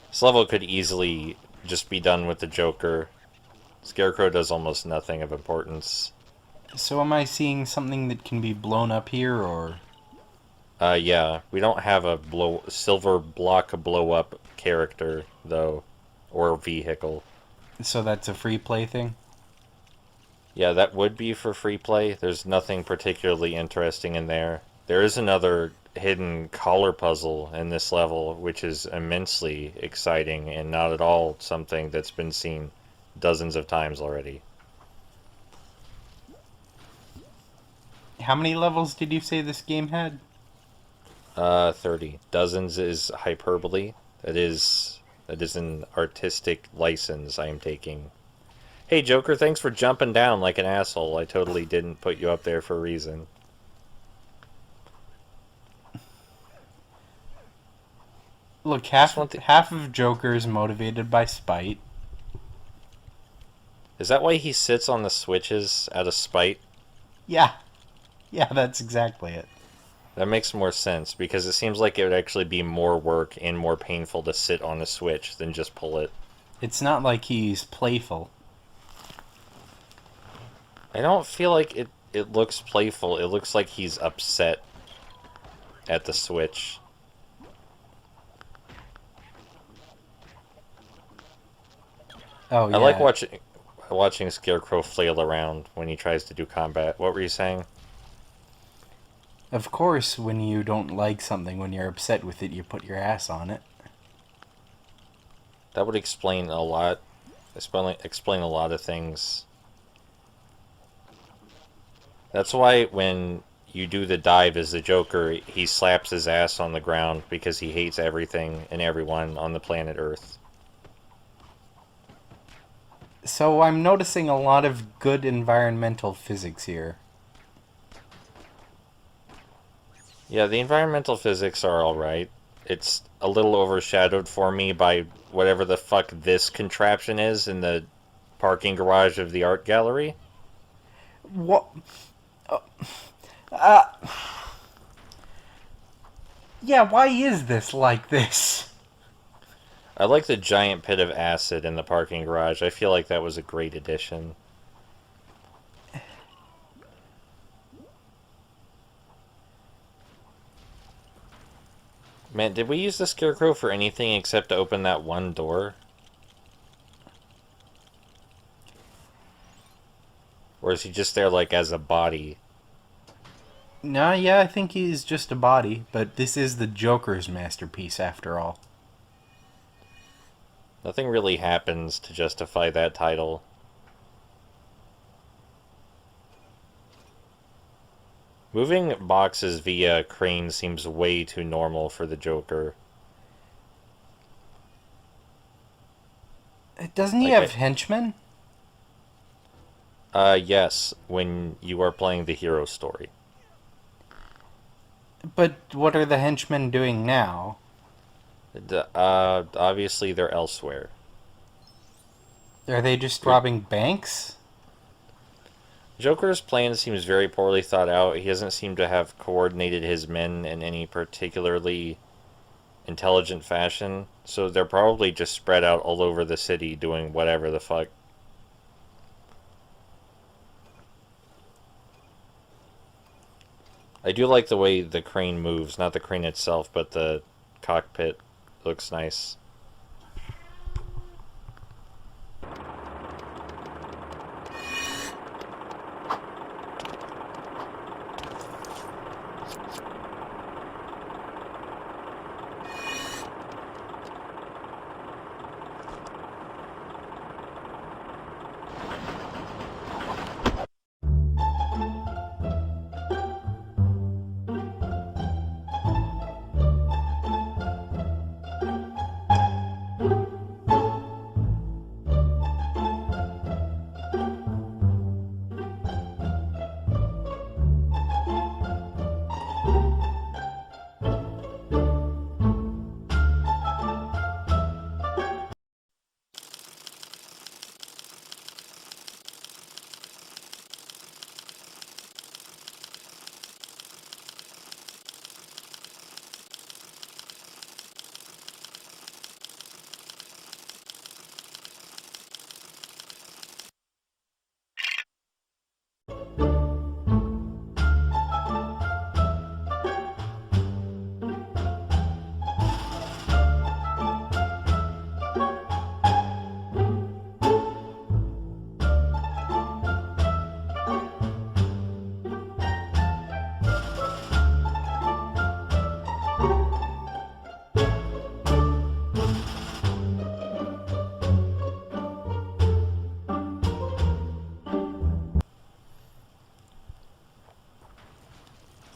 This level could easily just be done with the Joker. Scarecrow does almost nothing of importance. So am I seeing something that can be blown up here, or...? Yeah, we don't have a silver block blow-up character, though, or vehicle. So that's a free play thing? Yeah, that would be for free play. There's nothing particularly interesting in there. There is another hidden collar puzzle in this level, which is immensely exciting and not at all something that's been seen dozens of times already. How many levels did you say this game had? 30. Dozens is hyperbole. That is an artistic license I am taking. Hey, Joker, thanks for jumping down like an asshole. I totally didn't put you up there for a reason. Look, half of Joker is motivated by spite. Is that why he sits on the switches out of spite? Yeah. Yeah, that's exactly it. That makes more sense, because it seems like it would actually be more work and more painful to sit on a switch than just pull it. It's not like he's playful. I don't feel like it looks playful. It looks like he's upset at the switch. Oh, yeah. I like watching Scarecrow flail around when he tries to do combat. What were you saying? Of course, when you don't like something, when you're upset with it, you put your ass on it. That would explain a lot. Explain a lot of things. That's why when you do the dive as the Joker, he slaps his ass on the ground because he hates everything and everyone on the planet Earth. So I'm noticing a lot of good environmental physics here. Yeah, the environmental physics are alright. It's a little overshadowed for me by whatever the fuck this contraption is in the parking garage of the art gallery. What? Yeah, why is this like this? I like the giant pit of acid in the parking garage. I feel like that was a great addition. Man, did we use the Scarecrow for anything except to open that one door? Or is he just there, like, as a body? Nah, yeah, I think he's just a body, but this is the Joker's masterpiece after all. Nothing really happens to justify that title. Moving boxes via crane seems way too normal for the Joker. Doesn't he have henchmen? Yes, when you are playing the hero story. But what are the henchmen doing now? Obviously they're elsewhere. Are they just robbing banks? Joker's plan seems very poorly thought out. He doesn't seem to have coordinated his men in any particularly intelligent fashion, so they're probably just spread out all over the city doing whatever the fuck. I do like the way the crane moves, not the crane itself, but the cockpit looks nice.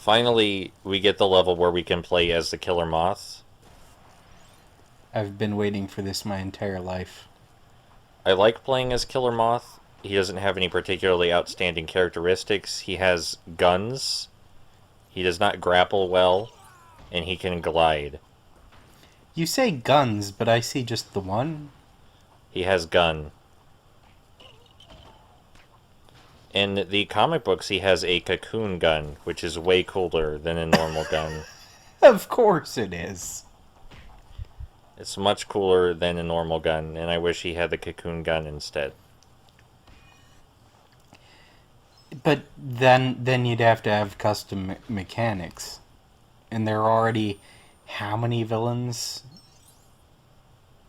Finally, we get the level where we can play as the Killer Moth. I've been waiting for this my entire life. I like playing as Killer Moth. He doesn't have any particularly outstanding characteristics. He has guns. He does not grapple well. And he can glide. You say guns, but I see just the one. He has gun. In the comic books, he has a cocoon gun, which is way cooler than a normal gun. Of course it is. It's much cooler than a normal gun, and I wish he had the cocoon gun instead. But then you'd have to have custom mechanics. And there are already how many villains?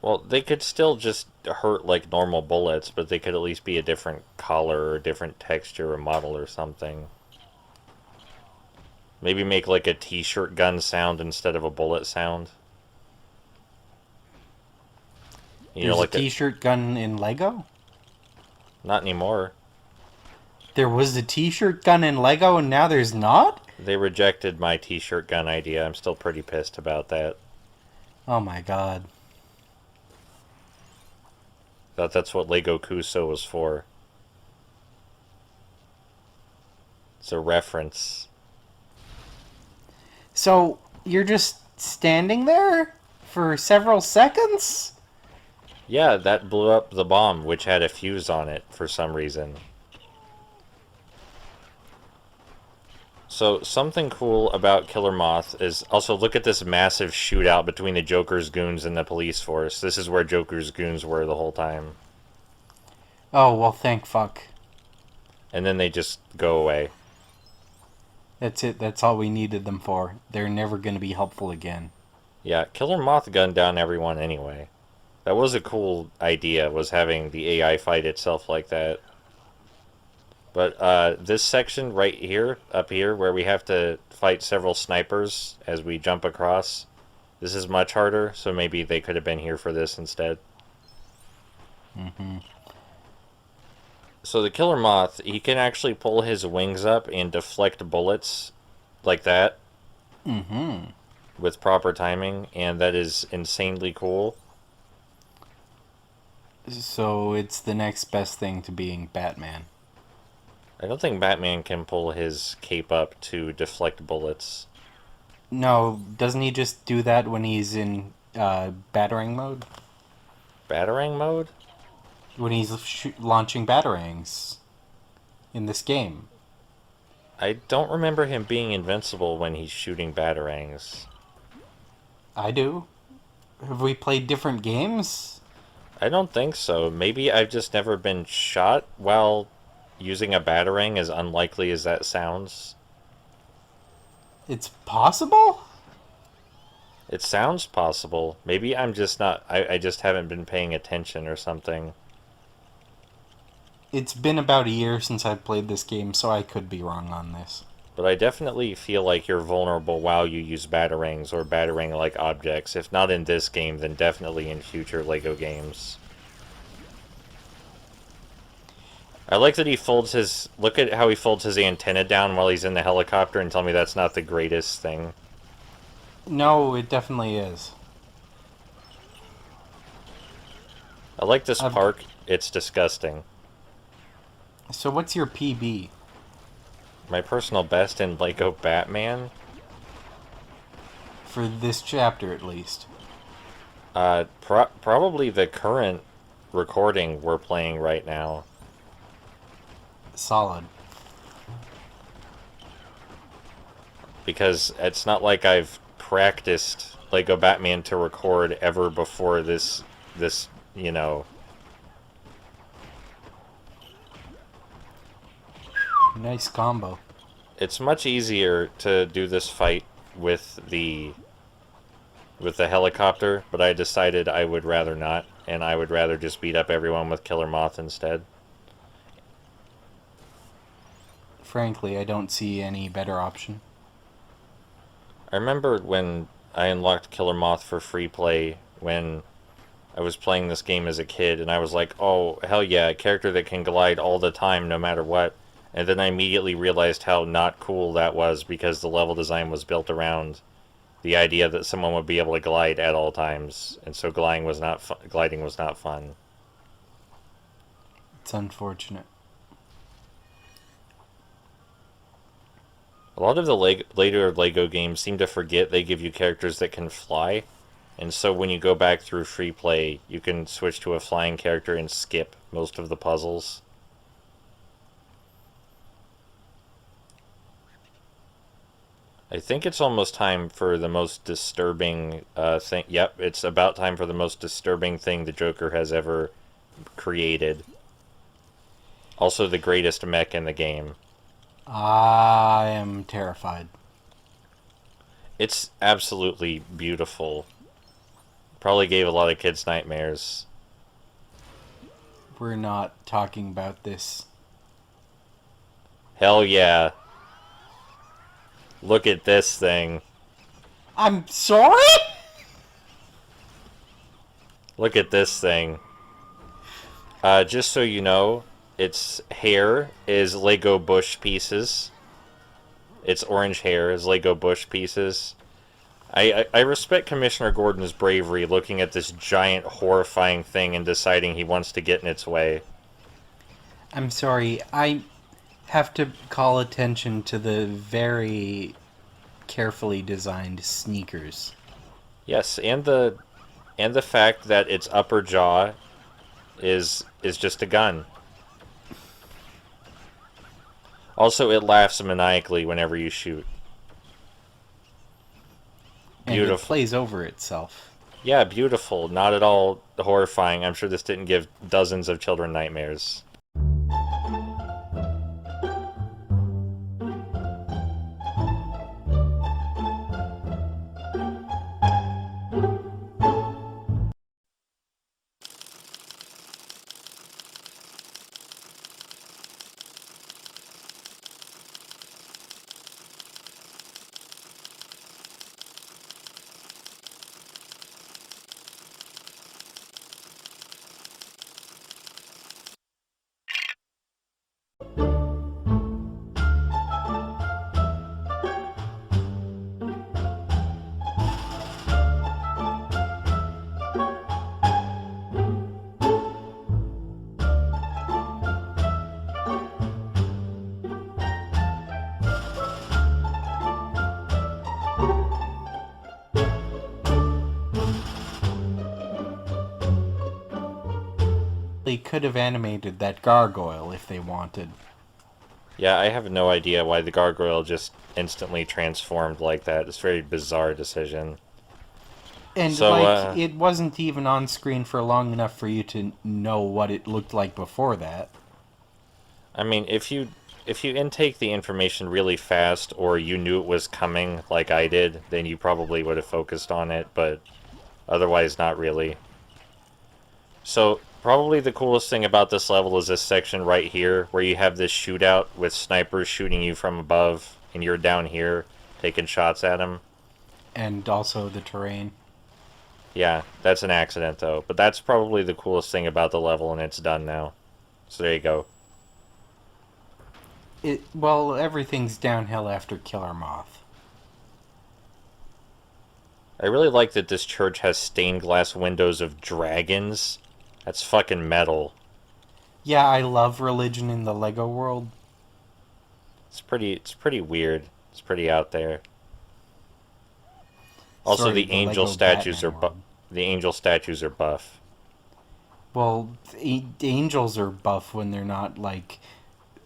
Well, they could still just hurt like normal bullets, but they could at least be a different color or a different texture or model or something. Maybe make like a t-shirt gun sound instead of a bullet sound. You There's know, like a t-shirt gun in Lego? Not anymore. There was a t-shirt gun in Lego and now there's not? They rejected my t-shirt gun idea. I'm still pretty pissed about that. Oh my god. Thought that's what Lego Kuso was for. It's a reference. So, you're just standing there for several seconds? Yeah, that blew up the bomb, which had a fuse on it for some reason. So, something cool about Killer Moth is... Also, look at this massive shootout between the Joker's goons and the police force. This is where Joker's goons were the whole time. Oh, well, thank fuck. And then they just go away. That's it. That's all we needed them for. They're never going to be helpful again. Yeah, Killer Moth gunned down everyone anyway. That was a cool idea, was having the AI fight itself like that. But this section right here, up here, where we have to fight several snipers as we jump across, this is much harder, so maybe they could have been here for this instead. Mm-hmm. So the Killer Moth, he can actually pull his wings up and deflect bullets like that. Mm-hmm. With proper timing, and that is insanely cool. So it's the next best thing to being Batman. I don't think Batman can pull his cape up to deflect bullets. No, doesn't he just do that when he's in battering mode? Batarang mode? When he's launching batarangs in this game. I don't remember him being invincible when he's shooting batarangs. I do. Have we played different games? I don't think so. Maybe I've just never been shot while using a batarang, as unlikely as that sounds. It's possible? It sounds possible. Maybe I'm just not... I just haven't been paying attention or something. It's been about a year since I've played this game, so I could be wrong on this. But I definitely feel like you're vulnerable while you use batarangs or batarang-like objects. If not in this game, then definitely in future LEGO games. I like that he folds his... Look at how he folds his antenna down while he's in the helicopter and tell me that's not the greatest thing. No, it definitely is. I like this park. It's disgusting. So what's your PB? My personal best in LEGO Batman? For this chapter, at least. Probably the current recording we're playing right now. Solid. Because it's not like I've practiced LEGO Batman to record ever before this, you know... Nice combo. It's much easier to do this fight with the helicopter, but I decided I would rather not, and I would rather just beat up everyone with Killer Moth instead. Frankly, I don't see any better option. I remember when I unlocked Killer Moth for free play when I was playing this game as a kid, and I was like, oh, hell yeah, a character that can glide all the time no matter what. And then I immediately realized how not cool that was because the level design was built around the idea that someone would be able to glide at all times, and so gliding was not fun. It's unfortunate. A lot of the later LEGO games seem to forget they give you characters that can fly, and so when you go back through free play, you can switch to a flying character and skip most of the puzzles. I think it's almost time for the most disturbing thing. Yep, it's about time for the most disturbing thing the Joker has ever created. Also the greatest mech in the game. I am terrified. It's absolutely beautiful. Probably gave a lot of kids nightmares. We're not talking about this. Hell yeah. Look at this thing. I'm sorry? Look at this thing. Just so you know, its hair is Lego bush pieces. Its orange hair is Lego bush pieces. I respect Commissioner Gordon's bravery looking at this giant horrifying thing and deciding he wants to get in its way. I'm sorry. I have to call attention to the very carefully designed sneakers. Yes, and the fact that its upper jaw is just a gun. Also, it laughs maniacally whenever you shoot. Beautiful. And it plays over itself. Yeah, beautiful. Not at all horrifying. I'm sure this didn't give dozens of children nightmares. They could have animated that gargoyle if they wanted. Yeah, I have no idea why the gargoyle just instantly transformed like that. It's a very bizarre decision. And, So, it wasn't even on screen for long enough for you to know what it looked like before that. I mean, if you intake the information really fast, or you knew it was coming like I did, then you probably would have focused on it, but otherwise not really. So, probably the coolest thing about this level is this section right here, where you have this shootout with snipers shooting you from above. and you're down here taking shots at him. And also the terrain. Yeah, that's an accident though, but that's probably the coolest thing about the level, and it's done now. So there you go. Well, everything's downhill after Killer Moth. I really like that this church has stained glass windows of dragons. That's fucking metal. Yeah, I love religion in the Lego world. It's pretty weird. It's pretty out there. Also, Sorry, the angel Lego statues Batman world. the angel statues are buff. Well, angels are buff when they're not like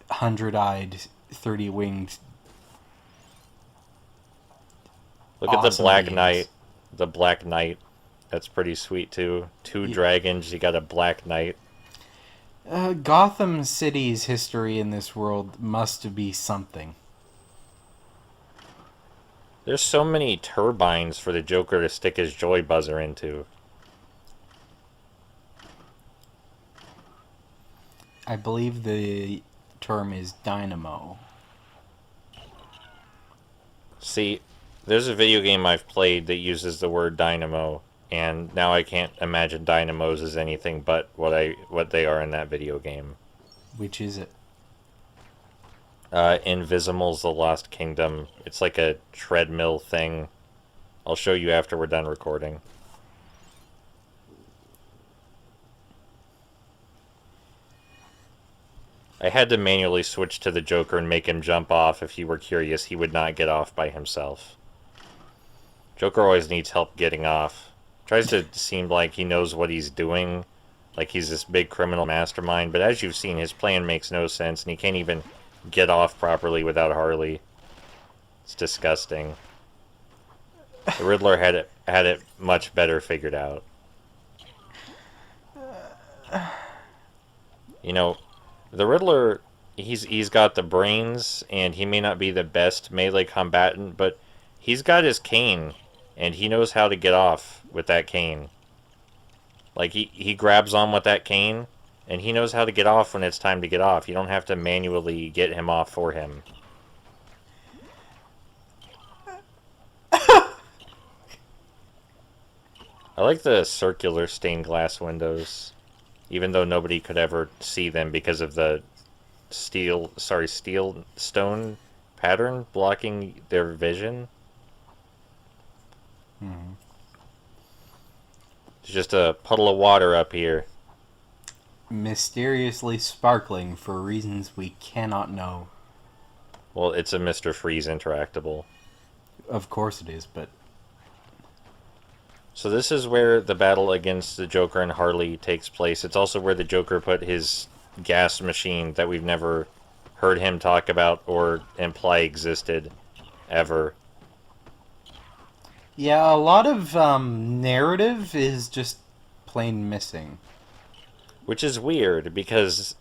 100-eyed, 30-winged. Look at the Awesome Black beings. Knight. The Black Knight. That's pretty sweet too. Two dragons. You got a Black Knight. Gotham City's history in this world must be something. There's so many turbines for the Joker to stick his joy buzzer into. I believe the term is dynamo. See, there's a video game I've played that uses the word dynamo, and now I can't imagine dynamos as anything but what they are in that video game. Which is it? Invisimal's The Lost Kingdom. It's like a treadmill thing. I'll show you after we're done recording. I had to manually switch to the Joker and make him jump off. If you were curious, he would not get off by himself. Joker always needs help getting off. Tries to seem like he knows what he's doing, like he's this big criminal mastermind, but as you've seen, his plan makes no sense, and he can't even get off properly without Harley. It's disgusting. The Riddler had it much better figured out. You know, the Riddler, he's got the brains, and he may not be the best melee combatant, but he's got his cane, and he knows how to get off with that cane. Like, he grabs on with that cane, and he knows how to get off when it's time to get off. You don't have to manually get him off for him. I like the circular stained glass windows, even though nobody could ever see them because of the stone pattern blocking their vision. Hmm. There's just a puddle of water up here. Mysteriously sparkling for reasons we cannot know. Well, it's a Mr. Freeze interactable. Of course it is, but So this is where the battle against the Joker and Harley takes place. It's also where the Joker put his gas machine that we've never heard him talk about or imply existed ever. yeah, a lot of narrative is just plain missing. Which is weird, because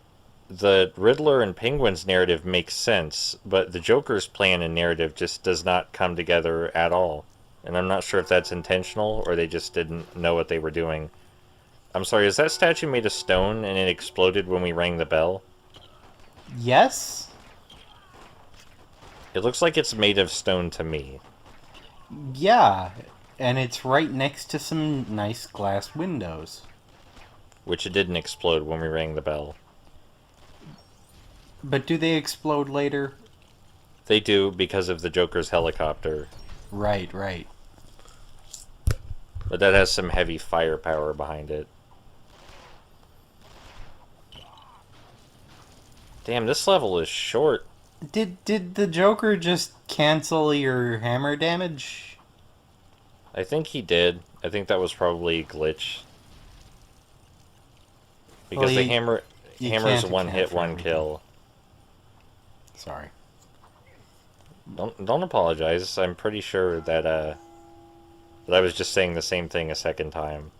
the Riddler and Penguin's narrative makes sense, but the Joker's plan and narrative just does not come together at all. And I'm not sure if that's intentional, or they just didn't know what they were doing. I'm sorry, is that statue made of stone and it exploded when we rang the bell? Yes? It looks like it's made of stone to me. Yeah, and it's right next to some nice glass windows. Which it didn't explode when we rang the bell. But do they explode later? They do, because of the Joker's helicopter. Right, right. But that has some heavy firepower behind it. Damn, this level is short. Did the Joker just cancel your hammer damage? I think he did. I think that was probably a glitch. Because Well, the hammer's can't one account hit, for one everything. kill. Sorry. Don't apologize. I'm pretty sure that I was just saying the same thing a second time.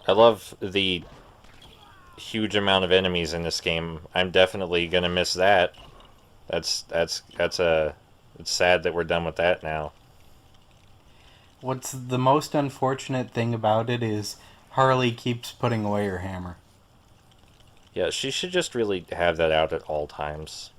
I love the huge amount of enemies in this game. I'm definitely gonna miss that. It's sad that we're done with that now. What's the most unfortunate thing about it is Harley keeps putting away her hammer. Yeah, she should just really have that out at all times.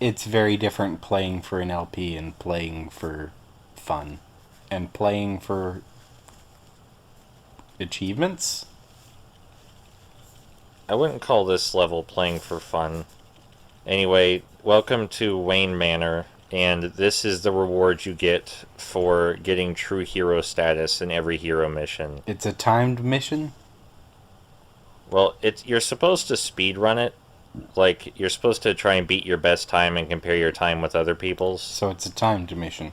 It's very different playing for an LP and playing for fun. And playing for achievements? I wouldn't call this level playing for fun. Anyway, welcome to Wayne Manor, and this is the reward you get for getting true hero status in every hero mission. It's a timed mission? Well, you're supposed to speedrun it. Like, you're supposed to try and beat your best time and compare your time with other people's. So it's a timed mission.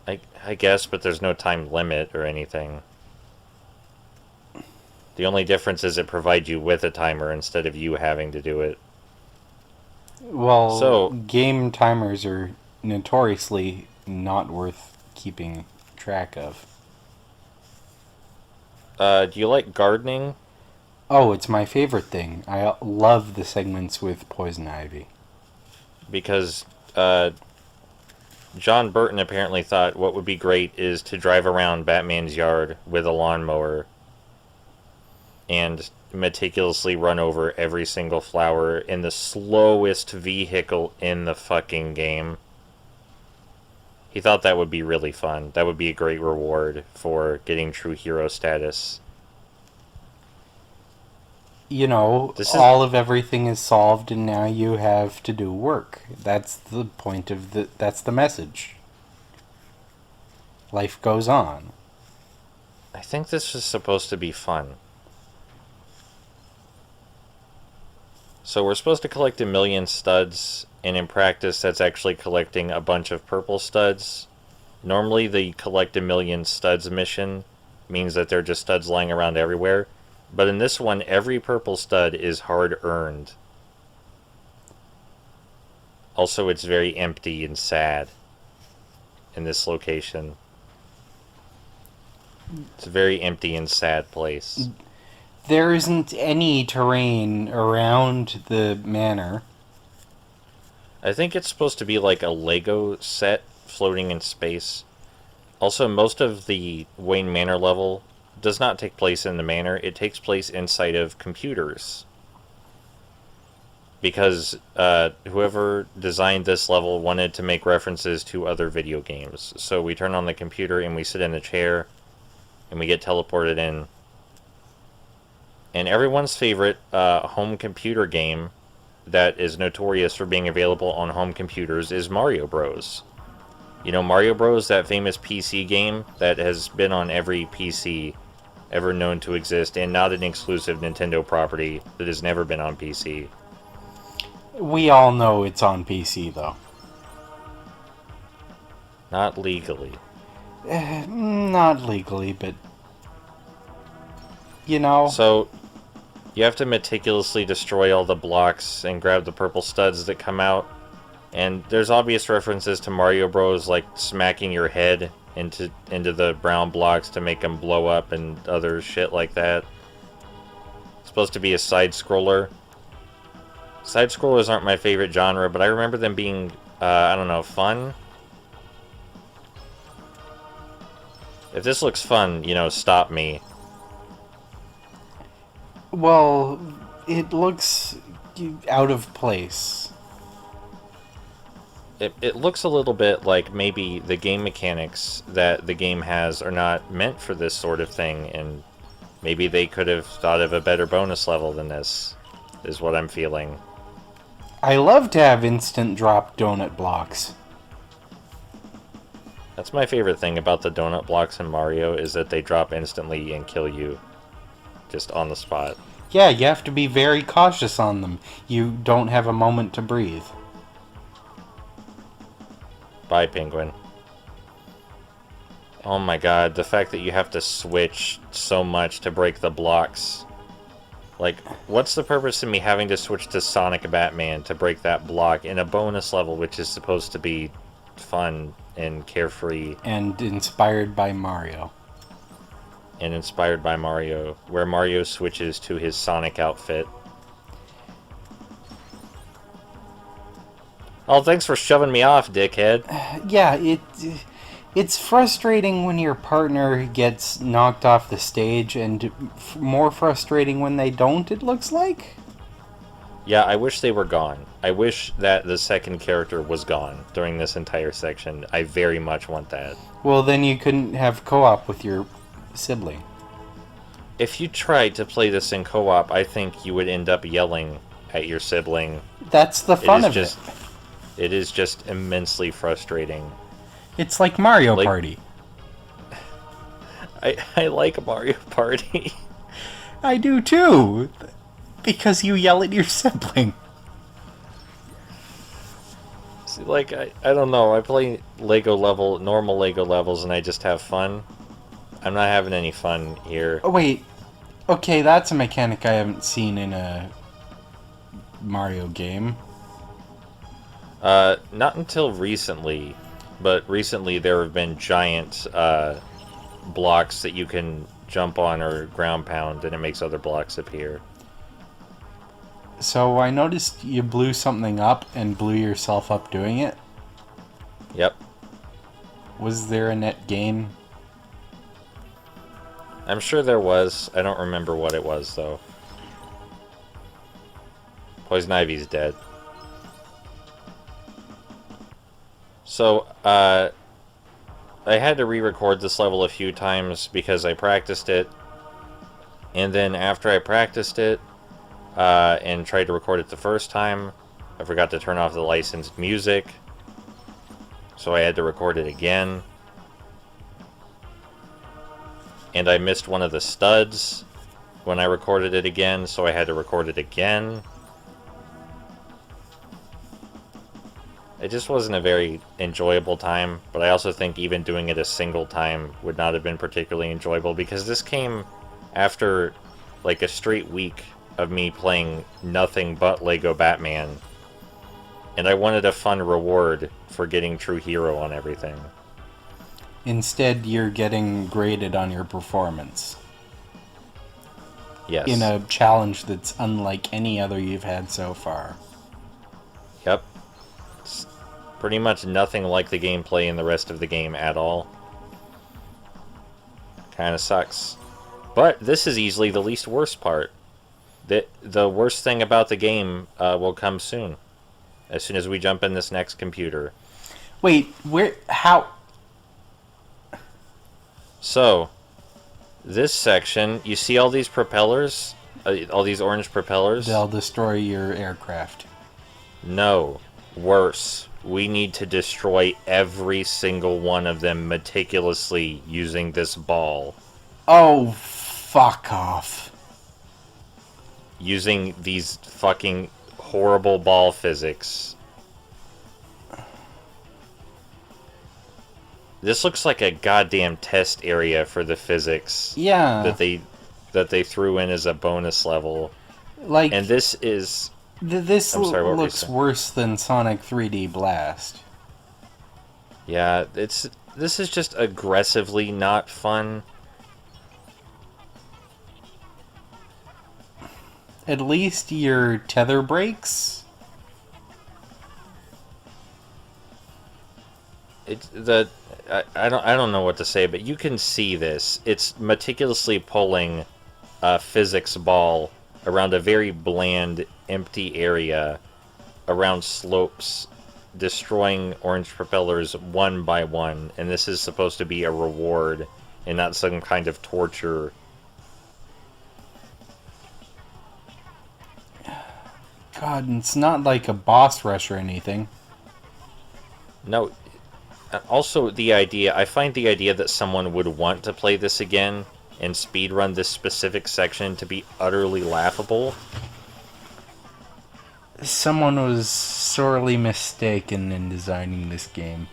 I guess, but there's no time limit or anything. The only difference is it provides you with a timer instead of you having to do it. Well, So- game timers are notoriously not worth keeping track of. Do you like gardening? Oh, it's my favorite thing. I love the segments with Poison Ivy. Because, John Burton apparently thought what would be great is to drive around Batman's yard with a lawnmower and meticulously run over every single flower in the slowest vehicle in the fucking game. He thought that would be really fun. That would be a great reward for getting true hero status. You know, This is- all of everything is solved and now you have to do work. That's the point of that's the message. Life goes on. I think this is supposed to be fun. So we're supposed to collect 1,000,000 studs, and in practice that's actually collecting a bunch of purple studs. Normally the collect 1,000,000 studs mission means that they're just studs lying around everywhere. But in this one, every purple stud is hard-earned. Also, it's very empty and sad in this location. It's a very empty and sad place. There isn't any terrain around the manor. I think it's supposed to be like a Lego set floating in space. Also, most of the Wayne Manor level does not take place in the manor. It takes place inside of computers. Because whoever designed this level wanted to make references to other video games. So we turn on the computer and we sit in a chair and we get teleported in. And everyone's favorite home computer game that is notorious for being available on home computers is Mario Bros. You know Mario Bros, that famous PC game that has been on every PC ever known to exist, and not an exclusive Nintendo property that has never been on PC. We all know it's on PC, though. Not legally. Not legally, but... You know... So, you have to meticulously destroy all the blocks and grab the purple studs that come out. And there's obvious references to Mario Bros, like smacking your head into the brown blocks to make them blow up and other shit like that. It's supposed to be a side-scroller. Side-scrollers aren't my favorite genre, but I remember them being, I don't know, fun. If this looks fun, stop me. Well, it looks out of place. It looks a little bit like maybe the game mechanics that the game has are not meant for this sort of thing, and maybe they could have thought of a better bonus level than this, is what I'm feeling. I love to have instant drop donut blocks. That's my favorite thing about the donut blocks in Mario, is that they drop instantly and kill you just on the spot. Yeah, you have to be very cautious on them. You don't have a moment to breathe. Bye, Penguin. Oh my god, the fact that you have to switch so much to break the blocks. Like, what's the purpose of me having to switch to Sonic Batman to break that block in a bonus level, which is supposed to be fun and carefree? And inspired by Mario. And inspired by Mario, where Mario switches to his Sonic outfit. Oh, thanks for shoving me off, dickhead. Yeah, it's frustrating when your partner gets knocked off the stage, and more frustrating when they don't, it looks like. Yeah, I wish they were gone. I wish that the second character was gone during this entire section. I very much want that. Well, then you couldn't have co-op with your sibling. If you tried to play this in co-op, I think you would end up yelling at your sibling. That's the fun of it. It is just immensely frustrating. It's like Mario Party. I like Mario Party. I do too. Because you yell at your sibling. See, like, I don't know. I play normal Lego levels, and I just have fun. I'm not having any fun here. Oh, wait. Okay, that's a mechanic I haven't seen in a Mario game. Not until recently, but recently there have been giant blocks that you can jump on or ground pound, and it makes other blocks appear. So I noticed you blew something up and blew yourself up doing it. Yep. Was there a net gain? I'm sure there was. I don't remember what it was, though. Poison Ivy's dead. So, I had to re-record this level a few times because I practiced it. And then after I practiced it, and tried to record it the first time, I forgot to turn off the licensed music. So I had to record it again. And I missed one of the studs when I recorded it again, so I had to record it again. It just wasn't a very enjoyable time, but I also think even doing it a single time would not have been particularly enjoyable, because this came after like a straight week of me playing nothing but Lego Batman, and I wanted a fun reward for getting True Hero on everything. Instead, you're getting graded on your performance. Yes. In a challenge that's unlike any other you've had so far. Yep. It's pretty much nothing like the gameplay in the rest of the game at all. Kinda sucks. But this is easily the least worst part. The worst thing about the game will come soon. As soon as we jump in this next computer. Wait, how? So, this section, you see all these propellers? All these orange propellers? They'll destroy your aircraft. No. Worse. We need to destroy every single one of them meticulously using this ball. Oh, fuck off. Using these fucking horrible ball physics. This looks like a goddamn test area for the physics. Yeah. That they threw in as a bonus level. Like, and this is... This I'm sorry, looks worse than Sonic 3D Blast. Yeah, this is just aggressively not fun. At least your tether breaks. I don't know what to say, but you can see this. It's meticulously pulling a physics ball around a very bland, empty area, around slopes, destroying orange propellers one by one, and this is supposed to be a reward and not some kind of torture. God, it's not like a boss rush or anything. No, also the idea, I find the idea that someone would want to play this again and speedrun this specific section to be utterly laughable. Someone was sorely mistaken in designing this game.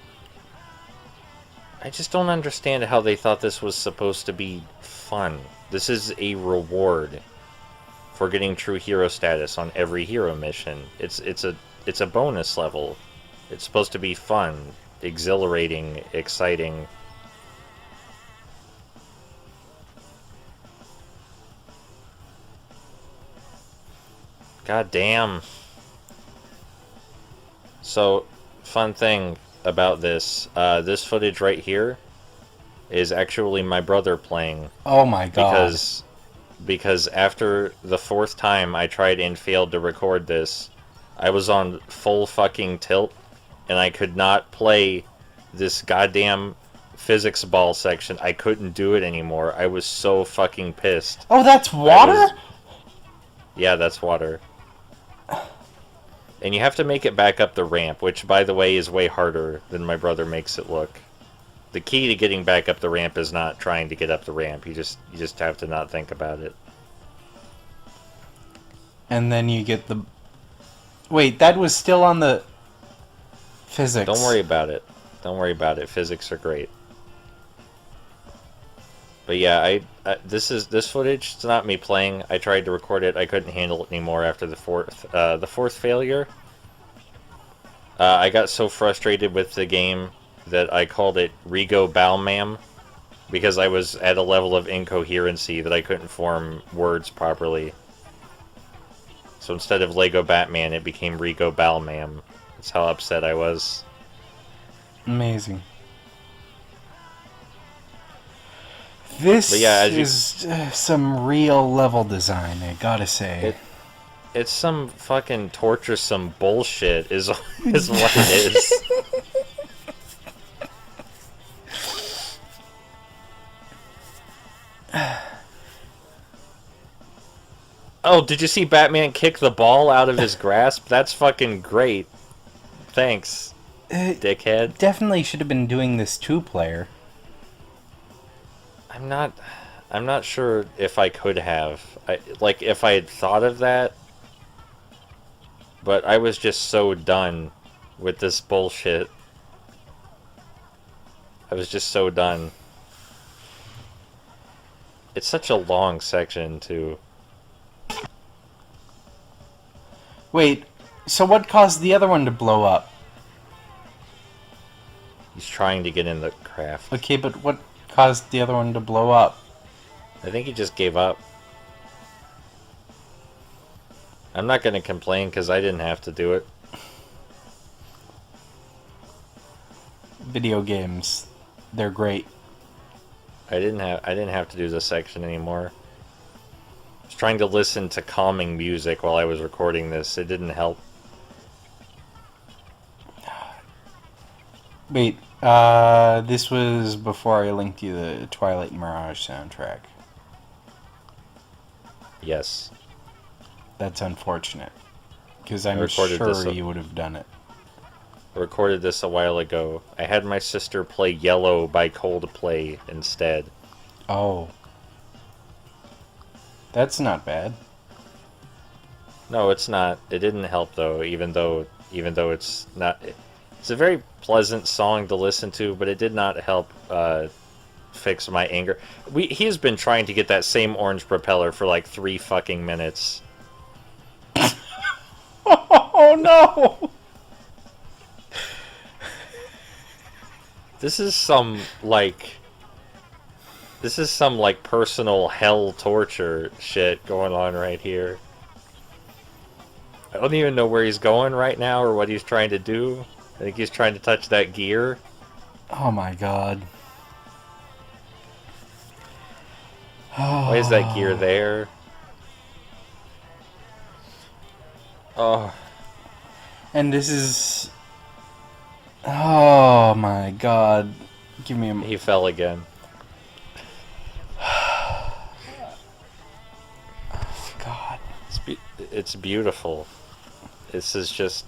I just don't understand how they thought this was supposed to be fun. This is a reward for getting true hero status on every hero mission. It's a bonus level. It's supposed to be fun, exhilarating, exciting. God damn. So, fun thing about this, this footage right here is actually my brother playing. Oh my god. Because after the fourth time I tried and failed to record this, I was on full fucking tilt, and I could not play this goddamn physics ball section. I couldn't do it anymore. I was so fucking pissed. Oh, that's water? Yeah, that's water. And you have to make it back up the ramp, which, by the way, is way harder than my brother makes it look. The key to getting back up the ramp is not trying to get up the ramp. You just have to not think about it. And then you get the... Wait, that was still on the... physics. Don't worry about it. Don't worry about it. Physics are great. But yeah, this footage. It's not me playing. I tried to record it. I couldn't handle it anymore after the fourth failure. I got so frustrated with the game that I called it Rego Balmam, because I was at a level of incoherency that I couldn't form words properly. So instead of Lego Batman, it became Rego Balmam. That's how upset I was. Amazing. This is some real level design, I gotta say. It's some fucking torturesome bullshit, is what it is. Oh, did you see Batman kick the ball out of his grasp? That's fucking great. Thanks, dickhead. Definitely should have been doing this two-player. I'm not sure if I could have. If I had thought of that. But I was just so done with this bullshit. I was just so done. It's such a long section, too. Wait, so what caused the other one to blow up? He's trying to get in the craft. Okay, but what caused the other one to blow up? I think he just gave up. I'm not going to complain because I didn't have to do it. Video games, they're great. I didn't have to do this section anymore. I was trying to listen to calming music while I was recording this. It didn't help. Wait, this was before I linked you the Twilight Mirage soundtrack. Yes. That's unfortunate, because I'm sure you would have done it. I recorded this a while ago. I had my sister play Yellow by Coldplay instead. Oh. That's not bad. No, it's not. It didn't help though, even though it's not. It's a very pleasant song to listen to, but it did not help fix my anger. He's been trying to get that same orange propeller for like 3 fucking minutes. Oh no! This is some personal hell torture shit going on right here. I don't even know where he's going right now or what he's trying to do. I think he's trying to touch that gear. Oh my god. Why is that gear there? Oh. And this is... Oh my god. Give me a... He fell again. God. It's beautiful. This is just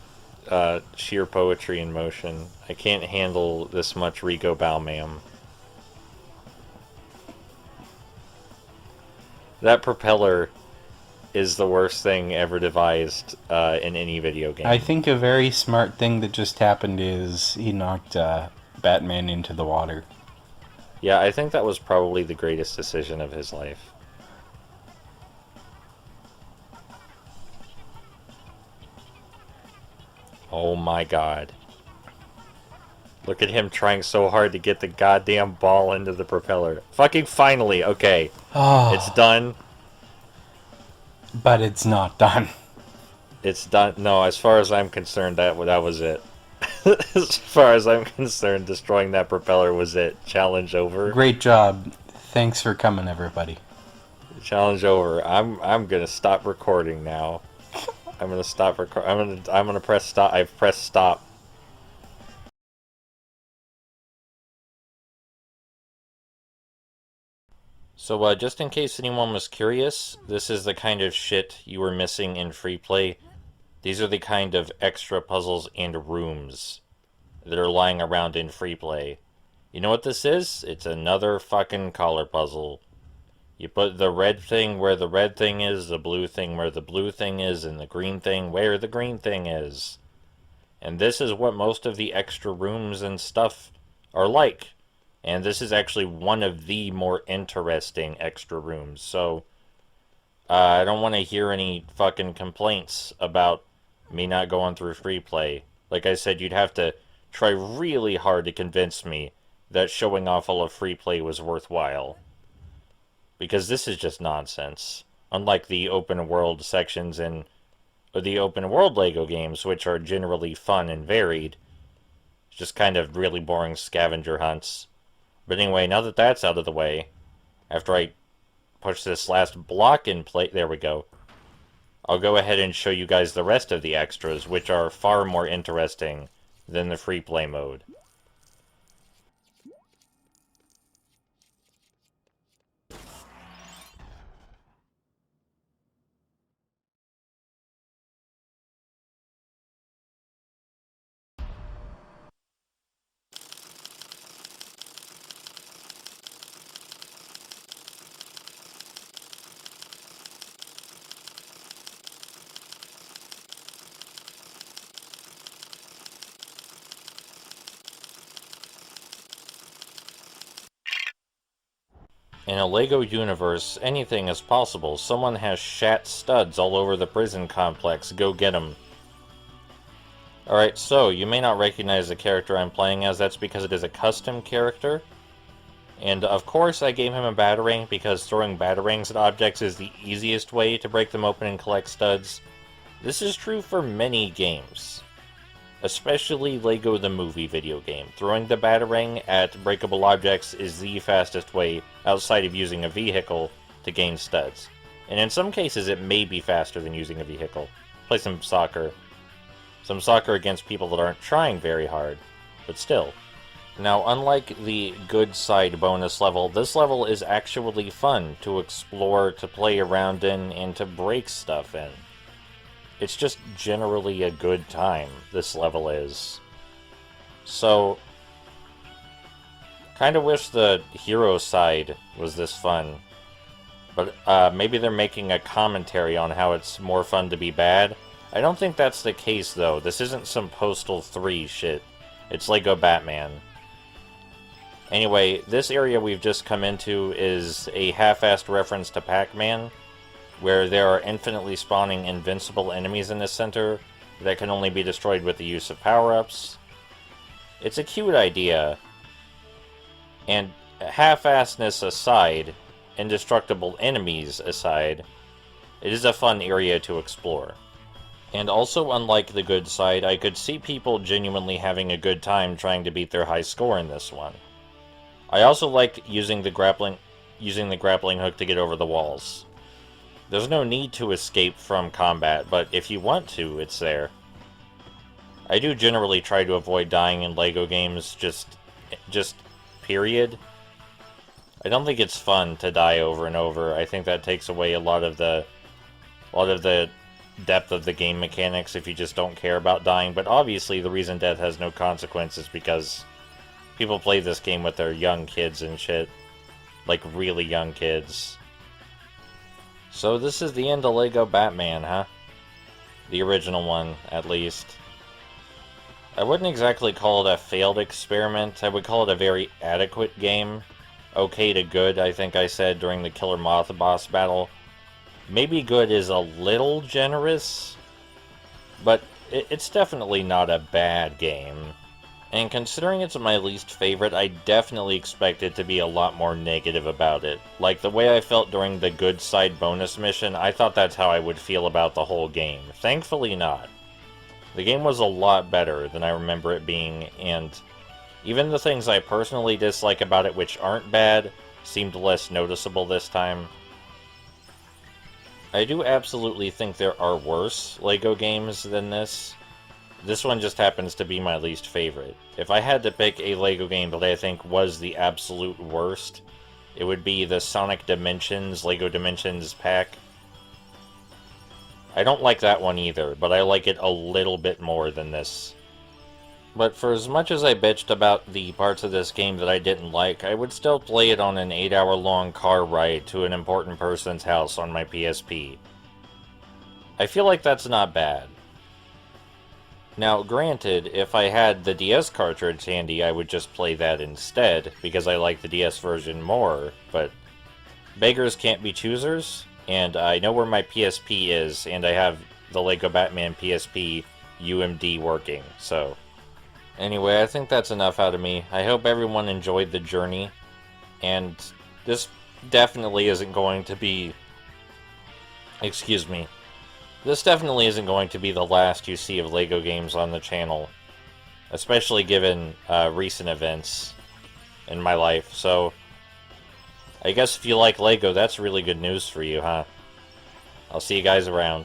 sheer poetry in motion. I can't handle this much Rico Balmain. That propeller is the worst thing ever devised in any video game. I think a very smart thing that just happened is he knocked Batman into the water. Yeah, I think that was probably the greatest decision of his life. Oh my god. Look at him trying so hard to get the goddamn ball into the propeller. Fucking finally, okay. Oh, It's done. but it's not done. It's done. No, as far as I'm concerned, that was it. As far as I'm concerned, destroying that propeller was it. Challenge over. Great job. Thanks for coming, everybody. Challenge over. I'm gonna stop recording now. I'm gonna stop I'm gonna press stop. I've pressed stop. So, just in case anyone was curious, this is the kind of shit you were missing in free play. These are the kind of extra puzzles and rooms that are lying around in free play. You know what this is? It's another fucking collar puzzle. You put the red thing where the red thing is, the blue thing where the blue thing is, and the green thing where the green thing is. And this is what most of the extra rooms and stuff are like. And this is actually one of the more interesting extra rooms. So, I don't want to hear any fucking complaints about me not going through free play. Like I said, you'd have to try really hard to convince me that showing off all of free play was worthwhile. Because this is just nonsense. Unlike the open world sections in the open world LEGO games, which are generally fun and varied. Just kind of really boring scavenger hunts. But anyway, now that that's out of the way, after I push this last block in place, there we go. I'll go ahead and show you guys the rest of the extras, which are far more interesting than the free play mode. In a LEGO universe, anything is possible. Someone has shat studs all over the prison complex. Go get 'em. Alright, so, you may not recognize the character I'm playing as. That's because it is a custom character. And, of course, I gave him a batarang, because throwing batarangs at objects is the easiest way to break them open and collect studs. This is true for many games. Especially LEGO the Movie video game. Throwing the batarang at breakable objects is the fastest way, outside of using a vehicle, to gain studs. And in some cases it may be faster than using a vehicle. Play some soccer. Some soccer against people that aren't trying very hard, but still. Now, unlike the good side bonus level, this level is actually fun to explore, to play around in, and to break stuff in. It's just generally a good time, this level is. So, kind of wish the hero side was this fun. But maybe they're making a commentary on how it's more fun to be bad. I don't think that's the case, though. This isn't some Postal 3 shit. It's LEGO Batman. Anyway, this area we've just come into is a half-assed reference to Pac-Man, where there are infinitely spawning invincible enemies in the center that can only be destroyed with the use of power-ups. It's a cute idea, and half-assedness aside, indestructible enemies aside, it is a fun area to explore. And also, unlike the good side, I could see people genuinely having a good time trying to beat their high score in this one. I also liked using the grappling hook to get over the walls. There's no need to escape from combat, but if you want to, it's there. I do generally try to avoid dying in LEGO games, just period. I don't think it's fun to die over and over. I think that takes away a lot of the depth of the game mechanics if you just don't care about dying. But obviously the reason death has no consequence is because people play this game with their young kids and shit. Like really young kids. So this is the end of LEGO Batman, huh? The original one, at least. I wouldn't exactly call it a failed experiment. I would call it a very adequate game. Okay to good, I think I said during the Killer Moth boss battle. Maybe good is a little generous, but it's definitely not a bad game. And considering it's my least favorite, I definitely expected to be a lot more negative about it. Like the way I felt during the good side bonus mission, I thought that's how I would feel about the whole game. Thankfully not. The game was a lot better than I remember it being, and even the things I personally dislike about it which aren't bad seemed less noticeable this time. I do absolutely think there are worse LEGO games than this. This one just happens to be my least favorite. If I had to pick a LEGO game that I think was the absolute worst, it would be the Sonic Dimensions LEGO Dimensions pack. I don't like that one either, but I like it a little bit more than this. But for as much as I bitched about the parts of this game that I didn't like, I would still play it on an 8-hour-long car ride to an important person's house on my PSP. I feel like that's not bad. Now, granted, if I had the DS cartridge handy, I would just play that instead, because I like the DS version more, but beggars can't be choosers, and I know where my PSP is, and I have the LEGO Batman PSP UMD working, so... Anyway, I think that's enough out of me. I hope everyone enjoyed the journey, and this definitely isn't going to be... Excuse me. This definitely isn't going to be the last you see of LEGO games on the channel, especially given recent events in my life, so I guess if you like LEGO, that's really good news for you, huh? I'll see you guys around.